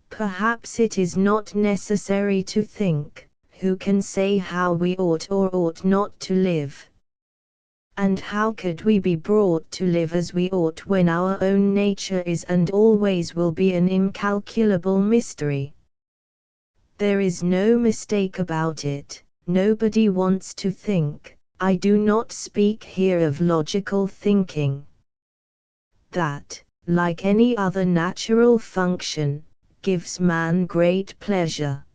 Perhaps it is not necessary to think. Who can say how we ought or ought not to live? And how could we be brought to live as we ought when our own nature is and always will be an incalculable mystery? There is no mistake about it. Nobody wants to think. I do not speak here of logical thinking. That, like any other natural function, gives man great pleasure.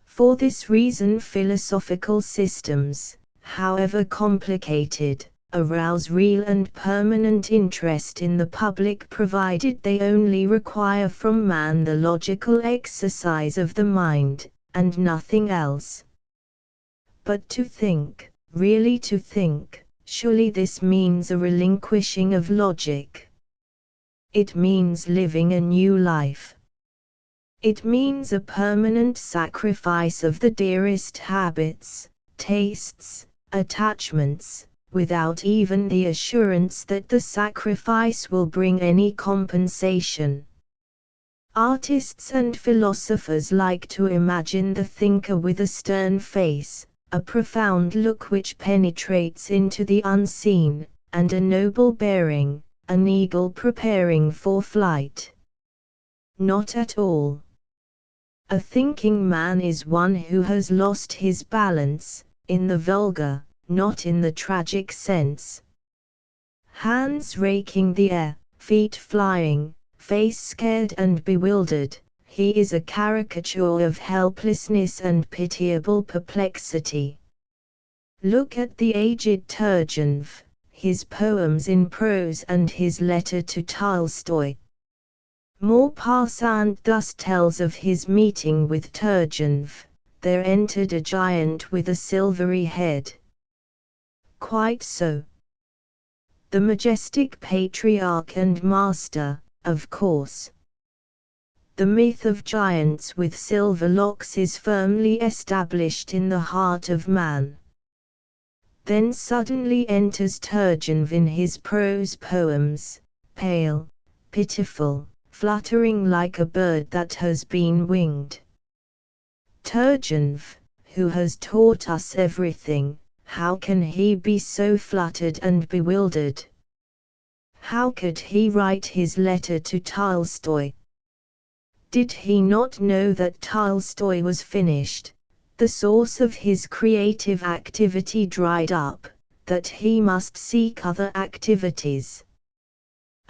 For this reason philosophical systems, however complicated, arouse real and permanent interest in the public provided they only require from man the logical exercise of the mind, and nothing else. But to think, really to think, surely this means a relinquishing of logic. It means living a new life. It means a permanent sacrifice of the dearest habits, tastes, attachments, without even the assurance that the sacrifice will bring any compensation. Artists and philosophers like to imagine the thinker with a stern face, a profound look which penetrates into the unseen, and a noble bearing, an eagle preparing for flight. Not at all. A thinking man is one who has lost his balance, in the vulgar, not in the tragic sense. Hands raking the air, feet flying, face scared and bewildered, he is a caricature of helplessness and pitiable perplexity. Look at the aged Turgenev, his poems in prose and his letter to Tolstoy. Maupassant thus tells of his meeting with Turgenev: there entered a giant with a silvery head. Quite so. The majestic patriarch and master, of course. The myth of giants with silver locks is firmly established in the heart of man. Then suddenly enters Turgenev in his prose poems, pale, pitiful, fluttering like a bird that has been winged. Turgenev, who has taught us everything, how can he be so fluttered and bewildered? How could he write his letter to Tolstoy? Did he not know that Tolstoy was finished, the source of his creative activity dried up, that he must seek other activities?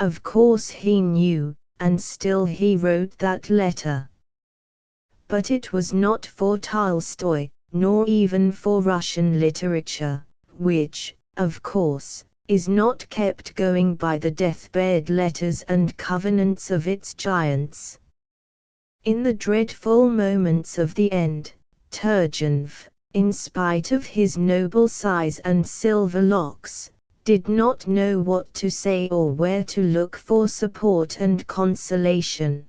Of course he knew, and still he wrote that letter. But it was not for Tolstoy, nor even for Russian literature, which, of course, is not kept going by the deathbed letters and covenants of its giants. In the dreadful moments of the end, Turgenev, in spite of his noble size and silver locks, did not know what to say or where to look for support and consolation.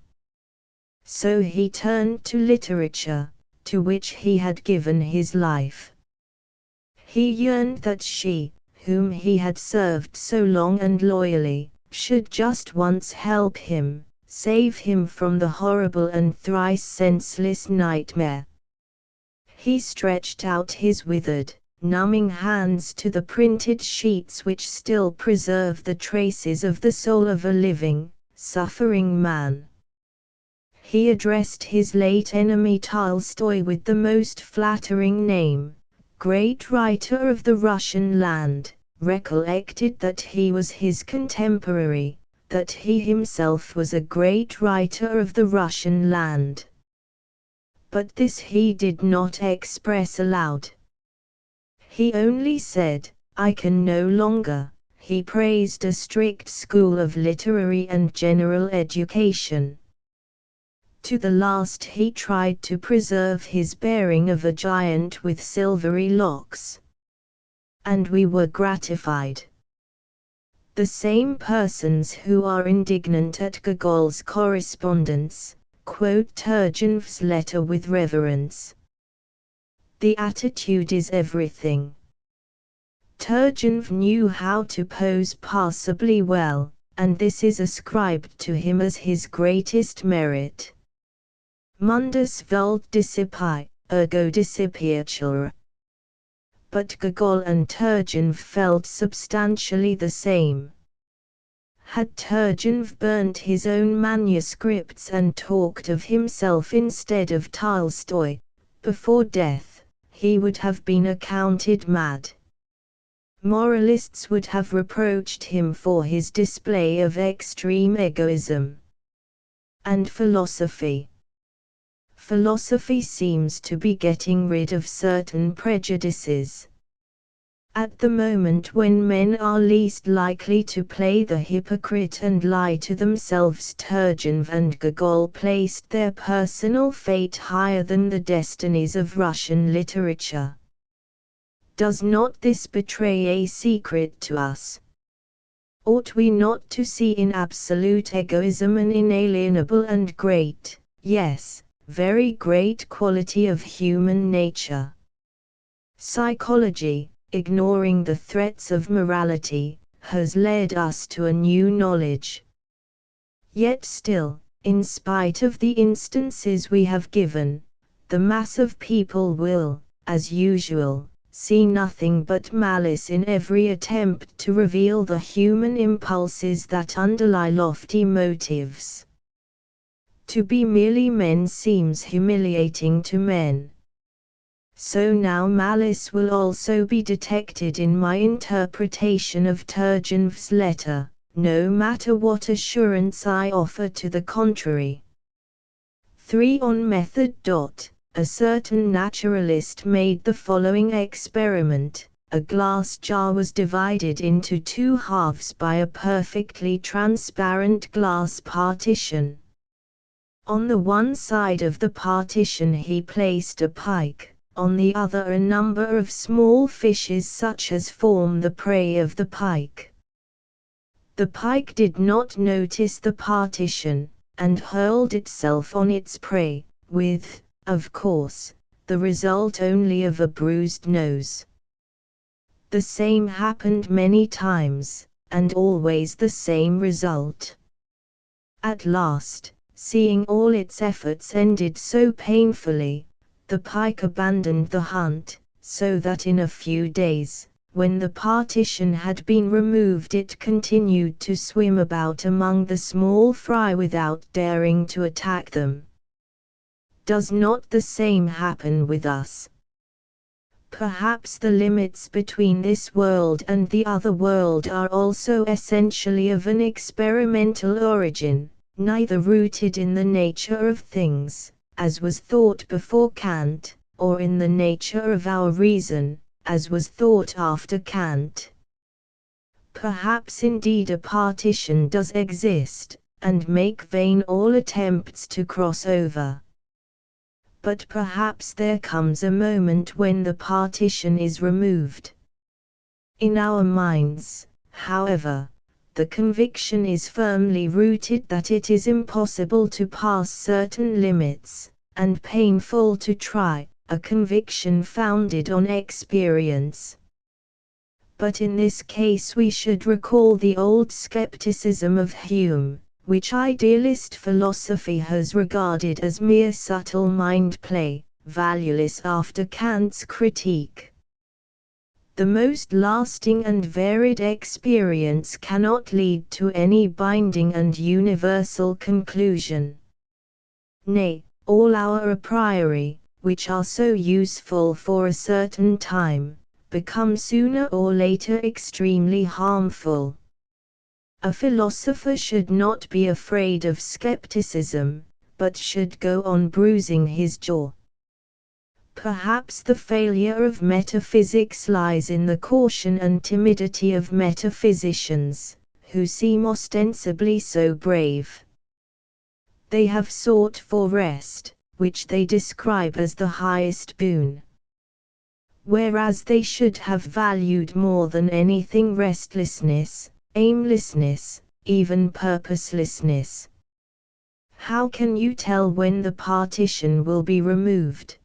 So he turned to literature, to which he had given his life. He yearned that she, whom he had served so long and loyally, should just once help him, save him from the horrible and thrice senseless nightmare. He stretched out his withered, numbing hands to the printed sheets which still preserve the traces of the soul of a living, suffering man. He addressed his late enemy Tolstoy with the most flattering name, great writer of the Russian land, recollected that he was his contemporary, that he himself was a great writer of the Russian land. But this he did not express aloud. He only said, I can no longer. He praised a strict school of literary and general education. To the last he tried to preserve his bearing of a giant with silvery locks. And we were gratified. The same persons who are indignant at Gogol's correspondence, quote Turgenev's letter with reverence. The attitude is everything. Turgenev knew how to pose passably well, and this is ascribed to him as his greatest merit. Mundus vult dissipi, ergo dissipiatur. but Gogol and Turgenev felt substantially the same. Had Turgenev burnt his own manuscripts and talked of himself instead of Tolstoy, before death, he would have been accounted mad. Moralists would have reproached him for his display of extreme egoism. And philosophy. Philosophy seems to be getting rid of certain prejudices. At the moment when men are least likely to play the hypocrite and lie to themselves, Turgenev and Gogol placed their personal fate higher than the destinies of Russian literature. Does not this betray a secret to us? Ought we not to see in absolute egoism an inalienable and great, yes, very great quality of human nature? Psychology, ignoring the threats of morality, has led us to a new knowledge. Yet still, in spite of the instances we have given, the mass of people will, as usual, see nothing but malice in every attempt to reveal the human impulses that underlie lofty motives. To be merely men seems humiliating to men. So now malice will also be detected in my interpretation of Turgenev's letter, no matter what assurance I offer to the contrary. 3. On method. A certain naturalist made the following experiment. A glass jar was divided into two halves by a perfectly transparent glass partition. On the one side of the partition he placed a pike, on the other a number of small fishes such as form the prey of the pike. The pike did not notice the partition, and hurled itself on its prey, with, of course, the result only of a bruised nose. The same happened many times, and always the same result. At last, seeing all its efforts ended so painfully, the pike abandoned the hunt, so that in a few days, when the partition had been removed, it continued to swim about among the small fry without daring to attack them. Does not the same happen with us? Perhaps the limits between this world and the other world are also essentially of an experimental origin, neither rooted in the nature of things, as was thought before Kant, or in the nature of our reason, as was thought after Kant. Perhaps indeed a partition does exist, and make vain all attempts to cross over. But perhaps there comes a moment when the partition is removed. In our minds, however, the conviction is firmly rooted that it is impossible to pass certain limits, and painful to try, a conviction founded on experience. But in this case we should recall the old skepticism of Hume, which idealist philosophy has regarded as mere subtle mind play, valueless after Kant's critique. The most lasting and varied experience cannot lead to any binding and universal conclusion. Nay, all our a priori, which are so useful for a certain time, become sooner or later extremely harmful. A philosopher should not be afraid of skepticism, but should go on bruising his jaw. Perhaps the failure of metaphysics lies in the caution and timidity of metaphysicians, who seem ostensibly so brave. They have sought for rest, which they describe as the highest boon. Whereas they should have valued more than anything restlessness, aimlessness, even purposelessness. How can you tell when the partition will be removed?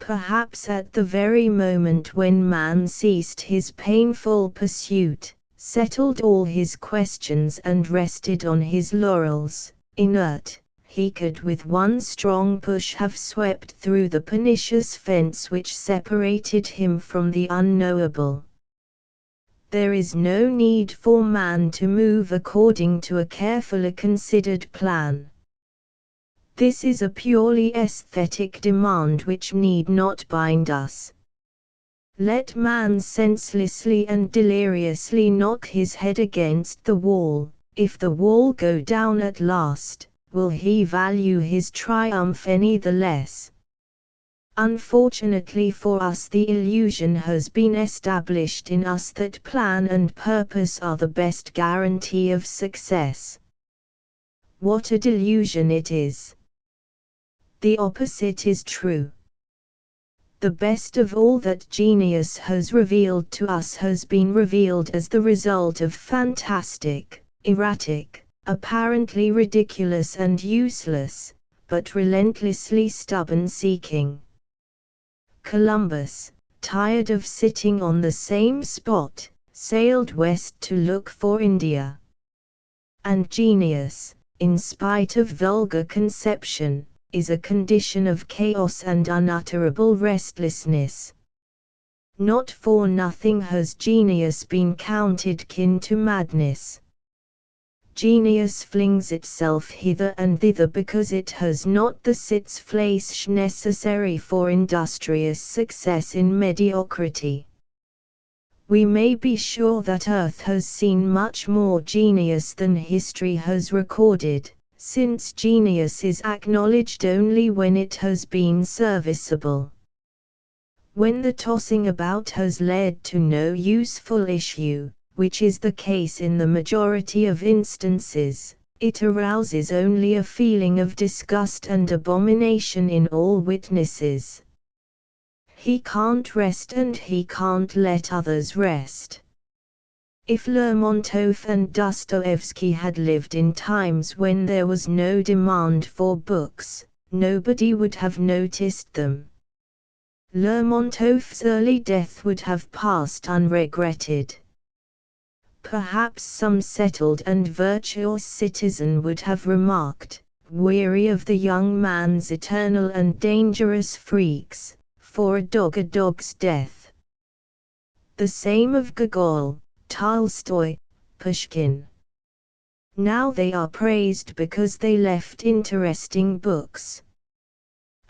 Perhaps at the very moment when man ceased his painful pursuit, settled all his questions and rested on his laurels, inert, he could with one strong push have swept through the pernicious fence which separated him from the unknowable. There is no need for man to move according to a carefully considered plan. This is a purely aesthetic demand which need not bind us. Let man senselessly and deliriously knock his head against the wall. If the wall go down at last, will he value his triumph any the less? Unfortunately for us, the illusion has been established in us that plan and purpose are the best guarantee of success. What a delusion it is! The opposite is true. The best of all that genius has revealed to us has been revealed as the result of fantastic, erratic, apparently ridiculous and useless, but relentlessly stubborn seeking. Columbus, tired of sitting on the same spot, sailed west to look for India. And genius, in spite of vulgar conception, is a condition of chaos and unutterable restlessness. Not for nothing has genius been counted kin to madness. Genius flings itself hither and thither because it has not the sitzfleisch necessary for industrious success in mediocrity. We may be sure that Earth has seen much more genius than history has recorded, since genius is acknowledged only when it has been serviceable. When the tossing about has led to no useful issue, which is the case in the majority of instances, it arouses only a feeling of disgust and abomination in all witnesses. He can't rest and he can't let others rest. If Lermontov and Dostoevsky had lived in times when there was no demand for books, nobody would have noticed them. Lermontov's early death would have passed unregretted. Perhaps some settled and virtuous citizen would have remarked, weary of the young man's eternal and dangerous freaks, for a dog's death. The same of Gogol, Tolstoy, Pushkin. Now they are praised because they left interesting books.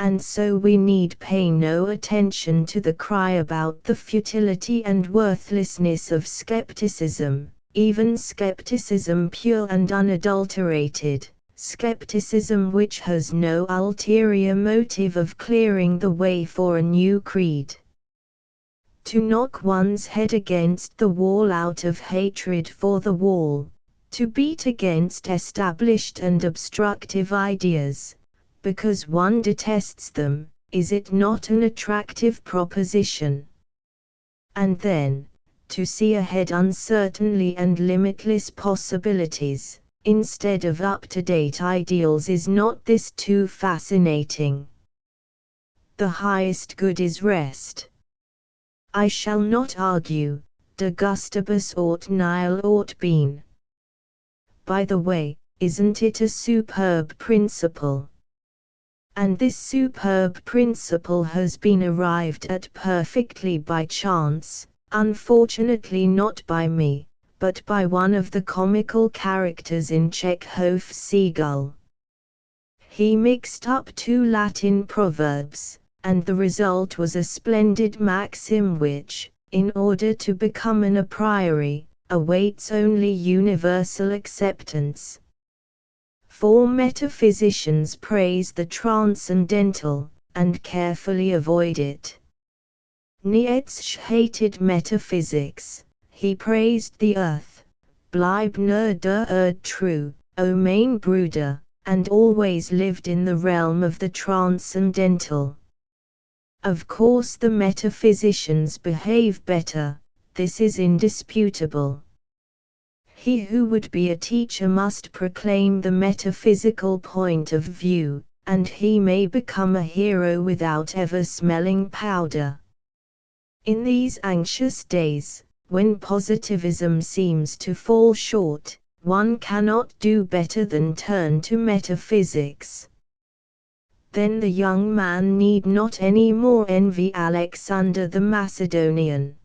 And so we need pay no attention to the cry about the futility and worthlessness of skepticism, even skepticism pure and unadulterated, skepticism which has no ulterior motive of clearing the way for a new creed. To knock one's head against the wall out of hatred for the wall, to beat against established and obstructive ideas, because one detests them, is it not an attractive proposition? And then, to see ahead uncertainly and limitless possibilities, instead of up-to-date ideals, is not this too fascinating? The highest good is rest. I shall not argue, de gustibus aut nihil aut bene. By the way, isn't it a superb principle? And this superb principle has been arrived at perfectly by chance, unfortunately not by me, but by one of the comical characters in Chekhov's Seagull. He mixed up two Latin proverbs, and the result was a splendid maxim which, in order to become an a priori, awaits only universal acceptance. For metaphysicians praise the transcendental, and carefully avoid it. Nietzsche hated metaphysics, he praised the earth, bleib nur der Erde true, o mein Bruder, and always lived in the realm of the transcendental. Of course the metaphysicians behave better, this is indisputable. He who would be a teacher must proclaim the metaphysical point of view, and he may become a hero without ever smelling powder. In these anxious days, when positivism seems to fall short, one cannot do better than turn to metaphysics. Then the young man need not any more envy Alexander the Macedonian.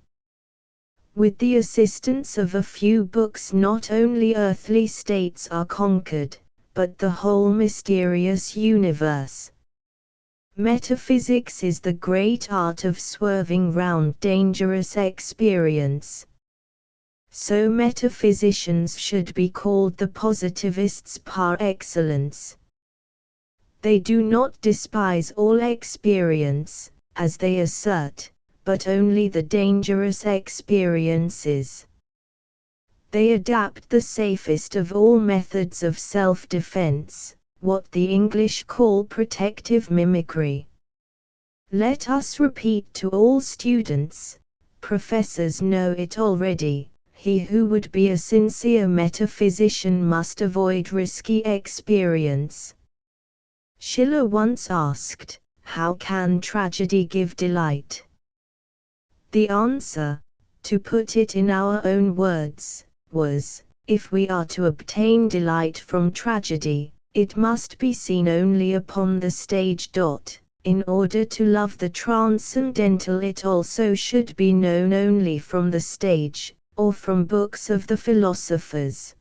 With the assistance of a few books not only earthly states are conquered, but the whole mysterious universe. Metaphysics is the great art of swerving round dangerous experience. So metaphysicians should be called the positivists par excellence. They do not despise all experience, as they assert, but only the dangerous experiences. They adapt the safest of all methods of self-defense, what the English call protective mimicry. Let us repeat to all students, professors know it already, he who would be a sincere metaphysician must avoid risky experience. Schiller once asked, how can tragedy give delight? The answer, to put it in our own words, was, if we are to obtain delight from tragedy, it must be seen only upon the stage. In order to love the transcendental it also should be known only from the stage, or from books of the philosophers.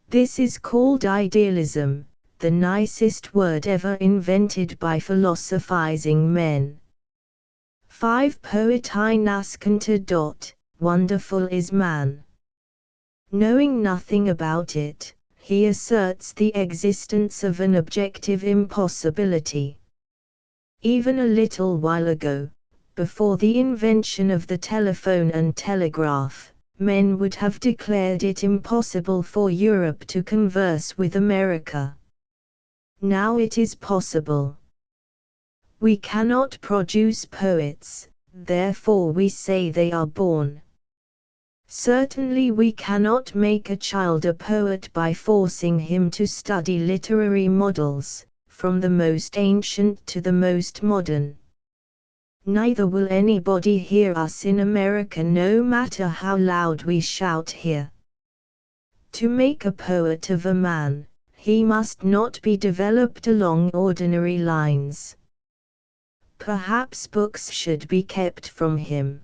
This is called idealism, the nicest word ever invented by philosophizing men. 5 Poetae nascenter. Wonderful is man. Knowing nothing about it, he asserts the existence of an objective impossibility. Even a little while ago, before the invention of the telephone and telegraph, men would have declared it impossible for Europe to converse with America. Now it is possible. We cannot produce poets, therefore we say they are born. Certainly we cannot make a child a poet by forcing him to study literary models, from the most ancient to the most modern. Neither will anybody hear us in America no matter how loud we shout here. To make a poet of a man, he must not be developed along ordinary lines. Perhaps books should be kept from him.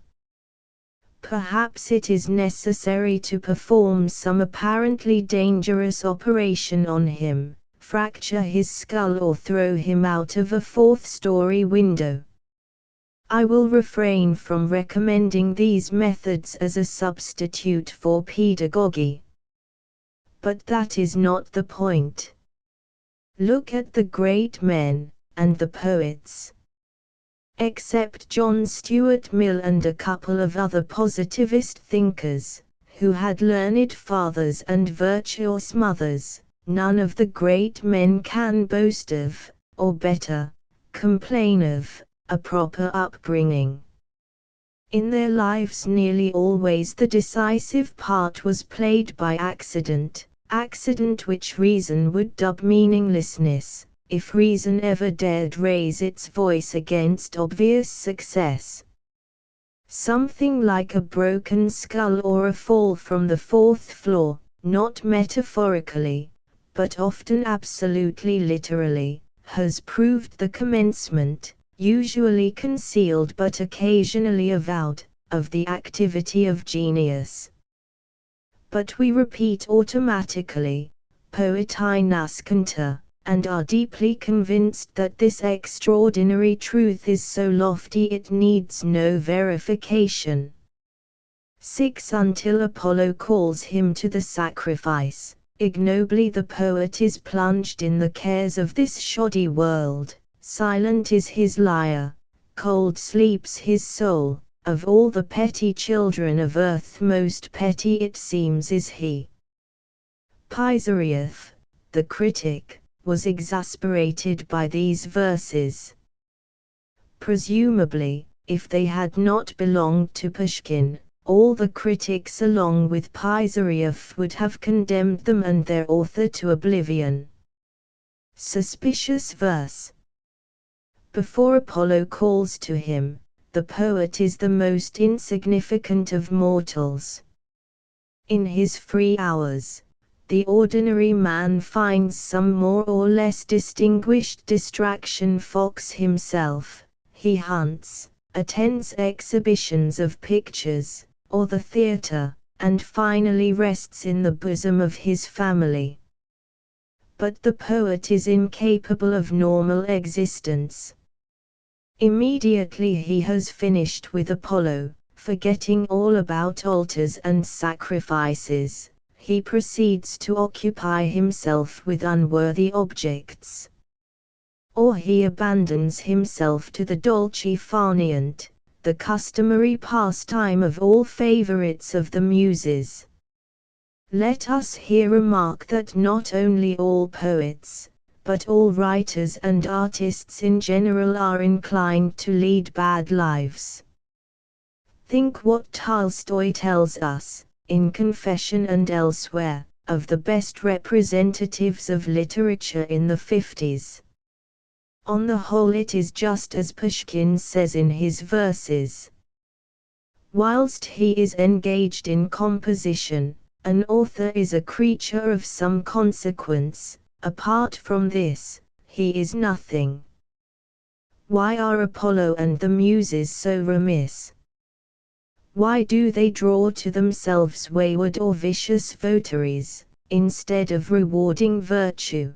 Perhaps it is necessary to perform some apparently dangerous operation on him, fracture his skull or throw him out of a 4th-story window. I will refrain from recommending these methods as a substitute for pedagogy. But that is not the point. Look at the great men, and the poets. Except John Stuart Mill and a couple of other positivist thinkers, who had learned fathers and virtuous mothers, none of the great men can boast of, or better, complain of, a proper upbringing. In their lives nearly always the decisive part was played by accident which reason would dub meaninglessness, if reason ever dared raise its voice against obvious success. Something like a broken skull or a fall from the 4th floor, not metaphorically, but often absolutely literally, has proved the commencement, usually concealed but occasionally avowed, of the activity of genius. But we repeat automatically, Poetae nascenter, and are deeply convinced that this extraordinary truth is so lofty it needs no verification. 6 Until Apollo calls him to the sacrifice, ignobly the poet is plunged in the cares of this shoddy world, silent is his lyre, cold sleeps his soul, of all the petty children of earth most petty it seems is he. Pisarev, the critic, was exasperated by these verses. Presumably, if they had not belonged to Pushkin, all the critics along with Pisarev would have condemned them and their author to oblivion. Suspicious verse. Before Apollo calls to him, the poet is the most insignificant of mortals. In his free hours, the ordinary man finds some more or less distinguished distraction. Fox himself, he hunts, attends exhibitions of pictures, or the theatre, and finally rests in the bosom of his family. But the poet is incapable of normal existence. Immediately he has finished with Apollo, forgetting all about altars and sacrifices, he proceeds to occupy himself with unworthy objects. Or he abandons himself to the dolce far niente, the customary pastime of all favorites of the Muses. Let us here remark that not only all poets, but all writers and artists in general are inclined to lead bad lives. Think what Tolstoy tells us, in Confession and elsewhere, of the best representatives of literature in the 50s. On the whole, it is just as Pushkin says in his verses. Whilst he is engaged in composition, an author is a creature of some consequence. Apart from this, he is nothing. Why are Apollo and the Muses so remiss? Why do they draw to themselves wayward or vicious votaries, instead of rewarding virtue?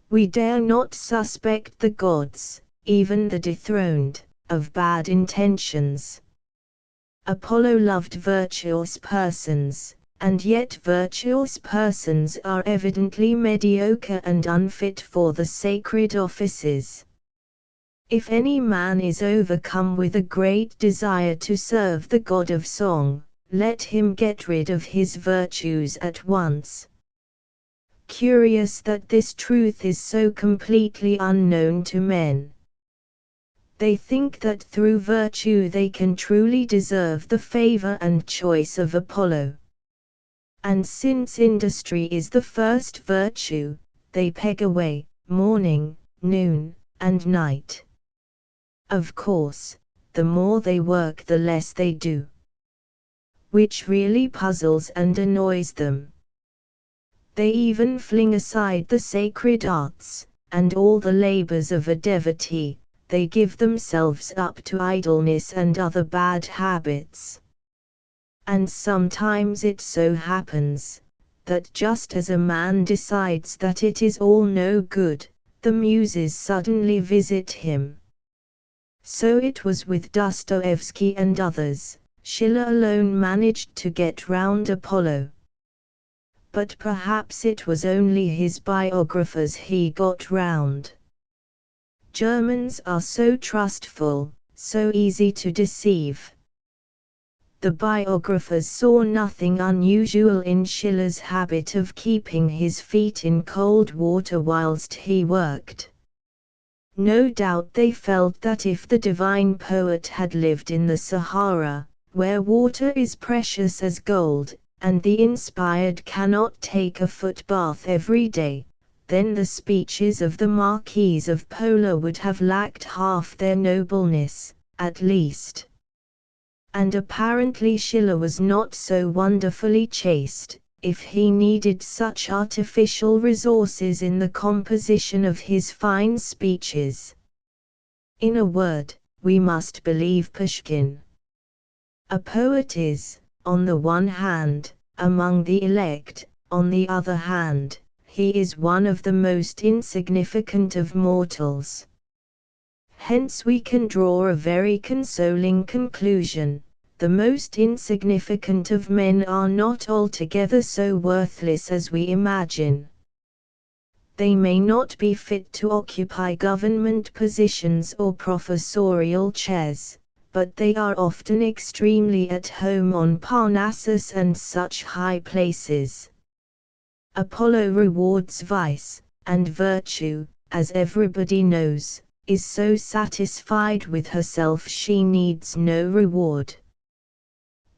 We dare not suspect the gods, even the dethroned, of bad intentions. Apollo loved virtuous persons, and yet virtuous persons are evidently mediocre and unfit for the sacred offices. If any man is overcome with a great desire to serve the god of song, let him get rid of his virtues at once. Curious that this truth is so completely unknown to men. They think that through virtue they can truly deserve the favor and choice of Apollo. And since industry is the first virtue, they peg away, morning, noon, and night. Of course, the more they work the less they do. Which really puzzles and annoys them. They even fling aside the sacred arts, and all the labors of a devotee, they give themselves up to idleness and other bad habits. And sometimes it so happens, that just as a man decides that it is all no good, the Muses suddenly visit him. So it was with Dostoevsky and others. Schiller alone managed to get round Apollo. But perhaps it was only his biographers he got round. Germans are so trustful, so easy to deceive. The biographers saw nothing unusual in Schiller's habit of keeping his feet in cold water whilst he worked. No doubt they felt that if the divine poet had lived in the Sahara, where water is precious as gold, and the inspired cannot take a foot bath every day, then the speeches of the Marquis of Pola would have lacked half their nobleness, at least. And apparently Schiller was not so wonderfully chaste, if he needed such artificial resources in the composition of his fine speeches. In a word, we must believe Pushkin. A poet is, on the one hand, among the elect, on the other hand, he is one of the most insignificant of mortals. Hence we can draw a very consoling conclusion: the most insignificant of men are not altogether so worthless as we imagine. They may not be fit to occupy government positions or professorial chairs, but they are often extremely at home on Parnassus and such high places. Apollo rewards vice, and virtue, as everybody knows, is so satisfied with herself she needs no reward.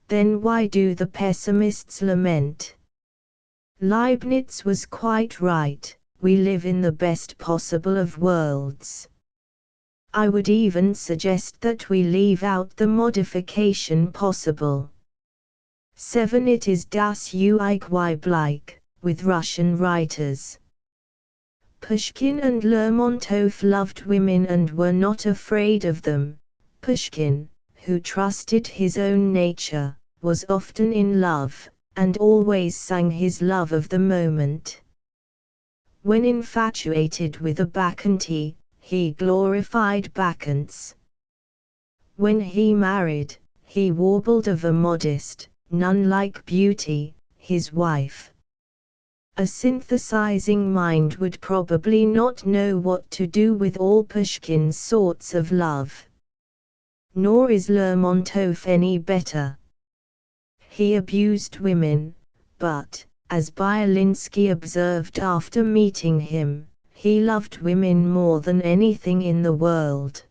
Then why do the pessimists lament? Leibniz was quite right, we live in the best possible of worlds. I would even suggest that we leave out the modification possible. 7. It is das Uigweibliche, with Russian writers. Pushkin and Lermontov loved women and were not afraid of them. Pushkin, who trusted his own nature, was often in love, and always sang his love of the moment. When infatuated with a bacchante, he glorified bacchantes. When he married, he warbled of a modest, nun-like beauty, his wife. A synthesizing mind would probably not know what to do with all Pushkin's sorts of love. Nor is Lermontov any better. He abused women, but, as Byelinsky observed after meeting him, he loved women more than anything in the world.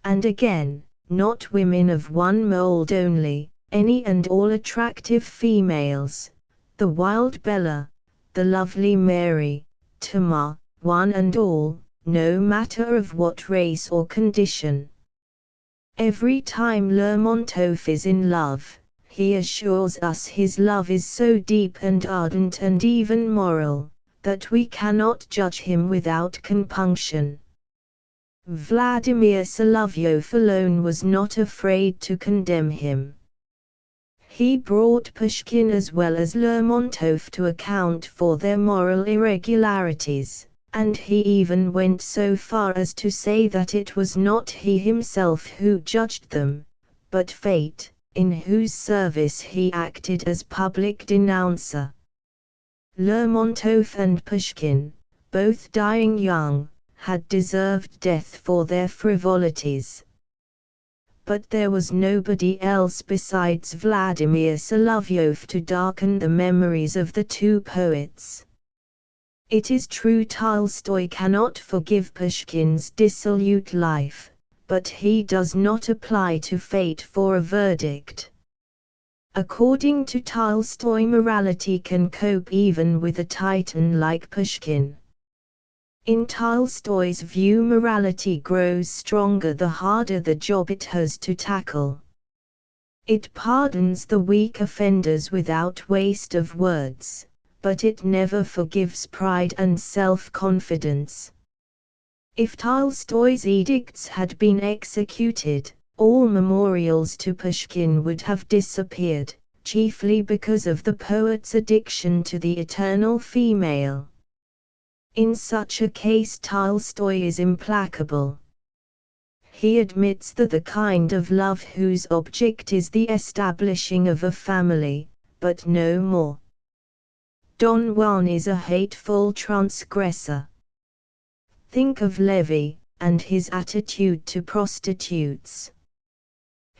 And again, not women of one mold only, any and all attractive females, the wild Bella, the lovely Mary, Tamar, one and all, no matter of what race or condition. Every time Lermontov is in love, he assures us his love is so deep and ardent and even moral, that we cannot judge him without compunction. Vladimir Solovyov alone was not afraid to condemn him. He brought Pushkin as well as Lermontov to account for their moral irregularities, and he even went so far as to say that it was not he himself who judged them, but fate, in whose service he acted as public denouncer. Lermontov and Pushkin, both dying young, had deserved death for their frivolities. But there was nobody else besides Vladimir Solovyov to darken the memories of the two poets. It is true Tolstoy cannot forgive Pushkin's dissolute life, but he does not apply to fate for a verdict. According to Tolstoy, morality can cope even with a titan like Pushkin. In Tolstoy's view, morality grows stronger the harder the job it has to tackle. It pardons the weak offenders without waste of words, but it never forgives pride and self-confidence. If Tolstoy's edicts had been executed, all memorials to Pushkin would have disappeared, chiefly because of the poet's addiction to the eternal female. In such a case Tolstoy is implacable. He admits that the kind of love whose object is the establishing of a family, but no more. Don Juan is a hateful transgressor. Think of Levi, and his attitude to prostitutes.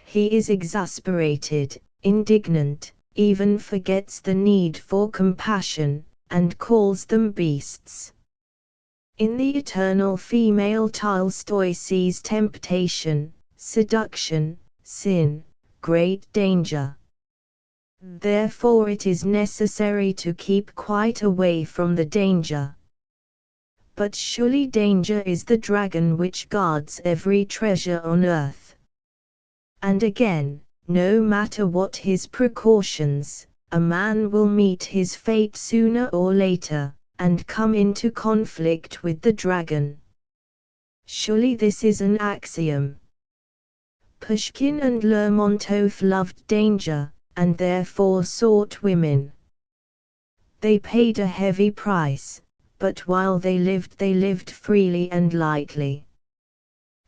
He is exasperated, indignant, even forgets the need for compassion, and calls them beasts. In the eternal female Tolstoy sees temptation, seduction, sin, great danger. Therefore it is necessary to keep quite away from the danger. But surely danger is the dragon which guards every treasure on earth. And again, no matter what his precautions, a man will meet his fate sooner or later, and come into conflict with the dragon. Surely this is an axiom. Pushkin and Lermontov loved danger, and therefore sought women. They paid a heavy price, but while they lived freely and lightly.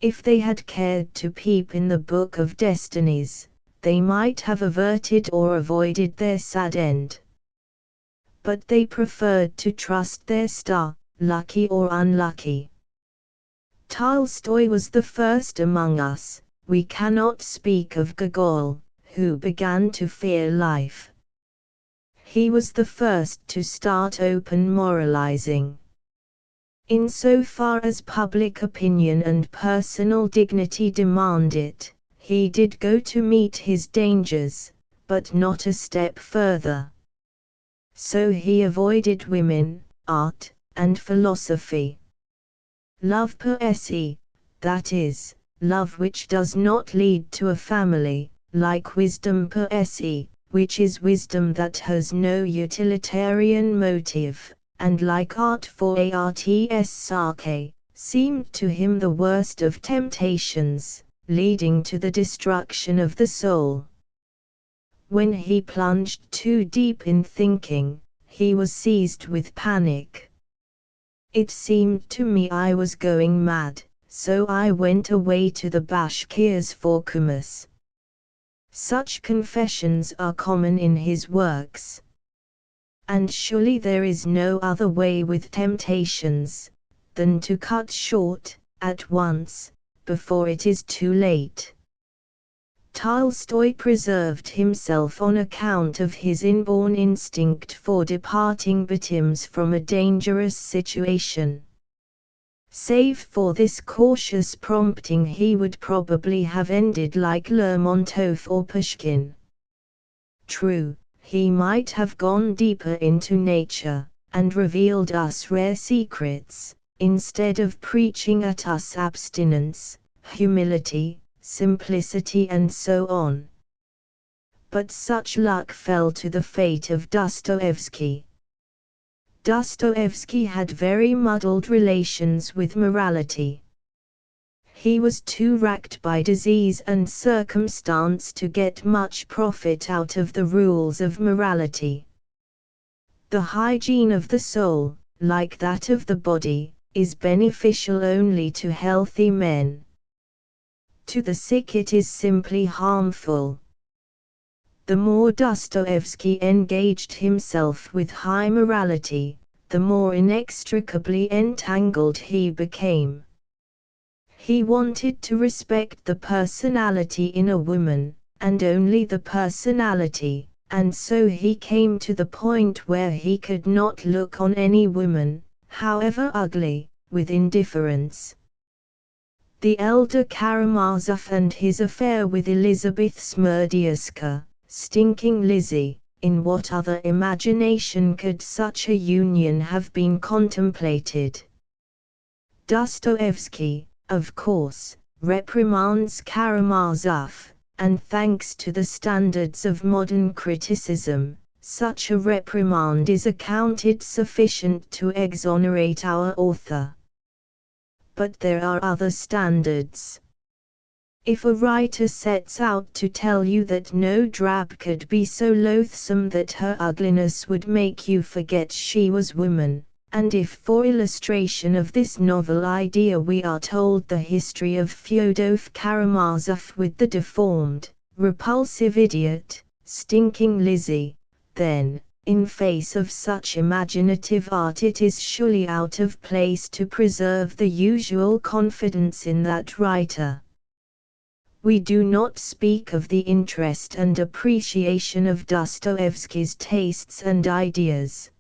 If they had cared to peep in the book of destinies, they might have averted or avoided their sad end. But they preferred to trust their star, lucky or unlucky. Tolstoy was the first among us. We cannot speak of Gogol, who began to fear life. He was the first to start open moralizing. Insofar as public opinion and personal dignity demand it, he did go to meet his dangers, but not a step further. So he avoided women, art, and philosophy. Love poesy, that is, love which does not lead to a family, like wisdom poesy, which is wisdom that has no utilitarian motive, and like art for art's sake, seemed to him the worst of temptations, leading to the destruction of the soul. When he plunged too deep in thinking, he was seized with panic. It seemed to me I was going mad, so I went away to the Bashkirs for kumas. Such confessions are common in his works. And surely there is no other way with temptations, than to cut short, at once, before it is too late. Tolstoy preserved himself on account of his inborn instinct for departing betimes from a dangerous situation. Save for this cautious prompting he would probably have ended like Lermontov or Pushkin. True, he might have gone deeper into nature, and revealed us rare secrets, instead of preaching at us abstinence, humility, simplicity and so on. But such luck fell to the fate of Dostoevsky. Dostoevsky had very muddled relations with morality. He was too racked by disease and circumstance to get much profit out of the rules of morality. The hygiene of the soul, like that of the body, is beneficial only to healthy men. To the sick it is simply harmful. The more Dostoevsky engaged himself with high morality, the more inextricably entangled he became. He wanted to respect the personality in a woman, and only the personality, and so he came to the point where he could not look on any woman, however ugly, with indifference. The elder Karamazov and his affair with Elizabeth Smerdiaska, Stinking Lizzie, in what other imagination could such a union have been contemplated? Dostoevsky, of course, reprimands Karamazov, and thanks to the standards of modern criticism, such a reprimand is accounted sufficient to exonerate our author. But there are other standards. If a writer sets out to tell you that no drab could be so loathsome that her ugliness would make you forget she was woman, and if for illustration of this novel idea we are told the history of Fyodor Karamazov with the deformed, repulsive idiot, Stinking Lizzie, then, in face of such imaginative art it is surely out of place to preserve the usual confidence in that writer. We do not speak of the interest and appreciation of Dostoevsky's tastes and ideas.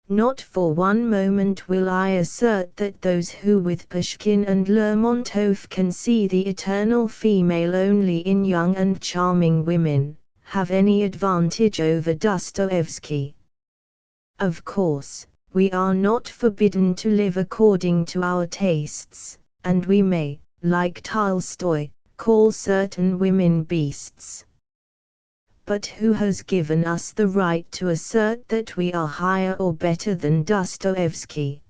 Not for one moment will I assert that those who with Pushkin and Lermontov can see the eternal female only in young and charming women, have any advantage over Dostoevsky. Of course, we are not forbidden to live according to our tastes, and we may, like Tolstoy, call certain women beasts. But who has given us the right to assert that we are higher or better than Dostoevsky?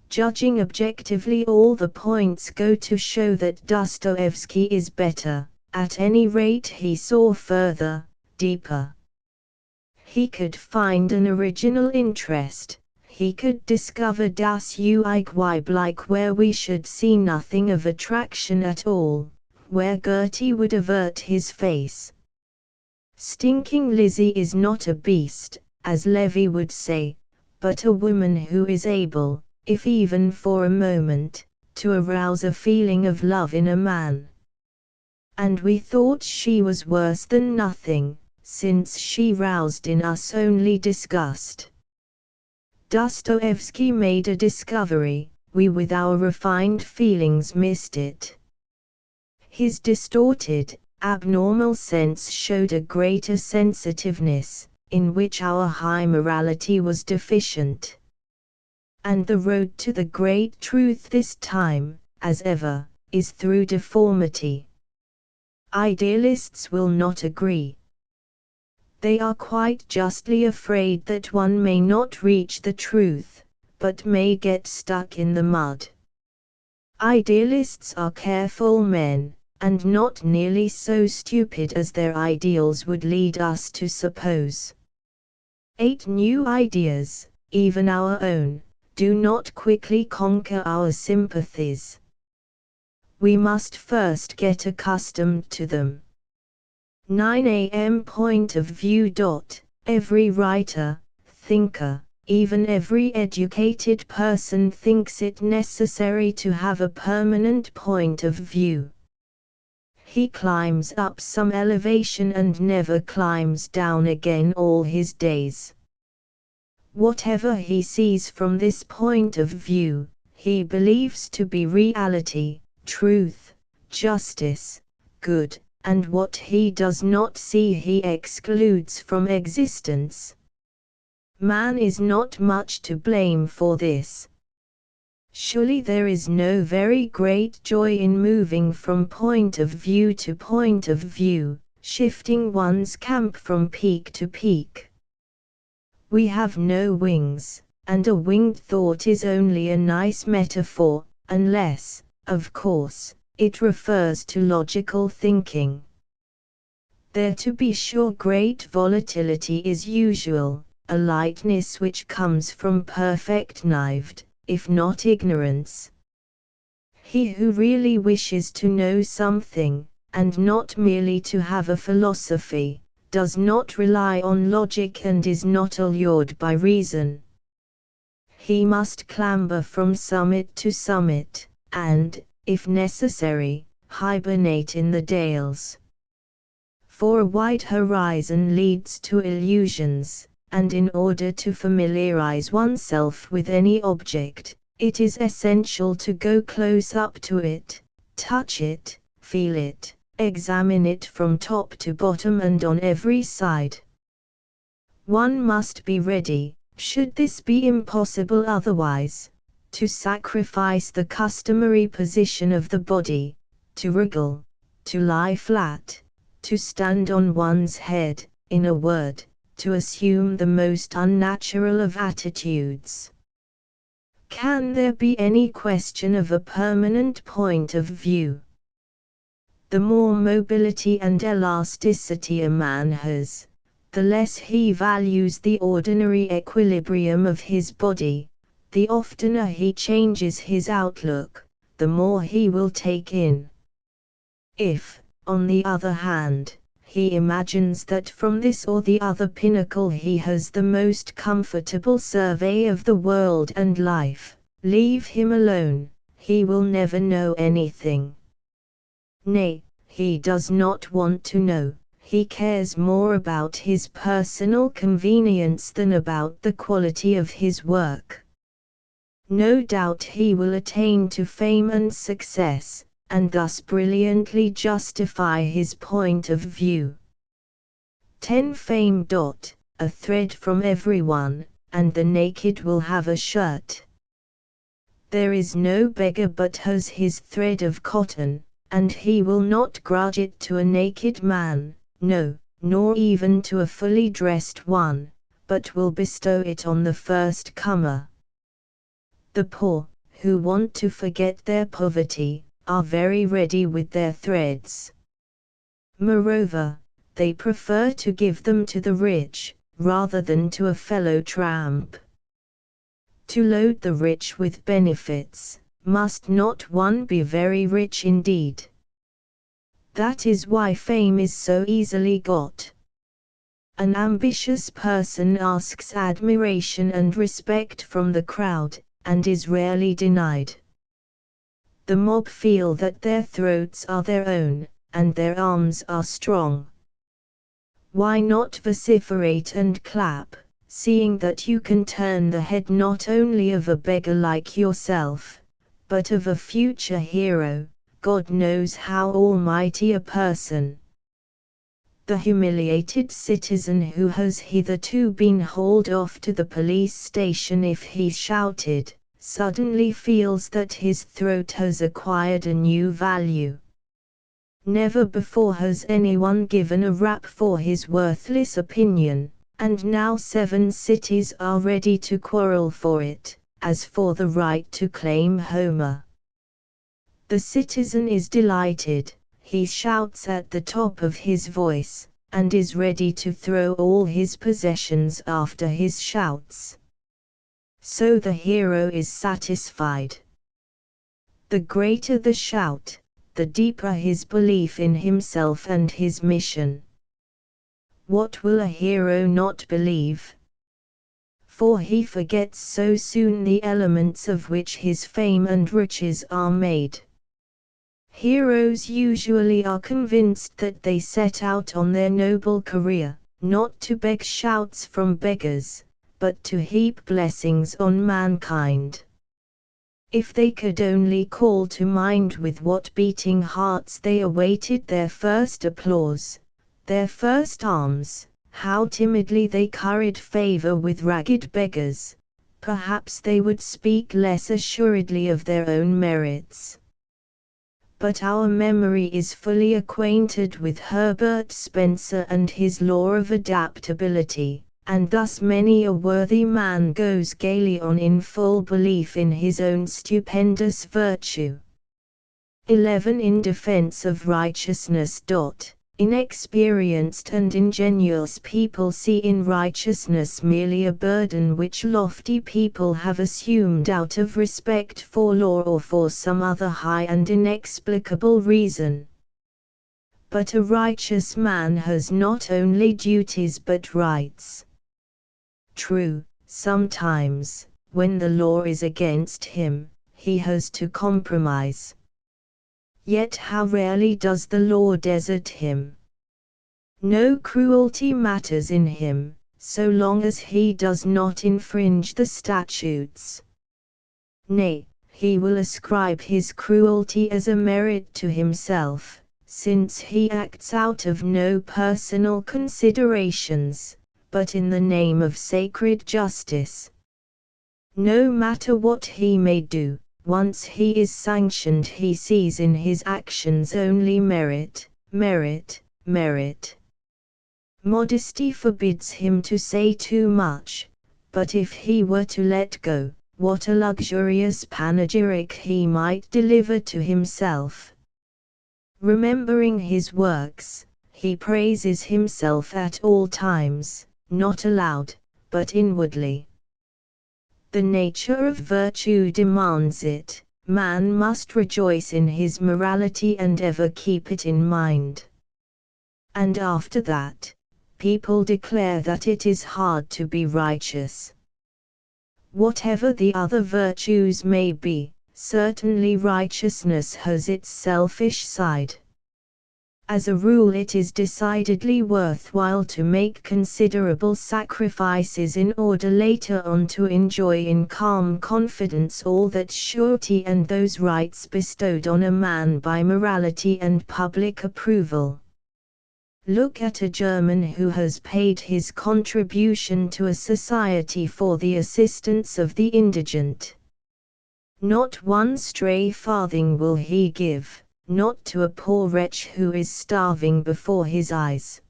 Judging objectively, all the points go to show that Dostoevsky is better. At any rate he saw further, deeper. He could find an original interest, he could discover das Weibliche where we should see nothing of attraction at all, where Goethe would avert his face. Stinking Lizzie is not a beast, as Levi would say, but a woman who is able, if even for a moment, to arouse a feeling of love in a man. And we thought she was worse than nothing, since she roused in us only disgust. Dostoevsky made a discovery, we with our refined feelings missed it. His distorted, abnormal sense showed a greater sensitiveness, in which our high morality was deficient. And the road to the great truth this time, as ever, is through deformity. Idealists will not agree. They are quite justly afraid that one may not reach the truth, but may get stuck in the mud. Idealists are careful men, and not nearly so stupid as their ideals would lead us to suppose. 8 New ideas, even our own, do not quickly conquer our sympathies. We must first get accustomed to them. 9 a.m. Point of view. Every writer, thinker, even every educated person thinks it necessary to have a permanent point of view. He climbs up some elevation and never climbs down again all his days. Whatever he sees from this point of view, he believes to be reality, truth, justice, good, and what he does not see he excludes from existence. Man is not much to blame for this. Surely there is no very great joy in moving from point of view to point of view, shifting one's camp from peak to peak. We have no wings, and a winged thought is only a nice metaphor, unless, of course, it refers to logical thinking. There to be sure great volatility is usual, a lightness which comes from perfect knived, if not ignorance. He who really wishes to know something, and not merely to have a philosophy, does not rely on logic and is not allured by reason. He must clamber from summit to summit, and, if necessary, hibernate in the dales. For a wide horizon leads to illusions, and in order to familiarize oneself with any object, it is essential to go close up to it, touch it, feel it, examine it from top to bottom and on every side. One must be ready, should this be impossible otherwise, to sacrifice the customary position of the body, to wriggle, to lie flat, to stand on one's head, in a word, to assume the most unnatural of attitudes. Can there be any question of a permanent point of view? The more mobility and elasticity a man has, the less he values the ordinary equilibrium of his body, the oftener he changes his outlook, the more he will take in. If, on the other hand, he imagines that from this or the other pinnacle he has the most comfortable survey of the world and life, leave him alone, he will never know anything. Nay, he does not want to know, he cares more about his personal convenience than about the quality of his work. No doubt he will attain to fame and success, and thus brilliantly justify his point of view. 10 Fame. A thread from everyone, and the naked will have a shirt. There is no beggar but has his thread of cotton, and he will not grudge it to a naked man, no, nor even to a fully dressed one, but will bestow it on the first comer. The poor, who want to forget their poverty, are very ready with their threads. Moreover, they prefer to give them to the rich, rather than to a fellow tramp. To load the rich with benefits, must not one be very rich indeed? That is why fame is so easily got. An ambitious person asks admiration and respect from the crowd, and is rarely denied. The mob feel that their throats are their own, and their arms are strong. Why not vociferate and clap, seeing that you can turn the head not only of a beggar like yourself, but of a future hero, God knows how almighty a person. The humiliated citizen who has hitherto been hauled off to the police station if he shouted, suddenly feels that his throat has acquired a new value. Never before has anyone given a rap for his worthless opinion, and now 7 cities are ready to quarrel for it, as for the right to claim Homer. The citizen is delighted, he shouts at the top of his voice, and is ready to throw all his possessions after his shouts. So the hero is satisfied. The greater the shout, the deeper his belief in himself and his mission. What will a hero not believe? For he forgets so soon the elements of which his fame and riches are made. Heroes usually are convinced that they set out on their noble career, not to beg shouts from beggars, but to heap blessings on mankind. If they could only call to mind with what beating hearts they awaited their first applause, their first alms, how timidly they curried favor with ragged beggars, perhaps they would speak less assuredly of their own merits. But our memory is fully acquainted with Herbert Spencer and his law of adaptability, and thus many a worthy man goes gaily on in full belief in his own stupendous virtue. 11. In defense of righteousness. Inexperienced and ingenuous people see in righteousness merely a burden which lofty people have assumed out of respect for law or for some other high and inexplicable reason. But a righteous man has not only duties but rights. True, sometimes, when the law is against him, he has to compromise. Yet how rarely does the law desert him? No cruelty matters in him, so long as he does not infringe the statutes. Nay, he will ascribe his cruelty as a merit to himself, since he acts out of no personal considerations, but in the name of sacred justice. No matter what he may do, once he is sanctioned he sees in his actions only merit, merit, merit. Modesty forbids him to say too much, but if he were to let go, what a luxurious panegyric he might deliver to himself. Remembering his works, he praises himself at all times, not aloud, but inwardly. The nature of virtue demands it, man must rejoice in his morality and ever keep it in mind. And after that, people declare that it is hard to be righteous. Whatever the other virtues may be, certainly righteousness has its selfish side. As a rule it is decidedly worthwhile to make considerable sacrifices in order later on to enjoy in calm confidence all that surety and those rights bestowed on a man by morality and public approval. Look at a German who has paid his contribution to a society for the assistance of the indigent. Not one stray farthing will he give, not to a poor wretch who is starving before his eyes.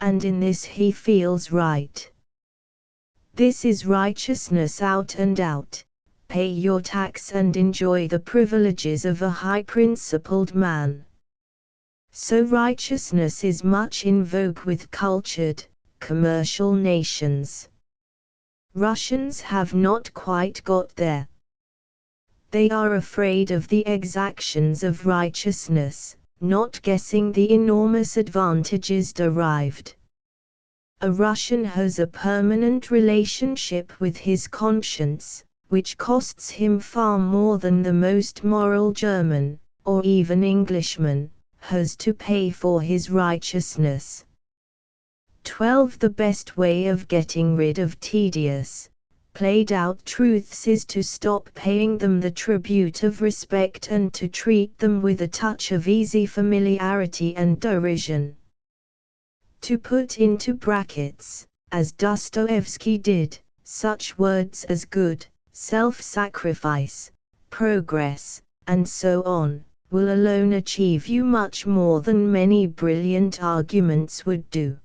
And in this he feels right. This is righteousness out and out. Pay your tax and enjoy the privileges of a high-principled man. So righteousness is much in vogue with cultured, commercial nations. Russians have not quite got there. They are afraid of the exactions of righteousness, not guessing the enormous advantages derived. A Russian has a permanent relationship with his conscience, which costs him far more than the most moral German, or even Englishman, has to pay for his righteousness. 12. The best way of getting rid of tedious, played out truths is to stop paying them the tribute of respect and to treat them with a touch of easy familiarity and derision. To put into brackets, as Dostoevsky did, such words as good, self-sacrifice, progress, and so on, will alone achieve you much more than many brilliant arguments would do.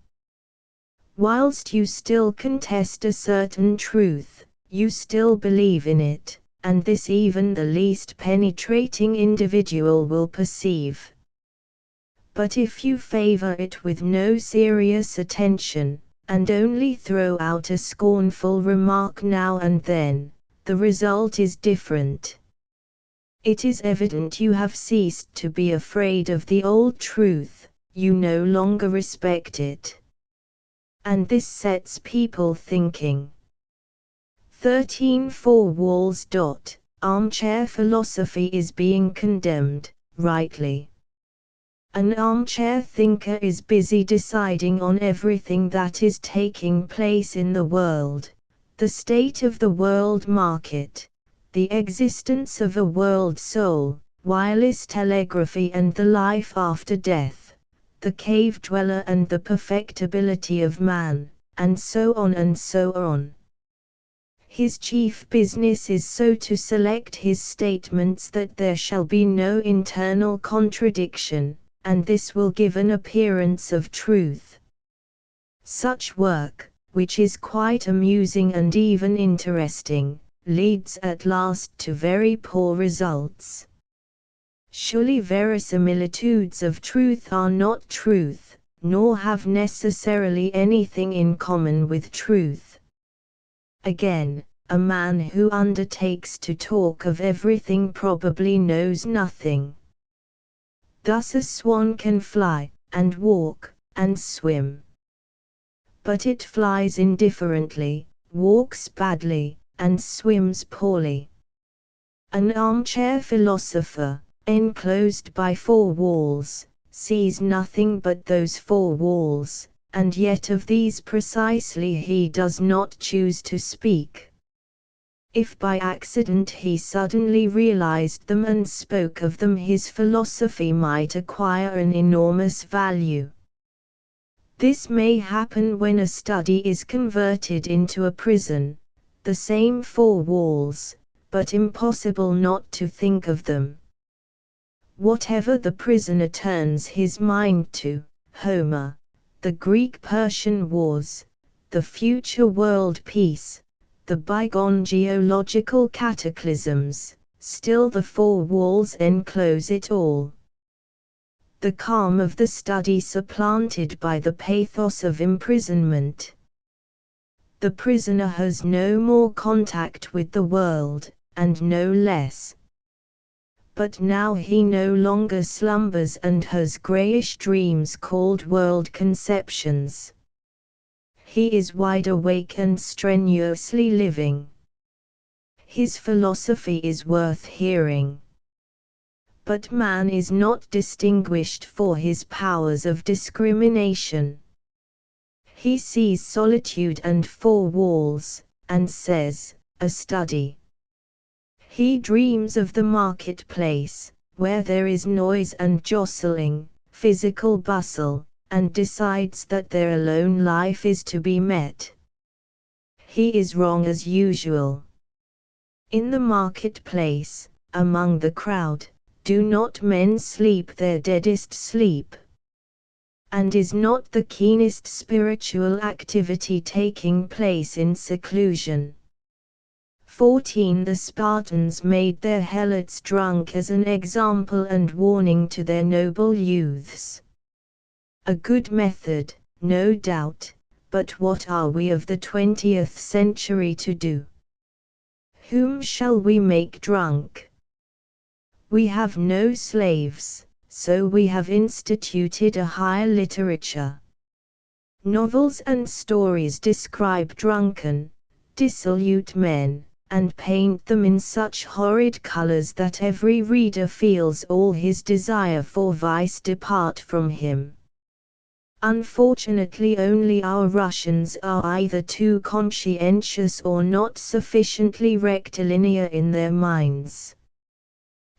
Whilst you still contest a certain truth, you still believe in it, and this even the least penetrating individual will perceive. But if you favor it with no serious attention, and only throw out a scornful remark now and then, the result is different. It is evident you have ceased to be afraid of the old truth, you no longer respect it. And this sets people thinking. 13 4 walls. Armchair philosophy is being condemned, rightly. An armchair thinker is busy deciding on everything that is taking place in the world, the state of the world market, the existence of a world soul, wireless telegraphy and the life after death, the cave dweller and the perfectibility of man, and so on and so on. His chief business is so to select his statements that there shall be no internal contradiction, and this will give an appearance of truth. Such work, which is quite amusing and even interesting, leads at last to very poor results. Surely verisimilitudes of truth are not truth, nor have necessarily anything in common with truth. Again, a man who undertakes to talk of everything probably knows nothing. Thus a swan can fly, and walk, and swim. But it flies indifferently, walks badly, and swims poorly. An armchair philosopher, enclosed by 4 walls, sees nothing but those 4 walls, and yet of these precisely he does not choose to speak. If by accident he suddenly realized them and spoke of them, his philosophy might acquire an enormous value. This may happen when a study is converted into a prison, the same 4 walls, but impossible not to think of them. Whatever the prisoner turns his mind to, Homer, the Greek-Persian wars, the future world peace, the bygone geological cataclysms, still the 4 walls enclose it all. The calm of the study supplanted by the pathos of imprisonment. The prisoner has no more contact with the world, and no less. But now he no longer slumbers and has greyish dreams called world conceptions. He is wide awake and strenuously living. His philosophy is worth hearing. But man is not distinguished for his powers of discrimination. He sees solitude and 4 walls, and says, a study. He dreams of the marketplace, where there is noise and jostling, physical bustle, and decides that there alone life is to be met. He is wrong as usual. In the marketplace, among the crowd, do not men sleep their deadest sleep? And is not the keenest spiritual activity taking place in seclusion? 14 The Spartans made their helots drunk as an example and warning to their noble youths. A good method, no doubt, but what are we of the 20th century to do? Whom shall we make drunk? We have no slaves, so we have instituted a higher literature. Novels and stories describe drunken, dissolute men, and paint them in such horrid colors that every reader feels all his desire for vice depart from him. Unfortunately, only our Russians are either too conscientious or not sufficiently rectilinear in their minds.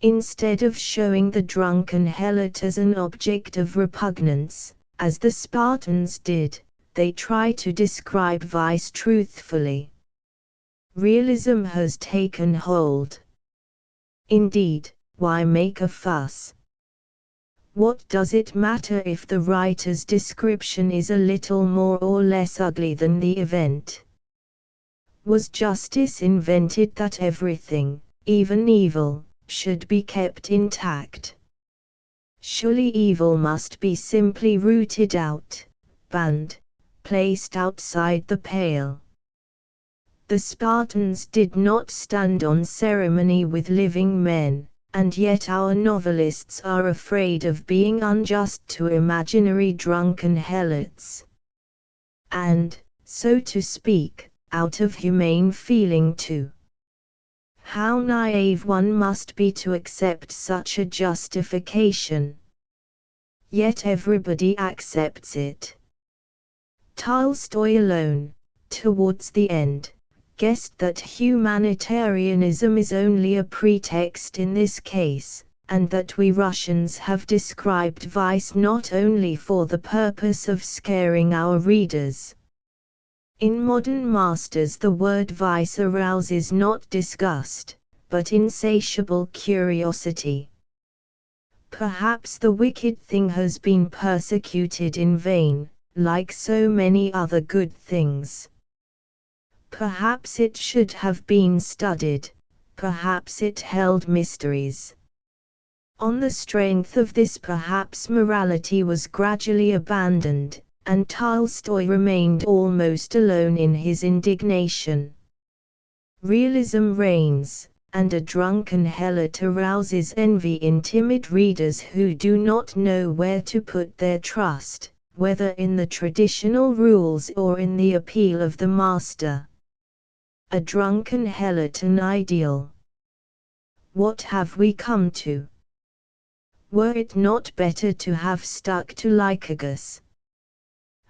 Instead of showing the drunken helot as an object of repugnance, as the Spartans did, they try to describe vice truthfully. Realism has taken hold. Indeed, why make a fuss? What does it matter if the writer's description is a little more or less ugly than the event? Was justice invented that everything, even evil, should be kept intact? Surely evil must be simply rooted out, banned, placed outside the pale. The Spartans did not stand on ceremony with living men, and yet our novelists are afraid of being unjust to imaginary drunken helots. And, so to speak, out of humane feeling too. How naive one must be to accept such a justification. Yet everybody accepts it. Tolstoy alone, towards the end, guessed that humanitarianism is only a pretext in this case, and that we Russians have described vice not only for the purpose of scaring our readers. In modern masters the word vice arouses not disgust, but insatiable curiosity. Perhaps the wicked thing has been persecuted in vain, like so many other good things. Perhaps it should have been studied, perhaps it held mysteries. On the strength of this perhaps morality was gradually abandoned, and Tolstoy remained almost alone in his indignation. Realism reigns, and a drunken helot arouses envy in timid readers who do not know where to put their trust, whether in the traditional rules or in the appeal of the master. A drunken helot an ideal. What have we come to? Were it not better to have stuck to Lycurgus?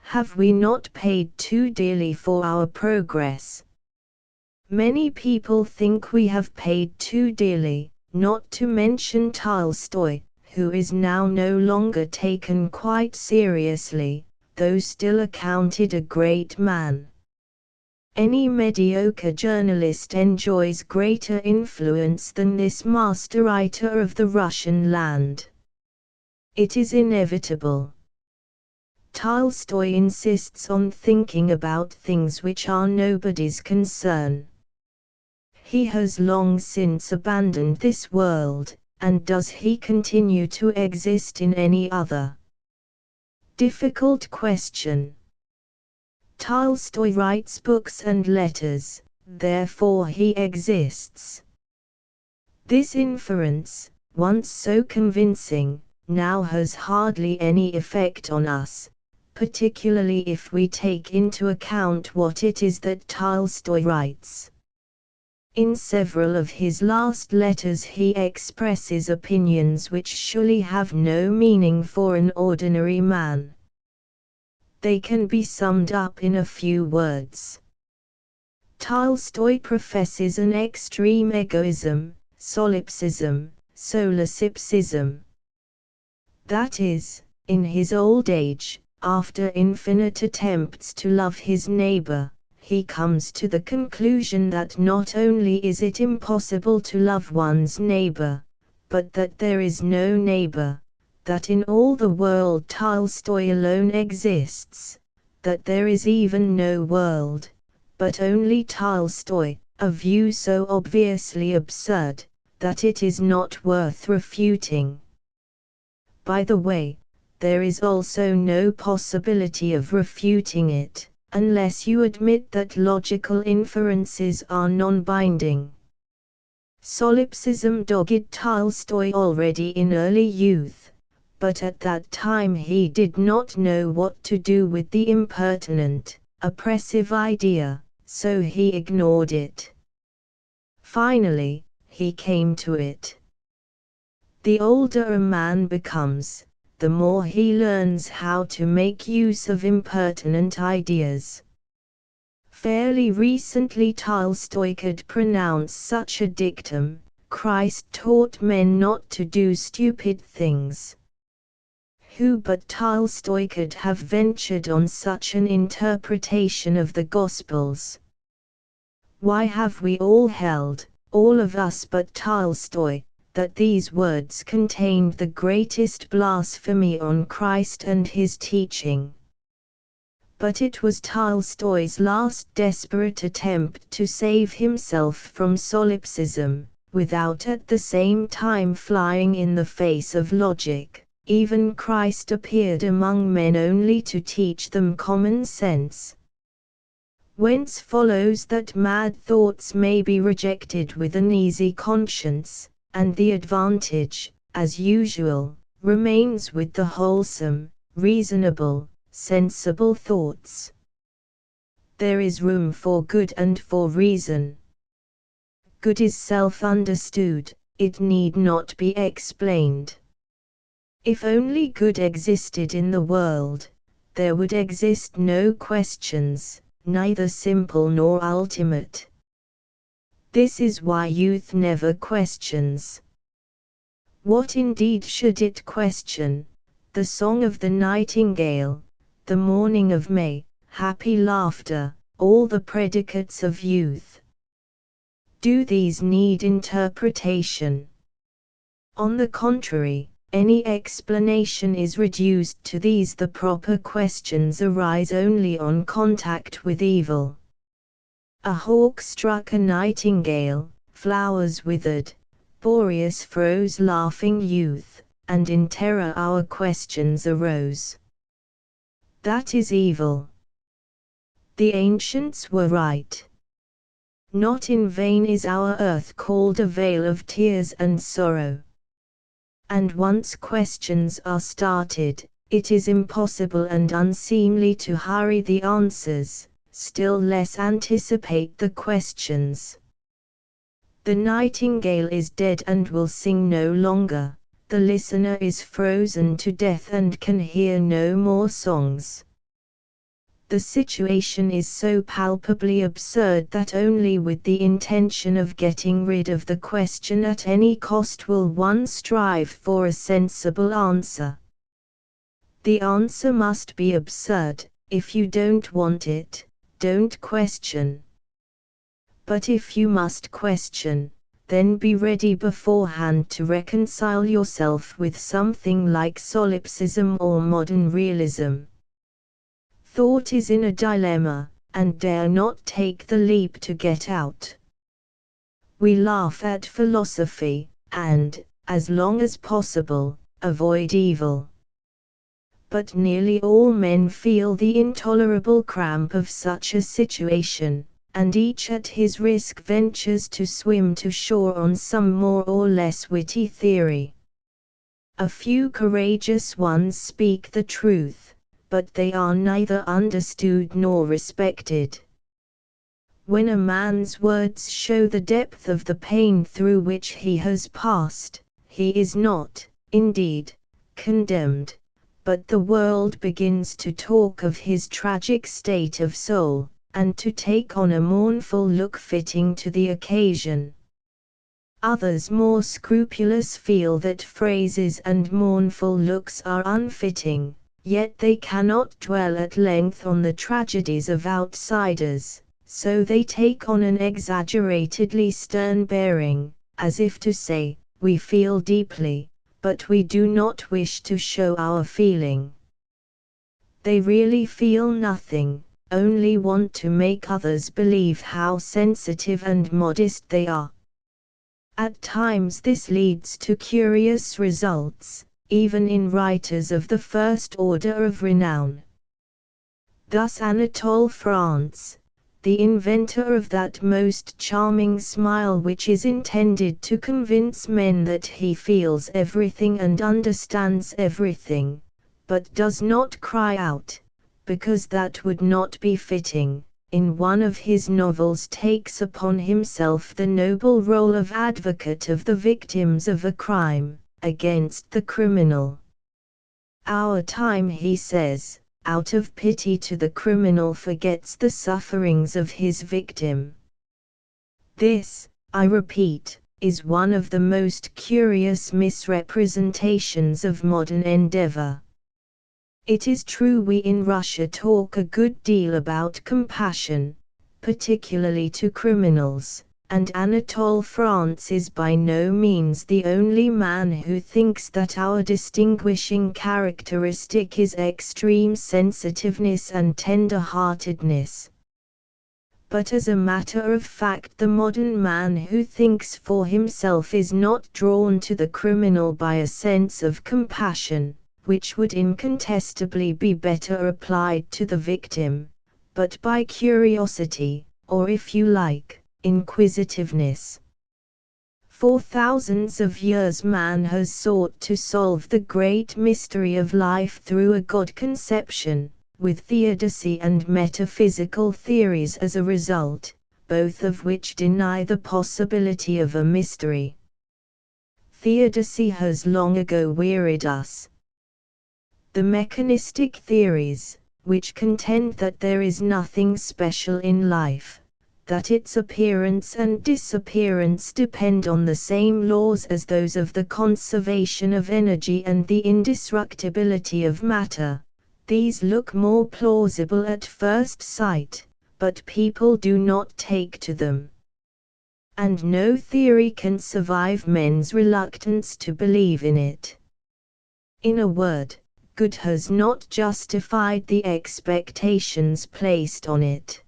Have we not paid too dearly for our progress? Many people think we have paid too dearly, not to mention Tolstoy, who is now no longer taken quite seriously, though still accounted a great man. Any mediocre journalist enjoys greater influence than this master writer of the Russian land. It is inevitable. Tolstoy insists on thinking about things which are nobody's concern. He has long since abandoned this world, and does he continue to exist in any other? Difficult question. Tolstoy writes books and letters, therefore he exists. This inference, once so convincing, now has hardly any effect on us, particularly if we take into account what it is that Tolstoy writes. In several of his last letters he expresses opinions which surely have no meaning for an ordinary man. They can be summed up in a few words. Tolstoy professes an extreme egoism, solipsism, solipsism. That is, in his old age, after infinite attempts to love his neighbor, he comes to the conclusion that not only is it impossible to love one's neighbor, but that there is no neighbor, that in all the world Tolstoy alone exists, that there is even no world, but only Tolstoy, a view so obviously absurd, that it is not worth refuting. By the way, there is also no possibility of refuting it, unless you admit that logical inferences are non-binding. Solipsism dogged Tolstoy already in early youth, but at that time he did not know what to do with the impertinent, oppressive idea, so he ignored it. Finally, he came to it. The older a man becomes, the more he learns how to make use of impertinent ideas. Fairly recently Tolstoy could pronounce such a dictum: Christ taught men not to do stupid things. Who but Tolstoy could have ventured on such an interpretation of the Gospels? Why have we all held, all of us but Tolstoy, that these words contained the greatest blasphemy on Christ and his teaching. But it was Tolstoy's last desperate attempt to save himself from solipsism, without at the same time flying in the face of logic. Even Christ appeared among men only to teach them common sense. Whence follows that mad thoughts may be rejected with an easy conscience, and the advantage, as usual, remains with the wholesome, reasonable, sensible thoughts. There is room for good and for reason. Good is self-understood, it need not be explained. If only good existed in the world, there would exist no questions, neither simple nor ultimate. This is why youth never questions. What indeed should it question? The song of the nightingale, the morning of May, happy laughter, all the predicates of youth. Do these need interpretation? On the contrary, any explanation is reduced to these. The proper questions arise only on contact with evil. A hawk struck a nightingale, flowers withered, Boreas froze laughing youth, and in terror our questions arose. That is evil. The ancients were right. Not in vain is our earth called a vale of tears and sorrow. And once questions are started, it is impossible and unseemly to hurry the answers, still less anticipate the questions. The nightingale is dead and will sing no longer, the listener is frozen to death and can hear no more songs. The situation is so palpably absurd that only with the intention of getting rid of the question at any cost will one strive for a sensible answer. The answer must be absurd. If you don't want it, don't question. But if you must question, then be ready beforehand to reconcile yourself with something like solipsism or modern realism. Thought is in a dilemma, and dare not take the leap to get out. We laugh at philosophy, and, as long as possible, avoid evil. But nearly all men feel the intolerable cramp of such a situation, and each at his risk ventures to swim to shore on some more or less witty theory. A few courageous ones speak the truth, but they are neither understood nor respected. When a man's words show the depth of the pain through which he has passed, he is not, indeed, condemned, but the world begins to talk of his tragic state of soul, and to take on a mournful look fitting to the occasion. Others more scrupulous feel that phrases and mournful looks are unfitting. Yet they cannot dwell at length on the tragedies of outsiders, so they take on an exaggeratedly stern bearing, as if to say, we feel deeply, but we do not wish to show our feeling. They really feel nothing, only want to make others believe how sensitive and modest they are. At times this leads to curious results, even in writers of the first order of renown. Thus Anatole France, the inventor of that most charming smile which is intended to convince men that he feels everything and understands everything, but does not cry out, because that would not be fitting, in one of his novels takes upon himself the noble role of advocate of the victims of a crime, against the criminal. Our time, he says, out of pity to the criminal forgets the sufferings of his victim. This, I repeat, is one of the most curious misrepresentations of modern endeavor. It is true we in Russia talk a good deal about compassion, particularly to criminals, and Anatole France is by no means the only man who thinks that our distinguishing characteristic is extreme sensitiveness and tender-heartedness. But as a matter of fact, the modern man who thinks for himself is not drawn to the criminal by a sense of compassion, which would incontestably be better applied to the victim, but by curiosity, or if you like, inquisitiveness. For thousands of years man has sought to solve the great mystery of life through a God conception, with theodicy and metaphysical theories as a result, both of which deny the possibility of a mystery. Theodicy has long ago wearied us. The mechanistic theories, which contend that there is nothing special in life, that its appearance and disappearance depend on the same laws as those of the conservation of energy and the indestructibility of matter, these look more plausible at first sight, but people do not take to them. And no theory can survive men's reluctance to believe in it. In a word, God has not justified the expectations placed on it.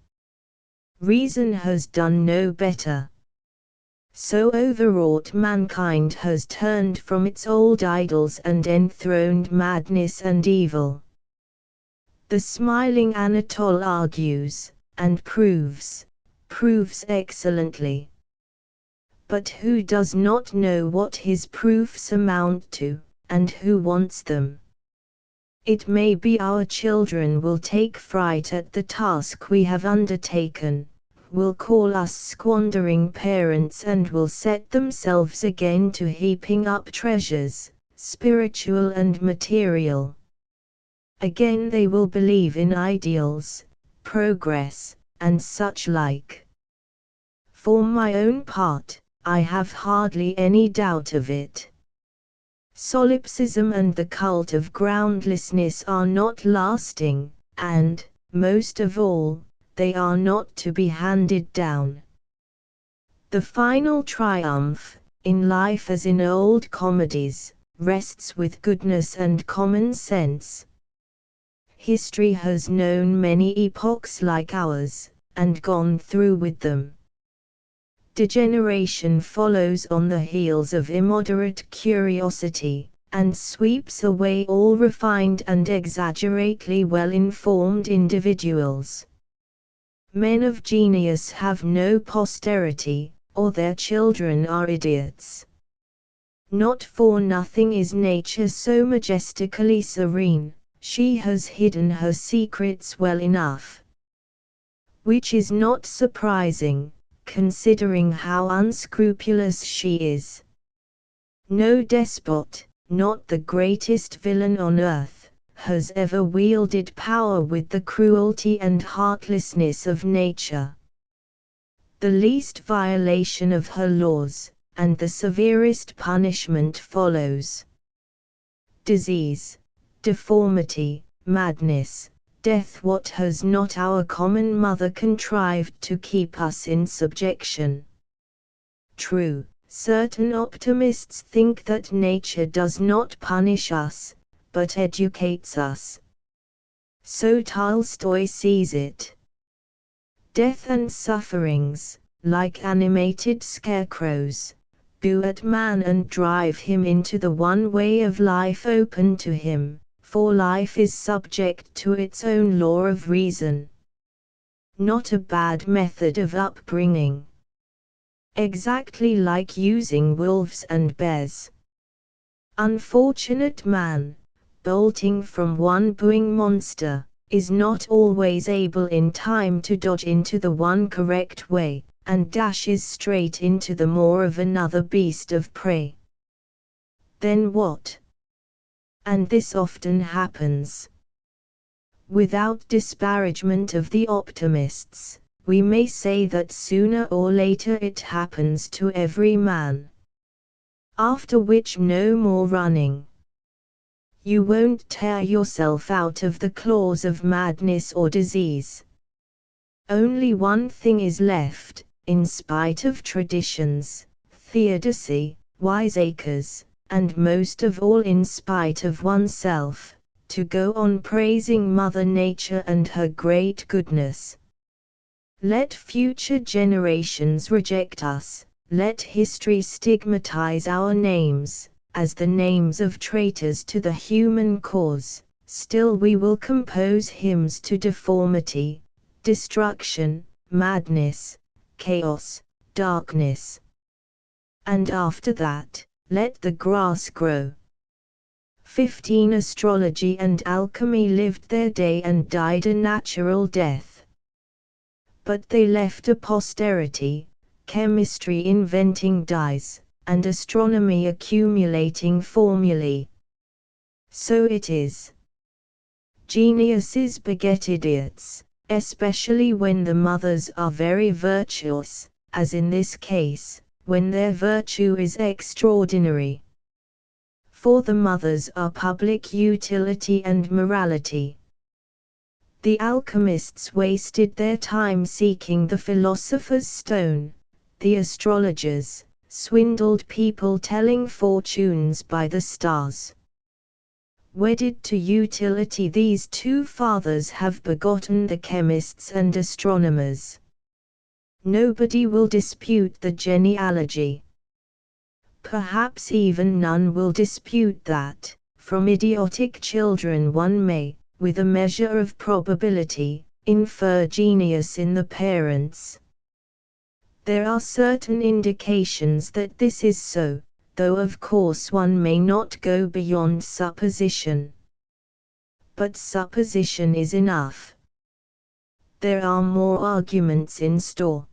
Reason has done no better. So overwrought mankind has turned from its old idols and enthroned madness and evil. The smiling Anatole argues, and proves excellently. But who does not know what his proofs amount to, and who wants them? It may be our children will take fright at the task we have undertaken, will call us squandering parents, and will set themselves again to heaping up treasures, spiritual and material. Again they will believe in ideals, progress, and such like. For my own part, I have hardly any doubt of it. Solipsism and the cult of groundlessness are not lasting, and, most of all, they are not to be handed down. The final triumph, in life as in old comedies, rests with goodness and common sense. History has known many epochs like ours, and gone through with them. Degeneration follows on the heels of immoderate curiosity, and sweeps away all refined and exaggerately well-informed individuals. Men of genius have no posterity, or their children are idiots. Not for nothing is nature so majestically serene. She has hidden her secrets well enough. Which is not surprising, considering how unscrupulous she is. No despot, not the greatest villain on earth, has ever wielded power with the cruelty and heartlessness of nature. The least violation of her laws, and the severest punishment follows. Disease, deformity, madness, death, what has not our common mother contrived to keep us in subjection? True, certain optimists think that nature does not punish us, but educates us. So Tolstoy sees it. Death and sufferings, like animated scarecrows, boo at man and drive him into the one way of life open to him, for life is subject to its own law of reason. Not a bad method of upbringing. Exactly like using wolves and bears. Unfortunate man, bolting from one booing monster, is not always able in time to dodge into the one correct way, and dashes straight into the maw of another beast of prey. Then what? And this often happens. Without disparagement of the optimists, we may say that sooner or later it happens to every man. After which no more running. You won't tear yourself out of the claws of madness or disease. Only one thing is left, in spite of traditions, theodicy, wiseacres, and most of all in spite of oneself, to go on praising Mother Nature and her great goodness. Let future generations reject us, let history stigmatize our names, as the names of traitors to the human cause, still we will compose hymns to deformity, destruction, madness, chaos, darkness. And after that, let the grass grow. 15 Astrology and alchemy lived their day and died a natural death. But they left a posterity, chemistry inventing dyes, and astronomy accumulating formulae. So it is. Geniuses beget idiots, especially when the mothers are very virtuous, as in this case, when their virtue is extraordinary. For the mothers are public utility and morality. The alchemists wasted their time seeking the philosopher's stone, the astrologers swindled people telling fortunes by the stars. Wedded to utility, these two fathers have begotten the chemists and astronomers. Nobody will dispute the genealogy. Perhaps even none will dispute that, from idiotic children one may, with a measure of probability, infer genius in the parents. There are certain indications that this is so, though of course one may not go beyond supposition. But supposition is enough. There are more arguments in store.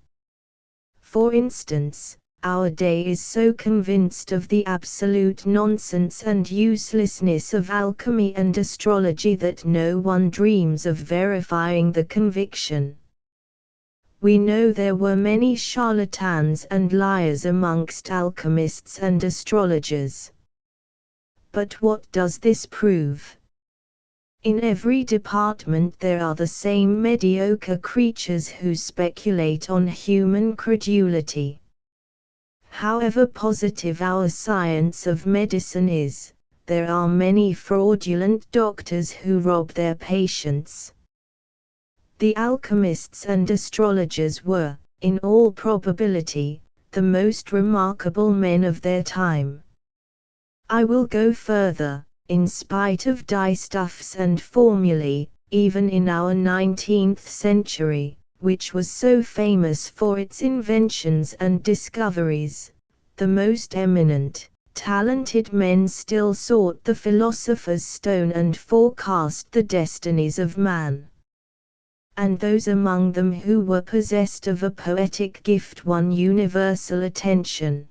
For instance, our day is so convinced of the absolute nonsense and uselessness of alchemy and astrology that no one dreams of verifying the conviction. We know there were many charlatans and liars amongst alchemists and astrologers. But what does this prove? In every department there are the same mediocre creatures who speculate on human credulity. However positive our science of medicine is, there are many fraudulent doctors who rob their patients. The alchemists and astrologers were, in all probability, the most remarkable men of their time. I will go further, in spite of dyestuffs and formulae, even in our 19th century, which was so famous for its inventions and discoveries, the most eminent, talented men still sought the philosopher's stone and forecast the destinies of man. And those among them who were possessed of a poetic gift won universal attention.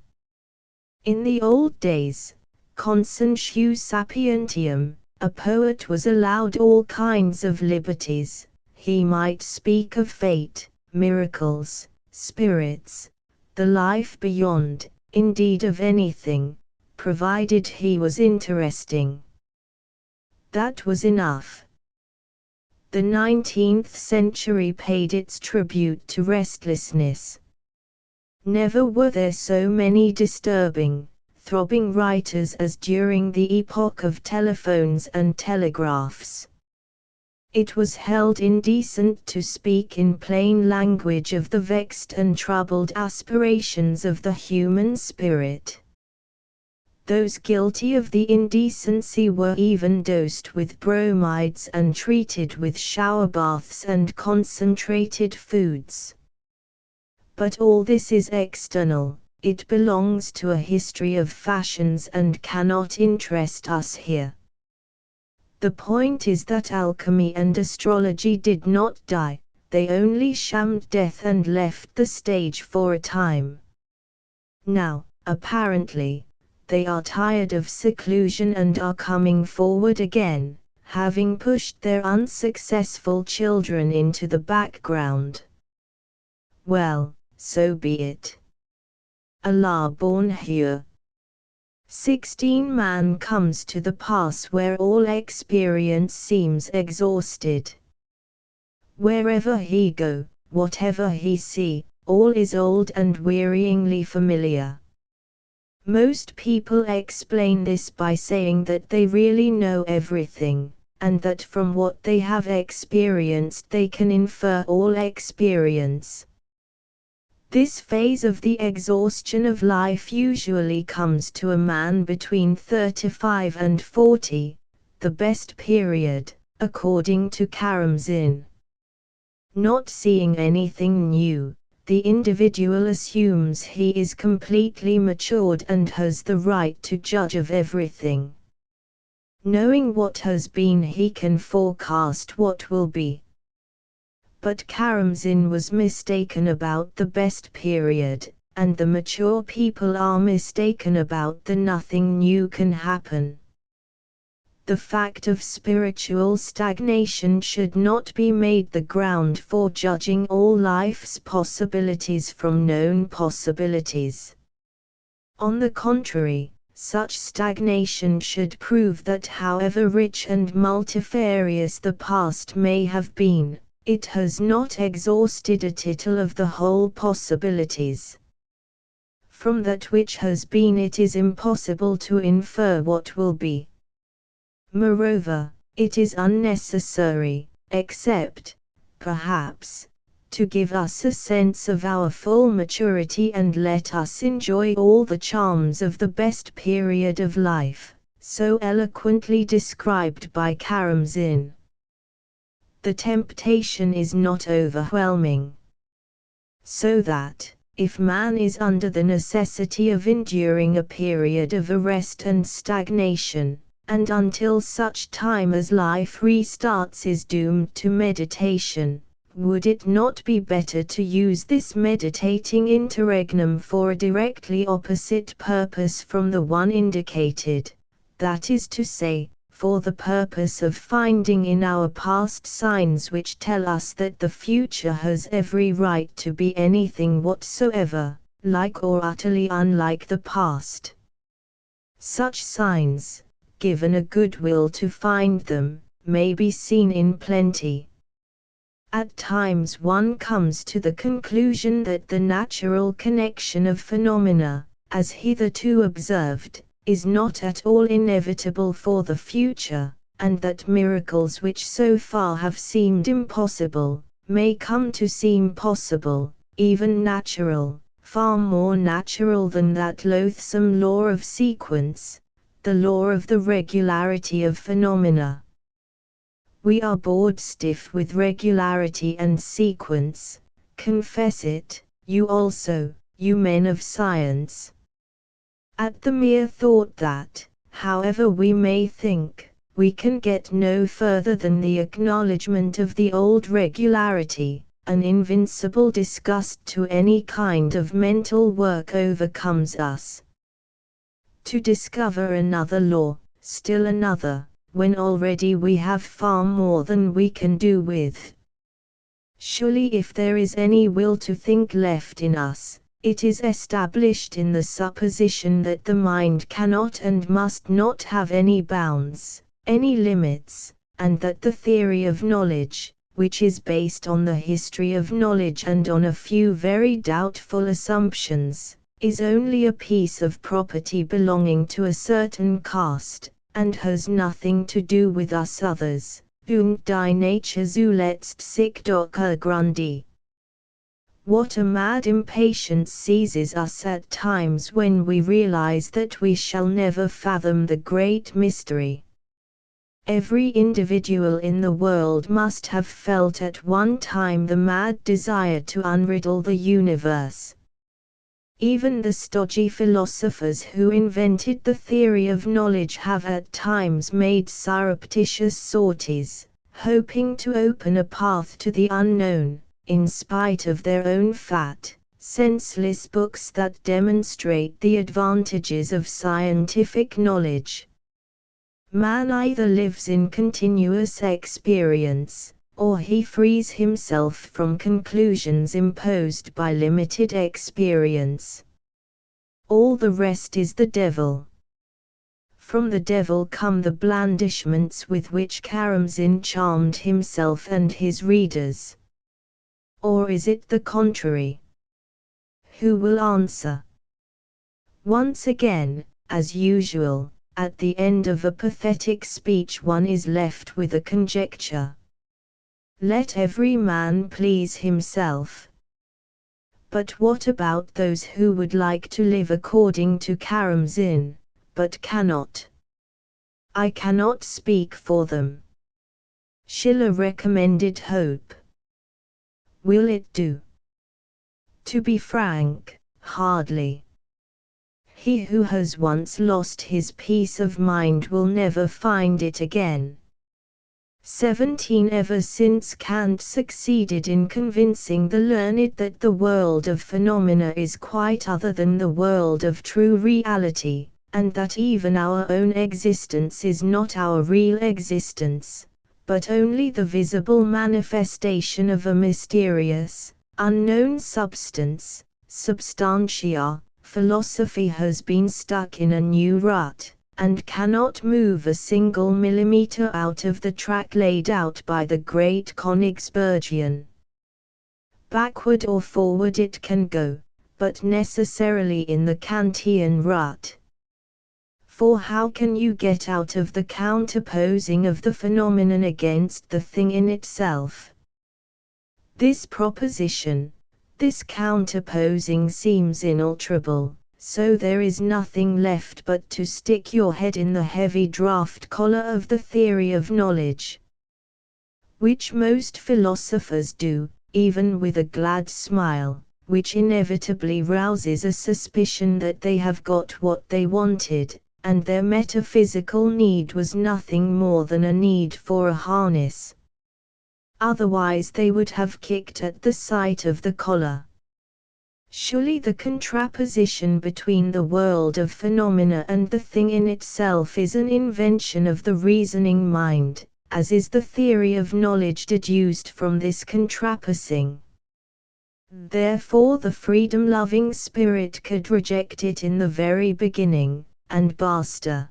In the old days, conscientiu sapientium, a poet was allowed all kinds of liberties. He might speak of fate, miracles, spirits, the life beyond, indeed of anything, provided he was interesting. That was enough. The 19th century paid its tribute to restlessness. Never were there so many disturbing, throbbing writers as during the epoch of telephones and telegraphs. It was held indecent to speak in plain language of the vexed and troubled aspirations of the human spirit. Those guilty of the indecency were even dosed with bromides and treated with shower baths and concentrated foods. But all this is external, it belongs to a history of fashions and cannot interest us here. The point is that alchemy and astrology did not die, they only shammed death and left the stage for a time. Now, apparently, they are tired of seclusion and are coming forward again, having pushed their unsuccessful children into the background. Well, so be it. Allah born here. 16 Man comes to the pass where all experience seems exhausted. Wherever he go, whatever he see, all is old and wearyingly familiar. Most people explain this by saying that they really know everything, and that from what they have experienced they can infer all experience. This phase of the exhaustion of life usually comes to a man between 35 and 40, the best period, according to Karamzin. Not seeing anything new, the individual assumes he is completely matured and has the right to judge of everything. Knowing what has been, he can forecast what will be. But Karamzin was mistaken about the best period, and the mature people are mistaken about the nothing new can happen. The fact of spiritual stagnation should not be made the ground for judging all life's possibilities from known possibilities. On the contrary, such stagnation should prove that however rich and multifarious the past may have been, it has not exhausted a tittle of the whole possibilities. From that which has been it is impossible to infer what will be. Moreover, it is unnecessary, except, perhaps, to give us a sense of our full maturity and let us enjoy all the charms of the best period of life, so eloquently described by Karamzin. The temptation is not overwhelming. So that, if man is under the necessity of enduring a period of arrest and stagnation, and until such time as life restarts is doomed to meditation, would it not be better to use this meditating interregnum for a directly opposite purpose from the one indicated, that is to say, for the purpose of finding in our past signs which tell us that the future has every right to be anything whatsoever, like or utterly unlike the past? Such signs, given a good will to find them, may be seen in plenty. At times one comes to the conclusion that the natural connection of phenomena, as hitherto observed, is not at all inevitable for the future, and that miracles which so far have seemed impossible, may come to seem possible, even natural, far more natural than that loathsome law of sequence, the law of the regularity of phenomena. We are bored stiff with regularity and sequence, confess it, you also, you men of science. At the mere thought that, however we may think, we can get no further than the acknowledgement of the old regularity, an invincible disgust to any kind of mental work overcomes us. To discover another law, still another, when already we have far more than we can do with. Surely if there is any will to think left in us, it is established in the supposition that the mind cannot and must not have any bounds, any limits, and that the theory of knowledge, which is based on the history of knowledge and on a few very doubtful assumptions, is only a piece of property belonging to a certain caste, and has nothing to do with us others, und die Natur zuletzt sich doch ergründet. What a mad impatience seizes us at times when we realize that we shall never fathom the great mystery. Every individual in the world must have felt at one time the mad desire to unriddle the universe. Even the stodgy philosophers who invented the theory of knowledge have at times made surreptitious sorties, hoping to open a path to the unknown, in spite of their own fat, senseless books that demonstrate the advantages of scientific knowledge. Man either lives in continuous experience, or he frees himself from conclusions imposed by limited experience. All the rest is the devil. From the devil come the blandishments with which Karamzin charmed himself and his readers. Or is it the contrary? Who will answer? Once again, as usual, at the end of a pathetic speech one is left with a conjecture. Let every man please himself. But what about those who would like to live according to Karamzin, but cannot? I cannot speak for them. Schiller recommended hope. Will it do? To be frank, hardly. He who has once lost his peace of mind will never find it again. 17 Ever since Kant succeeded in convincing the learned that the world of phenomena is quite other than the world of true reality, and that even our own existence is not our real existence, but only the visible manifestation of a mysterious, unknown substance, substantia, philosophy has been stuck in a new rut, and cannot move a single millimeter out of the track laid out by the great Königsbergian. Backward or forward it can go, but necessarily in the Kantian rut. For how can you get out of the counterposing of the phenomenon against the thing in itself? This proposition, this counterposing seems inalterable. So there is nothing left but to stick your head in the heavy draft collar of the theory of knowledge. Which most philosophers do, even with a glad smile, which inevitably rouses a suspicion that they have got what they wanted, and their metaphysical need was nothing more than a need for a harness. Otherwise they would have kicked at the sight of the collar. Surely the contraposition between the world of phenomena and the thing in itself is an invention of the reasoning mind, as is the theory of knowledge deduced from this contraposing. Therefore the freedom-loving spirit could reject it in the very beginning, and basta.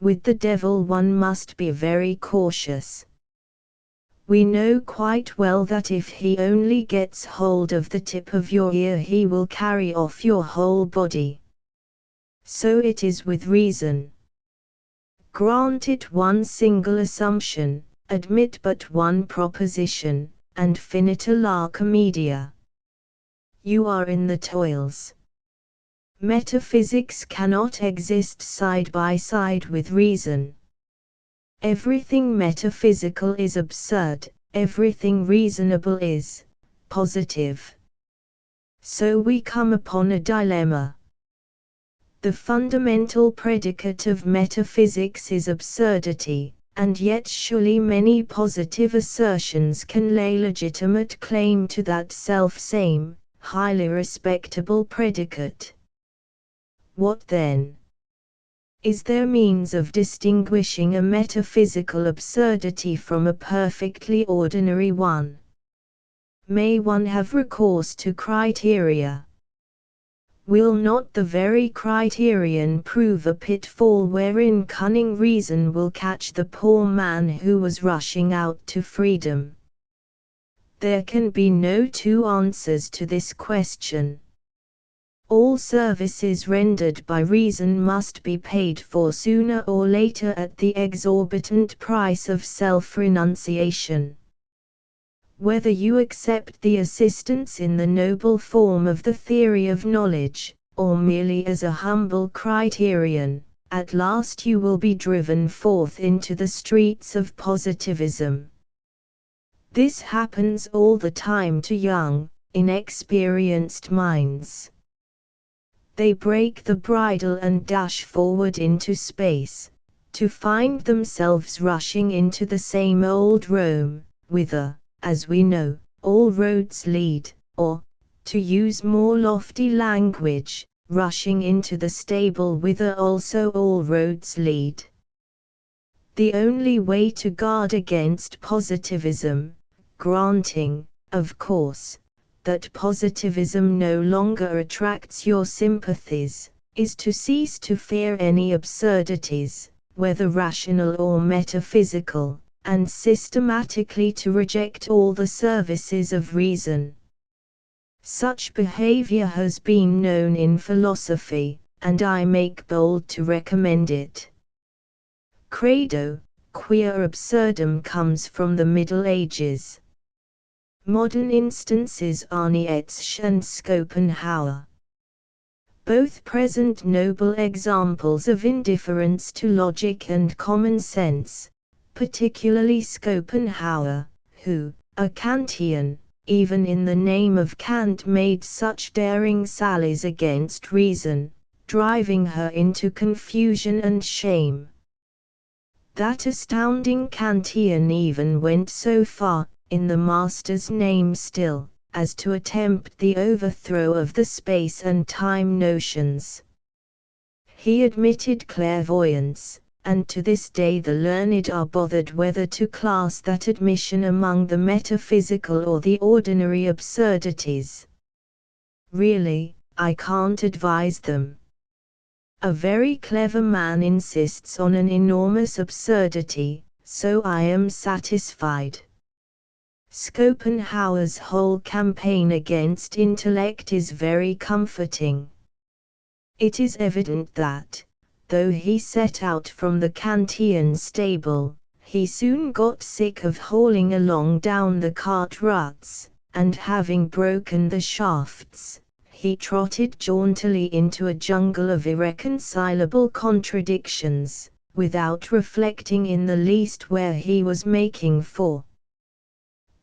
With the devil one must be very cautious. We know quite well that if he only gets hold of the tip of your ear he will carry off your whole body. So it is with reason. Grant it one single assumption, admit but one proposition, and finita la commedia. You are in the toils. Metaphysics cannot exist side by side with reason. Everything metaphysical is absurd, everything reasonable is positive. So we come upon a dilemma. The fundamental predicate of metaphysics is absurdity, and yet surely many positive assertions can lay legitimate claim to that self-same, highly respectable predicate. What then? Is there means of distinguishing a metaphysical absurdity from a perfectly ordinary one? May one have recourse to criteria? Will not the very criterion prove a pitfall wherein cunning reason will catch the poor man who was rushing out to freedom? There can be no two answers to this question. All services rendered by reason must be paid for sooner or later at the exorbitant price of self-renunciation. Whether you accept the assistance in the noble form of the theory of knowledge, or merely as a humble criterion, at last you will be driven forth into the streets of positivism. This happens all the time to young, inexperienced minds. They break the bridle and dash forward into space, to find themselves rushing into the same old Rome, whither, as we know, all roads lead, or, to use more lofty language, rushing into the stable whither also all roads lead. The only way to guard against positivism, granting, of course, that positivism no longer attracts your sympathies, is to cease to fear any absurdities, whether rational or metaphysical, and systematically to reject all the services of reason. Such behavior has been known in philosophy, and I make bold to recommend it. Credo, quia absurdum comes from the Middle Ages. Modern instances are Nietzsche and Schopenhauer. Both present noble examples of indifference to logic and common sense, particularly Schopenhauer, who, a Kantian, even in the name of Kant made such daring sallies against reason, driving her into confusion and shame. That astounding Kantian even went so far, in the master's name still, as to attempt the overthrow of the space and time notions. He admitted clairvoyance, and to this day the learned are bothered whether to class that admission among the metaphysical or the ordinary absurdities. Really, I can't advise them. A very clever man insists on an enormous absurdity, so I am satisfied. Schopenhauer's whole campaign against intellect is very comforting. It is evident that, though he set out from the Kantian stable, he soon got sick of hauling along down the cart ruts, and having broken the shafts, he trotted jauntily into a jungle of irreconcilable contradictions, without reflecting in the least where he was making for.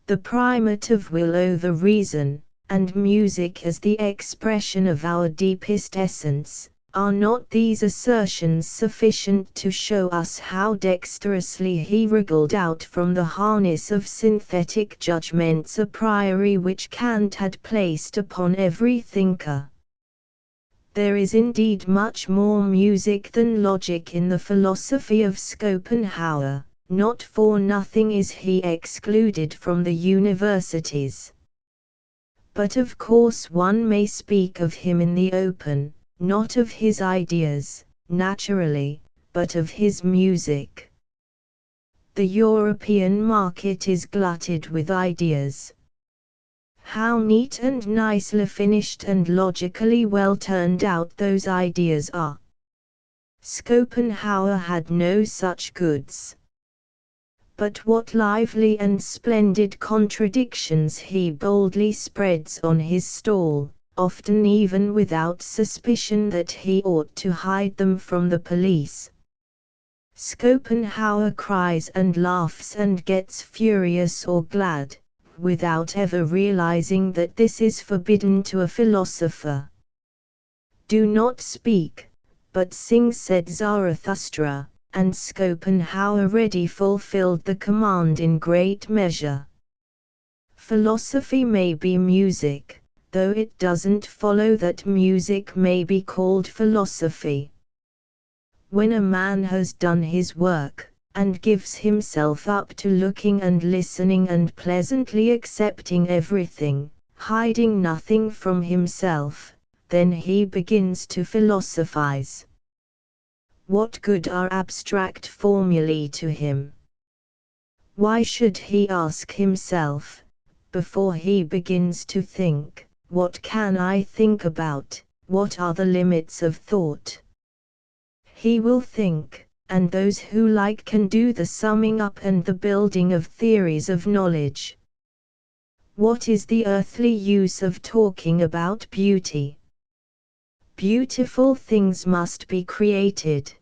The primate of will o' the reason, and music as the expression of our deepest essence, are not these assertions sufficient to show us how dexterously he wriggled out from the harness of synthetic judgments a priori which Kant had placed upon every thinker? There is indeed much more music than logic in the philosophy of Schopenhauer. Not for nothing is he excluded from the universities. But of course one may speak of him in the open, not of his ideas, naturally, but of his music. The European market is glutted with ideas. How neat and nicely finished and logically well turned out those ideas are! Schopenhauer had no such goods. But what lively and splendid contradictions he boldly spreads on his stall, often even without suspicion that he ought to hide them from the police. Schopenhauer cries and laughs and gets furious or glad, without ever realizing that this is forbidden to a philosopher. Do not speak, but sing, said Zarathustra. And Schopenhauer ready fulfilled the command in great measure. Philosophy may be music, though it doesn't follow that music may be called philosophy. When a man has done his work, and gives himself up to looking and listening and pleasantly accepting everything, hiding nothing from himself, then he begins to philosophize. What good are abstract formulae to him? Why should he ask himself, before he begins to think, what can I think about, what are the limits of thought? He will think, and those who like can do the summing up and the building of theories of knowledge. What is the earthly use of talking about beauty? Beautiful things must be created.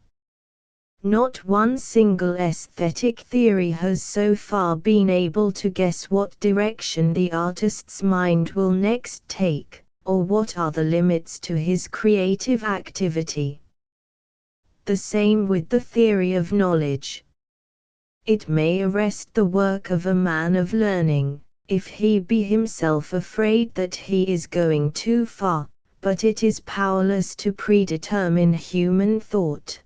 Not one single aesthetic theory has so far been able to guess what direction the artist's mind will next take, or what are the limits to his creative activity. The same with the theory of knowledge. It may arrest the work of a man of learning, if he be himself afraid that he is going too far, but it is powerless to predetermine human thought.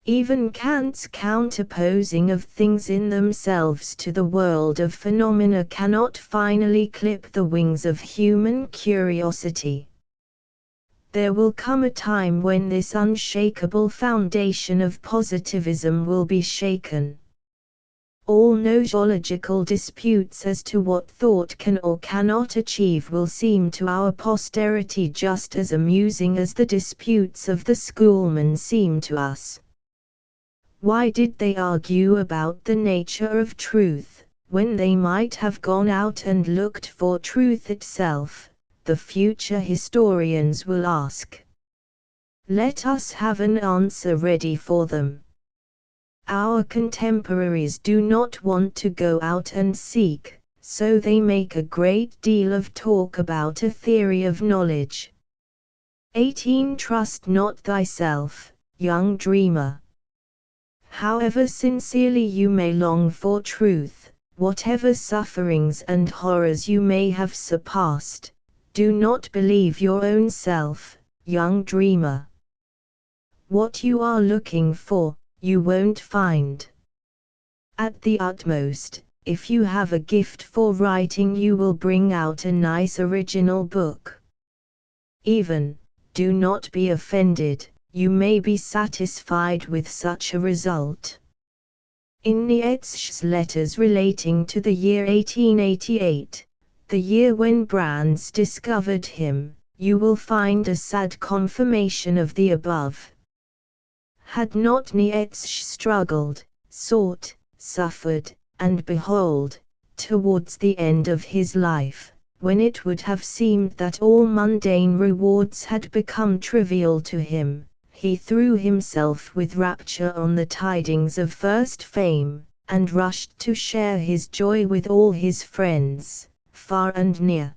Even Kant's counterposing of things in themselves to the world of phenomena cannot finally clip the wings of human curiosity. There will come a time when this unshakable foundation of positivism will be shaken. All nosological disputes as to what thought can or cannot achieve will seem to our posterity just as amusing as the disputes of the schoolmen seem to us. Why did they argue about the nature of truth, when they might have gone out and looked for truth itself? The future historians will ask. Let us have an answer ready for them. Our contemporaries do not want to go out and seek, so they make a great deal of talk about a theory of knowledge. 18. Trust not thyself, young dreamer. However sincerely you may long for truth, whatever sufferings and horrors you may have surpassed, do not believe your own self, young dreamer. What you are looking for, you won't find. At the utmost, if you have a gift for writing, you will bring out a nice original book. Even, do not be offended, you may be satisfied with such a result. In Nietzsche's letters relating to the year 1888, the year when Brandes discovered him, you will find a sad confirmation of the above. Had not Nietzsche struggled, sought, suffered, and behold, towards the end of his life, when it would have seemed that all mundane rewards had become trivial to him, he threw himself with rapture on the tidings of first fame, and rushed to share his joy with all his friends, far and near.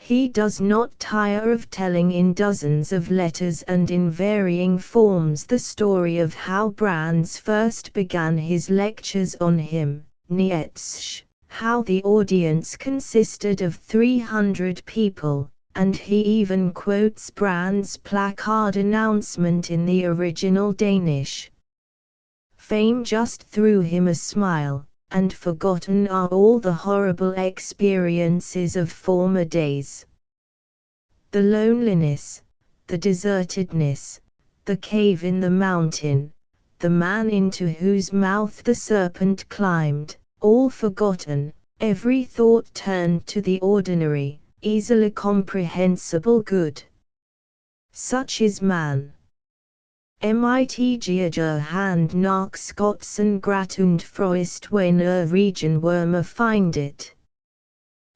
He does not tire of telling in dozens of letters and in varying forms the story of how Brandes first began his lectures on him, Nietzsche, how the audience consisted of 300 people, and he even quotes Brandes' placard announcement in the original Danish. Fame just threw him a smile, and forgotten are all the horrible experiences of former days. The loneliness, the desertedness, the cave in the mountain, the man into whose mouth the serpent climbed, all forgotten, every thought turned to the ordinary, easily comprehensible good. Such is man. Mitt geger hand nach Skotsen gratund froist when region wormer find it.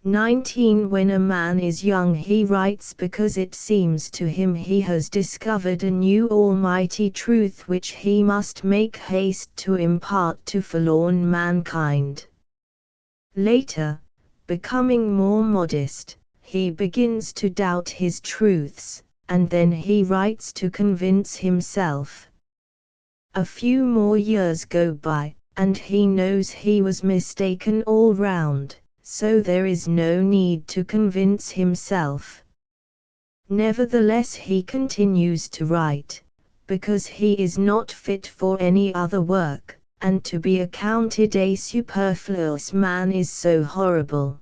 19. When a man is young he writes because it seems to him he has discovered a new almighty truth which he must make haste to impart to forlorn mankind. Later, becoming more modest, he begins to doubt his truths, and then he writes to convince himself. A few more years go by, and he knows he was mistaken all round, so there is no need to convince himself. Nevertheless he continues to write, because he is not fit for any other work, and to be accounted a superfluous man is so horrible.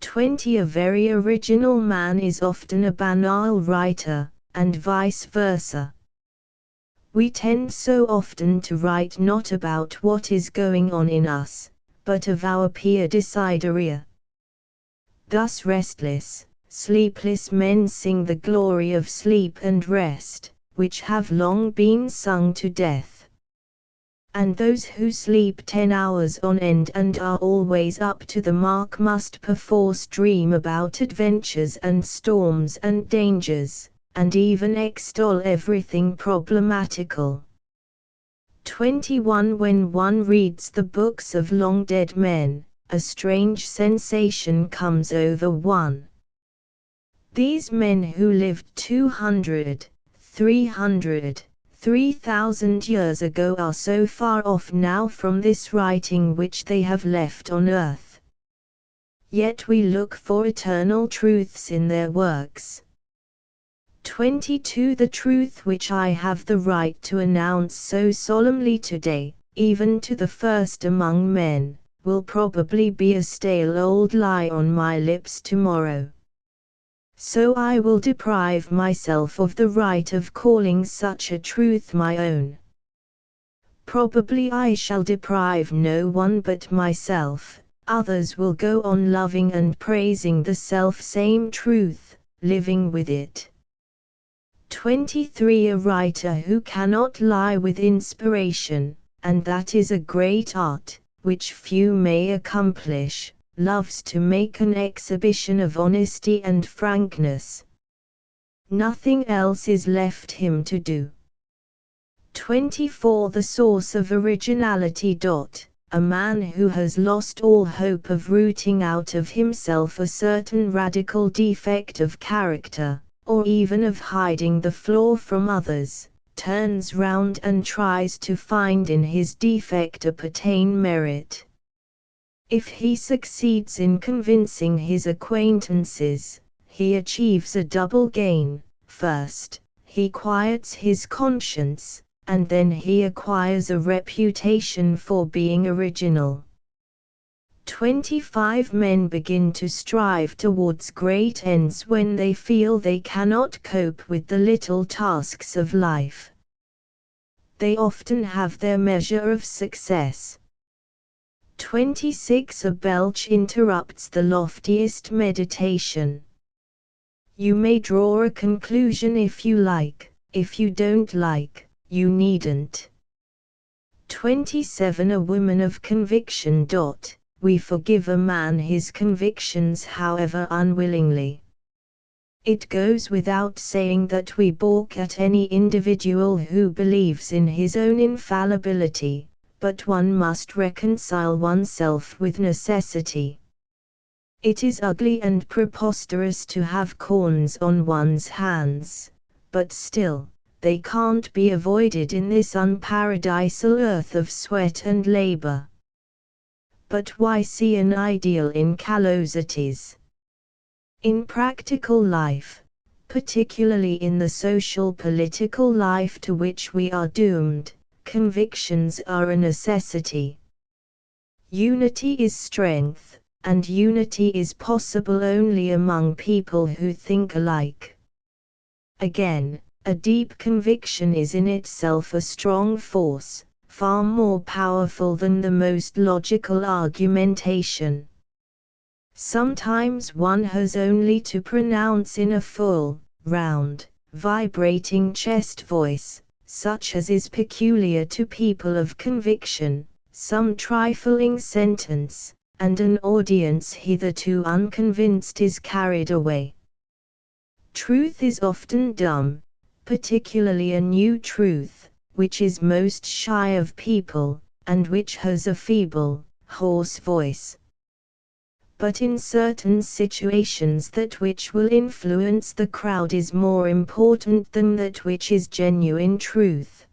20. A very original man is often a banal writer, and vice versa. We tend so often to write not about what is going on in us, but of our pia desideria. Thus restless, sleepless men sing the glory of sleep and rest, which have long been sung to death. And those who sleep 10 hours on end and are always up to the mark must perforce dream about adventures and storms and dangers, and even extol everything problematical. 21. When one reads the books of long-dead men, a strange sensation comes over one. These men who lived 200, 300, 3,000 years ago are so far off now from this writing which they have left on earth. Yet we look for eternal truths in their works. 22. The truth which I have the right to announce so solemnly today, even to the first among men, will probably be a stale old lie on my lips tomorrow. So I will deprive myself of the right of calling such a truth my own. Probably I shall deprive no one but myself. Others will go on loving and praising the self-same truth, living with it. 23. A writer who cannot lie with inspiration, and that is a great art, which few may accomplish, loves to make an exhibition of honesty and frankness. Nothing else is left him to do. 24. The source of originality. A man who has lost all hope of rooting out of himself a certain radical defect of character, or even of hiding the flaw from others, turns round and tries to find in his defect a pertain merit. If he succeeds in convincing his acquaintances, he achieves a double gain. First, he quiets his conscience, and then he acquires a reputation for being original. 25. Men begin to strive towards great ends when they feel they cannot cope with the little tasks of life. They often have their measure of success. 26. A belch interrupts the loftiest meditation. You may draw a conclusion if you like; if you don't like, you needn't. 27. A woman of conviction. We forgive a man his convictions however unwillingly. It goes without saying that we balk at any individual who believes in his own infallibility, but one must reconcile oneself with necessity. It is ugly and preposterous to have corns on one's hands, but still, they can't be avoided in this unparadisal earth of sweat and labor. But why see an ideal in callosities? In practical life, particularly in the social-political life to which we are doomed, convictions are a necessity. Unity is strength, and unity is possible only among people who think alike. Again, a deep conviction is in itself a strong force, far more powerful than the most logical argumentation. Sometimes one has only to pronounce in a full, round, vibrating chest voice, such as is peculiar to people of conviction, some trifling sentence, and an audience hitherto unconvinced is carried away. Truth is often dumb, particularly a new truth, which is most shy of people, and which has a feeble, hoarse voice. But in certain situations that which will influence the crowd is more important than that which is genuine truth.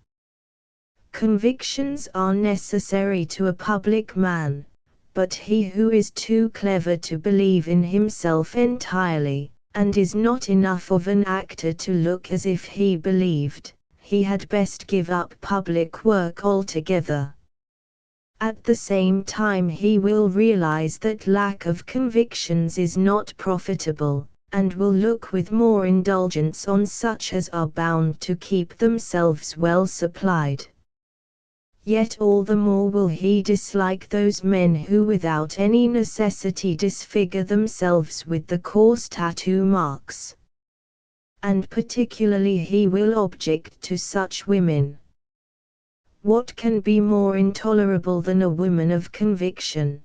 Convictions are necessary to a public man, but he who is too clever to believe in himself entirely, and is not enough of an actor to look as if he believed, he had best give up public work altogether. At the same time he will realize that lack of convictions is not profitable, and will look with more indulgence on such as are bound to keep themselves well supplied. Yet all the more will he dislike those men who without any necessity disfigure themselves with the coarse tattoo marks. And particularly he will object to such women. What can be more intolerable than a woman of conviction?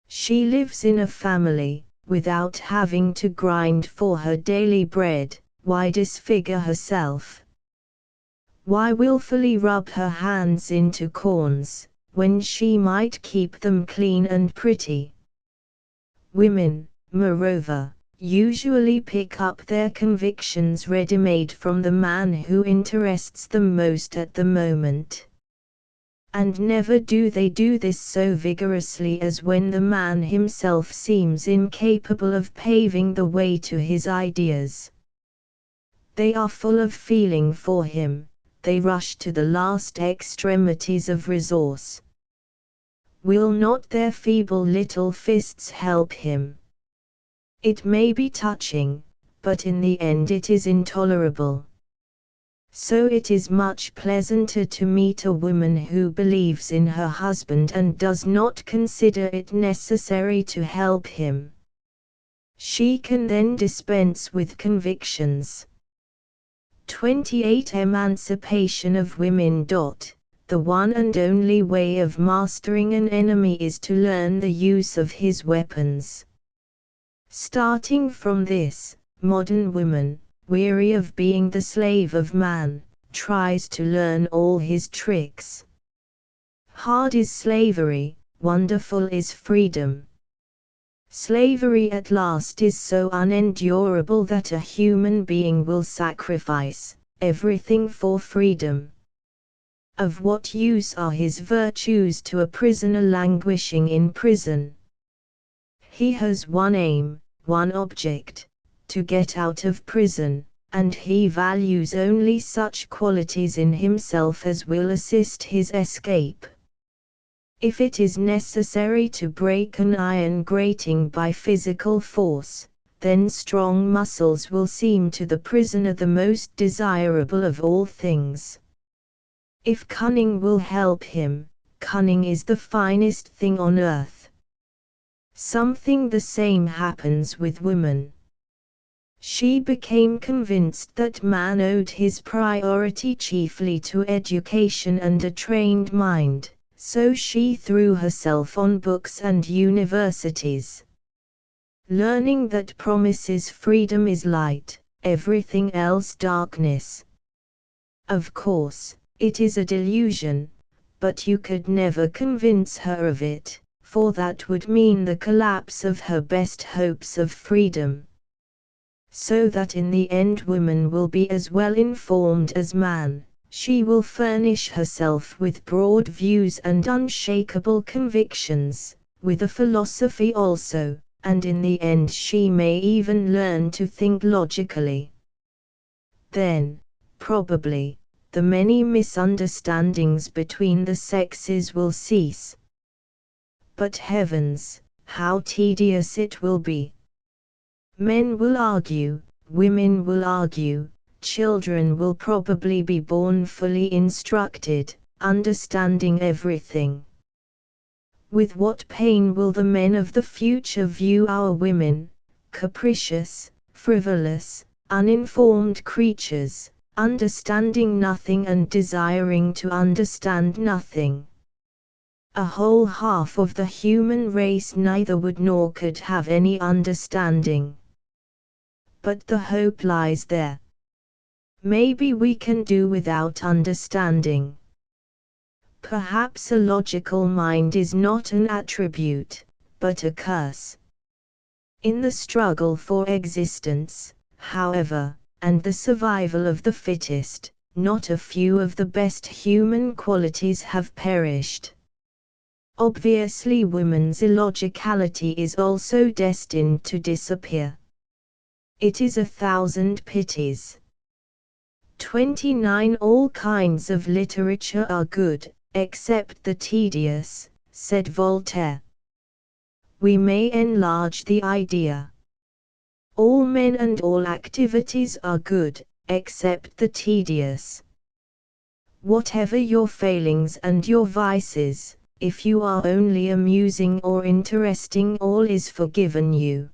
She lives in a family, without having to grind for her daily bread. Why disfigure herself? Why willfully rub her hands into corns, when she might keep them clean and pretty? Women, moreover, usually pick up their convictions ready-made from the man who interests them most at the moment. And never do they do this so vigorously as when the man himself seems incapable of paving the way to his ideas. They are full of feeling for him. They rush to the last extremities of resource. Will not their feeble little fists help him? It may be touching, but in the end it is intolerable. So it is much pleasanter to meet a woman who believes in her husband and does not consider it necessary to help him. She can then dispense with convictions. 28 Emancipation of women. The one and only way of mastering an enemy is to learn the use of his weapons. Starting from this, modern woman, weary of being the slave of man, tries to learn all his tricks. Hard is slavery, wonderful is freedom. Slavery at last is so unendurable that a human being will sacrifice everything for freedom. Of what use are his virtues to a prisoner languishing in prison? He has one aim, one object, to get out of prison, and he values only such qualities in himself as will assist his escape. If it is necessary to break an iron grating by physical force, then strong muscles will seem to the prisoner the most desirable of all things. If cunning will help him, cunning is the finest thing on earth. Something the same happens with woman. She became convinced that man owed his priority chiefly to education and a trained mind, so she threw herself on books and universities. Learning that promises freedom is light, everything else darkness. Of course, it is a delusion, but you could never convince her of it, for that would mean the collapse of her best hopes of freedom. So that in the end woman will be as well informed as man, she will furnish herself with broad views and unshakable convictions, with a philosophy also, and in the end she may even learn to think logically. Then, probably, the many misunderstandings between the sexes will cease. But heavens, how tedious it will be! Men will argue, women will argue, children will probably be born fully instructed, understanding everything. With what pain will the men of the future view our women, capricious, frivolous, uninformed creatures, understanding nothing and desiring to understand nothing. A whole half of the human race neither would nor could have any understanding. But the hope lies there. Maybe we can do without understanding. Perhaps a logical mind is not an attribute, but a curse. In the struggle for existence, however, and the survival of the fittest, not a few of the best human qualities have perished. Obviously, woman's illogicality is also destined to disappear. It is 1,000 pities. 29 All kinds of literature are good, except the tedious, said Voltaire. We may enlarge the idea. All men and all activities are good, except the tedious. Whatever your failings and your vices, if you are only amusing or interesting, all is forgiven you.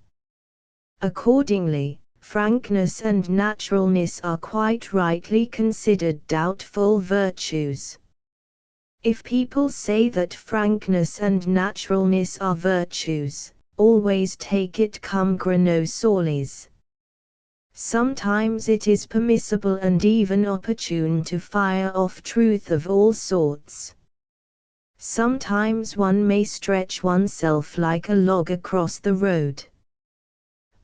Accordingly, frankness and naturalness are quite rightly considered doubtful virtues. If people say that frankness and naturalness are virtues, always take it cum grano salis. Sometimes it is permissible and even opportune to fire off truth of all sorts. Sometimes one may stretch oneself like a log across the road.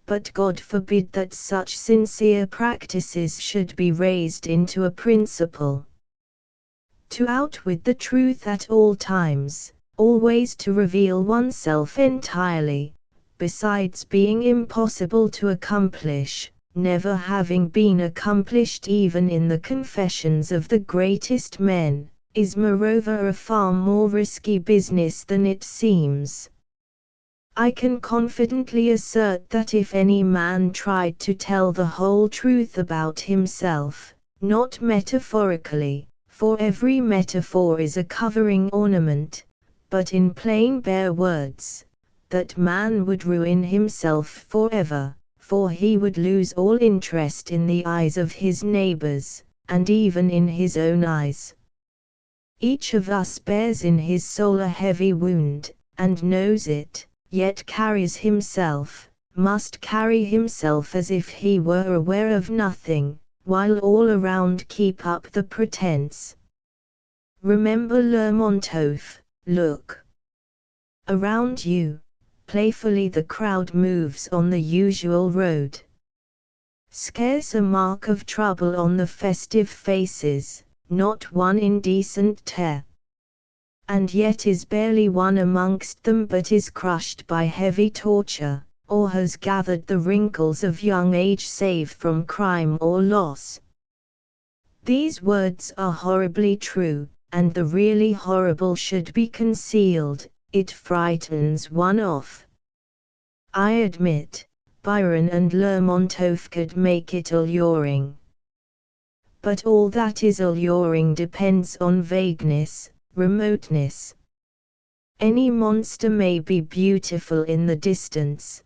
But God forbid that such sincere practices should be raised into a principle. To outwit the truth at all times, always to reveal oneself entirely, besides being impossible to accomplish, never having been accomplished even in the confessions of the greatest men, is moreover a far more risky business than it seems. I can confidently assert that if any man tried to tell the whole truth about himself, not metaphorically, for every metaphor is a covering ornament, but in plain bare words, that man would ruin himself forever, for he would lose all interest in the eyes of his neighbors, and even in his own eyes. Each of us bears in his soul a heavy wound, and knows it, yet must carry himself as if he were aware of nothing, while all around keep up the pretense. Remember Lermontov, look around you. Playfully the crowd moves on the usual road. Scarce a mark of trouble on the festive faces, not one indecent tear. And yet is barely one amongst them but is crushed by heavy torture, or has gathered the wrinkles of young age save from crime or loss. These words are horribly true, and the really horrible should be concealed. It frightens one off. I admit, Byron and Lermontov could make it alluring. But all that is alluring depends on vagueness, remoteness. Any monster may be beautiful in the distance.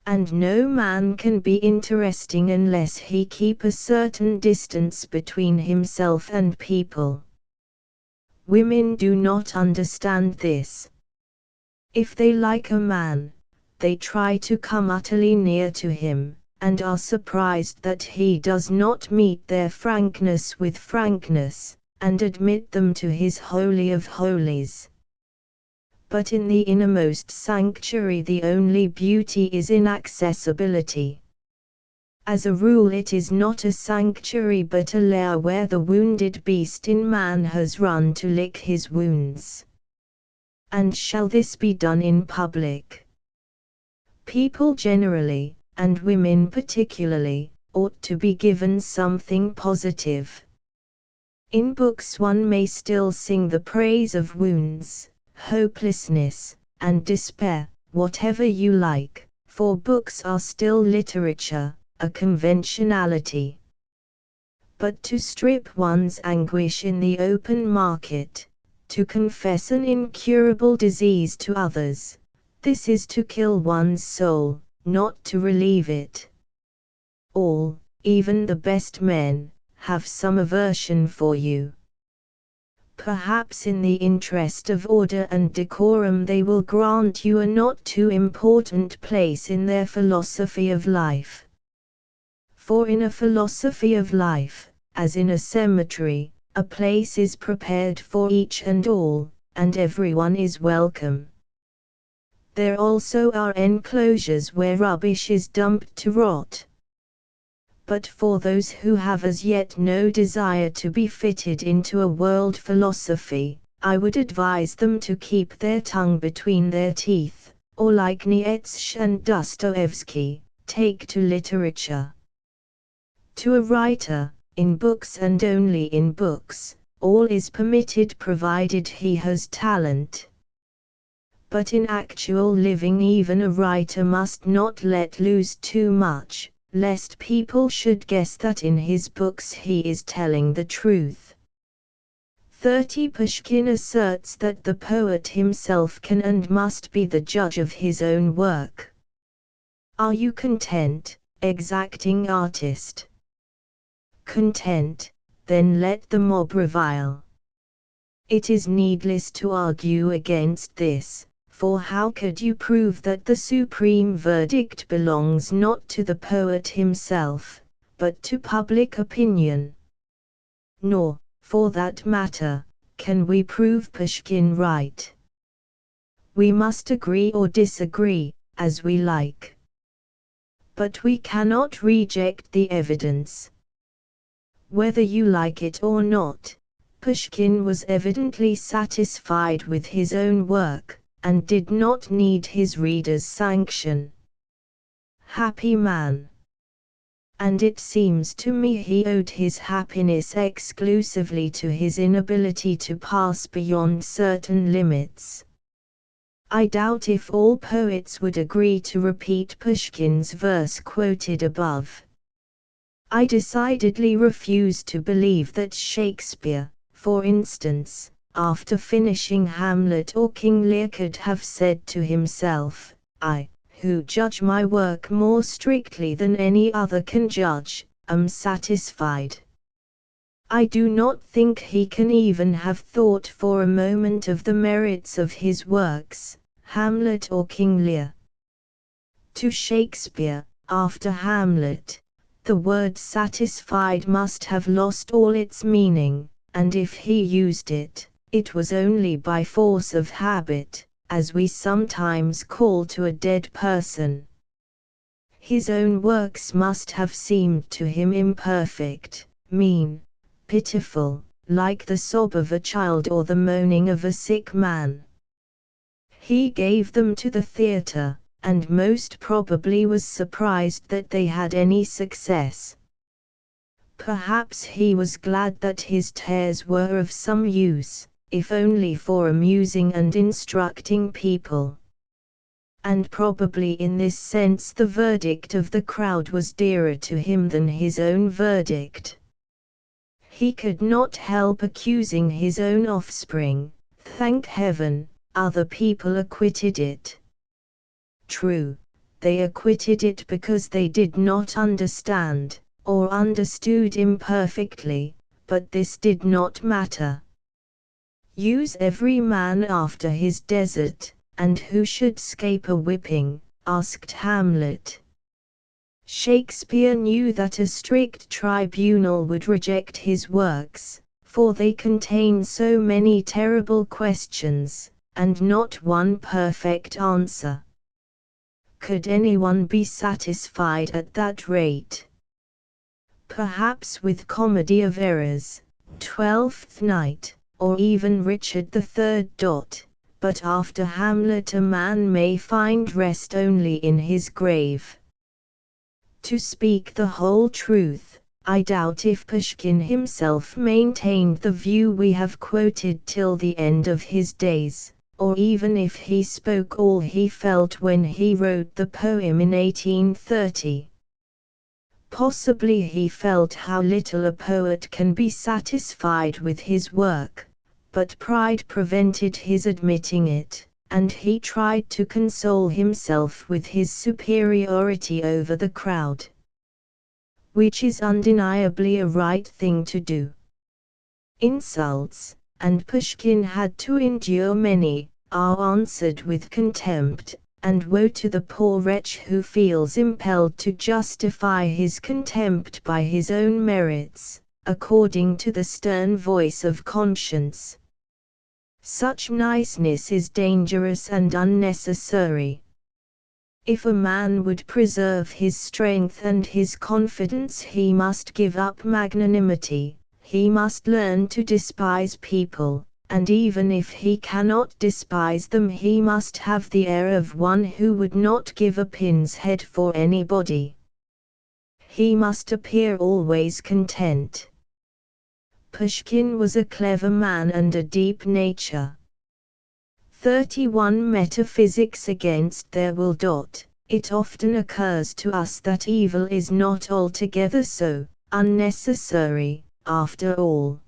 And no man can be interesting unless he keep a certain distance between himself and people. Women do not understand this. If they like a man, they try to come utterly near to him, and are surprised that he does not meet their frankness with frankness, and admit them to his holy of holies. But in the innermost sanctuary the only beauty is inaccessibility. As a rule it is not a sanctuary but a lair where the wounded beast in man has run to lick his wounds. And shall this be done in public? People generally, and women particularly, ought to be given something positive. In books one may still sing the praise of wounds, hopelessness, and despair, whatever you like, for books are still literature, a conventionality. But to strip one's anguish in the open market, to confess an incurable disease to others, this is to kill one's soul, not to relieve it. All, even the best men, have some aversion for you. Perhaps in the interest of order and decorum they will grant you a not too important place in their philosophy of life. For in a philosophy of life, as in a cemetery, a place is prepared for each and all, and everyone is welcome. There also are enclosures where rubbish is dumped to rot. But for those who have as yet no desire to be fitted into a world philosophy, I would advise them to keep their tongue between their teeth, or like Nietzsche and Dostoevsky, take to literature. To a writer, in books and only in books, all is permitted provided he has talent. But in actual living even a writer must not let loose too much, lest people should guess that in his books he is telling the truth. 30 Pushkin asserts that the poet himself can and must be the judge of his own work. Are you content, exacting artist? Content, then let the mob revile. It is needless to argue against this, for how could you prove that the supreme verdict belongs not to the poet himself, but to public opinion? Nor, for that matter, can we prove Pushkin right. We must agree or disagree, as we like. But we cannot reject the evidence. Whether you like it or not, Pushkin was evidently satisfied with his own work, and did not need his readers' sanction. Happy man! And it seems to me he owed his happiness exclusively to his inability to pass beyond certain limits. I doubt if all poets would agree to repeat Pushkin's verse quoted above. I decidedly refuse to believe that Shakespeare, for instance, after finishing Hamlet or King Lear could have said to himself, I, who judge my work more strictly than any other can judge, am satisfied. I do not think he can even have thought for a moment of the merits of his works, Hamlet or King Lear. To Shakespeare, after Hamlet, the word satisfied must have lost all its meaning, and if he used it, it was only by force of habit, as we sometimes call to a dead person. His own works must have seemed to him imperfect, mean, pitiful, like the sob of a child or the moaning of a sick man. He gave them to the theatre, and most probably was surprised that they had any success. Perhaps he was glad that his tears were of some use, if only for amusing and instructing people. And probably in this sense the verdict of the crowd was dearer to him than his own verdict. He could not help accusing his own offspring. Thank heaven, other people acquitted it. True, they acquitted it because they did not understand, or understood imperfectly, but this did not matter. Use every man after his desert, and who should scape a whipping, asked Hamlet. Shakespeare knew that a strict tribunal would reject his works, for they contain so many terrible questions, and not one perfect answer. Could anyone be satisfied at that rate? Perhaps with Comedy of Errors, Twelfth Night, or even Richard III. But after Hamlet a man may find rest only in his grave. To speak the whole truth, I doubt if Pushkin himself maintained the view we have quoted till the end of his days, or even if he spoke all he felt when he wrote the poem in 1830. Possibly he felt how little a poet can be satisfied with his work, but pride prevented his admitting it, and he tried to console himself with his superiority over the crowd. Which is undeniably a right thing to do. Insults, and Pushkin had to endure many, are answered with contempt, and woe to the poor wretch who feels impelled to justify his contempt by his own merits, according to the stern voice of conscience. Such niceness is dangerous and unnecessary. If a man would preserve his strength and his confidence, he must give up magnanimity, he must learn to despise people, and even if he cannot despise them, he must have the air of one who would not give a pin's head for anybody. He must appear always content. Pushkin was a clever man and a deep nature. 31 Metaphysics against their will. It often occurs to us that evil is not altogether so unnecessary, after all.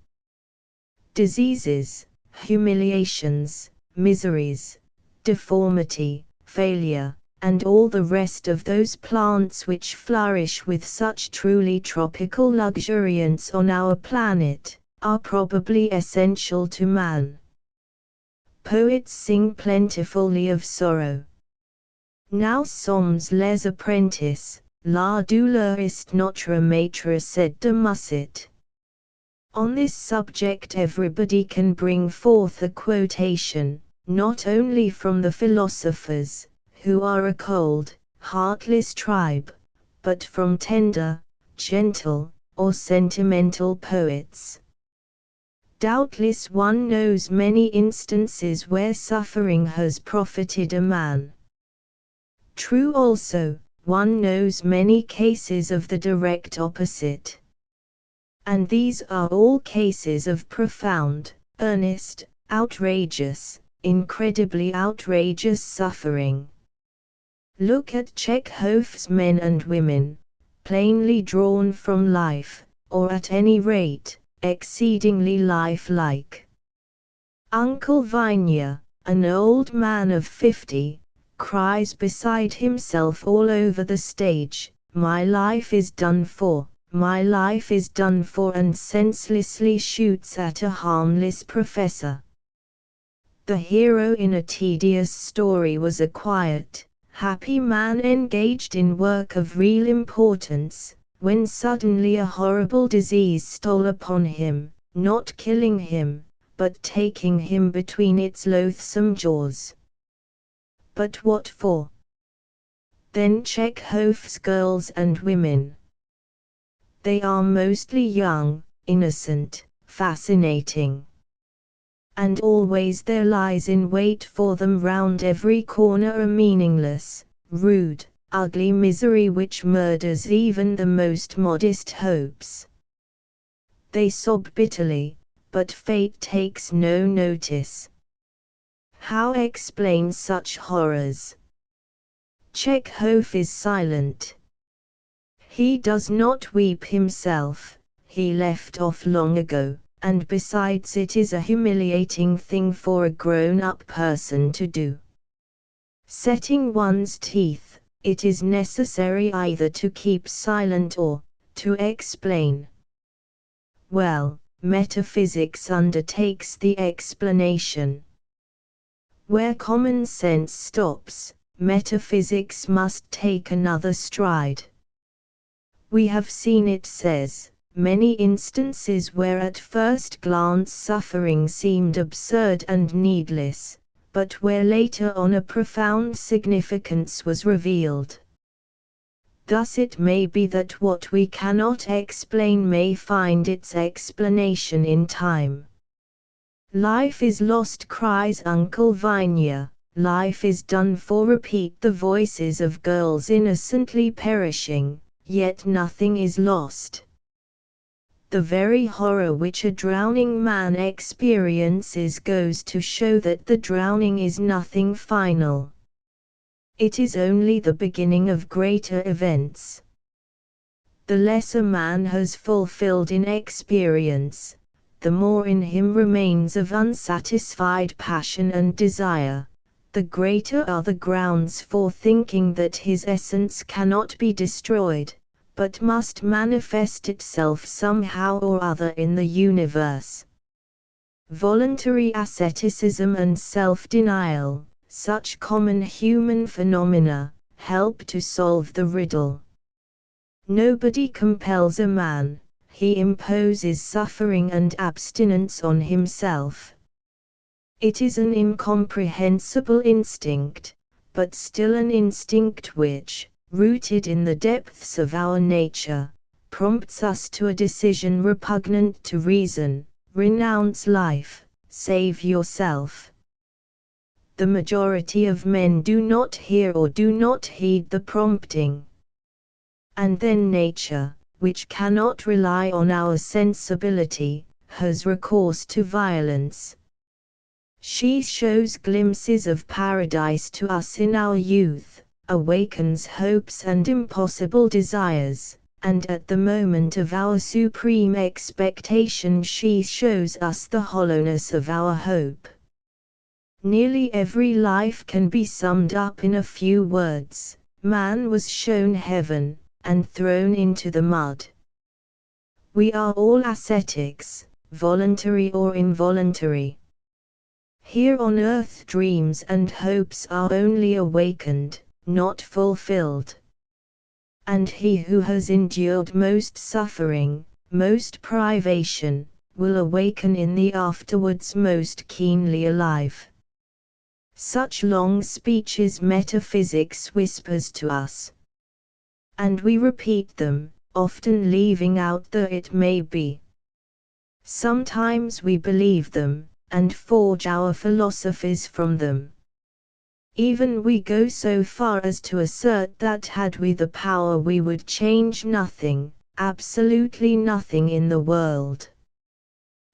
Diseases, humiliations, miseries, deformity, failure, and all the rest of those plants which flourish with such truly tropical luxuriance on our planet, are probably essential to man. Poets sing plentifully of sorrow. Now sommes les apprentices, la douleur est notre maître said de Musset. On this subject everybody can bring forth a quotation, not only from the philosophers, who are a cold, heartless tribe, but from tender, gentle, or sentimental poets. Doubtless one knows many instances where suffering has profited a man. True also, one knows many cases of the direct opposite. And these are all cases of profound, earnest, outrageous, incredibly outrageous suffering. Look at Chekhov's Men and Women, plainly drawn from life, or at any rate, exceedingly lifelike. Uncle Vanya, an old man of 50, cries beside himself all over the stage, "My life is done for, my life is done for," and senselessly shoots at a harmless professor. The hero in a tedious story was a quiet, happy man engaged in work of real importance, when suddenly a horrible disease stole upon him, not killing him, but taking him between its loathsome jaws. But what for? Then Chekhov's girls and women. They are mostly young, innocent, fascinating. And always there lies in wait for them round every corner a meaningless, rude, ugly misery which murders even the most modest hopes. They sob bitterly, but fate takes no notice. How explain such horrors? Chekhov is silent. He does not weep himself, he left off long ago. And besides, it is a humiliating thing for a grown-up person to do. Setting one's teeth, it is necessary either to keep silent or to explain. Well, metaphysics undertakes the explanation. Where common sense stops, metaphysics must take another stride. We have seen, it says, many instances where at first glance suffering seemed absurd and needless, but where later on a profound significance was revealed. Thus it may be that what we cannot explain may find its explanation in time. Life is lost, cries Uncle Vanya, life is done for, repeat the voices of girls innocently perishing, yet nothing is lost. The very horror which a drowning man experiences goes to show that the drowning is nothing final. It is only the beginning of greater events. The less a man has fulfilled in experience, the more in him remains of unsatisfied passion and desire, the greater are the grounds for thinking that his essence cannot be destroyed, but must manifest itself somehow or other in the universe. Voluntary asceticism and self-denial, such common human phenomena, help to solve the riddle. Nobody compels a man, he imposes suffering and abstinence on himself. It is an incomprehensible instinct, but still an instinct which, rooted in the depths of our nature, prompts us to a decision repugnant to reason: renounce life, save yourself. The majority of men do not hear or do not heed the prompting. And then nature, which cannot rely on our sensibility, has recourse to violence. She shows glimpses of paradise to us in our youth, awakens hopes and impossible desires, and at the moment of our supreme expectation she shows us the hollowness of our hope. Nearly every life can be summed up in a few words: man was shown heaven, and thrown into the mud. We are all ascetics, voluntary or involuntary. Here on earth dreams and hopes are only awakened, not fulfilled. And he who has endured most suffering, most privation, will awaken in the afterwards most keenly alive. Such long speeches metaphysics whispers to us. And we repeat them, often leaving out the "it may be." Sometimes we believe them, and forge our philosophies from them. Even we go so far as to assert that had we the power we would change nothing, absolutely nothing in the world.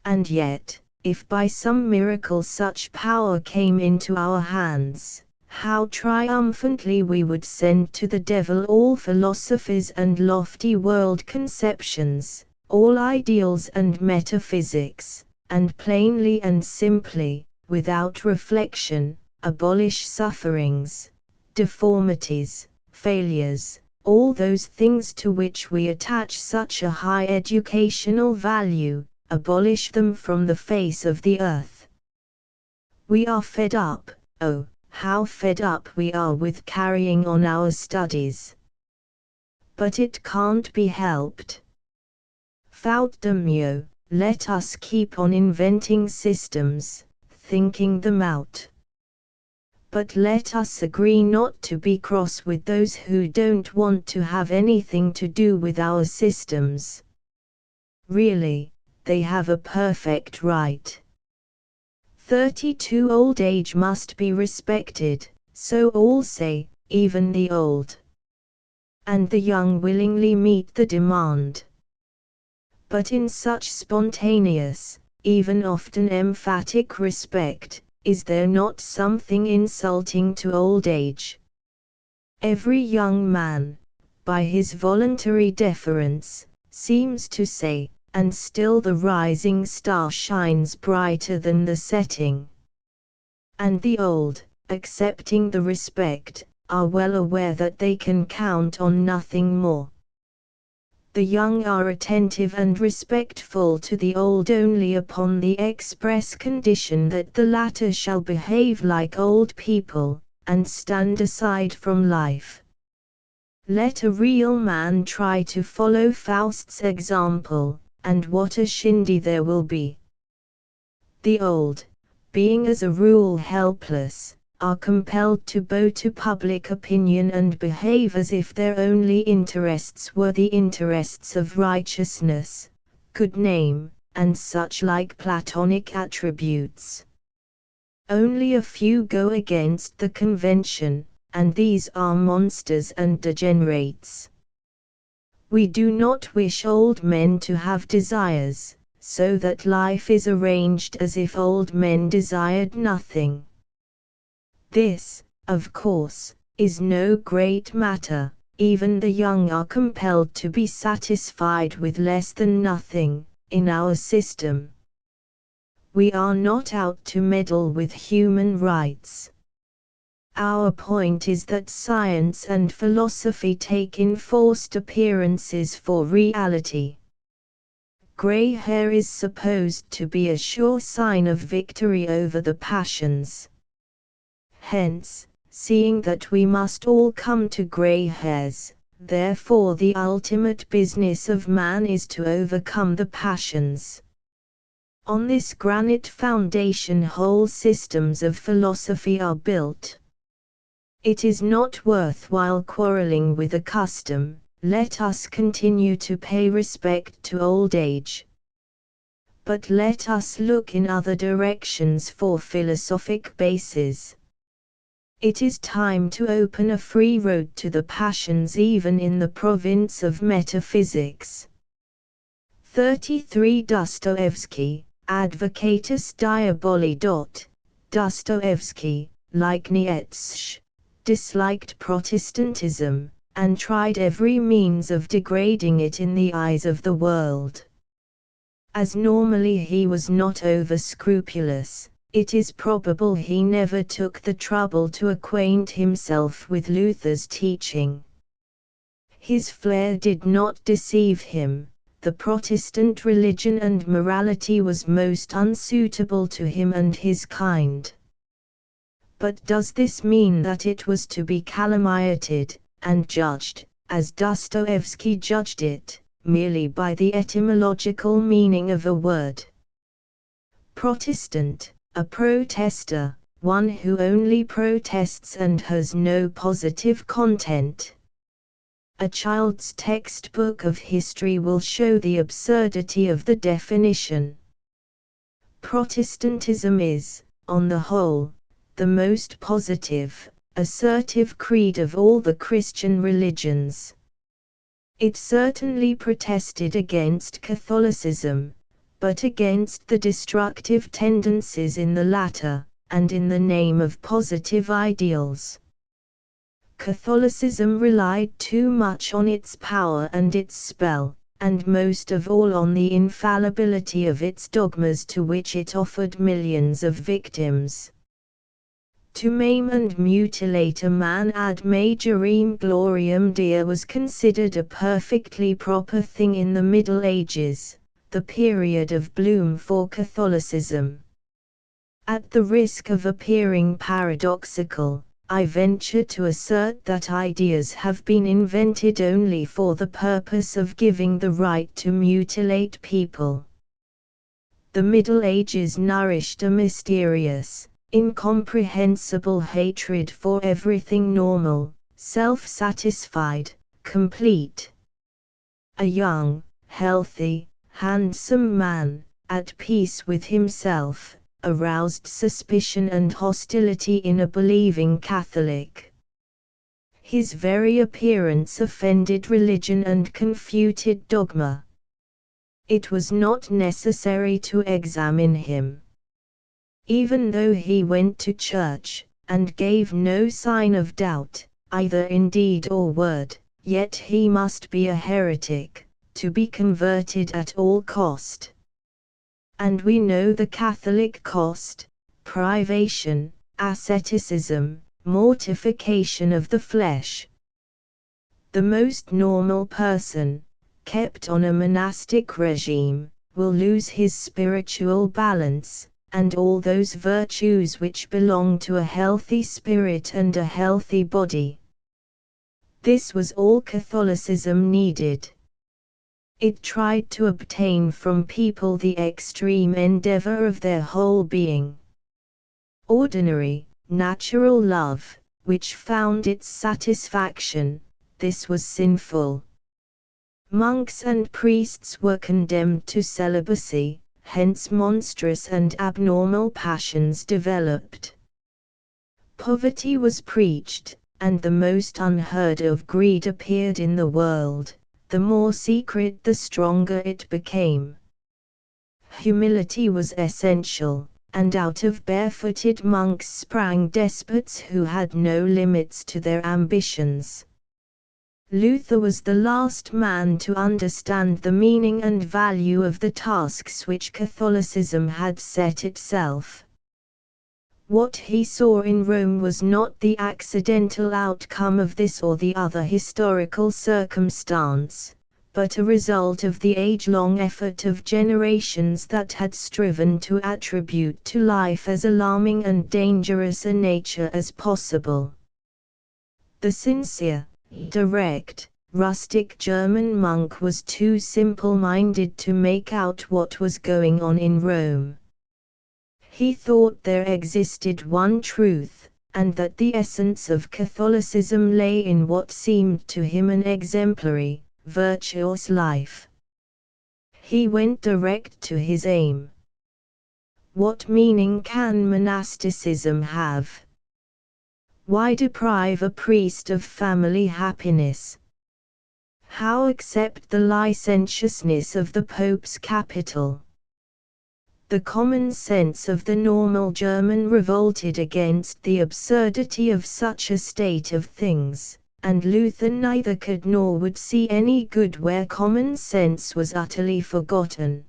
And yet, if by some miracle such power came into our hands, how triumphantly we would send to the devil all philosophies and lofty world conceptions, all ideals and metaphysics, and plainly and simply, without reflection, abolish sufferings, deformities, failures, all those things to which we attach such a high educational value, abolish them from the face of the earth. We are fed up, oh, how fed up we are with carrying on our studies. But it can't be helped. Faute de mieux, let us keep on inventing systems, thinking them out. But let us agree not to be cross with those who don't want to have anything to do with our systems. Really, they have a perfect right. 32 Old age must be respected, so all say, even the old. And the young willingly meet the demand. But in such spontaneous, even often emphatic respect, is there not something insulting to old age? Every young man, by his voluntary deference, seems to say, and still the rising star shines brighter than the setting. And the old, accepting the respect, are well aware that they can count on nothing more. The young are attentive and respectful to the old only upon the express condition that the latter shall behave like old people, and stand aside from life. Let a real man try to follow Faust's example, and what a shindy there will be. The old, being as a rule helpless, are compelled to bow to public opinion and behave as if their only interests were the interests of righteousness, good name, and such like Platonic attributes. Only a few go against the convention, and these are monsters and degenerates. We do not wish old men to have desires, so that life is arranged as if old men desired nothing. This, of course, is no great matter. Even the young are compelled to be satisfied with less than nothing, in our system. We are not out to meddle with human rights. Our point is that science and philosophy take enforced appearances for reality. Gray hair is supposed to be a sure sign of victory over the passions. Hence, seeing that we must all come to gray hairs, therefore the ultimate business of man is to overcome the passions. On this granite foundation whole systems of philosophy are built. It is not worthwhile quarreling with a custom. Let us continue to pay respect to old age. But let us look in other directions for philosophic bases. It is time to open a free road to the passions even in the province of metaphysics. 33 Dostoevsky, Advocatus Diaboli. Dostoevsky, like Nietzsche, disliked Protestantism, and tried every means of degrading it in the eyes of the world. As normally he was not over-scrupulous, it is probable he never took the trouble to acquaint himself with Luther's teaching. His flair did not deceive him. The Protestant religion and morality was most unsuitable to him and his kind. But does this mean that it was to be calumniated, and judged, as Dostoevsky judged it, merely by the etymological meaning of a word? Protestant, a protester, one who only protests and has no positive content. A child's textbook of history will show the absurdity of the definition. Protestantism is, on the whole, the most positive, assertive creed of all the Christian religions. It certainly protested against Catholicism, but against the destructive tendencies in the latter, and in the name of positive ideals. Catholicism relied too much on its power and its spell, and most of all on the infallibility of its dogmas to which it offered millions of victims. To maim and mutilate a man ad majorem gloriam Dei was considered a perfectly proper thing in the Middle Ages, the period of bloom for Catholicism. At the risk of appearing paradoxical, I venture to assert that ideas have been invented only for the purpose of giving the right to mutilate people. The Middle Ages nourished a mysterious, incomprehensible hatred for everything normal, self-satisfied, complete. A young, healthy, handsome man, at peace with himself, aroused suspicion and hostility in a believing Catholic. His very appearance offended religion and confuted dogma. It was not necessary to examine him. Even though he went to church, and gave no sign of doubt, either in deed or word, yet he must be a heretic, to be converted at all cost. And we know the Catholic cost: privation, asceticism, mortification of the flesh. The most normal person, kept on a monastic regime, will lose his spiritual balance, and all those virtues which belong to a healthy spirit and a healthy body. This was all Catholicism needed. It tried to obtain from people the extreme endeavor of their whole being. Ordinary, natural love, which found its satisfaction, this was sinful. Monks and priests were condemned to celibacy, hence monstrous and abnormal passions developed. Poverty was preached, and the most unheard of greed appeared in the world. The more secret the stronger it became. Humility was essential, and out of barefooted monks sprang despots who had no limits to their ambitions. Luther was the last man to understand the meaning and value of the tasks which Catholicism had set itself. What he saw in Rome was not the accidental outcome of this or the other historical circumstance, but a result of the age-long effort of generations that had striven to attribute to life as alarming and dangerous a nature as possible. The sincere, direct, rustic German monk was too simple-minded to make out what was going on in Rome. He thought there existed one truth, and that the essence of Catholicism lay in what seemed to him an exemplary, virtuous life. He went direct to his aim. What meaning can monasticism have? Why deprive a priest of family happiness? How accept the licentiousness of the Pope's capital? The common sense of the normal German revolted against the absurdity of such a state of things, and Luther neither could nor would see any good where common sense was utterly forgotten.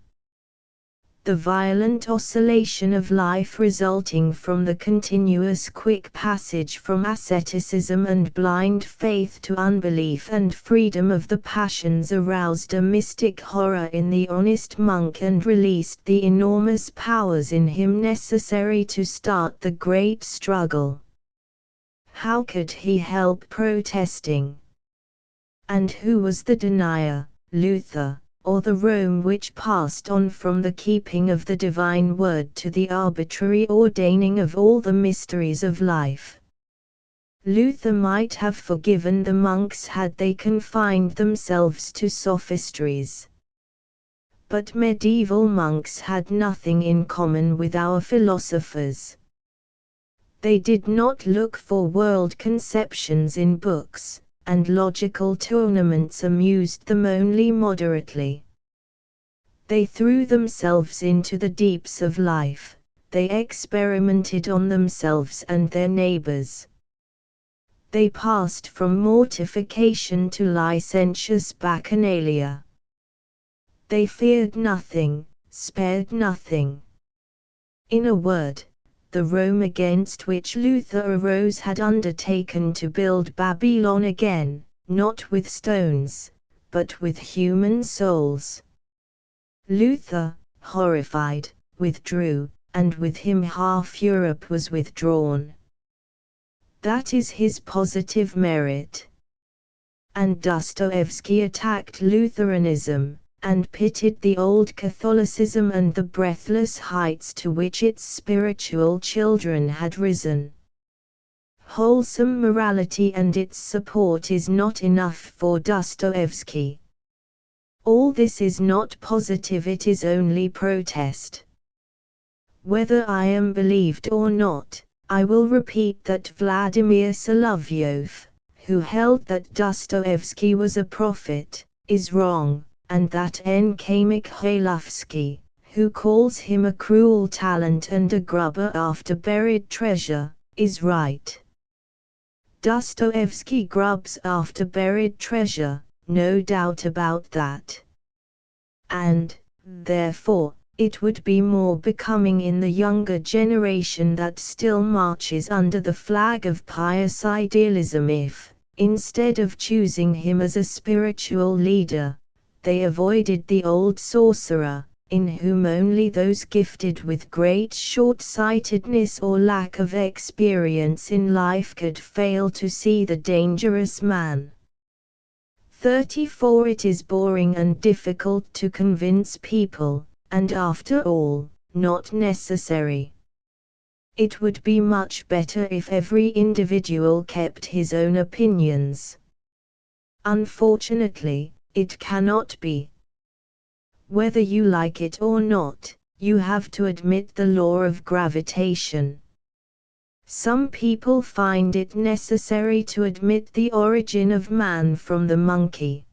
The violent oscillation of life resulting from the continuous quick passage from asceticism and blind faith to unbelief and freedom of the passions aroused a mystic horror in the honest monk and released the enormous powers in him necessary to start the great struggle. How could he help protesting? And who was the denier, Luther, or the Rome which passed on from the keeping of the divine word to the arbitrary ordaining of all the mysteries of life? Luther might have forgiven the monks had they confined themselves to sophistries. But medieval monks had nothing in common with our philosophers. They did not look for world conceptions in books, and logical tournaments amused them only moderately. They threw themselves into the deeps of life, they experimented on themselves and their neighbors. They passed from mortification to licentious bacchanalia. They feared nothing, spared nothing. In a word, the Rome against which Luther arose had undertaken to build Babylon again, not with stones, but with human souls. Luther, horrified, withdrew, and with him half Europe was withdrawn. That is his positive merit. And Dostoevsky attacked Lutheranism, and pitted the old Catholicism and the breathless heights to which its spiritual children had risen. Wholesome morality and its support is not enough for Dostoevsky. All this is not positive, it is only protest. Whether I am believed or not, I will repeat that Vladimir Solovyov, who held that Dostoevsky was a prophet, is wrong, and that N.K. Mikhailovsky, who calls him a cruel talent and a grubber after buried treasure, is right. Dostoevsky grubs after buried treasure, no doubt about that. And, therefore, it would be more becoming in the younger generation that still marches under the flag of pious idealism if, instead of choosing him as a spiritual leader, they avoided the old sorcerer, in whom only those gifted with great short-sightedness or lack of experience in life could fail to see the dangerous man. 34 It is boring and difficult to convince people, and after all, not necessary. It would be much better if every individual kept his own opinions. Unfortunately, it cannot be. Whether you like it or not, you have to admit the law of gravitation. Some people find it necessary to admit the origin of man from the monkey.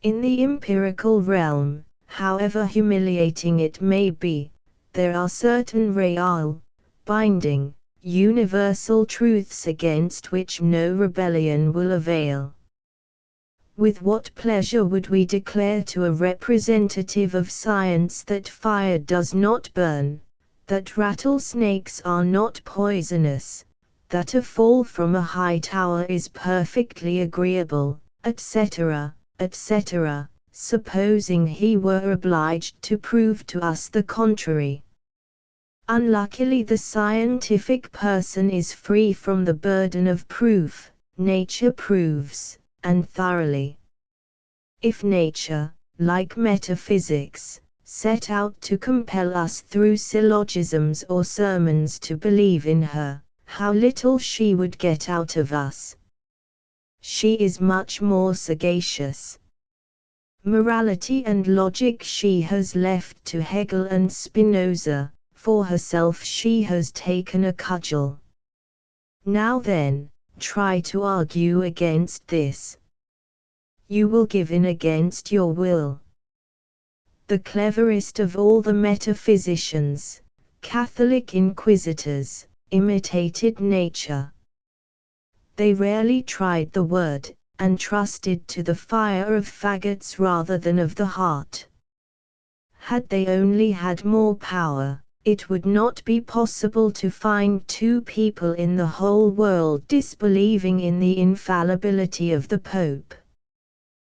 In the empirical realm, however humiliating it may be, there are certain real, binding, universal truths against which no rebellion will avail. With what pleasure would we declare to a representative of science that fire does not burn, that rattlesnakes are not poisonous, that a fall from a high tower is perfectly agreeable, etc., etc., supposing he were obliged to prove to us the contrary. Unluckily, the scientific person is free from the burden of proof. Nature proves, and thoroughly. If nature, like metaphysics, set out to compel us through syllogisms or sermons to believe in her, how little she would get out of us. She is much more sagacious. Morality and logic she has left to Hegel and Spinoza, for herself she has taken a cudgel. Now then, try to argue against this. You will give in against your will. The cleverest of all the metaphysicians, Catholic inquisitors, imitated nature. They rarely tried the word, and trusted to the fire of faggots rather than of the heart. Had they only had more power, it would not be possible to find two people in the whole world disbelieving in the infallibility of the Pope.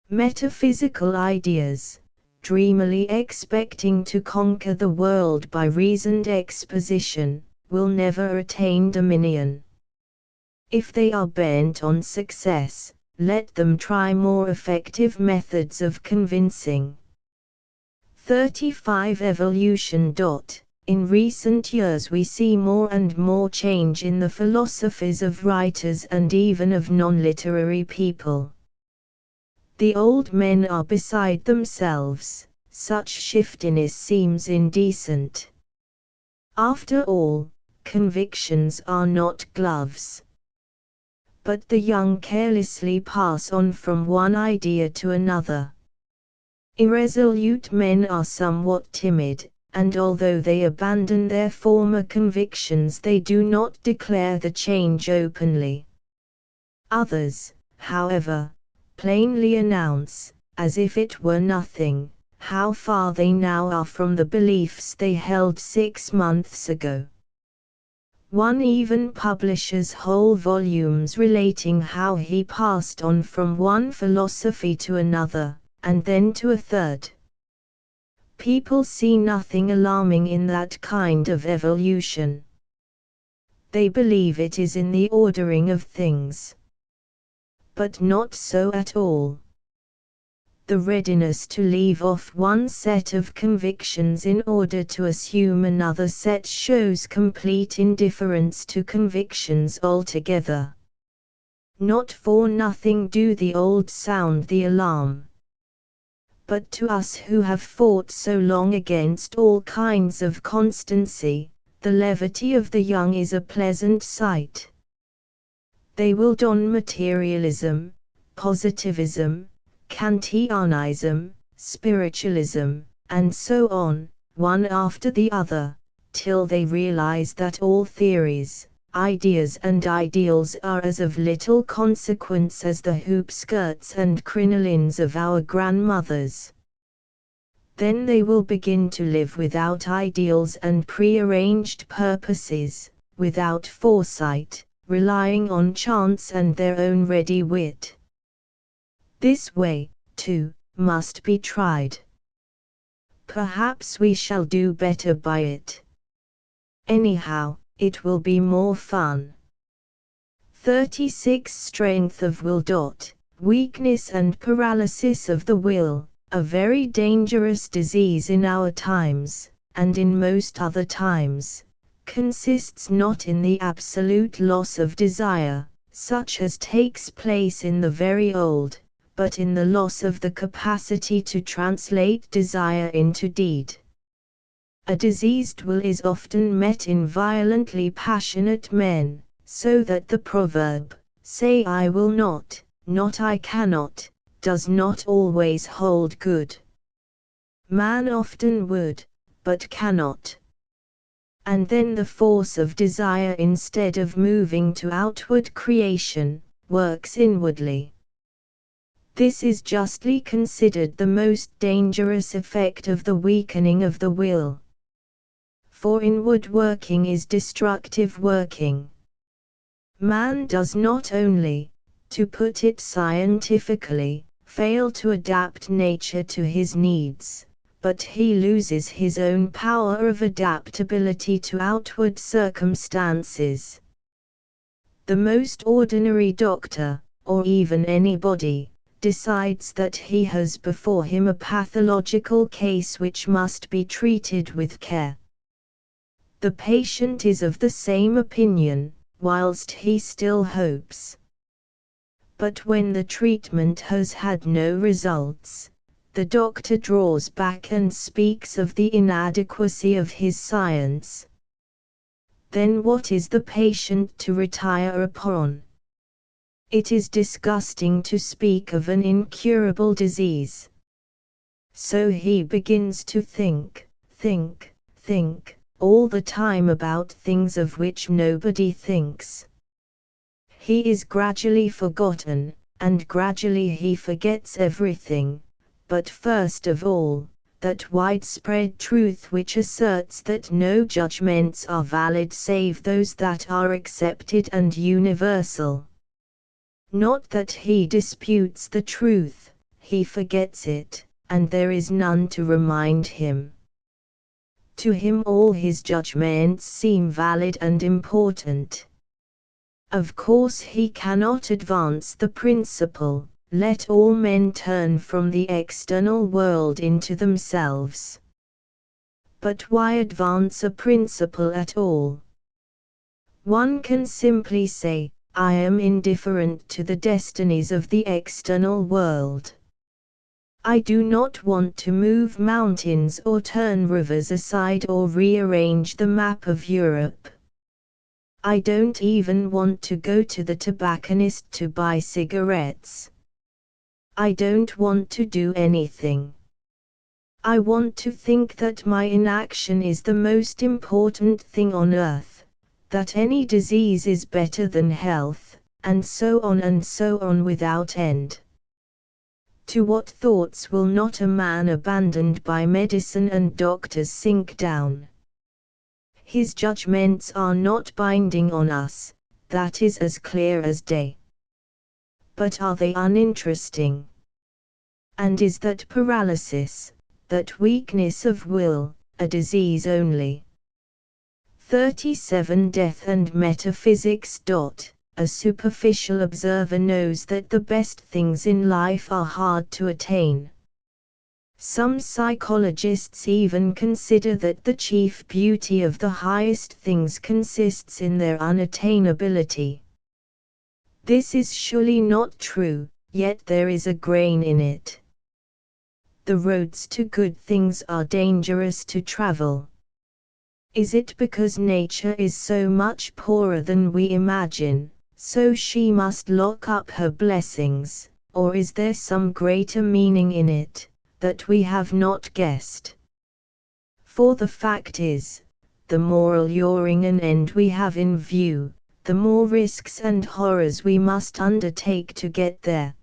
Metaphysical ideas, dreamily expecting to conquer the world by reasoned exposition, will never attain dominion. If they are bent on success, let them try more effective methods of convincing. 35 Evolution. In recent years we see more and more change in the philosophies of writers and even of non-literary people. The old men are beside themselves, such shiftiness seems indecent. After all, convictions are not gloves. But the young carelessly pass on from one idea to another. Irresolute men are somewhat timid, and although they abandon their former convictions, they do not declare the change openly. Others, however, plainly announce, as if it were nothing, how far they now are from the beliefs they held 6 months ago. One even publishes whole volumes relating how he passed on from one philosophy to another, and then to a third. People see nothing alarming in that kind of evolution. They believe it is in the ordering of things. But not so at all. The readiness to leave off one set of convictions in order to assume another set shows complete indifference to convictions altogether. Not for nothing do the old sound the alarm. But to us who have fought so long against all kinds of constancy, the levity of the young is a pleasant sight. They will don materialism, positivism, Kantianism, spiritualism, and so on, one after the other, till they realize that all theories, ideas and ideals are as of little consequence as the hoop skirts and crinolines of our grandmothers. Then they will begin to live without ideals and prearranged purposes, without foresight, relying on chance and their own ready wit. This way, too, must be tried. Perhaps we shall do better by it. Anyhow, it will be more fun. 36 Strength of will. Weakness and paralysis of the will, a very dangerous disease in our times, and in most other times, consists not in the absolute loss of desire, such as takes place in the very old, but in the loss of the capacity to translate desire into deed. A diseased will is often met in violently passionate men, so that the proverb, "Say I will not, not I cannot," does not always hold good. Man often would, but cannot. And then the force of desire, instead of moving to outward creation, works inwardly. This is justly considered the most dangerous effect of the weakening of the will. For inward working is destructive working. Man does not only, to put it scientifically, fail to adapt nature to his needs, but he loses his own power of adaptability to outward circumstances. The most ordinary doctor, or even anybody, decides that he has before him a pathological case which must be treated with care. The patient is of the same opinion, whilst he still hopes. But when the treatment has had no results, the doctor draws back and speaks of the inadequacy of his science. Then what is the patient to retire upon? It is disgusting to speak of an incurable disease. So he begins to think all the time about things of which nobody thinks. He is gradually forgotten, and gradually he forgets everything, but first of all, that widespread truth which asserts that no judgments are valid save those that are accepted and universal. Not that he disputes the truth, he forgets it, and there is none to remind him. To him all his judgments seem valid and important. Of course he cannot advance the principle, "Let all men turn from the external world into themselves." But why advance a principle at all? One can simply say, "I am indifferent to the destinies of the external world. I do not want to move mountains or turn rivers aside or rearrange the map of Europe. I don't even want to go to the tobacconist to buy cigarettes. I don't want to do anything. I want to think that my inaction is the most important thing on earth, that any disease is better than health, and so on without end. To what thoughts will not a man abandoned by medicine and doctors sink down? His judgments are not binding on us, that is as clear as day. But are they uninteresting? And is that paralysis, that weakness of will, a disease only? 37 Death and Metaphysics. A superficial observer knows that the best things in life are hard to attain. Some psychologists even consider that the chief beauty of the highest things consists in their unattainability. This is surely not true, yet there is a grain in it. The roads to good things are dangerous to travel. Is it because nature is so much poorer than we imagine, so she must lock up her blessings, or is there some greater meaning in it, that we have not guessed? For the fact is, the more alluring an end we have in view, the more risks and horrors we must undertake to get there.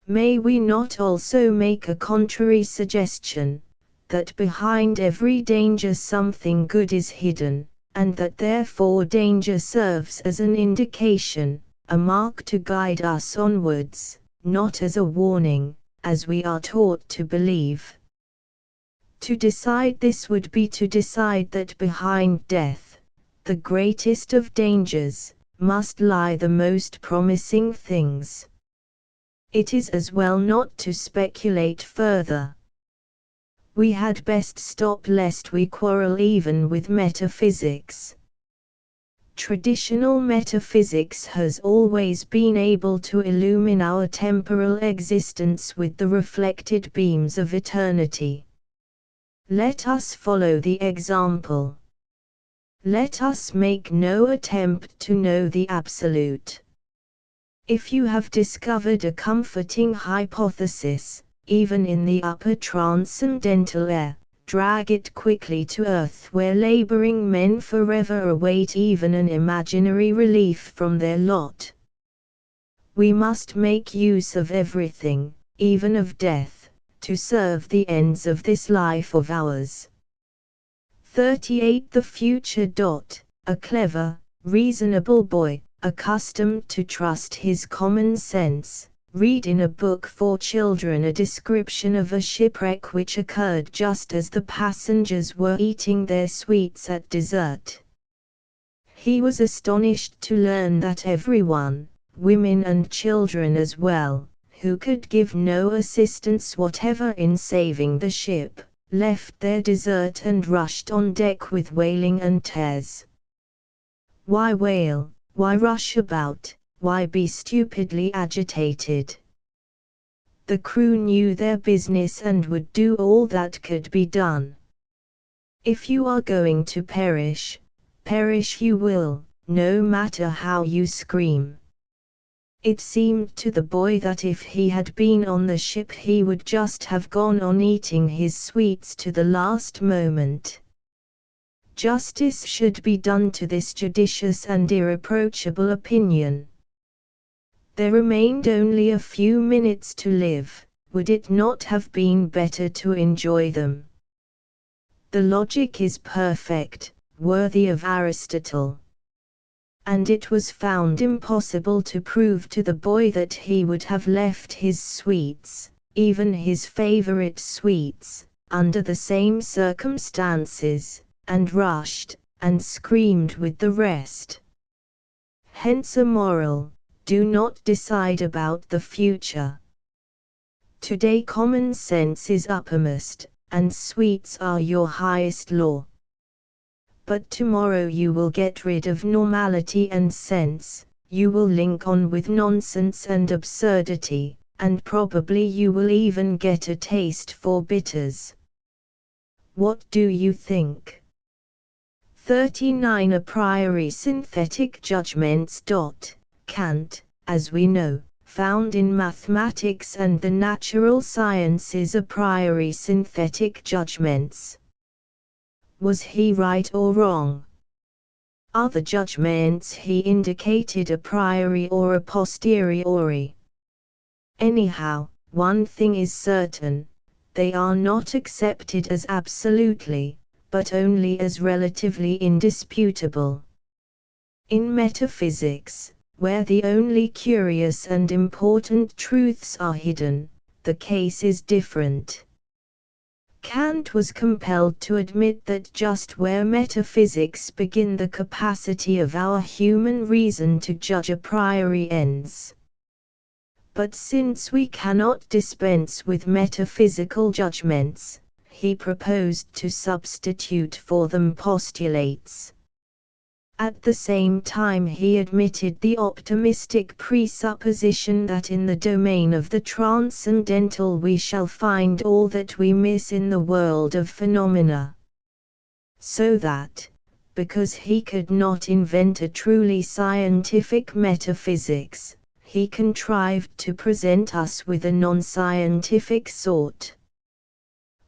May we not also make a contrary suggestion, that behind every danger something good is hidden, and that therefore danger serves as an indication, a mark to guide us onwards, not as a warning, as we are taught to believe? To decide this would be to decide that behind death, the greatest of dangers, must lie the most promising things. It is as well not to speculate further. We had best stop lest we quarrel even with metaphysics. Traditional metaphysics has always been able to illumine our temporal existence with the reflected beams of eternity. Let us follow the example. Let us make no attempt to know the absolute. If you have discovered a comforting hypothesis, even in the upper transcendental air, drag it quickly to earth where laboring men forever await even an imaginary relief from their lot. We must make use of everything, even of death, to serve the ends of this life of ours. 38 The future. A clever, reasonable boy, accustomed to trust his common sense, read in a book for children a description of a shipwreck which occurred just as the passengers were eating their sweets at dessert. He was astonished to learn that everyone, women and children as well, who could give no assistance whatever in saving the ship, left their dessert and rushed on deck with wailing and tears. Why wail? Why rush about? Why be stupidly agitated? The crew knew their business and would do all that could be done. If you are going to perish, perish you will, no matter how you scream. It seemed to the boy that if he had been on the ship he would just have gone on eating his sweets to the last moment. Justice should be done to this judicious and irreproachable opinion. There remained only a few minutes to live. Would it not have been better to enjoy them? The logic is perfect, worthy of Aristotle. And it was found impossible to prove to the boy that he would have left his sweets, even his favorite sweets, under the same circumstances, and rushed, and screamed with the rest. Hence a moral: do not decide about the future. Today common sense is uppermost, and sweets are your highest law. But tomorrow you will get rid of normality and sense, you will link on with nonsense and absurdity, and probably you will even get a taste for bitters. What do you think? 39 A priori synthetic judgments. Kant, as we know, found in mathematics and the natural sciences a priori synthetic judgments. Was he right or wrong? Are the judgments he indicated a priori or a posteriori? Anyhow, one thing is certain, they are not accepted as absolutely, but only as relatively indisputable. In metaphysics, where the only curious and important truths are hidden, the case is different. Kant was compelled to admit that just where metaphysics begin, the capacity of our human reason to judge a priori ends. But since we cannot dispense with metaphysical judgments, he proposed to substitute for them postulates. At the same time he admitted the optimistic presupposition that in the domain of the transcendental we shall find all that we miss in the world of phenomena. So that, because he could not invent a truly scientific metaphysics, he contrived to present us with a non-scientific sort.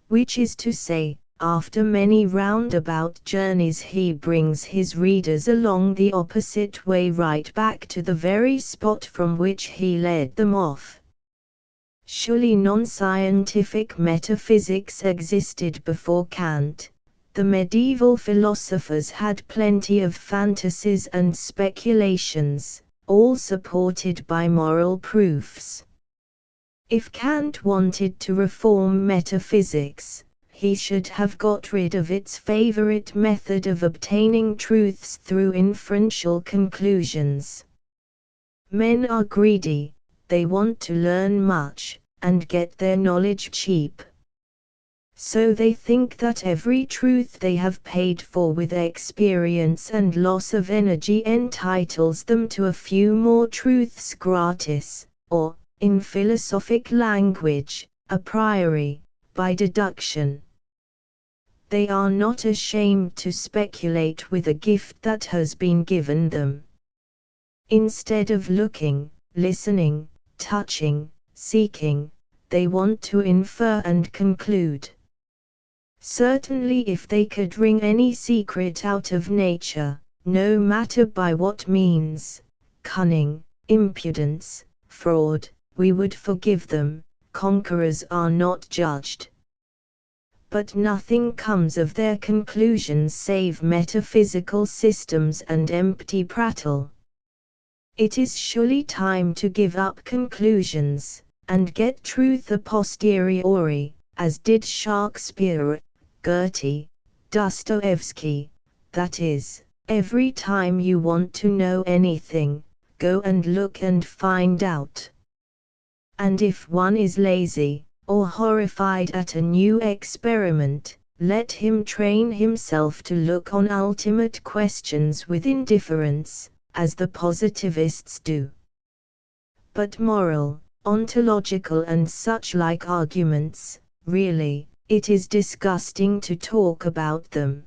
Which is to say, after many roundabout journeys he brings his readers along the opposite way right back to the very spot from which he led them off. Surely non-scientific metaphysics existed before Kant. The medieval philosophers had plenty of fantasies and speculations, all supported by moral proofs. If Kant wanted to reform metaphysics, he should have got rid of its favorite method of obtaining truths through inferential conclusions. Men are greedy, they want to learn much, and get their knowledge cheap. So they think that every truth they have paid for with experience and loss of energy entitles them to a few more truths gratis, or, in philosophic language, a priori, by deduction. They are not ashamed to speculate with a gift that has been given them. Instead of looking, listening, touching, seeking, they want to infer and conclude. Certainly if they could wring any secret out of nature, no matter by what means, cunning, impudence, fraud, we would forgive them. Conquerors are not judged. But nothing comes of their conclusions save metaphysical systems and empty prattle. It is surely time to give up conclusions, and get truth a posteriori, as did Shakespeare, Goethe, Dostoevsky. That is, every time you want to know anything, go and look and find out. And if one is lazy, or horrified at a new experiment, let him train himself to look on ultimate questions with indifference, as the positivists do. But moral, ontological and such like arguments, really, it is disgusting to talk about them.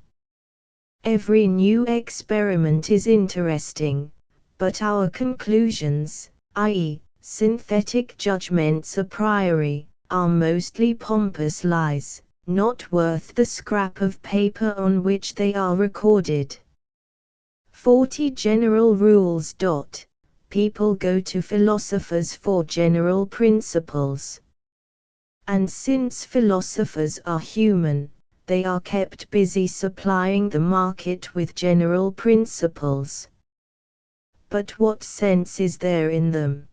Every new experiment is interesting, but our conclusions, i.e., synthetic judgments a priori, are mostly pompous lies, not worth the scrap of paper on which they are recorded. 40 General Rules. People go to philosophers for general principles. And since philosophers are human, they are kept busy supplying the market with general principles. But what sense is there in them?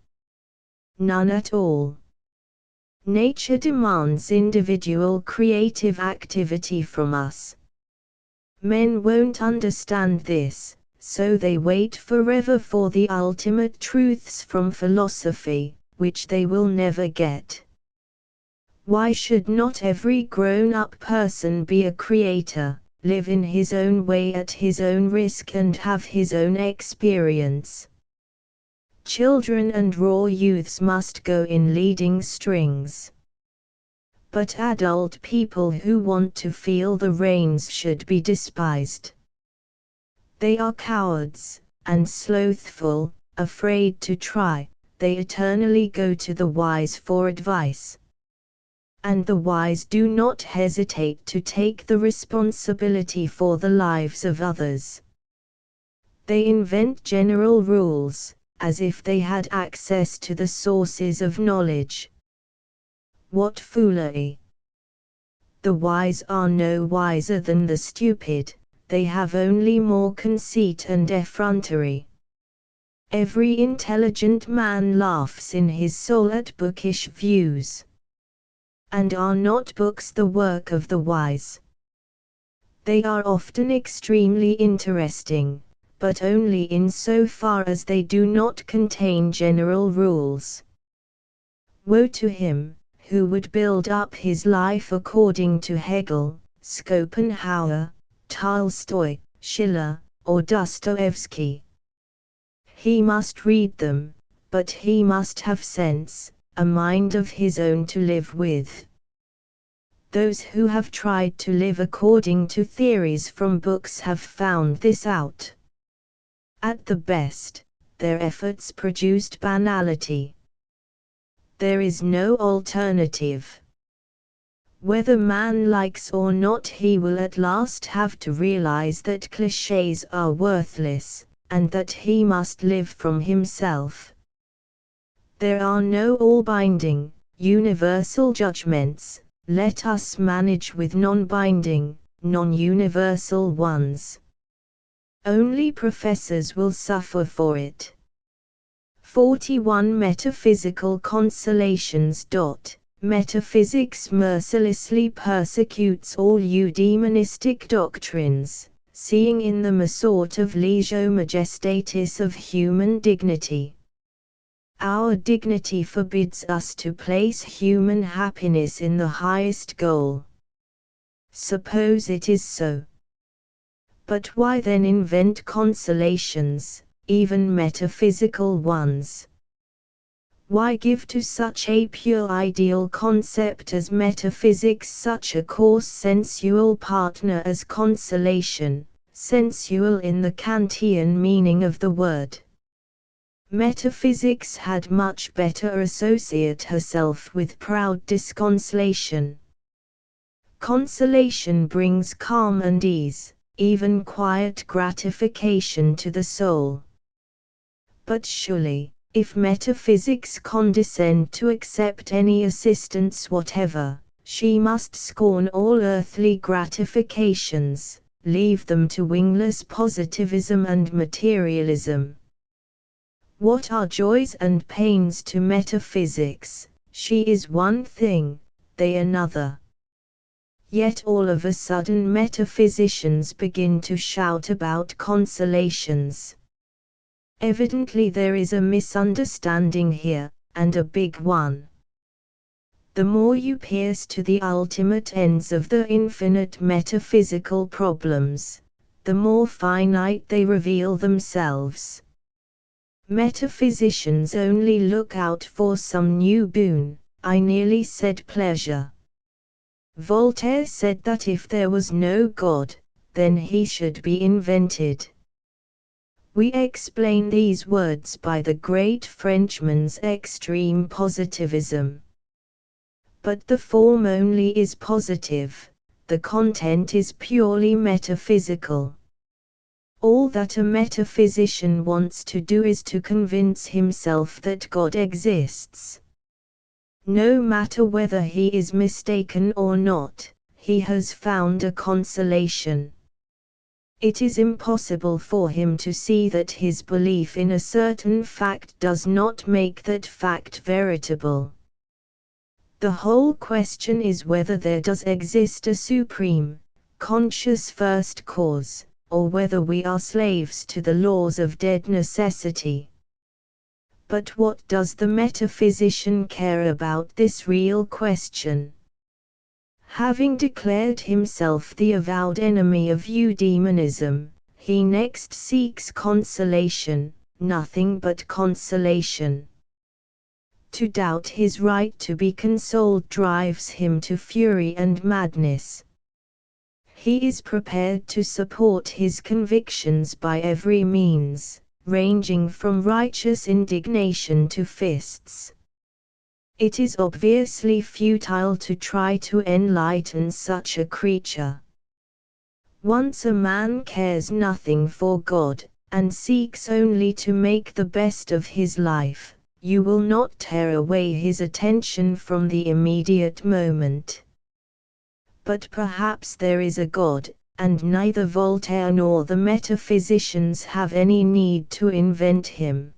None at all. Nature demands individual creative activity from us. Men won't understand this, so they wait forever for the ultimate truths from philosophy, which they will never get. Why should not every grown-up person be a creator, live in his own way at his own risk and have his own experience? Children and raw youths must go in leading strings. But adult people who want to feel the reins should be despised. They are cowards, and slothful, afraid to try, they eternally go to the wise for advice. And the wise do not hesitate to take the responsibility for the lives of others. They invent general rules, as if they had access to the sources of knowledge. What foolery! The wise are no wiser than the stupid, they have only more conceit and effrontery. Every intelligent man laughs in his soul at bookish views. And are not books the work of the wise? They are often extremely interesting, but only in so far as they do not contain general rules. Woe to him who would build up his life according to Hegel, Schopenhauer, Tolstoy, Schiller, or Dostoevsky. He must read them, but he must have sense, a mind of his own to live with. Those who have tried to live according to theories from books have found this out. At the best, their efforts produced banality. There is no alternative. Whether man likes or not, he will at last have to realize that clichés are worthless, and that he must live from himself. There are no all-binding, universal judgments. Let us manage with non-binding, non-universal ones. Only professors will suffer for it. 41 Metaphysical consolations. Metaphysics mercilessly persecutes all eudemonistic doctrines, seeing in them a sort of legio majestatis of human dignity. Our dignity forbids us to place human happiness in the highest goal. Suppose it is so. But why then invent consolations, even metaphysical ones? Why give to such a pure ideal concept as metaphysics such a coarse sensual partner as consolation, sensual in the Kantian meaning of the word? Metaphysics had much better associate herself with proud disconsolation. Consolation brings calm and ease, even quiet gratification to the soul. But surely, if metaphysics condescend to accept any assistance whatever, she must scorn all earthly gratifications, leave them to wingless positivism and materialism. What are joys and pains to metaphysics? She is one thing, they another. Yet all of a sudden metaphysicians begin to shout about consolations. Evidently there is a misunderstanding here, and a big one. The more you pierce to the ultimate ends of the infinite metaphysical problems, the more finite they reveal themselves. Metaphysicians only look out for some new boon, I nearly said pleasure. Voltaire said that if there was no God, then he should be invented. We explain these words by the great Frenchman's extreme positivism. But the form only is positive, the content is purely metaphysical. All that a metaphysician wants to do is to convince himself that God exists. No matter whether he is mistaken or not, he has found a consolation. It is impossible for him to see that his belief in a certain fact does not make that fact veritable. The whole question is whether there does exist a supreme, conscious first cause, or whether we are slaves to the laws of dead necessity. But what does the metaphysician care about this real question? Having declared himself the avowed enemy of eudemonism, he next seeks consolation, nothing but consolation. To doubt his right to be consoled drives him to fury and madness. He is prepared to support his convictions by every means, ranging from righteous indignation to fists. It is obviously futile to try to enlighten such a creature. Once a man cares nothing for God, and seeks only to make the best of his life, you will not tear away his attention from the immediate moment. But perhaps there is a God, and neither Voltaire nor the metaphysicians have any need to invent him.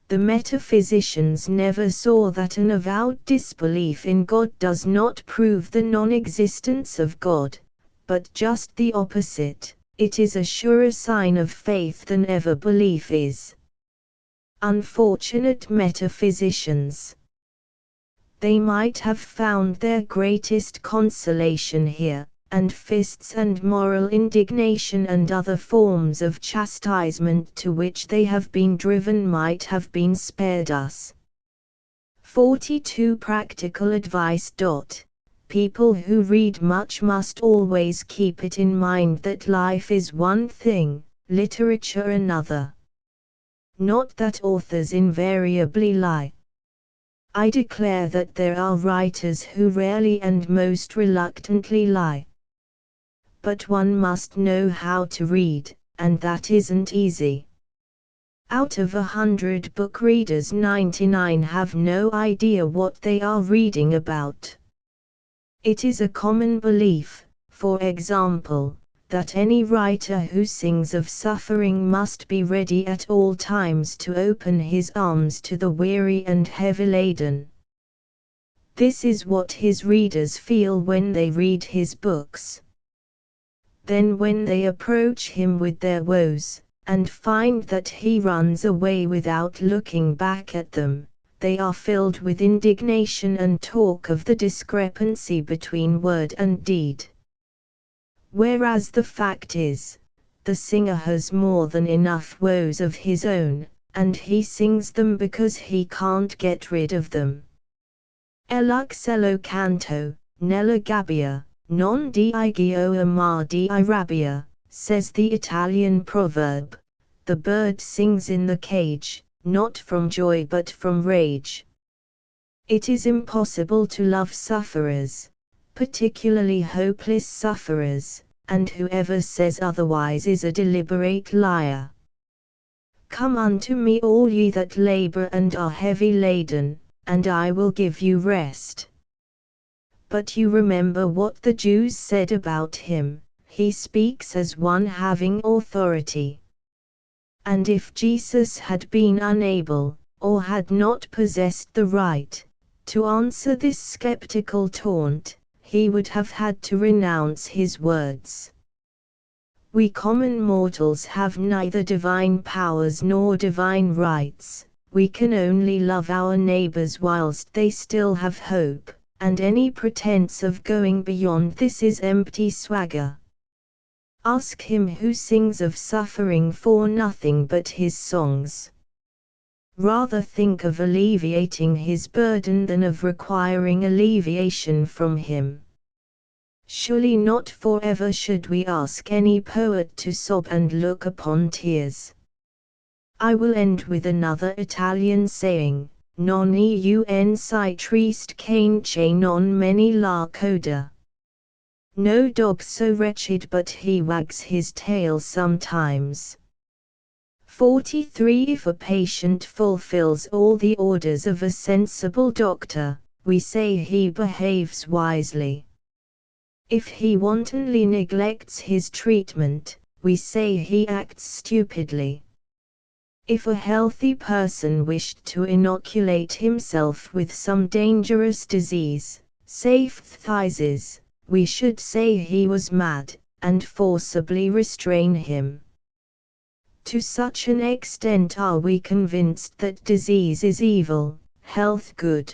The metaphysicians never saw that an avowed disbelief in God does not prove the non-existence of God, but just the opposite. It is a surer sign of faith than ever belief is. Unfortunate metaphysicians! They might have found their greatest consolation here, and fists and moral indignation and other forms of chastisement to which they have been driven might have been spared us. 42 Practical advice. People who read much must always keep it in mind that life is one thing, literature another. Not that authors invariably lie. I declare that there are writers who rarely and most reluctantly lie. But one must know how to read, and that isn't easy. Out of 100 book readers, 99 have no idea what they are reading about. It is a common belief, for example, that any writer who sings of suffering must be ready at all times to open his arms to the weary and heavy-laden. This is what his readers feel when they read his books. Then when they approach him with their woes, and find that he runs away without looking back at them, they are filled with indignation and talk of the discrepancy between word and deed. Whereas the fact is, the singer has more than enough woes of his own, and he sings them because he can't get rid of them. Eluxello canto, nella gabbia, non diigio amar di rabbia, says the Italian proverb. The bird sings in the cage, not from joy but from rage. It is impossible to love sufferers, particularly hopeless sufferers, and whoever says otherwise is a deliberate liar. Come unto me all ye that labor and are heavy laden, and I will give you rest. But you remember what the Jews said about him, he speaks as one having authority. And if Jesus had been unable, or had not possessed the right, to answer this skeptical taunt, he would have had to renounce his words. We common mortals have neither divine powers nor divine rights, we can only love our neighbors whilst they still have hope, and any pretense of going beyond this is empty swagger. Ask him who sings of suffering for nothing but his songs. Rather think of alleviating his burden than of requiring alleviation from him. Surely not forever should we ask any poet to sob and look upon tears. I will end with another Italian saying, non un si triste cane che non meni la coda. No dog so wretched but he wags his tail sometimes. 43 If a patient fulfills all the orders of a sensible doctor, we say he behaves wisely. If he wantonly neglects his treatment, we say he acts stupidly. If a healthy person wished to inoculate himself with some dangerous disease, say phthisis, we should say he was mad, and forcibly restrain him. To such an extent are we convinced that disease is evil, health good.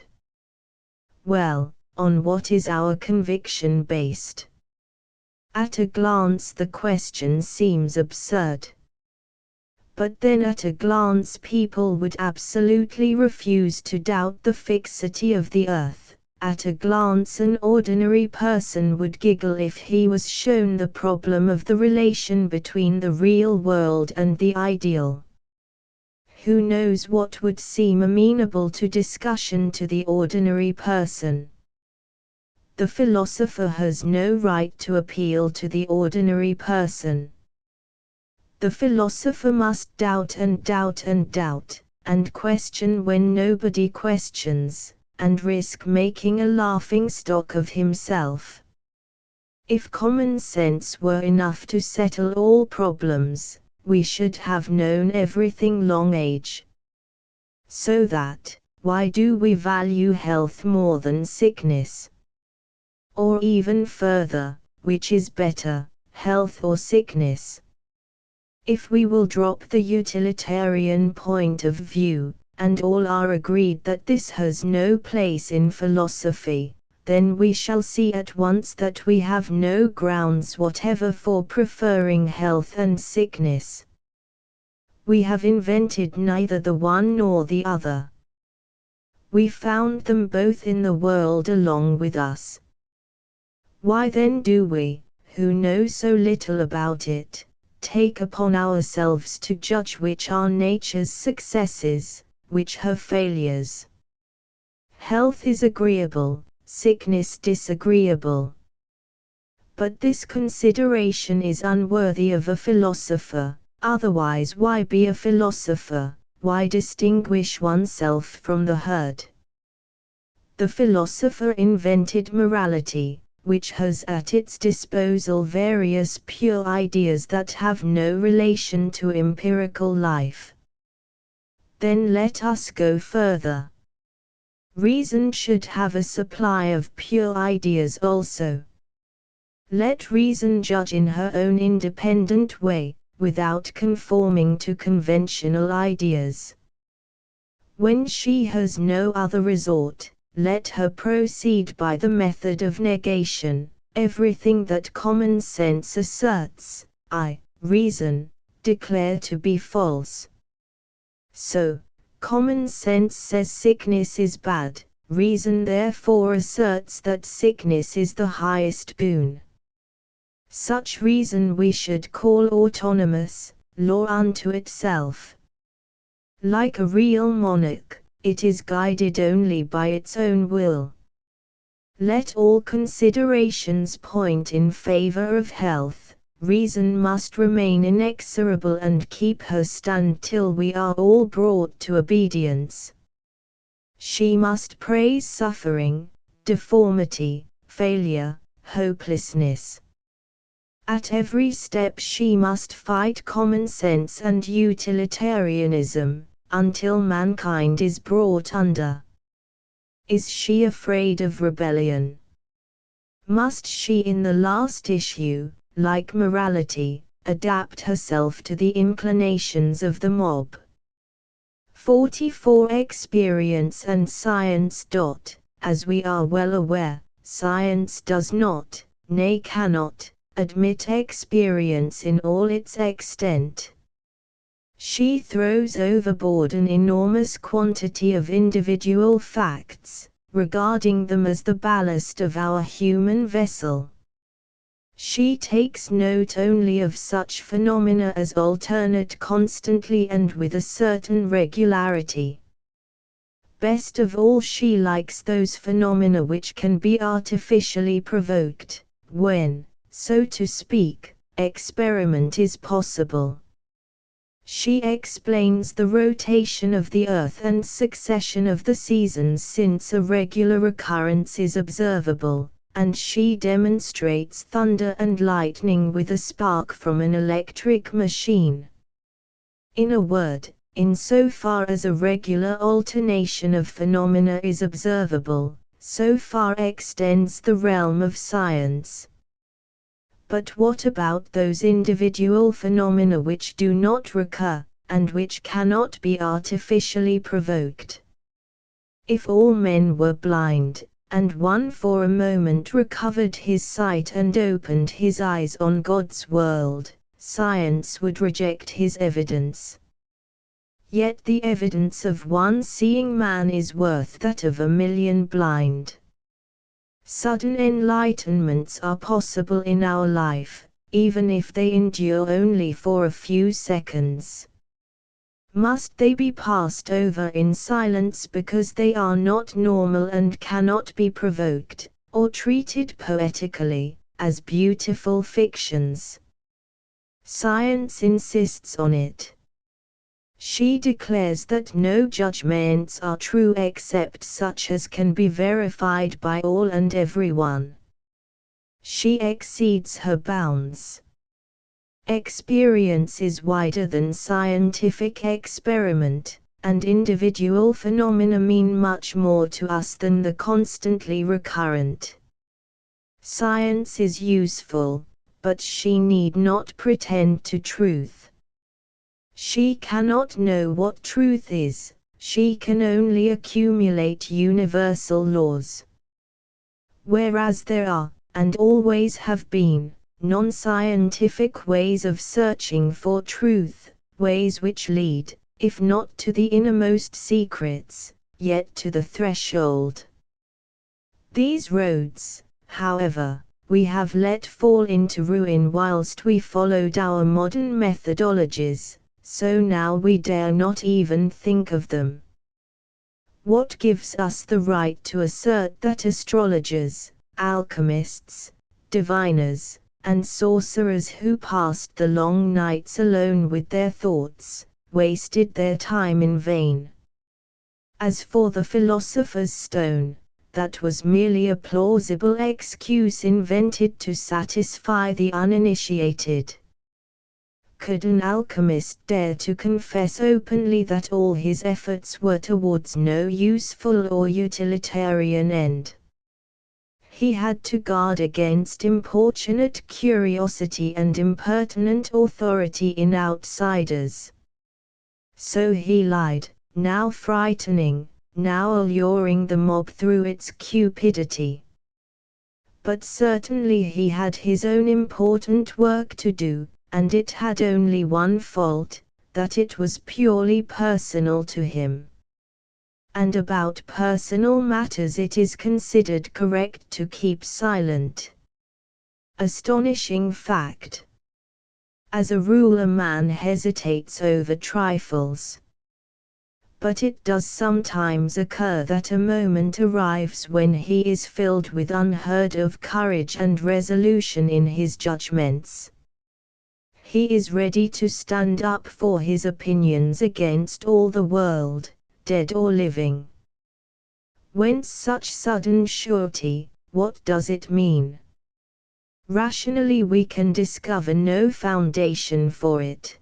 Well, on what is our conviction based? At a glance the question seems absurd. But then at a glance people would absolutely refuse to doubt the fixity of the earth. At a glance an ordinary person would giggle if he was shown the problem of the relation between the real world and the ideal. who knows what would seem amenable to discussion to the ordinary person? The philosopher has no right to appeal to the ordinary person. The philosopher must doubt and doubt and doubt, and question when nobody questions, and risk making a laughingstock of himself. If common sense were enough to settle all problems, we should have known everything long age. So that, why do we value health more than sickness? Or even further, which is better, health or sickness? If we will drop the utilitarian point of view, and all are agreed that this has no place in philosophy, then we shall see at once that we have no grounds whatever for preferring health and sickness. We have invented neither the one nor the other. We found them both in the world along with us. Why then do we, who know so little about it, take upon ourselves to judge which are nature's successes, which her failures? Health is agreeable, sickness disagreeable. But this consideration is unworthy of a philosopher, otherwise why be a philosopher, why distinguish oneself from the herd? The philosopher invented morality, which has at its disposal various pure ideas that have no relation to empirical life. Then let us go further. Reason should have a supply of pure ideas also. Let reason judge in her own independent way, without conforming to conventional ideas. When she has no other resort, let her proceed by the method of negation. Everything that common sense asserts, reason, declare to be false. So, common sense says sickness is bad, reason therefore asserts that sickness is the highest boon. Such reason we should call autonomous, law unto itself. Like a real monarch, it is guided only by its own will. Let all considerations point in favor of health. Reason must remain inexorable and keep her stand till we are all brought to obedience. She must praise suffering, deformity, failure, hopelessness. At every step she must fight common sense and utilitarianism, until mankind is brought under. Is she afraid of rebellion? Must she in the last issue, like morality, adapt herself to the inclinations of the mob? 44 Experience and science. As we are well aware, science does not, nay cannot, admit experience in all its extent. She throws overboard an enormous quantity of individual facts, regarding them as the ballast of our human vessel. She takes note only of such phenomena as alternate constantly and with a certain regularity. Best of all she likes those phenomena which can be artificially provoked, when, so to speak, experiment is possible. She explains the rotation of the earth and succession of the seasons since a regular recurrence is observable, and she demonstrates thunder and lightning with a spark from an electric machine. In a word, in so far as a regular alternation of phenomena is observable, so far extends the realm of science. But what about those individual phenomena which do not recur, and which cannot be artificially provoked? If all men were blind, and one for a moment recovered his sight and opened his eyes on God's world, science would reject his evidence. Yet the evidence of one seeing man is worth that of 1,000,000 blind. Sudden enlightenments are possible in our life, even if they endure only for a few seconds. Must they be passed over in silence because they are not normal and cannot be provoked, or treated poetically, as beautiful fictions? Science insists on it. She declares that no judgments are true except such as can be verified by all and everyone. She exceeds her bounds. Experience is wider than scientific experiment, and individual phenomena mean much more to us than the constantly recurrent. Science is useful, but she need not pretend to truth. She cannot know what truth is, she can only accumulate universal laws. Whereas there are, and always have been, non-scientific ways of searching for truth, ways which lead, if not to the innermost secrets, yet to the threshold. These roads, however, we have let fall into ruin whilst we followed our modern methodologies, so now we dare not even think of them. What gives us the right to assert that astrologers, alchemists, diviners, and sorcerers who passed the long nights alone with their thoughts, wasted their time in vain? As for the philosopher's stone, that was merely a plausible excuse invented to satisfy the uninitiated. Could an alchemist dare to confess openly that all his efforts were towards no useful or utilitarian end? He had to guard against importunate curiosity and impertinent authority in outsiders. So he lied, now frightening, now alluring the mob through its cupidity. But certainly he had his own important work to do, and it had only one fault, that it was purely personal to him. And about personal matters it is considered correct to keep silent. Astonishing fact. As a rule a man hesitates over trifles. But it does sometimes occur that a moment arrives when he is filled with unheard of courage and resolution in his judgments. He is ready to stand up for his opinions against all the world, dead or living. Whence such sudden surety? What does it mean? Rationally we can discover no foundation for it.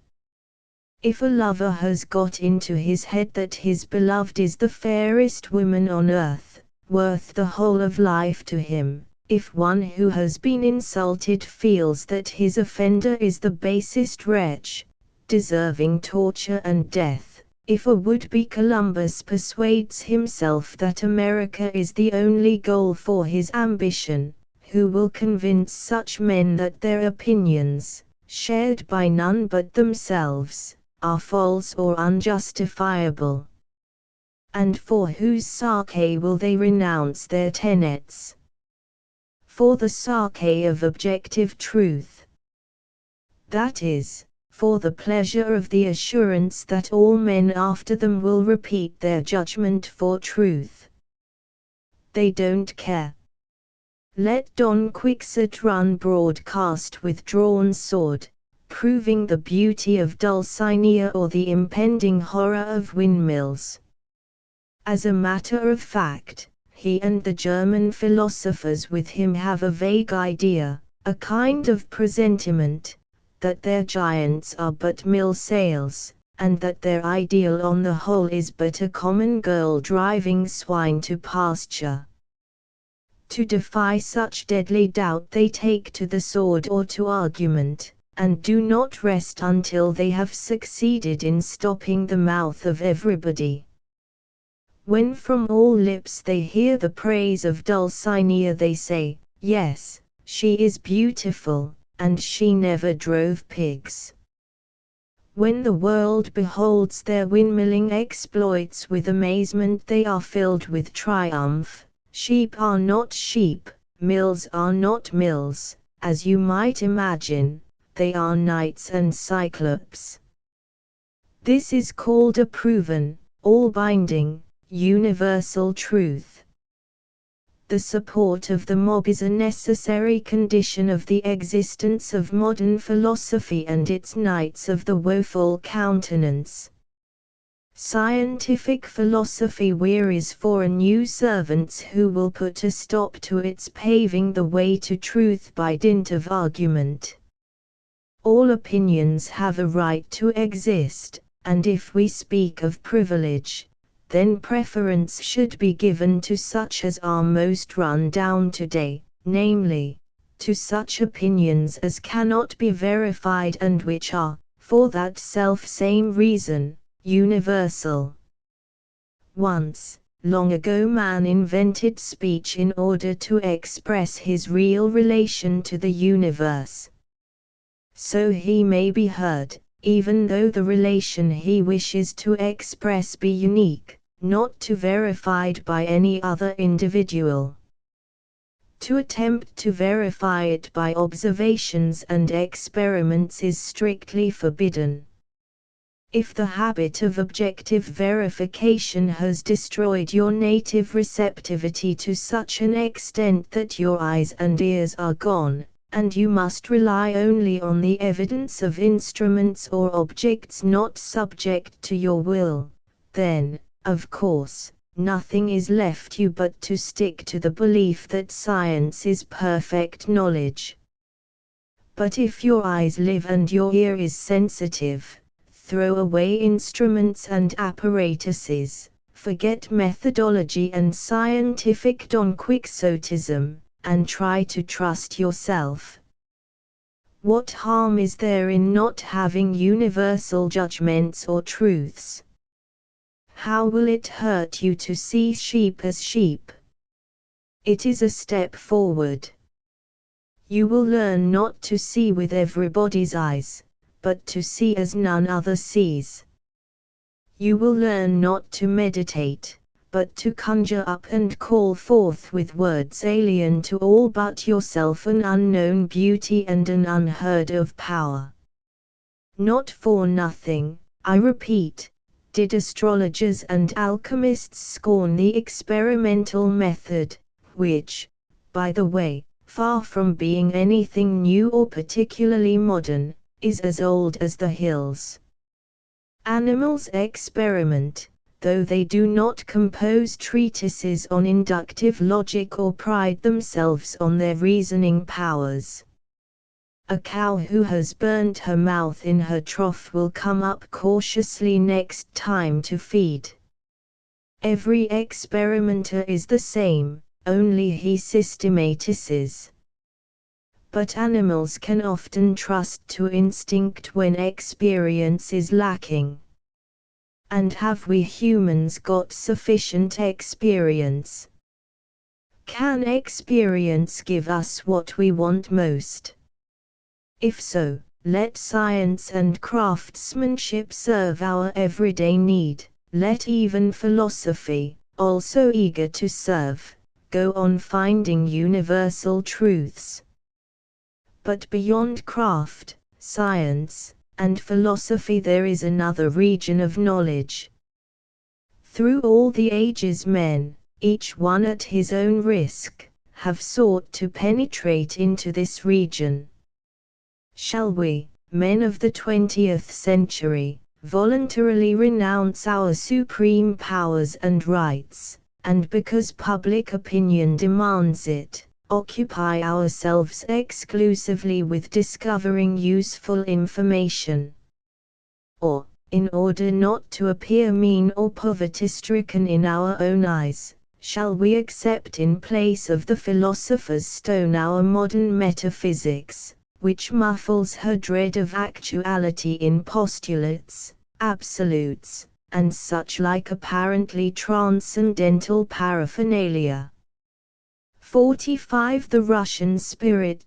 If a lover has got into his head that his beloved is the fairest woman on earth, worth the whole of life to him, if one who has been insulted feels that his offender is the basest wretch, deserving torture and death, if a would-be Columbus persuades himself that America is the only goal for his ambition, who will convince such men that their opinions, shared by none but themselves, are false or unjustifiable? And for whose sake will they renounce their tenets? For the sake of objective truth. That is, for the pleasure of the assurance that all men after them will repeat their judgment for truth. They don't care. Let Don Quixote run broadcast with drawn sword, proving the beauty of Dulcinea or the impending horror of windmills. As a matter of fact, he and the German philosophers with him have a vague idea, a kind of presentiment, that their giants are but mill sails, and that their ideal on the whole is but a common girl driving swine to pasture. To defy such deadly doubt they take to the sword or to argument, and do not rest until they have succeeded in stopping the mouth of everybody. When from all lips they hear the praise of Dulcinea they say, yes, she is beautiful, and she never drove pigs. When the world beholds their windmilling exploits with amazement they are filled with triumph. Sheep are not sheep, mills are not mills, as you might imagine, they are knights and cyclops. This is called a proven, all-binding, universal truth. The support of the mob is a necessary condition of the existence of modern philosophy and its knights of the woeful countenance. Scientific philosophy wearies for a new servants who will put a stop to its paving the way to truth by dint of argument. All opinions have a right to exist, and if we speak of privilege, then preference should be given to such as are most run down today, namely, to such opinions as cannot be verified and which are, for that self-same reason, universal. Once, long ago, man invented speech in order to express his real relation to the universe. So he may be heard, even though the relation he wishes to express be unique, not to verified by any other individual. To attempt to verify it by observations and experiments is strictly forbidden. If the habit of objective verification has destroyed your native receptivity to such an extent that your eyes and ears are gone, and you must rely only on the evidence of instruments or objects not subject to your will, then, of course, nothing is left you but to stick to the belief that science is perfect knowledge. But if your eyes live and your ear is sensitive, throw away instruments and apparatuses, forget methodology and scientific Don Quixotism, and try to trust yourself. What harm is there in not having universal judgments or truths? How will it hurt you to see sheep as sheep? It is a step forward. You will learn not to see with everybody's eyes, but to see as none other sees. You will learn not to meditate, but to conjure up and call forth with words alien to all but yourself an unknown beauty and an unheard of power. Not for nothing, I repeat, did astrologers and alchemists scorn the experimental method, which, by the way, far from being anything new or particularly modern, is as old as the hills. Animals experiment, though they do not compose treatises on inductive logic or pride themselves on their reasoning powers. A cow who has burnt her mouth in her trough will come up cautiously next time to feed. Every experimenter is the same, only he systematizes. But animals can often trust to instinct when experience is lacking. And have we humans got sufficient experience? Can experience give us what we want most? If so, let science and craftsmanship serve our everyday need, let even philosophy, also eager to serve, go on finding universal truths. But beyond craft, science, and philosophy there is another region of knowledge. Through all the ages men, each one at his own risk, have sought to penetrate into this region. Shall we, men of the 20th century, voluntarily renounce our supreme powers and rights, and because public opinion demands it, occupy ourselves exclusively with discovering useful information? Or, in order not to appear mean or poverty-stricken in our own eyes, shall we accept in place of the philosopher's stone our modern metaphysics, which muffles her dread of actuality in postulates, absolutes, and such like apparently transcendental paraphernalia? 45. The Russian spirit.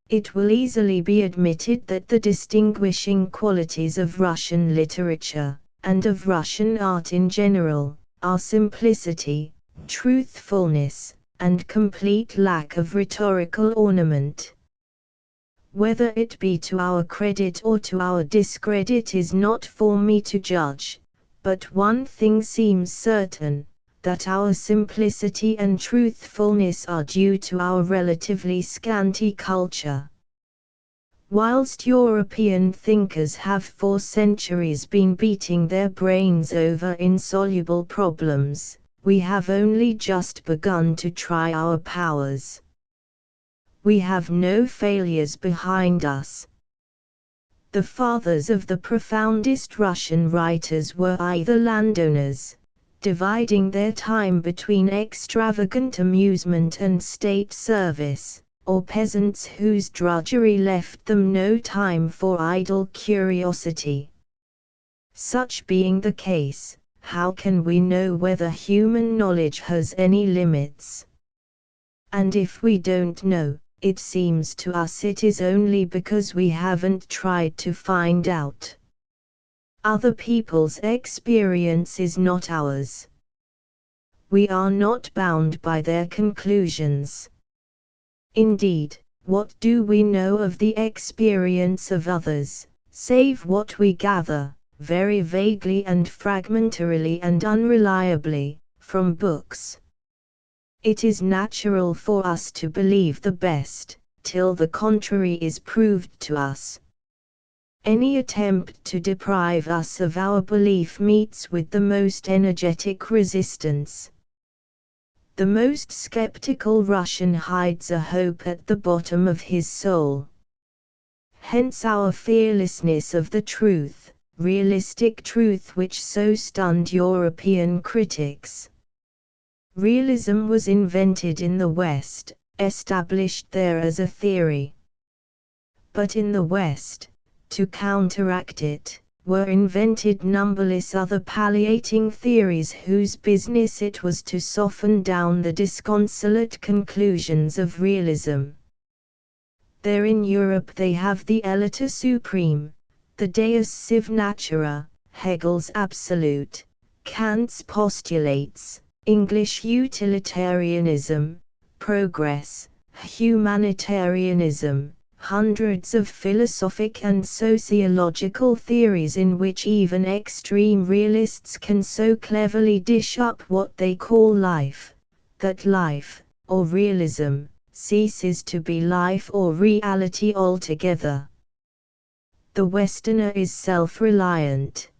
It will easily be admitted that the distinguishing qualities of Russian literature, and of Russian art in general, are simplicity, truthfulness, and complete lack of rhetorical ornament. Whether it be to our credit or to our discredit is not for me to judge, but one thing seems certain, that our simplicity and truthfulness are due to our relatively scanty culture. Whilst European thinkers have for centuries been beating their brains over insoluble problems, we have only just begun to try our powers. We have no failures behind us. The fathers of the profoundest Russian writers were either landowners, dividing their time between extravagant amusement and state service, or peasants whose drudgery left them no time for idle curiosity. Such being the case, how can we know whether human knowledge has any limits? And if we don't know, it seems to us it is only because we haven't tried to find out. Other people's experience is not ours. We are not bound by their conclusions. Indeed, what do we know of the experience of others, save what we gather, very vaguely and fragmentarily and unreliably, from books? It is natural for us to believe the best, till the contrary is proved to us. Any attempt to deprive us of our belief meets with the most energetic resistance. The most skeptical Russian hides a hope at the bottom of his soul. Hence our fearlessness of the truth, realistic truth which so stunned European critics. Realism was invented in the West, established there as a theory. But in the West, to counteract it, were invented numberless other palliating theories whose business it was to soften down the disconsolate conclusions of realism. There in Europe they have the Elita Supreme, the Deus Sive Natura, Hegel's Absolute, Kant's Postulates, English utilitarianism, progress, humanitarianism, hundreds of philosophic and sociological theories in which even extreme realists can so cleverly dish up what they call life, that life, or realism, ceases to be life or reality altogether. The Westerner is self-reliant.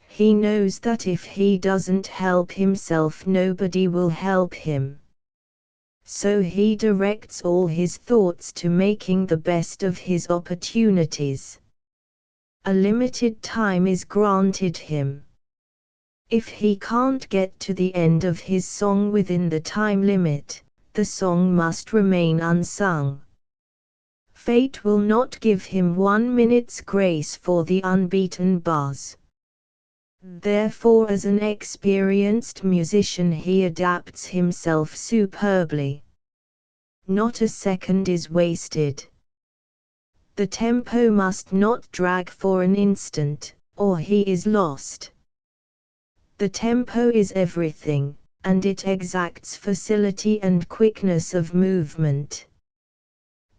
He knows that if he doesn't help himself nobody will help him. So he directs all his thoughts to making the best of his opportunities. A limited time is granted him. If he can't get to the end of his song within the time limit, the song must remain unsung. Fate will not give him 1 minute's grace for the unbeaten buzz. Therefore, as an experienced musician he adapts himself superbly. Not a second is wasted. The tempo must not drag for an instant, or he is lost. The tempo is everything, and it exacts facility and quickness of movement.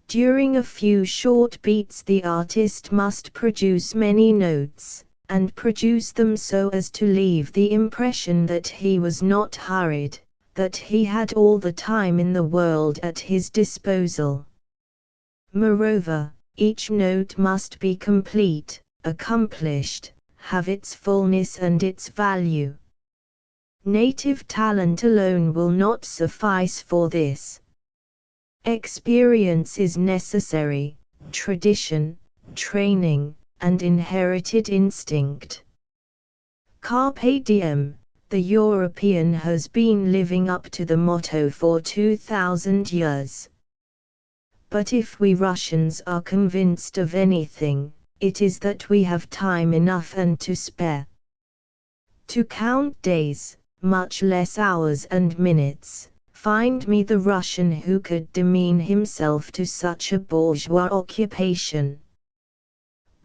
During a few short beats the artist must produce many notes, and produce them so as to leave the impression that he was not hurried, that he had all the time in the world at his disposal. Moreover, each note must be complete, accomplished, have its fullness and its value. Native talent alone will not suffice for this. Experience is necessary, tradition, training, and inherited instinct. Carpe diem, the European has been living up to the motto for 2000 years. But if we Russians are convinced of anything, it is that we have time enough and to spare. To count days, much less hours and minutes, find me the Russian who could demean himself to such a bourgeois occupation.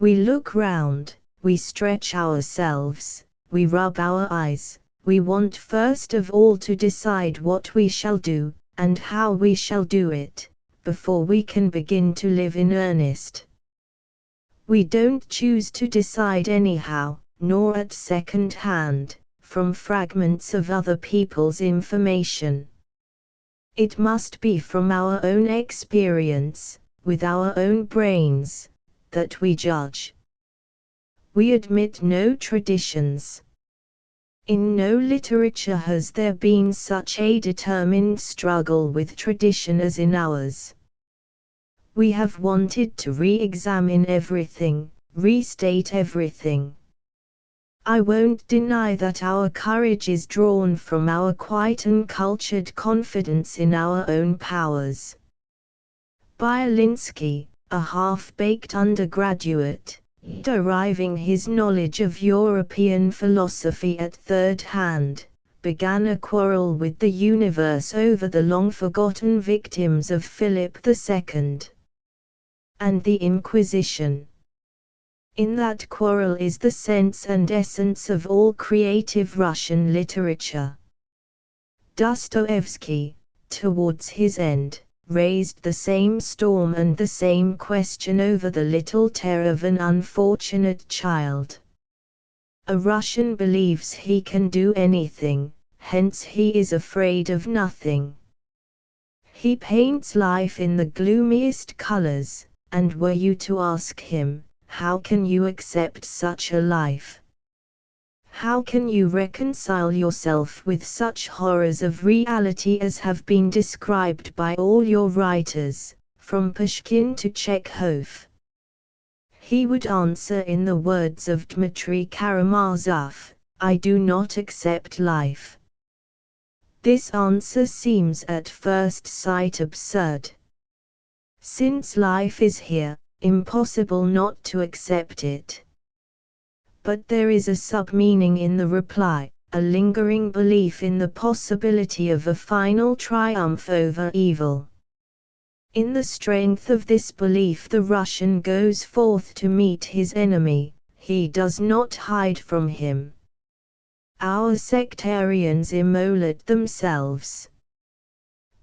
We look round, we stretch ourselves, we rub our eyes, we want first of all to decide what we shall do, and how we shall do it, before we can begin to live in earnest. We don't choose to decide anyhow, nor at second hand, from fragments of other people's information. It must be from our own experience, with our own brains, that we judge. We admit no traditions. In no literature has there been such a determined struggle with tradition as in ours. We have wanted to re-examine everything, restate everything. I won't deny that our courage is drawn from our quite uncultured confidence in our own powers. Bielinsky, a half-baked undergraduate, deriving his knowledge of European philosophy at third hand, began a quarrel with the universe over the long-forgotten victims of Philip II and the Inquisition. In that quarrel is the sense and essence of all creative Russian literature. Dostoevsky, towards his end, raised the same storm and the same question over the little terror of an unfortunate child. A Russian believes he can do anything, hence he is afraid of nothing. He paints life in the gloomiest colors, and were you to ask him, how can you accept such a life? How can you reconcile yourself with such horrors of reality as have been described by all your writers, from Pushkin to Chekhov? He would answer in the words of Dmitry Karamazov, I do not accept life. This answer seems at first sight absurd. Since life is here, impossible not to accept it. But there is a sub-meaning in the reply, a lingering belief in the possibility of a final triumph over evil. In the strength of this belief the Russian goes forth to meet his enemy, he does not hide from him. Our sectarians immolate themselves.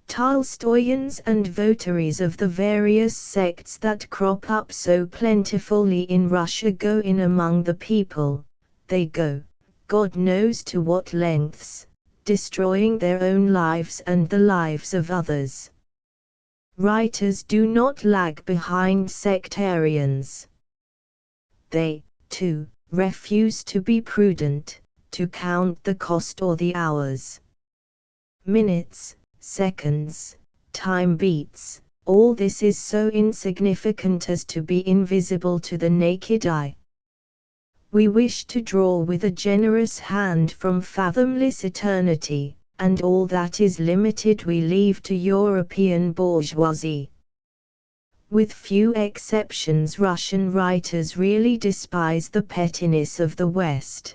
Tolstoyans and votaries of the various sects that crop up so plentifully in Russia go in among the people, they go, God knows to what lengths, destroying their own lives and the lives of others. Writers do not lag behind sectarians. They, too, refuse to be prudent, to count the cost or the hours. Minutes, seconds, time beats, all this is so insignificant as to be invisible to the naked eye. We wish to draw with a generous hand from fathomless eternity, and all that is limited we leave to European bourgeoisie. With few exceptions, Russian writers really despise the pettiness of the West.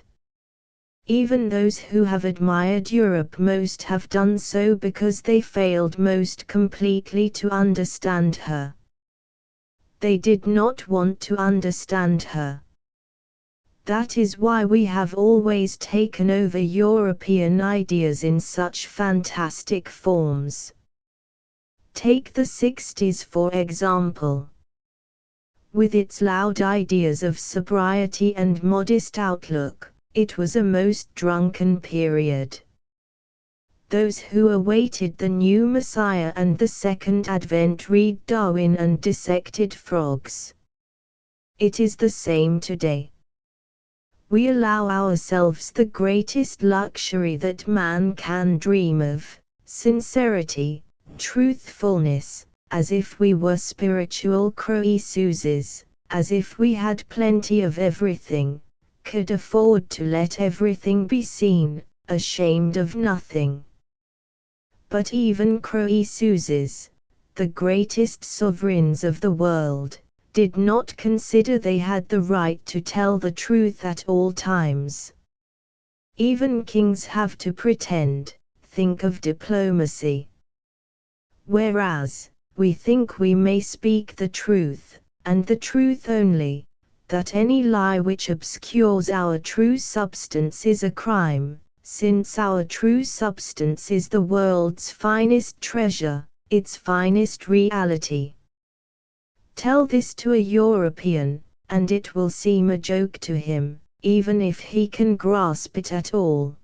Even those who have admired Europe most have done so because they failed most completely to understand her. They did not want to understand her. That is why we have always taken over European ideas in such fantastic forms. Take the 60s for example. With its loud ideas of sobriety and modest outlook, it was a most drunken period. Those who awaited the new Messiah and the Second Advent read Darwin and dissected frogs. It is the same today. We allow ourselves the greatest luxury that man can dream of, sincerity, truthfulness, as if we were spiritual Croesuses, as if we had plenty of everything, could afford to let everything be seen, ashamed of nothing. But even Croesuses, the greatest sovereigns of the world, did not consider they had the right to tell the truth at all times. Even kings have to pretend, think of diplomacy. Whereas, we think we may speak the truth, and the truth only, that any lie which obscures our true substance is a crime, since our true substance is the world's finest treasure, its finest reality. Tell this to a European, and it will seem a joke to him, even if he can grasp it at all.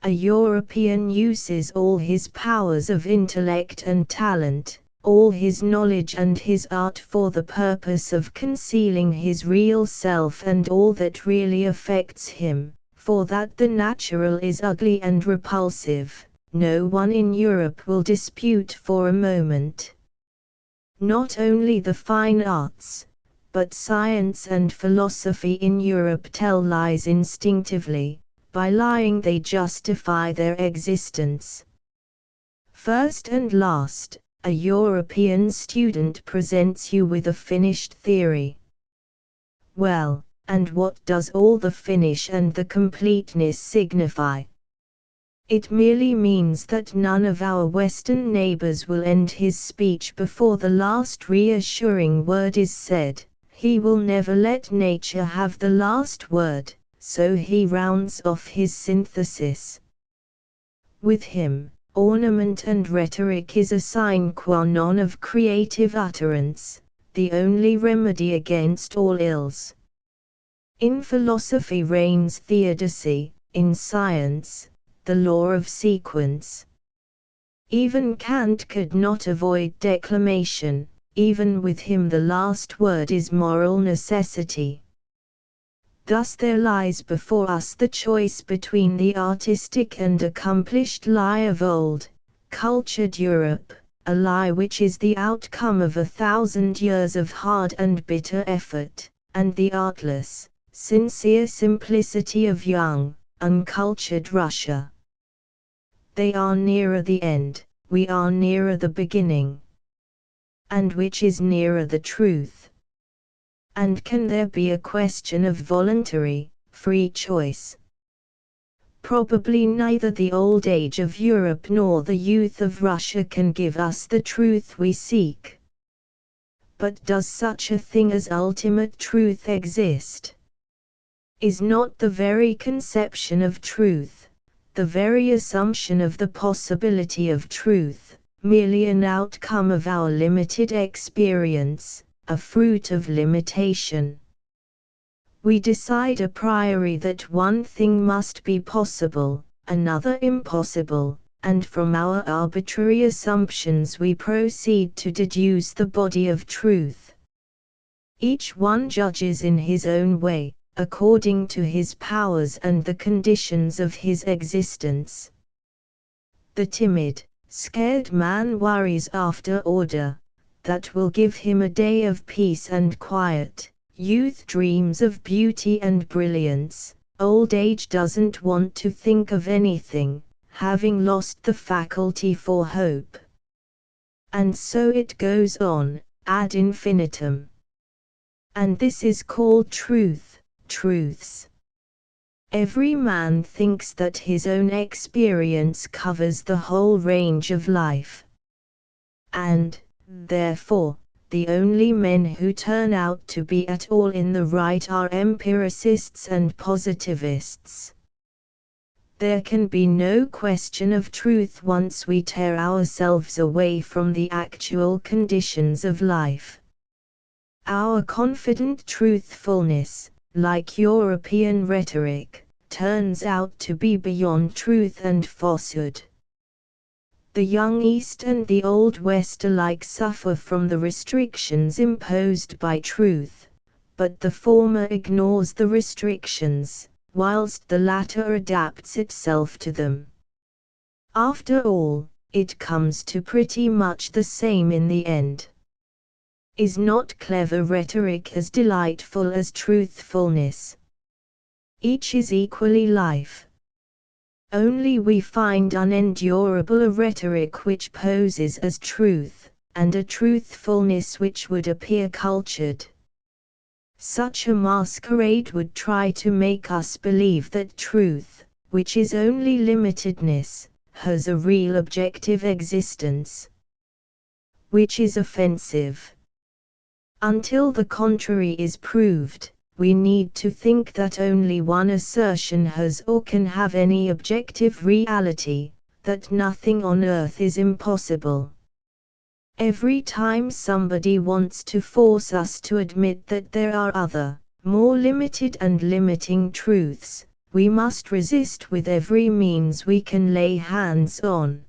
A European uses all his powers of intellect and talent, all his knowledge and his art for the purpose of concealing his real self and all that really affects him, for that the natural is ugly and repulsive, no one in Europe will dispute for a moment. Not only the fine arts, but science and philosophy in Europe tell lies instinctively. By lying they justify their existence. First and last, a European student presents you with a finished theory. Well, and what does all the finish and the completeness signify? It merely means that none of our Western neighbors will end his speech before the last reassuring word is said. He will never let nature have the last word. So he rounds off his synthesis. With him, ornament and rhetoric is a sine qua non of creative utterance, the only remedy against all ills. In philosophy reigns theodicy, in science, the law of sequence. Even Kant could not avoid declamation, even with him the last word is moral necessity. Thus there lies before us the choice between the artistic and accomplished lie of old, cultured Europe, a lie which is the outcome of 1,000 years of hard and bitter effort, and the artless, sincere simplicity of young, uncultured Russia. They are nearer the end, we are nearer the beginning. And which is nearer the truth? And can there be a question of voluntary, free choice? Probably neither the old age of Europe nor the youth of Russia can give us the truth we seek. But does such a thing as ultimate truth exist? Is not the very conception of truth, the very assumption of the possibility of truth, merely an outcome of our limited experience? A fruit of limitation. We decide a priori that one thing must be possible, another impossible, and from our arbitrary assumptions we proceed to deduce the body of truth. Each one judges in his own way, according to his powers and the conditions of his existence. The timid, scared man worries after order. That will give him a day of peace and quiet. Youth dreams of beauty and brilliance. Old age doesn't want to think of anything, having lost the faculty for hope. And so it goes on, ad infinitum. And this is called truth, truths. Every man thinks that his own experience covers the whole range of life. And, therefore, the only men who turn out to be at all in the right are empiricists and positivists. There can be no question of truth once we tear ourselves away from the actual conditions of life. Our confident truthfulness, like European rhetoric, turns out to be beyond truth and falsehood. The young East and the Old West alike suffer from the restrictions imposed by truth, but the former ignores the restrictions, whilst the latter adapts itself to them. After all, it comes to pretty much the same in the end. Is not clever rhetoric as delightful as truthfulness? Each is equally life. Only we find unendurable a rhetoric which poses as truth, and a truthfulness which would appear cultured. Such a masquerade would try to make us believe that truth, which is only limitedness, has a real objective existence, which is offensive. Until the contrary is proved, we need to think that only one assertion has or can have any objective reality, that nothing on earth is impossible. Every time somebody wants to force us to admit that there are other, more limited and limiting truths, we must resist with every means we can lay hands on.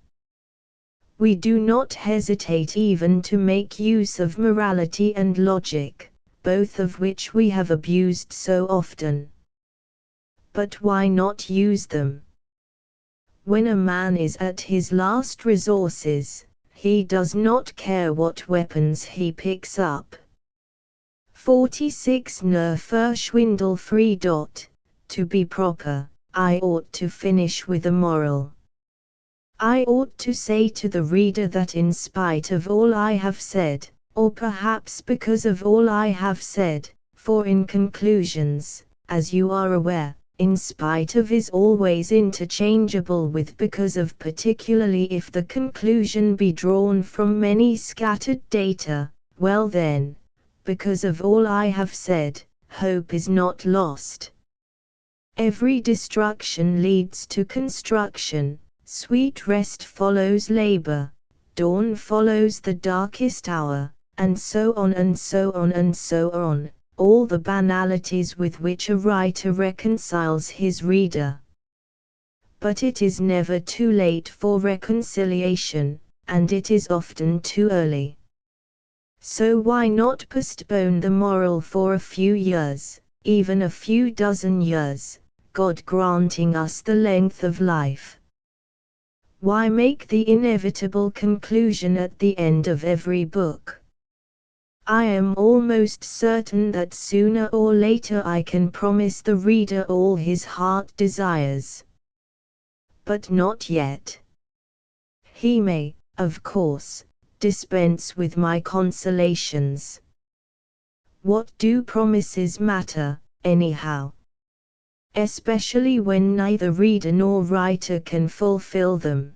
We do not hesitate even to make use of morality and logic, both of which we have abused so often. But why not use them? When a man is at his last resources, he does not care what weapons he picks up. 46 Nur schwindelfrei. To be proper, I ought to finish with a moral. I ought to say to the reader that in spite of all I have said, or perhaps because of all I have said, for in conclusions, as you are aware, in spite of is always interchangeable with because of, particularly if the conclusion be drawn from many scattered data, well then, because of all I have said, hope is not lost. Every destruction leads to construction, sweet rest follows labor, dawn follows the darkest hour, and so on and so on and so on. All the banalities with which a writer reconciles his reader. But it is never too late for reconciliation, and it is often too early. So why not postpone the moral for a few years, even a few dozen years, God granting us the length of life? Why make the inevitable conclusion at the end of every book? I am almost certain that sooner or later I can promise the reader all his heart desires. But not yet. He may, of course, dispense with my consolations. What do promises matter, anyhow? Especially when neither reader nor writer can fulfill them.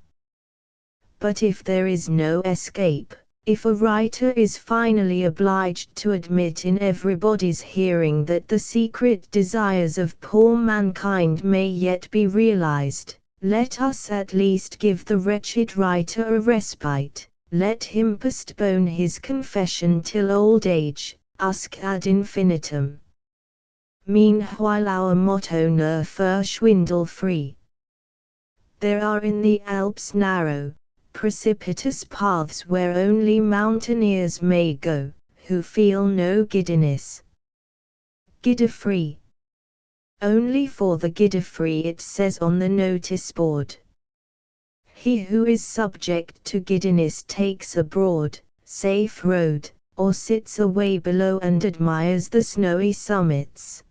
But if there is no escape, if a writer is finally obliged to admit in everybody's hearing that the secret desires of poor mankind may yet be realized, let us at least give the wretched writer a respite, let him postpone his confession till old age, usque ad infinitum. Meanwhile our motto Nur schwindelfrei. There are in the Alps narrow, precipitous paths where only mountaineers may go, who feel no giddiness. Giddy-free. Only for the giddy-free it says on the notice board. He who is subject to giddiness takes a broad, safe road, or sits away below and admires the snowy summits.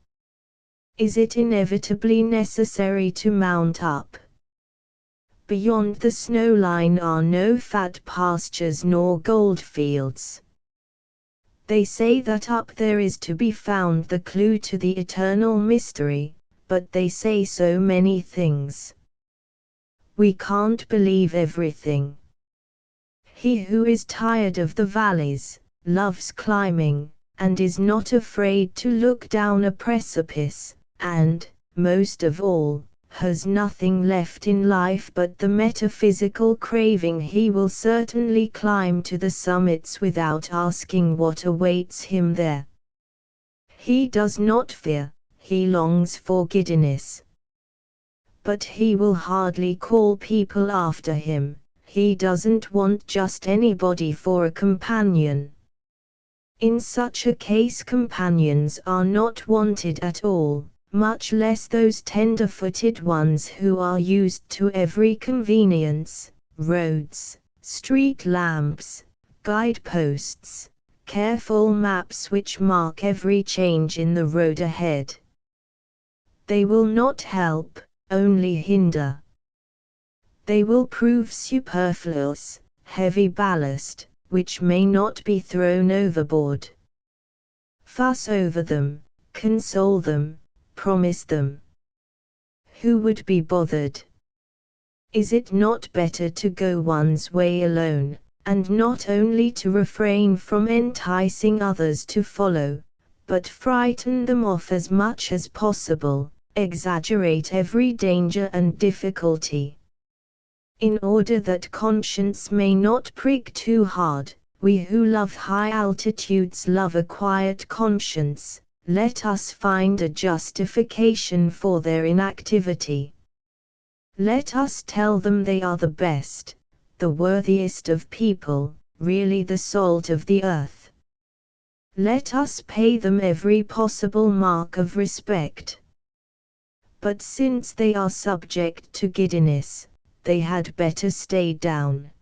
Is it inevitably necessary to mount up? Beyond the snow line are no fat pastures nor gold fields. They say that up there is to be found the clue to the eternal mystery, but they say so many things. We can't believe everything. He who is tired of the valleys, loves climbing, and is not afraid to look down a precipice, and, most of all, has nothing left in life but the metaphysical craving, he will certainly climb to the summits without asking what awaits him there. He does not fear, he longs for giddiness. But he will hardly call people after him, he doesn't want just anybody for a companion. In such a case companions are not wanted at all, much less those tender-footed ones who are used to every convenience, roads, street lamps, guideposts, careful maps which mark every change in the road ahead. They will not help, only hinder. They will prove superfluous, heavy ballast, which may not be thrown overboard. Fuss over them, console them, promise them. Who would be bothered? Is it not better to go one's way alone, and not only to refrain from enticing others to follow, but frighten them off as much as possible, exaggerate every danger and difficulty? In order that conscience may not prick too hard, We who love high altitudes love a quiet conscience. Let us find a justification for their inactivity. Let us tell them they are the best, the worthiest of people, really the salt of the earth. Let us pay them every possible mark of respect. But since they are subject to giddiness, they had better stay down.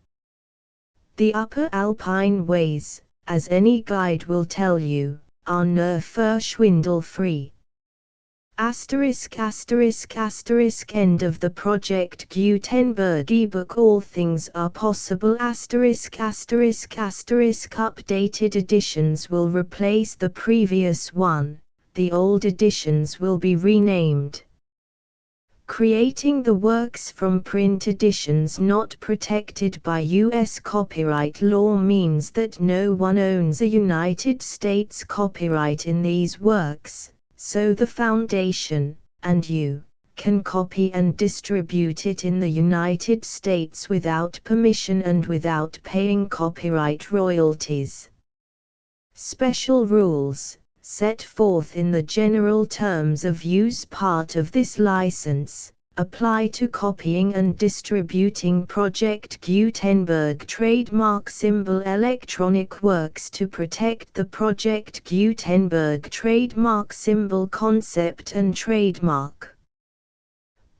The upper alpine ways, as any guide will tell you, are nur schwindelfrei. End of the Project Gutenberg ebook. All things are possible. Updated editions will replace the previous one, the old editions will be renamed. Creating the works from print editions not protected by U.S. copyright law means that no one owns a United States copyright in these works, so the Foundation, and you, can copy and distribute it in the United States without permission and without paying copyright royalties. Special rules, set forth in the general terms of use part of this license, apply to copying and distributing Project Gutenberg trademark symbol electronic works to protect the Project Gutenberg trademark symbol concept and trademark.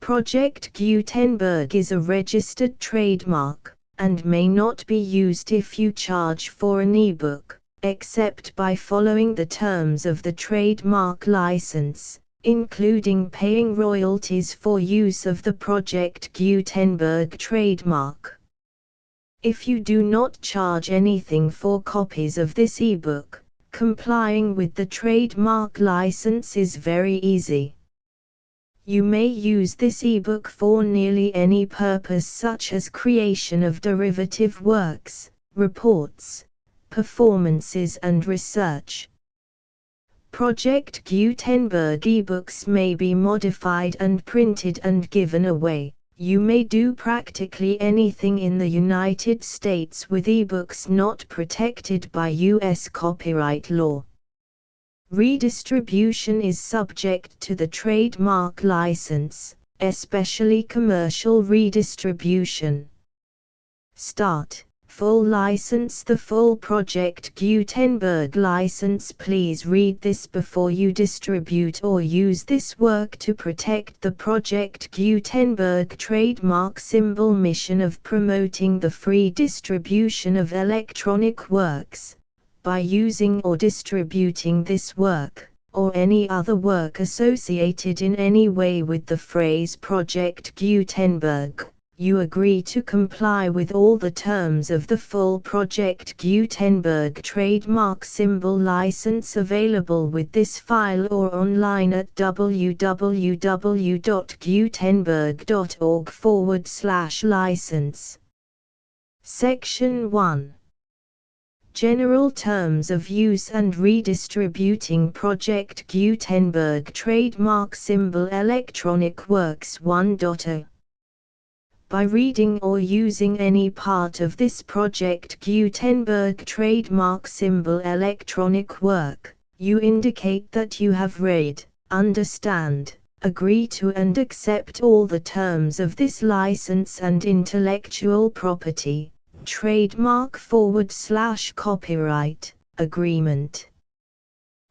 Project Gutenberg is a registered trademark, and may not be used if you charge for an ebook, except by following the terms of the trademark license, including paying royalties for use of the Project Gutenberg trademark. If you do not charge anything for copies of this ebook, complying with the trademark license is very easy. You may use this ebook for nearly any purpose, such as creation of derivative works, reports, performances and research. Project Gutenberg ebooks may be modified and printed and given away. You may do practically anything in the United States with ebooks not protected by U.S. copyright law. Redistribution is subject to the trademark license, especially commercial redistribution. Start. Full license. The full Project Gutenberg license. Please read this before you distribute or use this work to protect the Project Gutenberg trademark symbol mission of promoting the free distribution of electronic works. By using or distributing this work, or any other work associated in any way with the phrase Project Gutenberg, you agree to comply with all the terms of the full Project Gutenberg trademark symbol license available with this file or online at www.gutenberg.org/license. Section 1. General Terms of Use and Redistributing Project Gutenberg Trademark Symbol Electronic Works 1.0. By reading or using any part of this Project Gutenberg trademark symbol electronic work, you indicate that you have read, understand, agree to and accept all the terms of this license and intellectual property, trademark/copyright, agreement.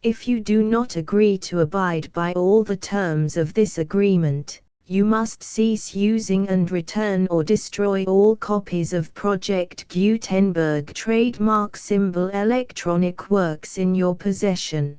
If you do not agree to abide by all the terms of this agreement, you must cease using and return or destroy all copies of Project Gutenberg trademark symbol electronic works in your possession.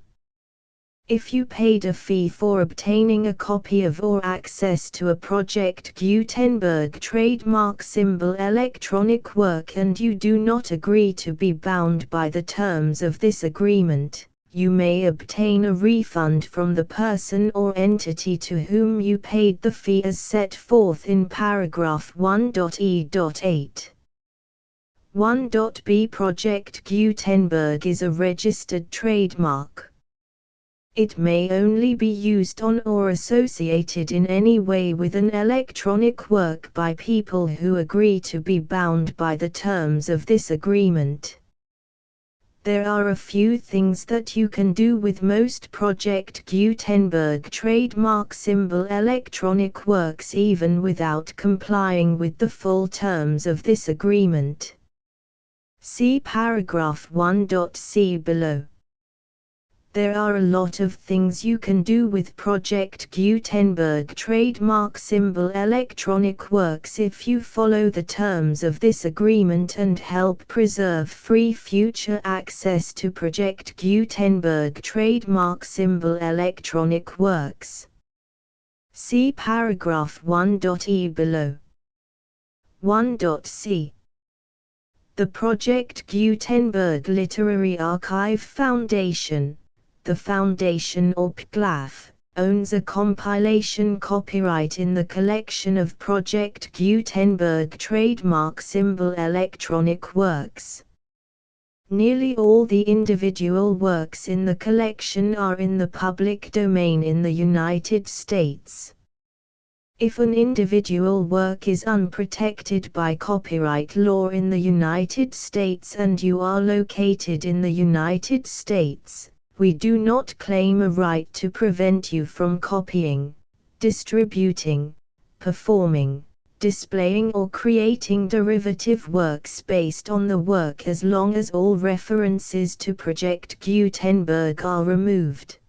If you paid a fee for obtaining a copy of or access to a Project Gutenberg trademark symbol electronic work and you do not agree to be bound by the terms of this agreement, you may obtain a refund from the person or entity to whom you paid the fee as set forth in paragraph 1.e.8. 1.b. Project Gutenberg is a registered trademark. It may only be used on or associated in any way with an electronic work by people who agree to be bound by the terms of this agreement. There are a few things that you can do with most Project Gutenberg trademark symbol electronic works even without complying with the full terms of this agreement. See paragraph 1.c below. There are a lot of things you can do with Project Gutenberg trademark symbol electronic works if you follow the terms of this agreement and help preserve free future access to Project Gutenberg trademark symbol electronic works. See paragraph 1.e below. 1.c. The Project Gutenberg Literary Archive Foundation, the Foundation or PGLAF, owns a compilation copyright in the collection of Project Gutenberg trademark symbol electronic works. Nearly all the individual works in the collection are in the public domain in the United States. If an individual work is unprotected by copyright law in the United States and you are located in the United States, we do not claim a right to prevent you from copying, distributing, performing, displaying or creating derivative works based on the work as long as all references to Project Gutenberg are removed.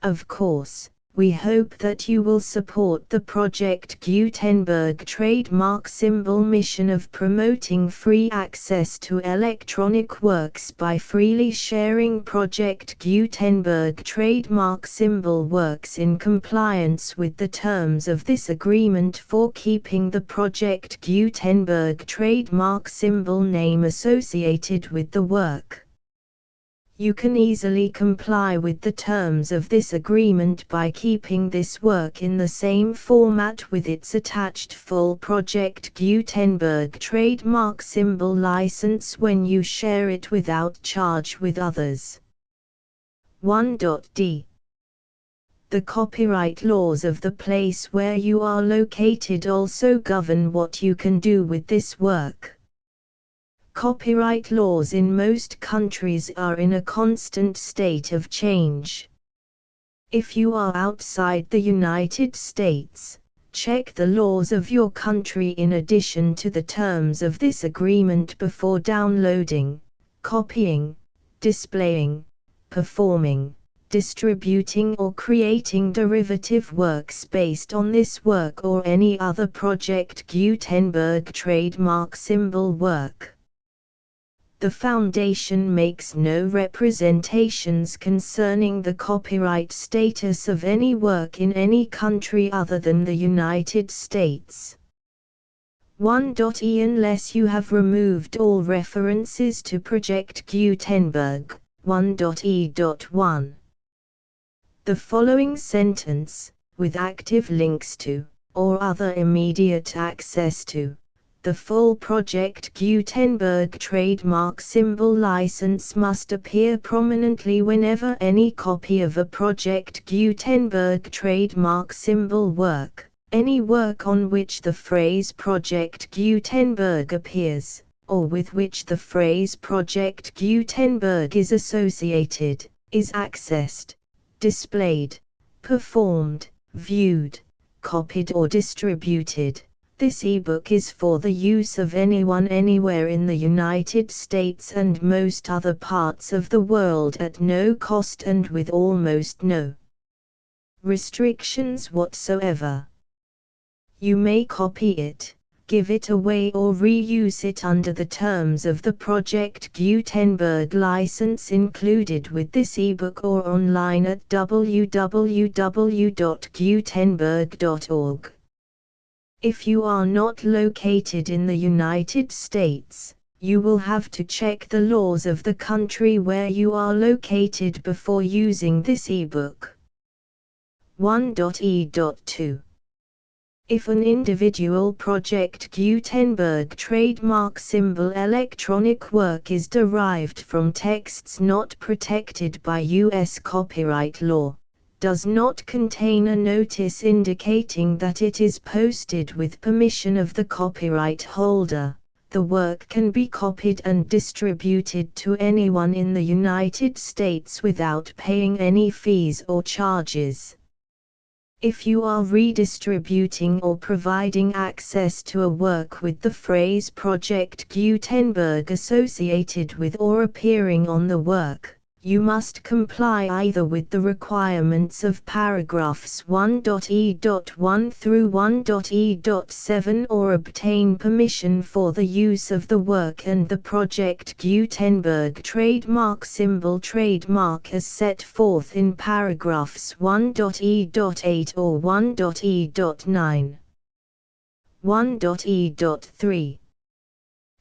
Of course, we hope that you will support the Project Gutenberg trademark symbol mission of promoting free access to electronic works by freely sharing Project Gutenberg trademark symbol works in compliance with the terms of this agreement for keeping the Project Gutenberg trademark symbol name associated with the work. You can easily comply with the terms of this agreement by keeping this work in the same format with its attached full Project Gutenberg trademark symbol license when you share it without charge with others. 1.d. The copyright laws of the place where you are located also govern what you can do with this work. Copyright laws in most countries are in a constant state of change. If you are outside the United States, check the laws of your country in addition to the terms of this agreement before downloading, copying, displaying, performing, distributing or creating derivative works based on this work or any other Project Gutenberg trademark symbol work. The Foundation makes no representations concerning the copyright status of any work in any country other than the United States. 1.e. Unless you have removed all references to Project Gutenberg. 1.e.1. The following sentence, with active links to, or other immediate access to, the full Project Gutenberg trademark symbol license must appear prominently whenever any copy of a Project Gutenberg trademark symbol work, any work on which the phrase Project Gutenberg appears, or with which the phrase Project Gutenberg is associated, is accessed, displayed, performed, viewed, copied or distributed. This ebook is for the use of anyone anywhere in the United States and most other parts of the world at no cost and with almost no restrictions whatsoever. You may copy it, give it away or reuse it under the terms of the Project Gutenberg license included with this ebook or online at www.gutenberg.org. If you are not located in the United States, you will have to check the laws of the country where you are located before using this ebook. 1.e.2. If an individual Project Gutenberg trademark symbol electronic work is derived from texts not protected by U.S. copyright law, does not contain a notice indicating that it is posted with permission of the copyright holder, the work can be copied and distributed to anyone in the United States without paying any fees or charges. If you are redistributing or providing access to a work with the phrase Project Gutenberg associated with or appearing on the work, you must comply either with the requirements of paragraphs 1.e.1 through 1.e.7 or obtain permission for the use of the work and the Project Gutenberg trademark symbol trademark as set forth in paragraphs 1.e.8 or 1.e.9. 1.e.3.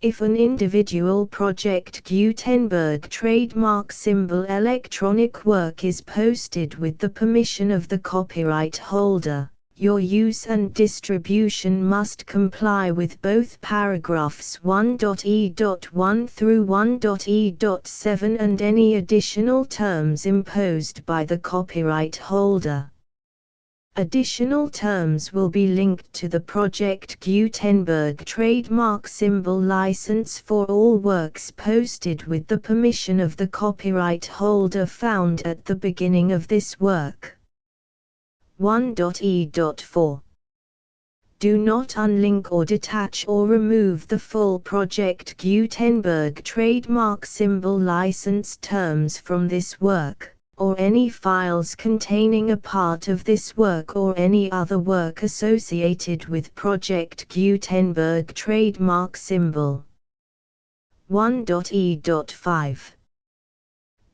If an individual Project Gutenberg trademark symbol electronic work is posted with the permission of the copyright holder, your use and distribution must comply with both paragraphs 1.e.1 through 1.e.7 and any additional terms imposed by the copyright holder. Additional terms will be linked to the Project Gutenberg trademark symbol license for all works posted with the permission of the copyright holder found at the beginning of this work. 1.e.4. Do not unlink or detach or remove the full Project Gutenberg trademark symbol license terms from this work, or any files containing a part of this work or any other work associated with Project Gutenberg trademark symbol. 1.e.5.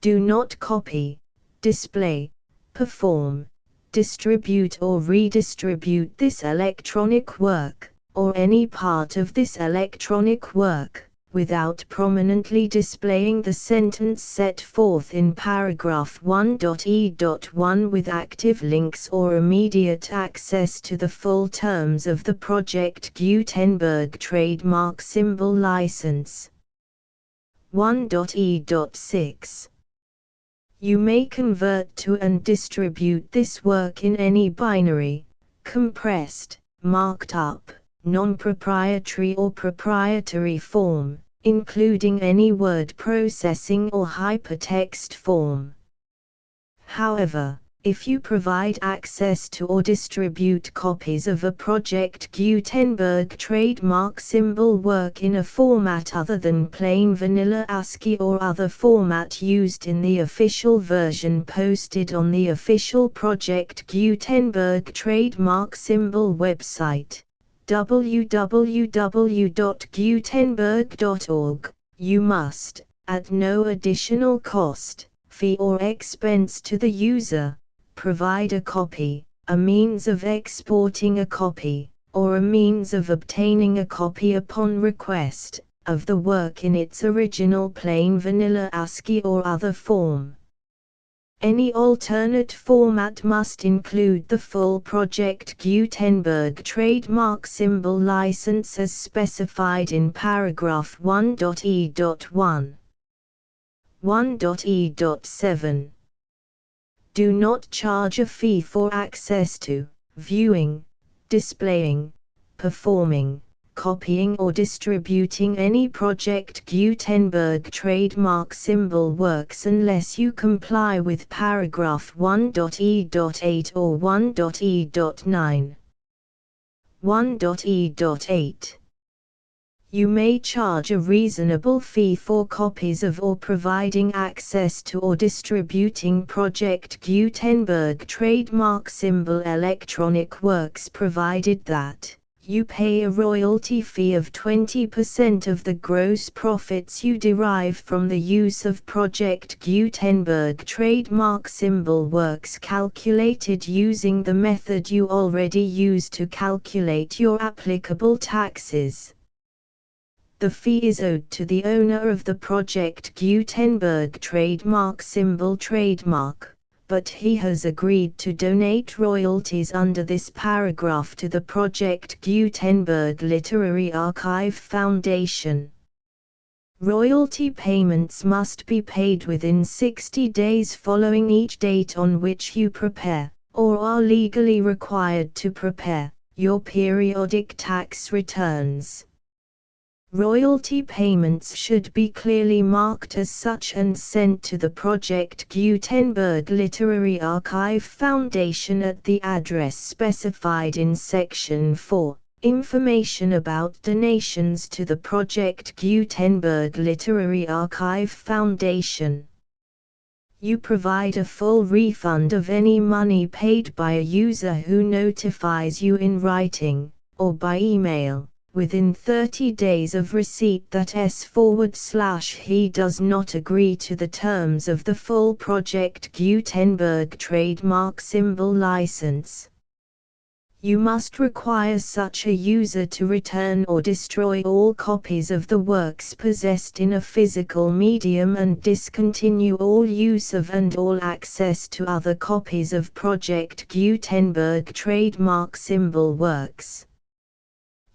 Do not copy, display, perform, distribute or redistribute this electronic work, or any part of this electronic work, without prominently displaying the sentence set forth in paragraph 1.e.1 with active links or immediate access to the full terms of the Project Gutenberg trademark symbol license. 1.e.6. You may convert to and distribute this work in any binary, compressed, marked up, non-proprietary or proprietary form, including any word processing or hypertext form. However, if you provide access to or distribute copies of a Project Gutenberg trademark symbol work in a format other than plain vanilla ASCII or other format used in the official version posted on the official Project Gutenberg trademark symbol website, www.gutenberg.org, you must, at no additional cost, fee or expense to the user, provide a copy, a means of exporting a copy, or a means of obtaining a copy upon request, of the work in its original plain vanilla ASCII or other form. Any alternate format must include the full Project Gutenberg trademark symbol license as specified in paragraph 1.e.1. 1.e.7. Do not charge a fee for access to, viewing, displaying, performing, copying or distributing any Project Gutenberg trademark symbol works unless you comply with paragraph 1.e.8 or 1.e.9. 1.e.8. You may charge a reasonable fee for copies of or providing access to or distributing Project Gutenberg trademark symbol electronic works provided that you pay a royalty fee of 20% of the gross profits you derive from the use of Project Gutenberg trademark symbol works calculated using the method you already use to calculate your applicable taxes. The fee is owed to the owner of the Project Gutenberg trademark symbol trademark, but he has agreed to donate royalties under this paragraph to the Project Gutenberg Literary Archive Foundation. Royalty payments must be paid within 60 days following each date on which you prepare, or are legally required to prepare, your periodic tax returns. Royalty payments should be clearly marked as such and sent to the Project Gutenberg Literary Archive Foundation at the address specified in Section 4. Information about donations to the Project Gutenberg Literary Archive Foundation. You provide a full refund of any money paid by a user who notifies you in writing, or by email, within 30 days of receipt that he does not agree to the terms of the full Project Gutenberg trademark symbol license. You must require such a user to return or destroy all copies of the works possessed in a physical medium and discontinue all use of and all access to other copies of Project Gutenberg trademark symbol works.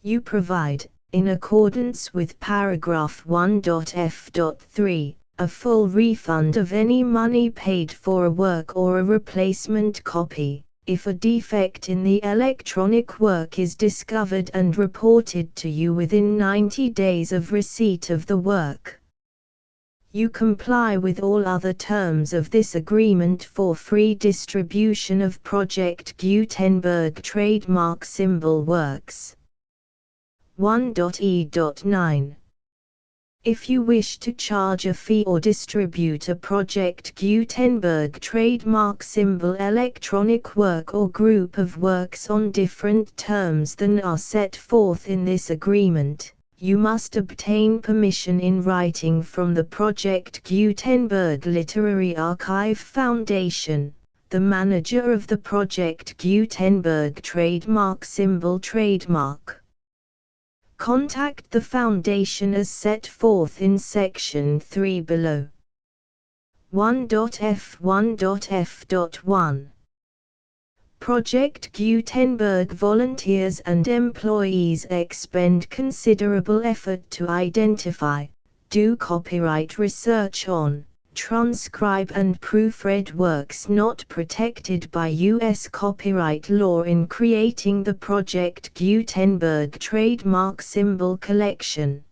You provide, in accordance with paragraph 1.f.3, a full refund of any money paid for a work or a replacement copy, if a defect in the electronic work is discovered and reported to you within 90 days of receipt of the work. You comply with all other terms of this agreement for free distribution of Project Gutenberg trademark symbol works. 1.e.9. If you wish to charge a fee or distribute a Project Gutenberg trademark symbol electronic work or group of works on different terms than are set forth in this agreement, you must obtain permission in writing from the Project Gutenberg Literary Archive Foundation, the manager of the Project Gutenberg trademark symbol trademark. Contact the Foundation as set forth in Section 3 below. 1.f1.f.1. Project Gutenberg volunteers and employees expend considerable effort to identify, do copyright research on, transcribe and proofread works not protected by U.S. copyright law in creating the Project Gutenberg trademark symbol collection.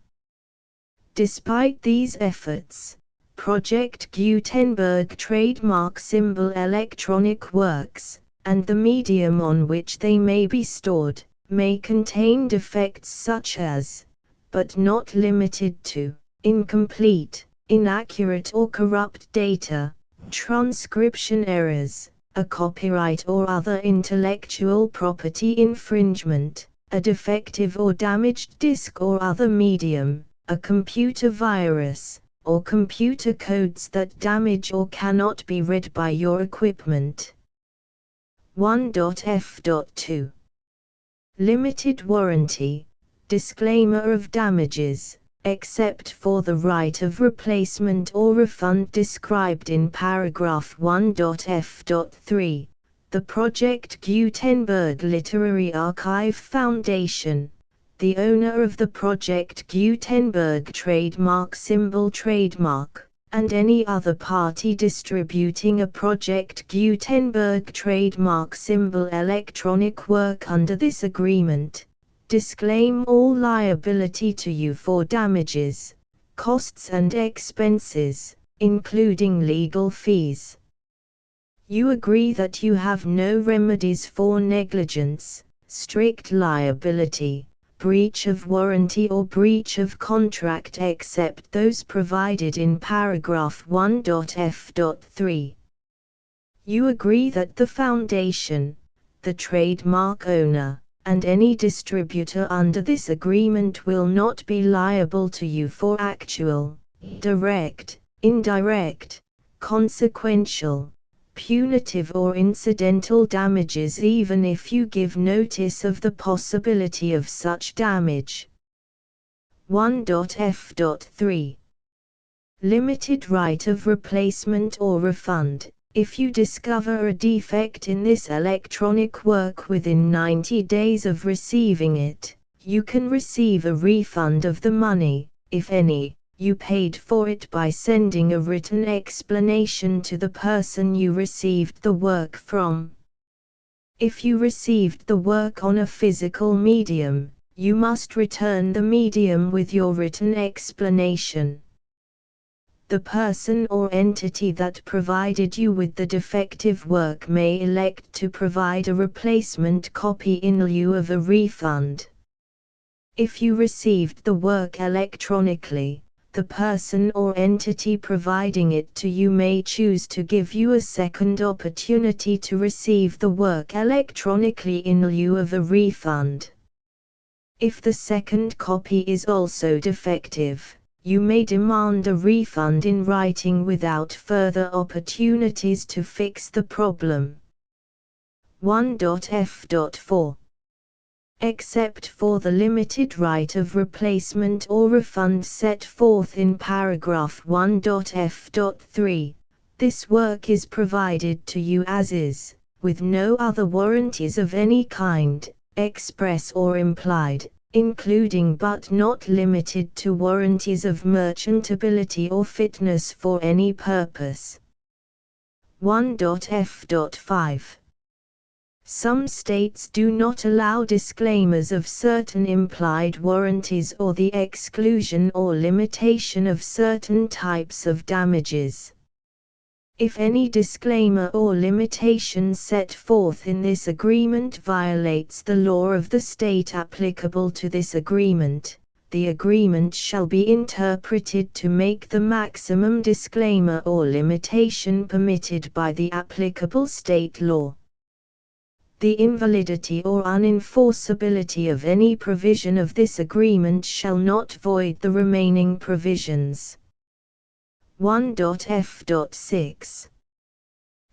Despite these efforts, Project Gutenberg trademark symbol electronic works, and the medium on which they may be stored, may contain defects such as, but not limited to, incomplete, inaccurate or corrupt data, transcription errors, a copyright or other intellectual property infringement, a defective or damaged disk or other medium, a computer virus, or computer codes that damage or cannot be read by your equipment. 1.f.2. Limited warranty, disclaimer of damages, except for the right of replacement or refund described in paragraph 1.f.3, the Project Gutenberg Literary Archive Foundation, the owner of the Project Gutenberg trademark symbol trademark, and any other party distributing a Project Gutenberg trademark symbol electronic work under this agreement, disclaim all liability to you for damages, costs and expenses, including legal fees. You agree that you have no remedies for negligence, strict liability, breach of warranty or breach of contract except those provided in paragraph 1.f.3. You agree that the Foundation, the trademark owner, and any distributor under this agreement will not be liable to you for actual, direct, indirect, consequential, punitive or incidental damages even if you give notice of the possibility of such damage. 1.f.3. Limited right of replacement or refund. If you discover a defect in this electronic work within 90 days of receiving it, you can receive a refund of the money, if any, you paid for it by sending a written explanation to the person you received the work from. If you received the work on a physical medium, you must return the medium with your written explanation. The person or entity that provided you with the defective work may elect to provide a replacement copy in lieu of a refund. If you received the work electronically, the person or entity providing it to you may choose to give you a second opportunity to receive the work electronically in lieu of a refund. If the second copy is also defective, you may demand a refund in writing without further opportunities to fix the problem. 1.f.4 Except for the limited right of replacement or refund set forth in paragraph 1.f.3, this work is provided to you as is, with no other warranties of any kind, express or implied, including but not limited to warranties of merchantability or fitness for any purpose. 1.f.5 Some states do not allow disclaimers of certain implied warranties or the exclusion or limitation of certain types of damages. If any disclaimer or limitation set forth in this agreement violates the law of the state applicable to this agreement, the agreement shall be interpreted to make the maximum disclaimer or limitation permitted by the applicable state law. The invalidity or unenforceability of any provision of this agreement shall not void the remaining provisions. 1.f.6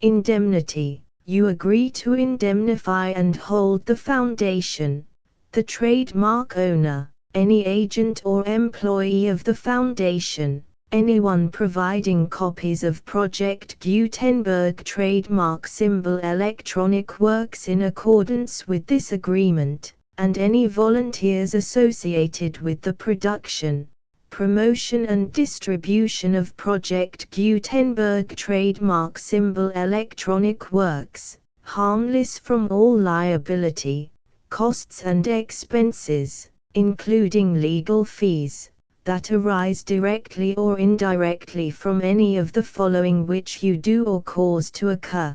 Indemnity. You agree to indemnify and hold the foundation, the trademark owner, any agent or employee of the foundation, anyone providing copies of Project Gutenberg trademark symbol electronic works in accordance with this agreement, and any volunteers associated with the production, promotion and distribution of Project Gutenberg trademark symbol electronic works, harmless from all liability, costs and expenses, including legal fees, that arise directly or indirectly from any of the following which you do or cause to occur.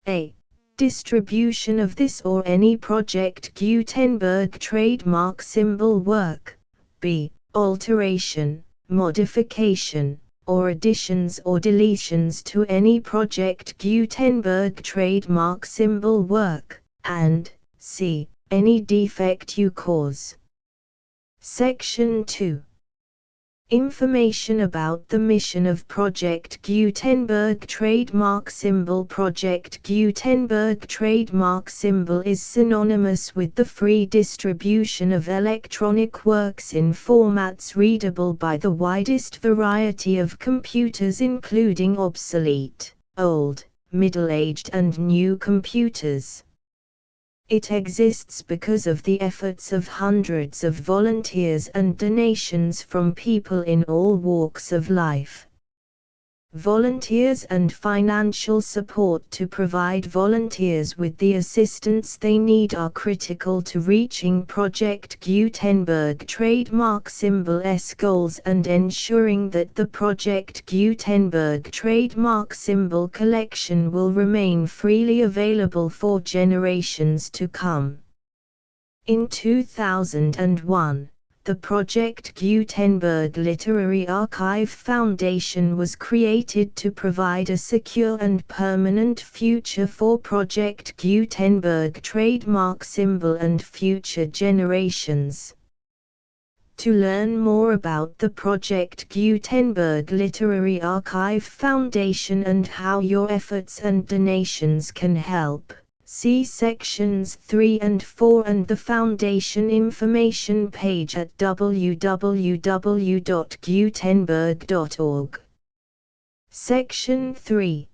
A. Distribution of this or any Project Gutenberg trademark symbol work. B. Alteration, modification, or additions or deletions to any Project Gutenberg trademark symbol work, and C. Any defect you cause. Section 2. Information about the mission of Project Gutenberg trademark symbol. Project Gutenberg trademark symbol is synonymous with the free distribution of electronic works in formats readable by the widest variety of computers, including obsolete, old, middle-aged and new computers. It exists because of the efforts of hundreds of volunteers and donations from people in all walks of life. Volunteers and financial support to provide volunteers with the assistance they need are critical to reaching Project Gutenberg trademark symbol's goals and ensuring that the Project Gutenberg trademark symbol collection will remain freely available for generations to come. In 2001, the Project Gutenberg Literary Archive Foundation was created to provide a secure and permanent future for Project Gutenberg trademark symbol and future generations. To learn more about the Project Gutenberg Literary Archive Foundation and how your efforts and donations can help, see sections 3 and 4 and the Foundation information page at www.gutenberg.org. Section 3.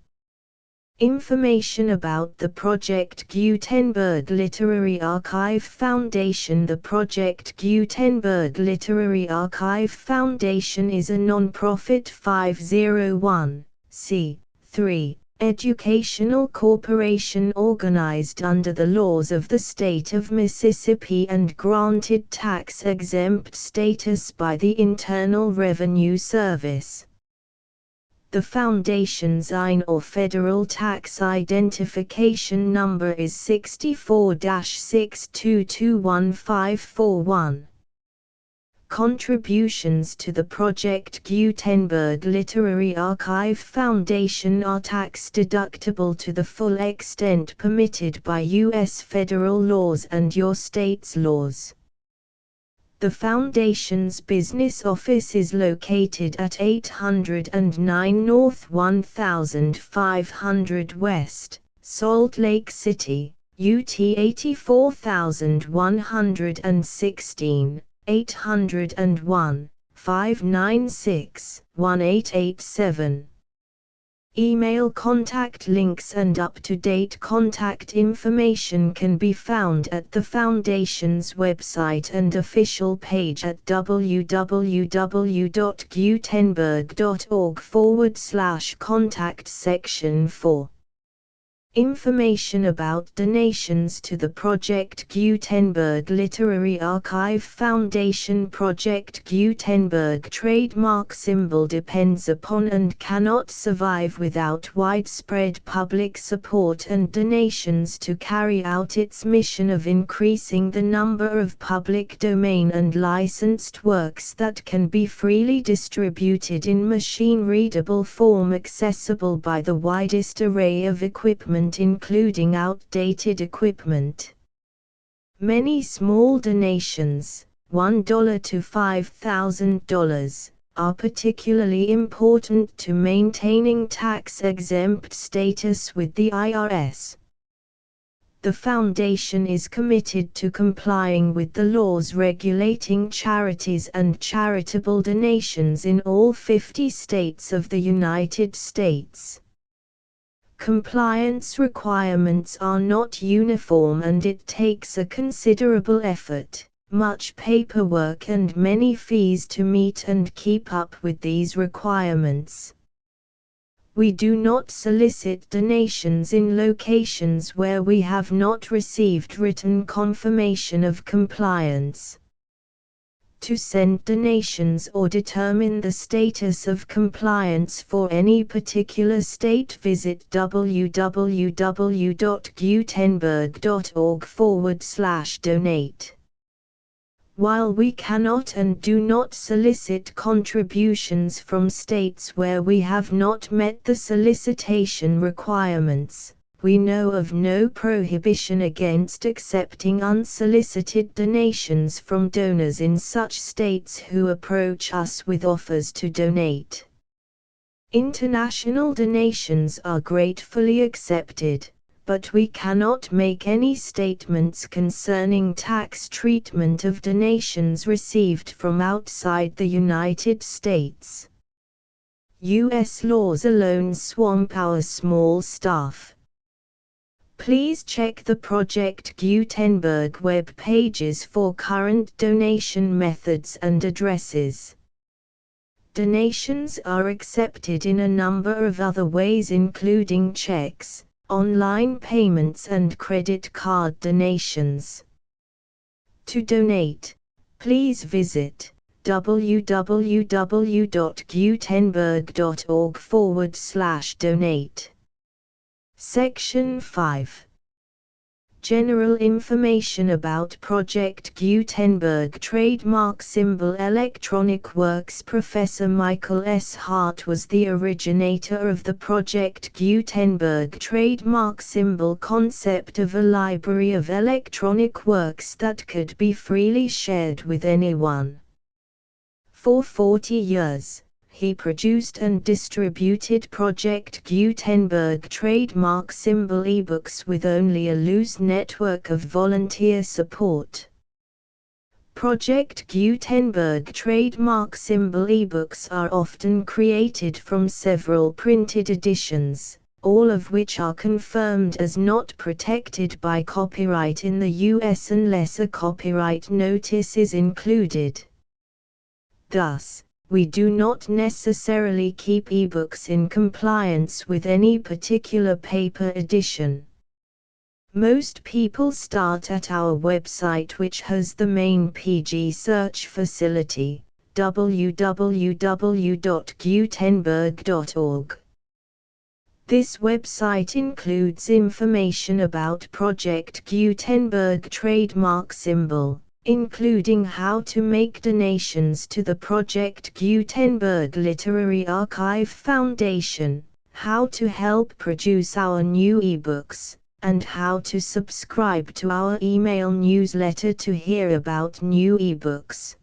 Information about the Project Gutenberg Literary Archive Foundation. The Project Gutenberg Literary Archive Foundation is a non-profit 501(c)(3) educational corporation organized under the laws of the state of Mississippi and granted tax-exempt status by the Internal Revenue Service. The Foundation's IN or Federal Tax Identification Number is 64-6221541. Contributions to the Project Gutenberg Literary Archive Foundation are tax-deductible to the full extent permitted by U.S. federal laws and your state's laws. The Foundation's business office is located at 809 North 1500 West, Salt Lake City, UT 84116. 801-596-1887. Email contact links and up-to-date contact information can be found at the Foundation's website and official page at www.gutenberg.org/contact section 4. Information about donations to the Project Gutenberg Literary Archive Foundation. Project Gutenberg trademark symbol depends upon and cannot survive without widespread public support and donations to carry out its mission of increasing the number of public domain and licensed works that can be freely distributed in machine-readable form accessible by the widest array of equipment including outdated equipment. Many small donations, $1 to $5,000, are particularly important to maintaining tax-exempt status with the IRS. The Foundation is committed to complying with the laws regulating charities and charitable donations in all 50 states of the United States. Compliance requirements are not uniform and it takes a considerable effort, much paperwork and many fees to meet and keep up with these requirements. We do not solicit donations in locations where we have not received written confirmation of compliance. To send donations or determine the status of compliance for any particular state, visit www.gutenberg.org/donate. While we cannot and do not solicit contributions from states where we have not met the solicitation requirements, we know of no prohibition against accepting unsolicited donations from donors in such states who approach us with offers to donate. International donations are gratefully accepted, but we cannot make any statements concerning tax treatment of donations received from outside the United States. U.S. laws alone swamp our small staff. Please check the Project Gutenberg web pages for current donation methods and addresses. Donations are accepted in a number of other ways including checks, online payments and credit card donations. To donate, please visit www.gutenberg.org/donate. Section 5. General information about Project Gutenberg trademark symbol electronic works. Professor Michael S. Hart was the originator of the Project Gutenberg trademark symbol concept of a library of electronic works that could be freely shared with anyone. For 40 years, he produced and distributed Project Gutenberg trademark symbol ebooks with only a loose network of volunteer support. Project Gutenberg trademark symbol ebooks are often created from several printed editions, all of which are confirmed as not protected by copyright in the U.S. unless a copyright notice is included. Thus, we do not necessarily keep ebooks in compliance with any particular paper edition. Most people start at our website, which has the main PG search facility, www.gutenberg.org. This website includes information about Project Gutenberg trademark symbol, including how to make donations to the Project Gutenberg Literary Archive Foundation, how to help produce our new ebooks, and how to subscribe to our email newsletter to hear about new ebooks.